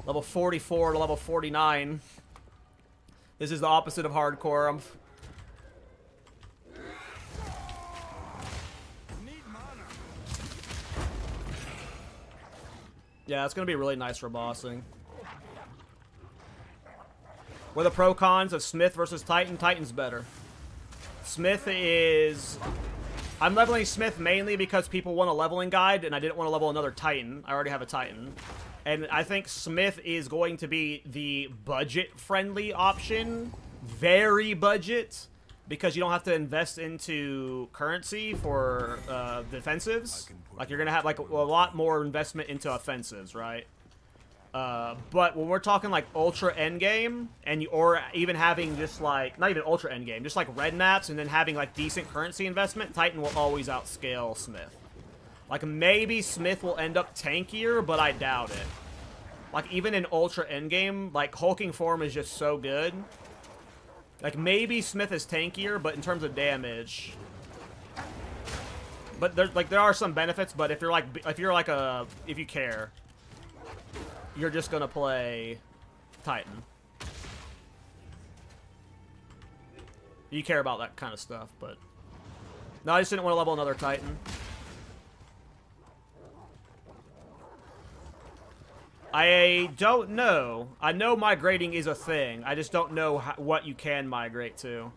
Level 44 to level 49. This is the opposite of hardcore. Yeah, it's going to be really nice for bossing. What are the pro cons of Smith versus Titan? Titan's better. Smith is... I'm leveling Smith mainly because people want a leveling guide, and I didn't want to level another Titan. I already have a Titan. And I think Smith is going to be the budget-friendly option. Very budget. Because you don't have to invest into currency for defensives. Like, you're going to have, like, a lot more investment into offensives, right? But when we're talking, like, ultra endgame, or even having just, like, not even ultra endgame, just, like, red maps and then having, like, decent currency investment, Titan will always outscale Smith. Like, maybe Smith will end up tankier, but I doubt it. Like, even in ultra endgame, like, hulking form is just so good. Like, maybe Smith is tankier, but in terms of damage... But there are some benefits, but if you care, you're just gonna play Titan. You care about that kind of stuff, but... No, I just didn't want to level another Titan. I don't know. I know migrating is a thing. I just don't know what you can migrate to.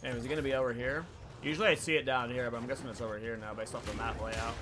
Damn, is it gonna be over here? Usually I see it down here, but I'm guessing it's over here now based off the map layout.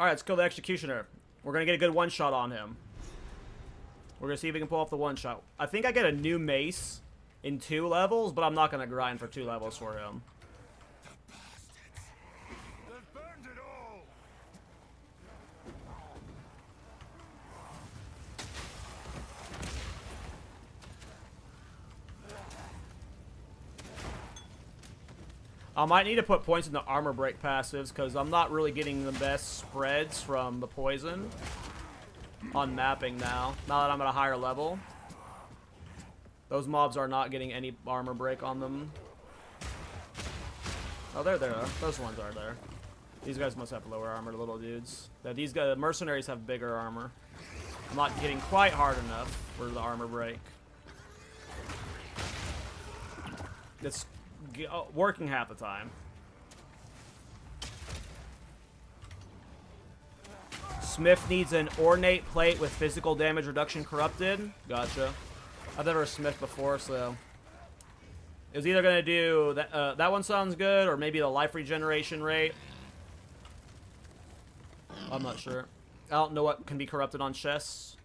Alright, let's kill the Executioner. We're gonna get a good one-shot on him. We're gonna see if we can pull off the one-shot. I think I get a new mace in 2 levels, but I'm not gonna grind for 2 levels for him. They've burned it all! I might need to put points in the armor break passives because I'm not really getting the best spreads from the poison on mapping now that I'm at a higher level. Those mobs are not getting any armor break on them. Oh, they're there. Those ones are there. These guys must have lower armor, the little dudes. Yeah, these guys, the mercenaries have bigger armor. I'm not getting quite hard enough for the armor break. It's working half the time. Smith needs an ornate plate with physical damage reduction corrupted. Gotcha. I've never Smith before, so it was either gonna do that. That one sounds good, or maybe the life regeneration rate. I'm not sure. I don't know what can be corrupted on chests,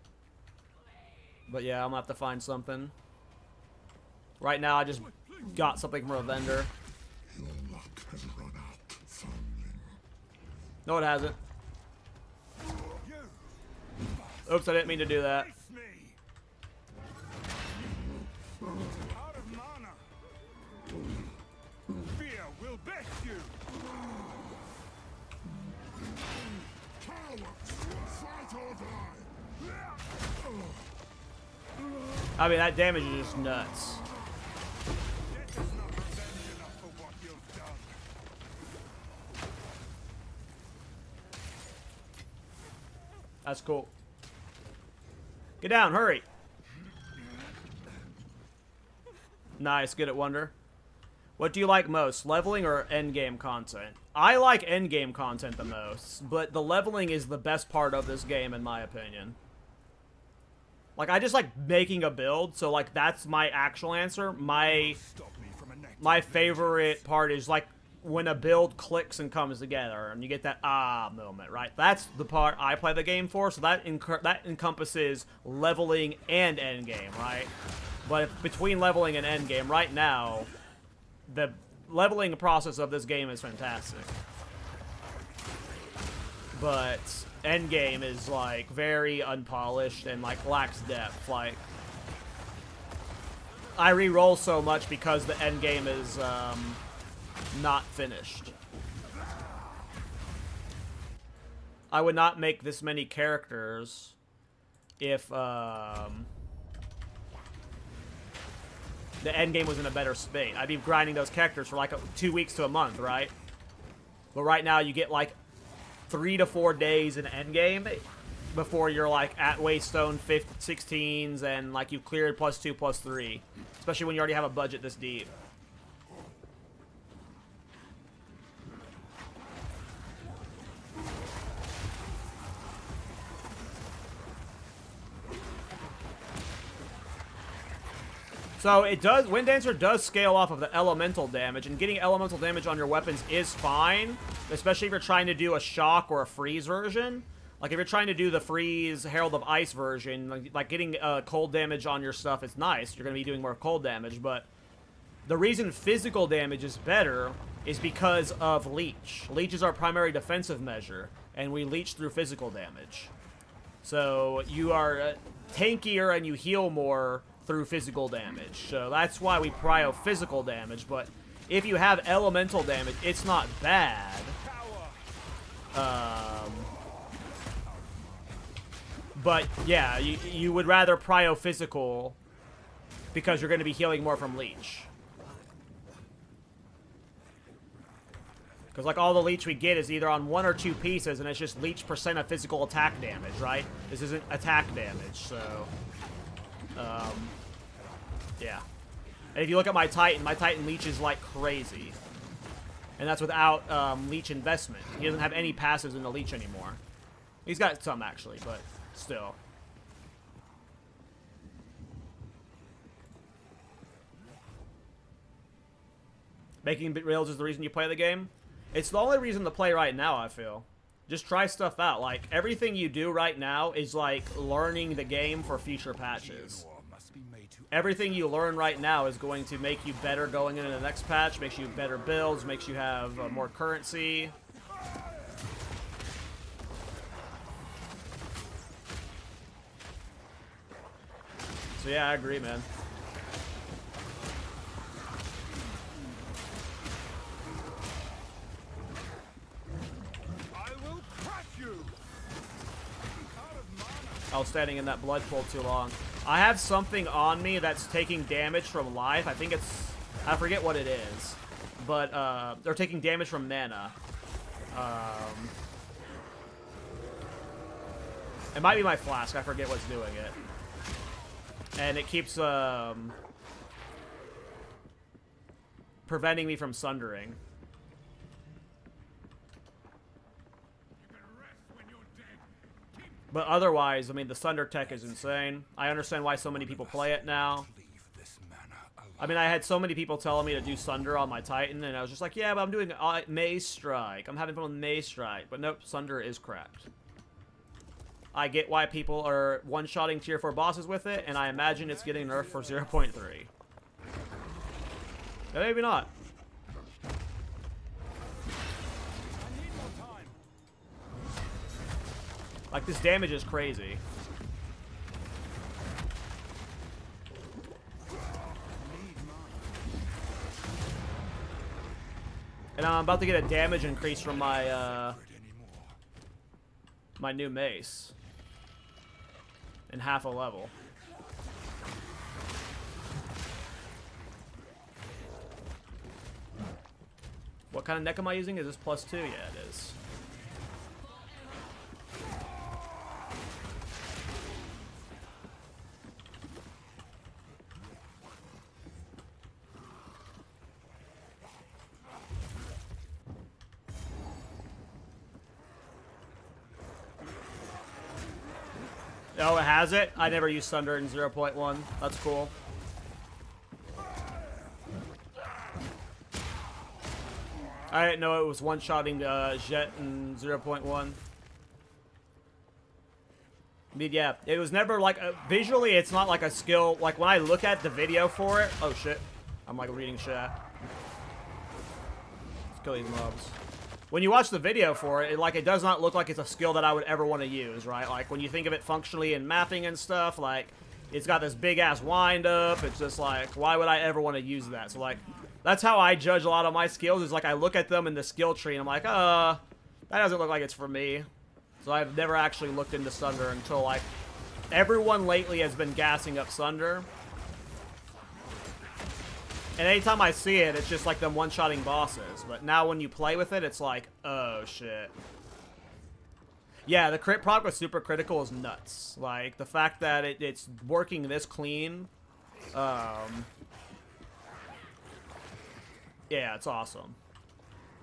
but yeah, I'm gonna have to find something. Right now, I just got something from a vendor. Your luck has run out, foundling. No, it hasn't. Oops, I didn't mean to do that. Out of mana. Fear will best you. Cowards! Fight or die! I mean, that damage is just nuts. Death is not revenge enough for what you've done. That's cool. Get down, hurry. Nice, good at Wonder. What do you like most, leveling or endgame content? I like endgame content the most, but the leveling is the best part of this game in my opinion. Like, I just like making a build, so like that's my actual answer. My favorite part is like when a build clicks and comes together and you get that ah moment, right? That's the part I play the game for, so that encompasses leveling and endgame, right? But if, between leveling and endgame, right now, the leveling process of this game is fantastic. But endgame is like very unpolished and like lacks depth. Like, I re-roll so much because the endgame is not finished. I would not make this many characters if the endgame was in a better state. I'd be grinding those characters for like 2 weeks to a month, right? But right now you get like 3 to 4 days in endgame before you're like at Waystone 16s and like you've cleared +2, +3. Especially when you already have a budget this deep. So it does, Wind Dancer does scale off of the elemental damage, and getting elemental damage on your weapons is fine, especially if you're trying to do a shock or a freeze version. Like if you're trying to do the freeze Herald of Ice version, like getting cold damage on your stuff is nice. You're going to be doing more cold damage, but the reason physical damage is better is because of Leech. Leech is our primary defensive measure, and we leech through physical damage. So you are tankier and you heal more through physical damage. So that's why we prio physical damage, but if you have elemental damage, it's not bad. But yeah, you would rather prio physical because you're going to be healing more from Leech. Because like all the Leech we get is either on 1 or 2 pieces, and it's just Leech % of physical attack damage, right? This isn't attack damage, so yeah. And if you look at my Titan leeches like crazy. And that's without Leech investment. He doesn't have any passives in the Leech anymore. He's got some, actually, but still. Making rails is the reason you play the game? It's the only reason to play right now, I feel. Just try stuff out. Like, everything you do right now is like learning the game for future patches. Everything you learn right now is going to make you better going into the next patch, makes you better builds, makes you have more currency. So yeah, I agree, man. I was standing in that blood pool too long. I have something on me that's taking damage from life. I think it's... I forget what it is. But, they're taking damage from mana. It might be my flask. I forget what's doing it. And it keeps, preventing me from sundering. But otherwise, I mean, the Sunder tech is insane. I understand why so many people play it now. I mean, I had so many people telling me to do Sunder on my Titan, and I was just like, yeah, but I'm doing Maze Strike. I'm having fun with Maze Strike. But nope, Sunder is cracked. I get why people are one-shotting tier 4 bosses with it, and I imagine it's getting nerfed for 0.3. But maybe not. Like, this damage is crazy. And I'm about to get a damage increase from my, my new mace. In half a level. What kind of neck am I using? Is this +2? Yeah, it is. Oh, it has it? I never used Thunder in 0.1. That's cool. I didn't know it was one-shotting Jet in 0.1. I mean, yeah, it was never like... visually, it's not like a skill... Like, when I look at the video for it... Oh, shit. I'm, like, reading chat. Let's kill these mobs. When you watch the video for it, it does not look like it's a skill that I would ever want to use, right? Like, when you think of it functionally in mapping and stuff, like, it's got this big-ass wind-up. It's just like, why would I ever want to use that? So, like, that's how I judge a lot of my skills, is like, I look at them in the skill tree, and I'm like, that doesn't look like it's for me. So I've never actually looked into Sunder until, like, everyone lately has been gassing up Sunder. And anytime I see it, it's just like them one-shotting bosses. But now when you play with it, it's like, oh, shit. Yeah, the crit proc with super critical is nuts. Like, the fact that it's working this clean. Yeah, it's awesome.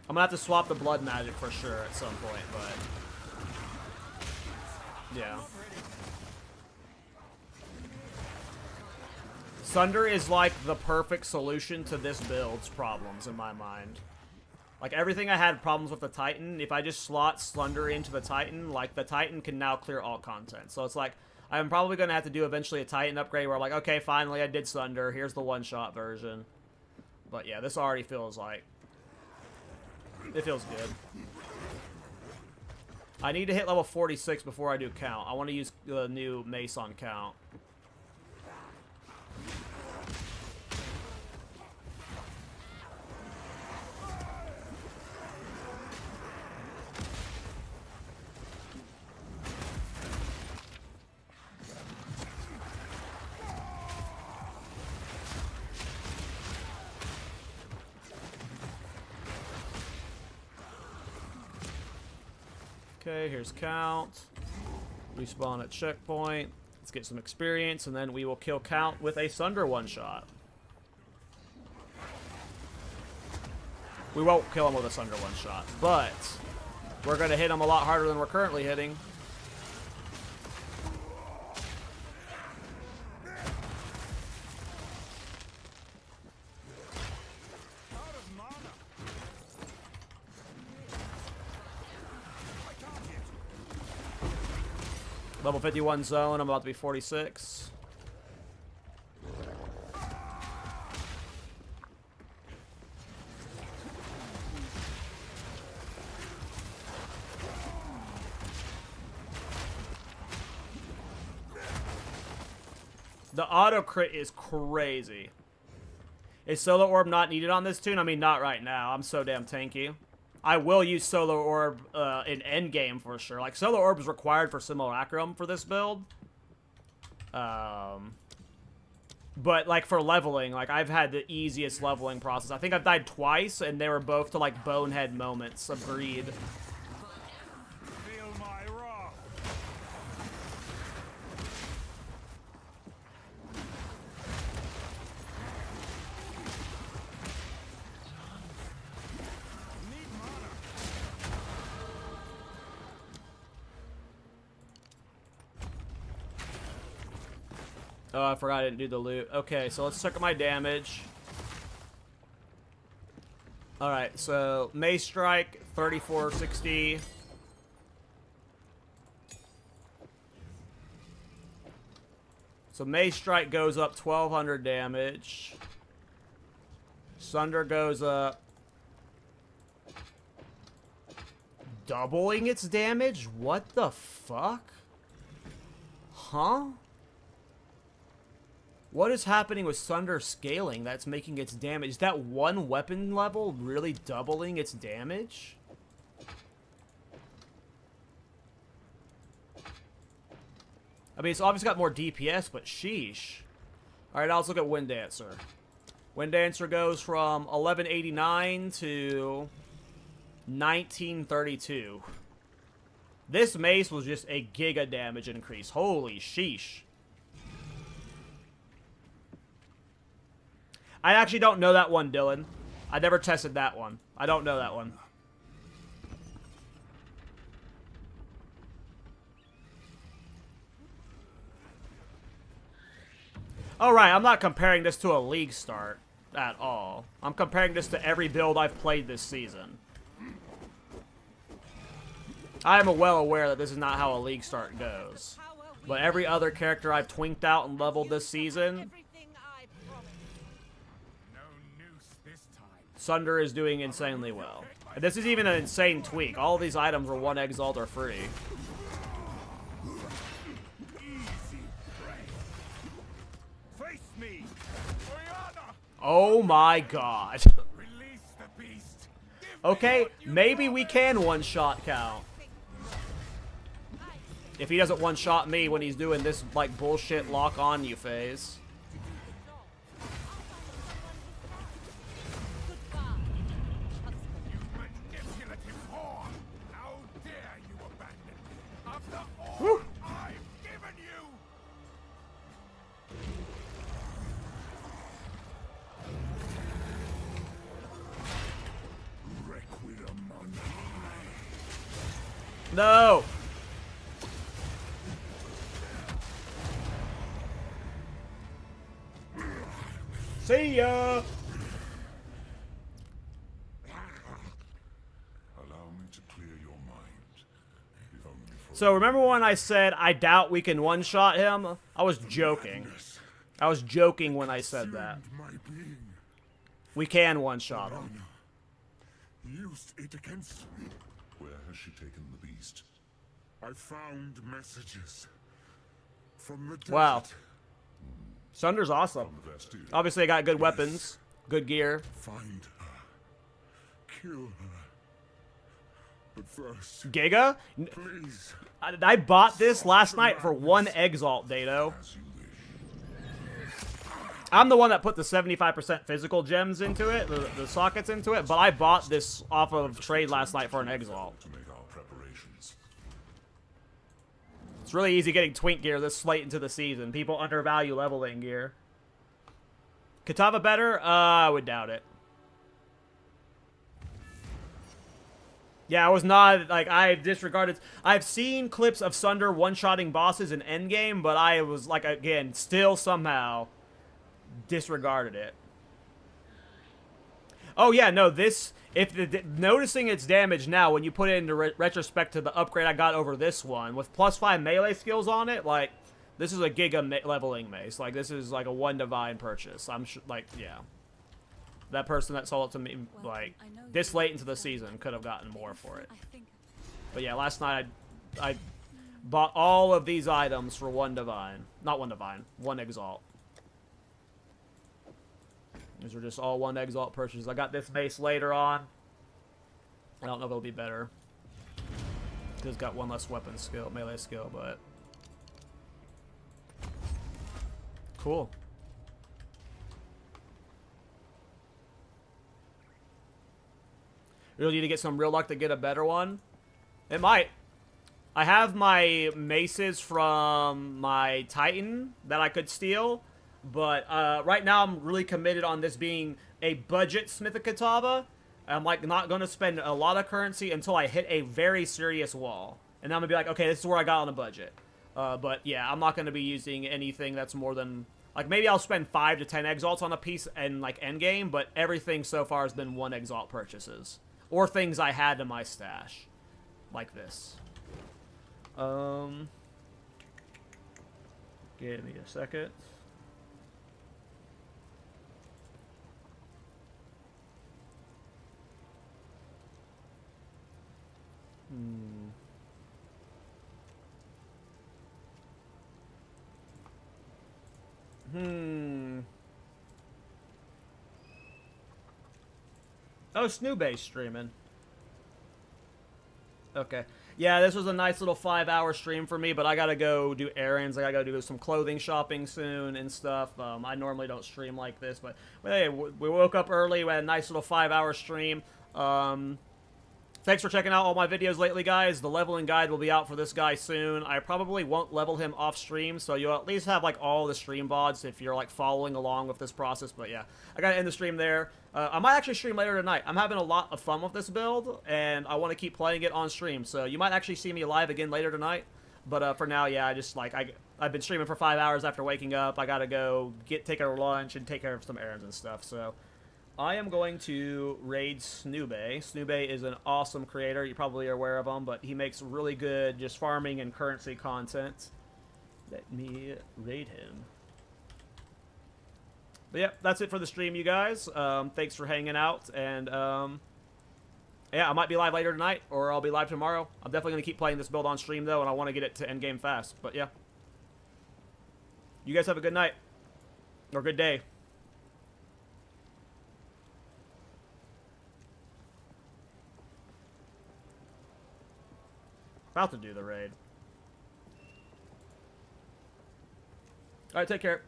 I'm gonna have to swap the blood magic for sure at some point, but... yeah. Sunder is like the perfect solution to this build's problems in my mind. Like, everything I had problems with the Titan, if I just slot Sunder into the Titan, like, the Titan can now clear all content. So it's like, I'm probably going to have to do eventually a Titan upgrade where I'm like, okay, finally I did Sunder, here's the one-shot version. But yeah, this already feels like... it feels good. I need to hit level 46 before I do Count. I want to use the new mace on Count. Okay, here's Count. Respawn at checkpoint. Let's get some experience, and then we will kill Count with a Sunder one-shot. We won't kill him with a Sunder one-shot, but we're going to hit him a lot harder than we're currently hitting. Level 51 zone. I'm about to be 46. The auto crit is crazy. Is Solo Orb not needed on this tune? I mean, not right now. I'm so damn tanky. I will use Solo Orb in Endgame for sure. Like, Solo Orb is required for Simulacrum for this build. But, like, for leveling, like, I've had the easiest leveling process. I think I've died twice, and they were both to, like, bonehead moments. Agreed. Feel my wrath. Need mana. Oh, I forgot I didn't do the loot. Okay, so let's check out my damage. Alright, so Mace Strike, 3460. So Mace Strike goes up 1200 damage. Sunder goes up doubling its damage? What the fuck? Huh? What is happening with Sunder scaling that's making its damage? Is that one weapon level really doubling its damage? I mean, it's obviously got more DPS, but sheesh. Alright, now let's look at Wind Dancer. Wind Dancer goes from 1189 to 1932. This mace was just a giga damage increase. Holy sheesh. I actually don't know that one, Dylan. I never tested that one. I don't know that one. Alright, I'm not comparing this to a league start at all. I'm comparing this to every build I've played this season. I am well aware that this is not how a league start goes. But every other character I've twinked out and leveled this season, Sunder is doing insanely well. And this is even an insane tweak. All of these items were 1 Exalt or free. Face me. Oh my god. Okay, maybe we can one-shot count. If he doesn't one-shot me when he's doing this, like, bullshit lock-on-you phase. Woo. No! See ya! Allow me to clear your mind. If only for So remember when I said I doubt we can one-shot him? I was joking. I was joking when I said that. my being. We can one-shot him. Used it against me. Where has she taken the beast? I found messages from the desert. Wow. Sunder's awesome. From the Bastille. Obviously, I got good weapons, good gear. Find her. Kill her. But first, Giga? please, I bought this last night for 1 Exalt, Dato. as you wish. I'm the one that put the 75% physical gems into it, the sockets into it, but I bought this off of trade last night for an Exalt. To make our preparations. It's really easy getting twink gear this late into the season. People undervalue leveling gear. Kitava better? I would doubt it. Yeah, I was not, like, I disregarded. I've seen clips of Sunder one-shotting bosses in Endgame, but I was, like, again, still somehow disregarded it. Oh yeah, no, this, noticing its damage now, when you put it into retrospect to the upgrade I got over this one, with +5 melee skills on it, like, this is a giga leveling mace. Like, this is like a 1 divine purchase. I'm sure, like, yeah. That person that sold it to me, like, this late into the season could have gotten more for it. But yeah, last night I bought all of these items for 1 divine. Not 1 divine, 1 exalt. These are just all 1 exalt purchases. I got this mace later on. I don't know if it'll be better. It's got 1 less weapon skill, melee skill, but cool. Really need to get some real luck to get a better one. It might. I have my maces from my Titan that I could steal. But right now I'm really committed on this being a budget Smith of Kitava. I'm like not going to spend a lot of currency until I hit a very serious wall. And I'm going to be like, okay, this is where I got on the budget. But yeah, I'm not going to be using anything that's more than... Like maybe I'll spend 5 to 10 exalts on a piece in like Endgame. But everything so far has been 1 exalt purchases. Or things I had in my stash. Like this. Give me a second. Oh, Snoobase streaming. Okay. Yeah, this was a nice little 5-hour stream for me, but I gotta go do errands. I gotta go do some clothing shopping soon and stuff. I normally don't stream like this, but hey, we woke up early. We had a nice little 5-hour stream. Thanks for checking out all my videos lately, guys. The leveling guide will be out for this guy soon. I probably won't level him off stream, so you'll at least have like all the stream VODs if you're like following along with this process. But yeah, I gotta end the stream there. I might actually stream later tonight. I'm having a lot of fun with this build, and I want to keep playing it on stream. So you might actually see me live again later tonight. But for now, yeah, I just like I've been streaming for 5 hours after waking up. I gotta go take a lunch and take care of some errands and stuff. So I am going to raid Snoobay. Snoobay is an awesome creator. You probably are aware of him, but he makes really good just farming and currency content. Let me raid him. But yeah, that's it for the stream, you guys. Thanks for hanging out, and yeah, I might be live later tonight, or I'll be live tomorrow. I'm definitely going to keep playing this build on stream, though, and I want to get it to endgame fast. But yeah. You guys have a good night. Or good day. About to do the raid. Alright, take care.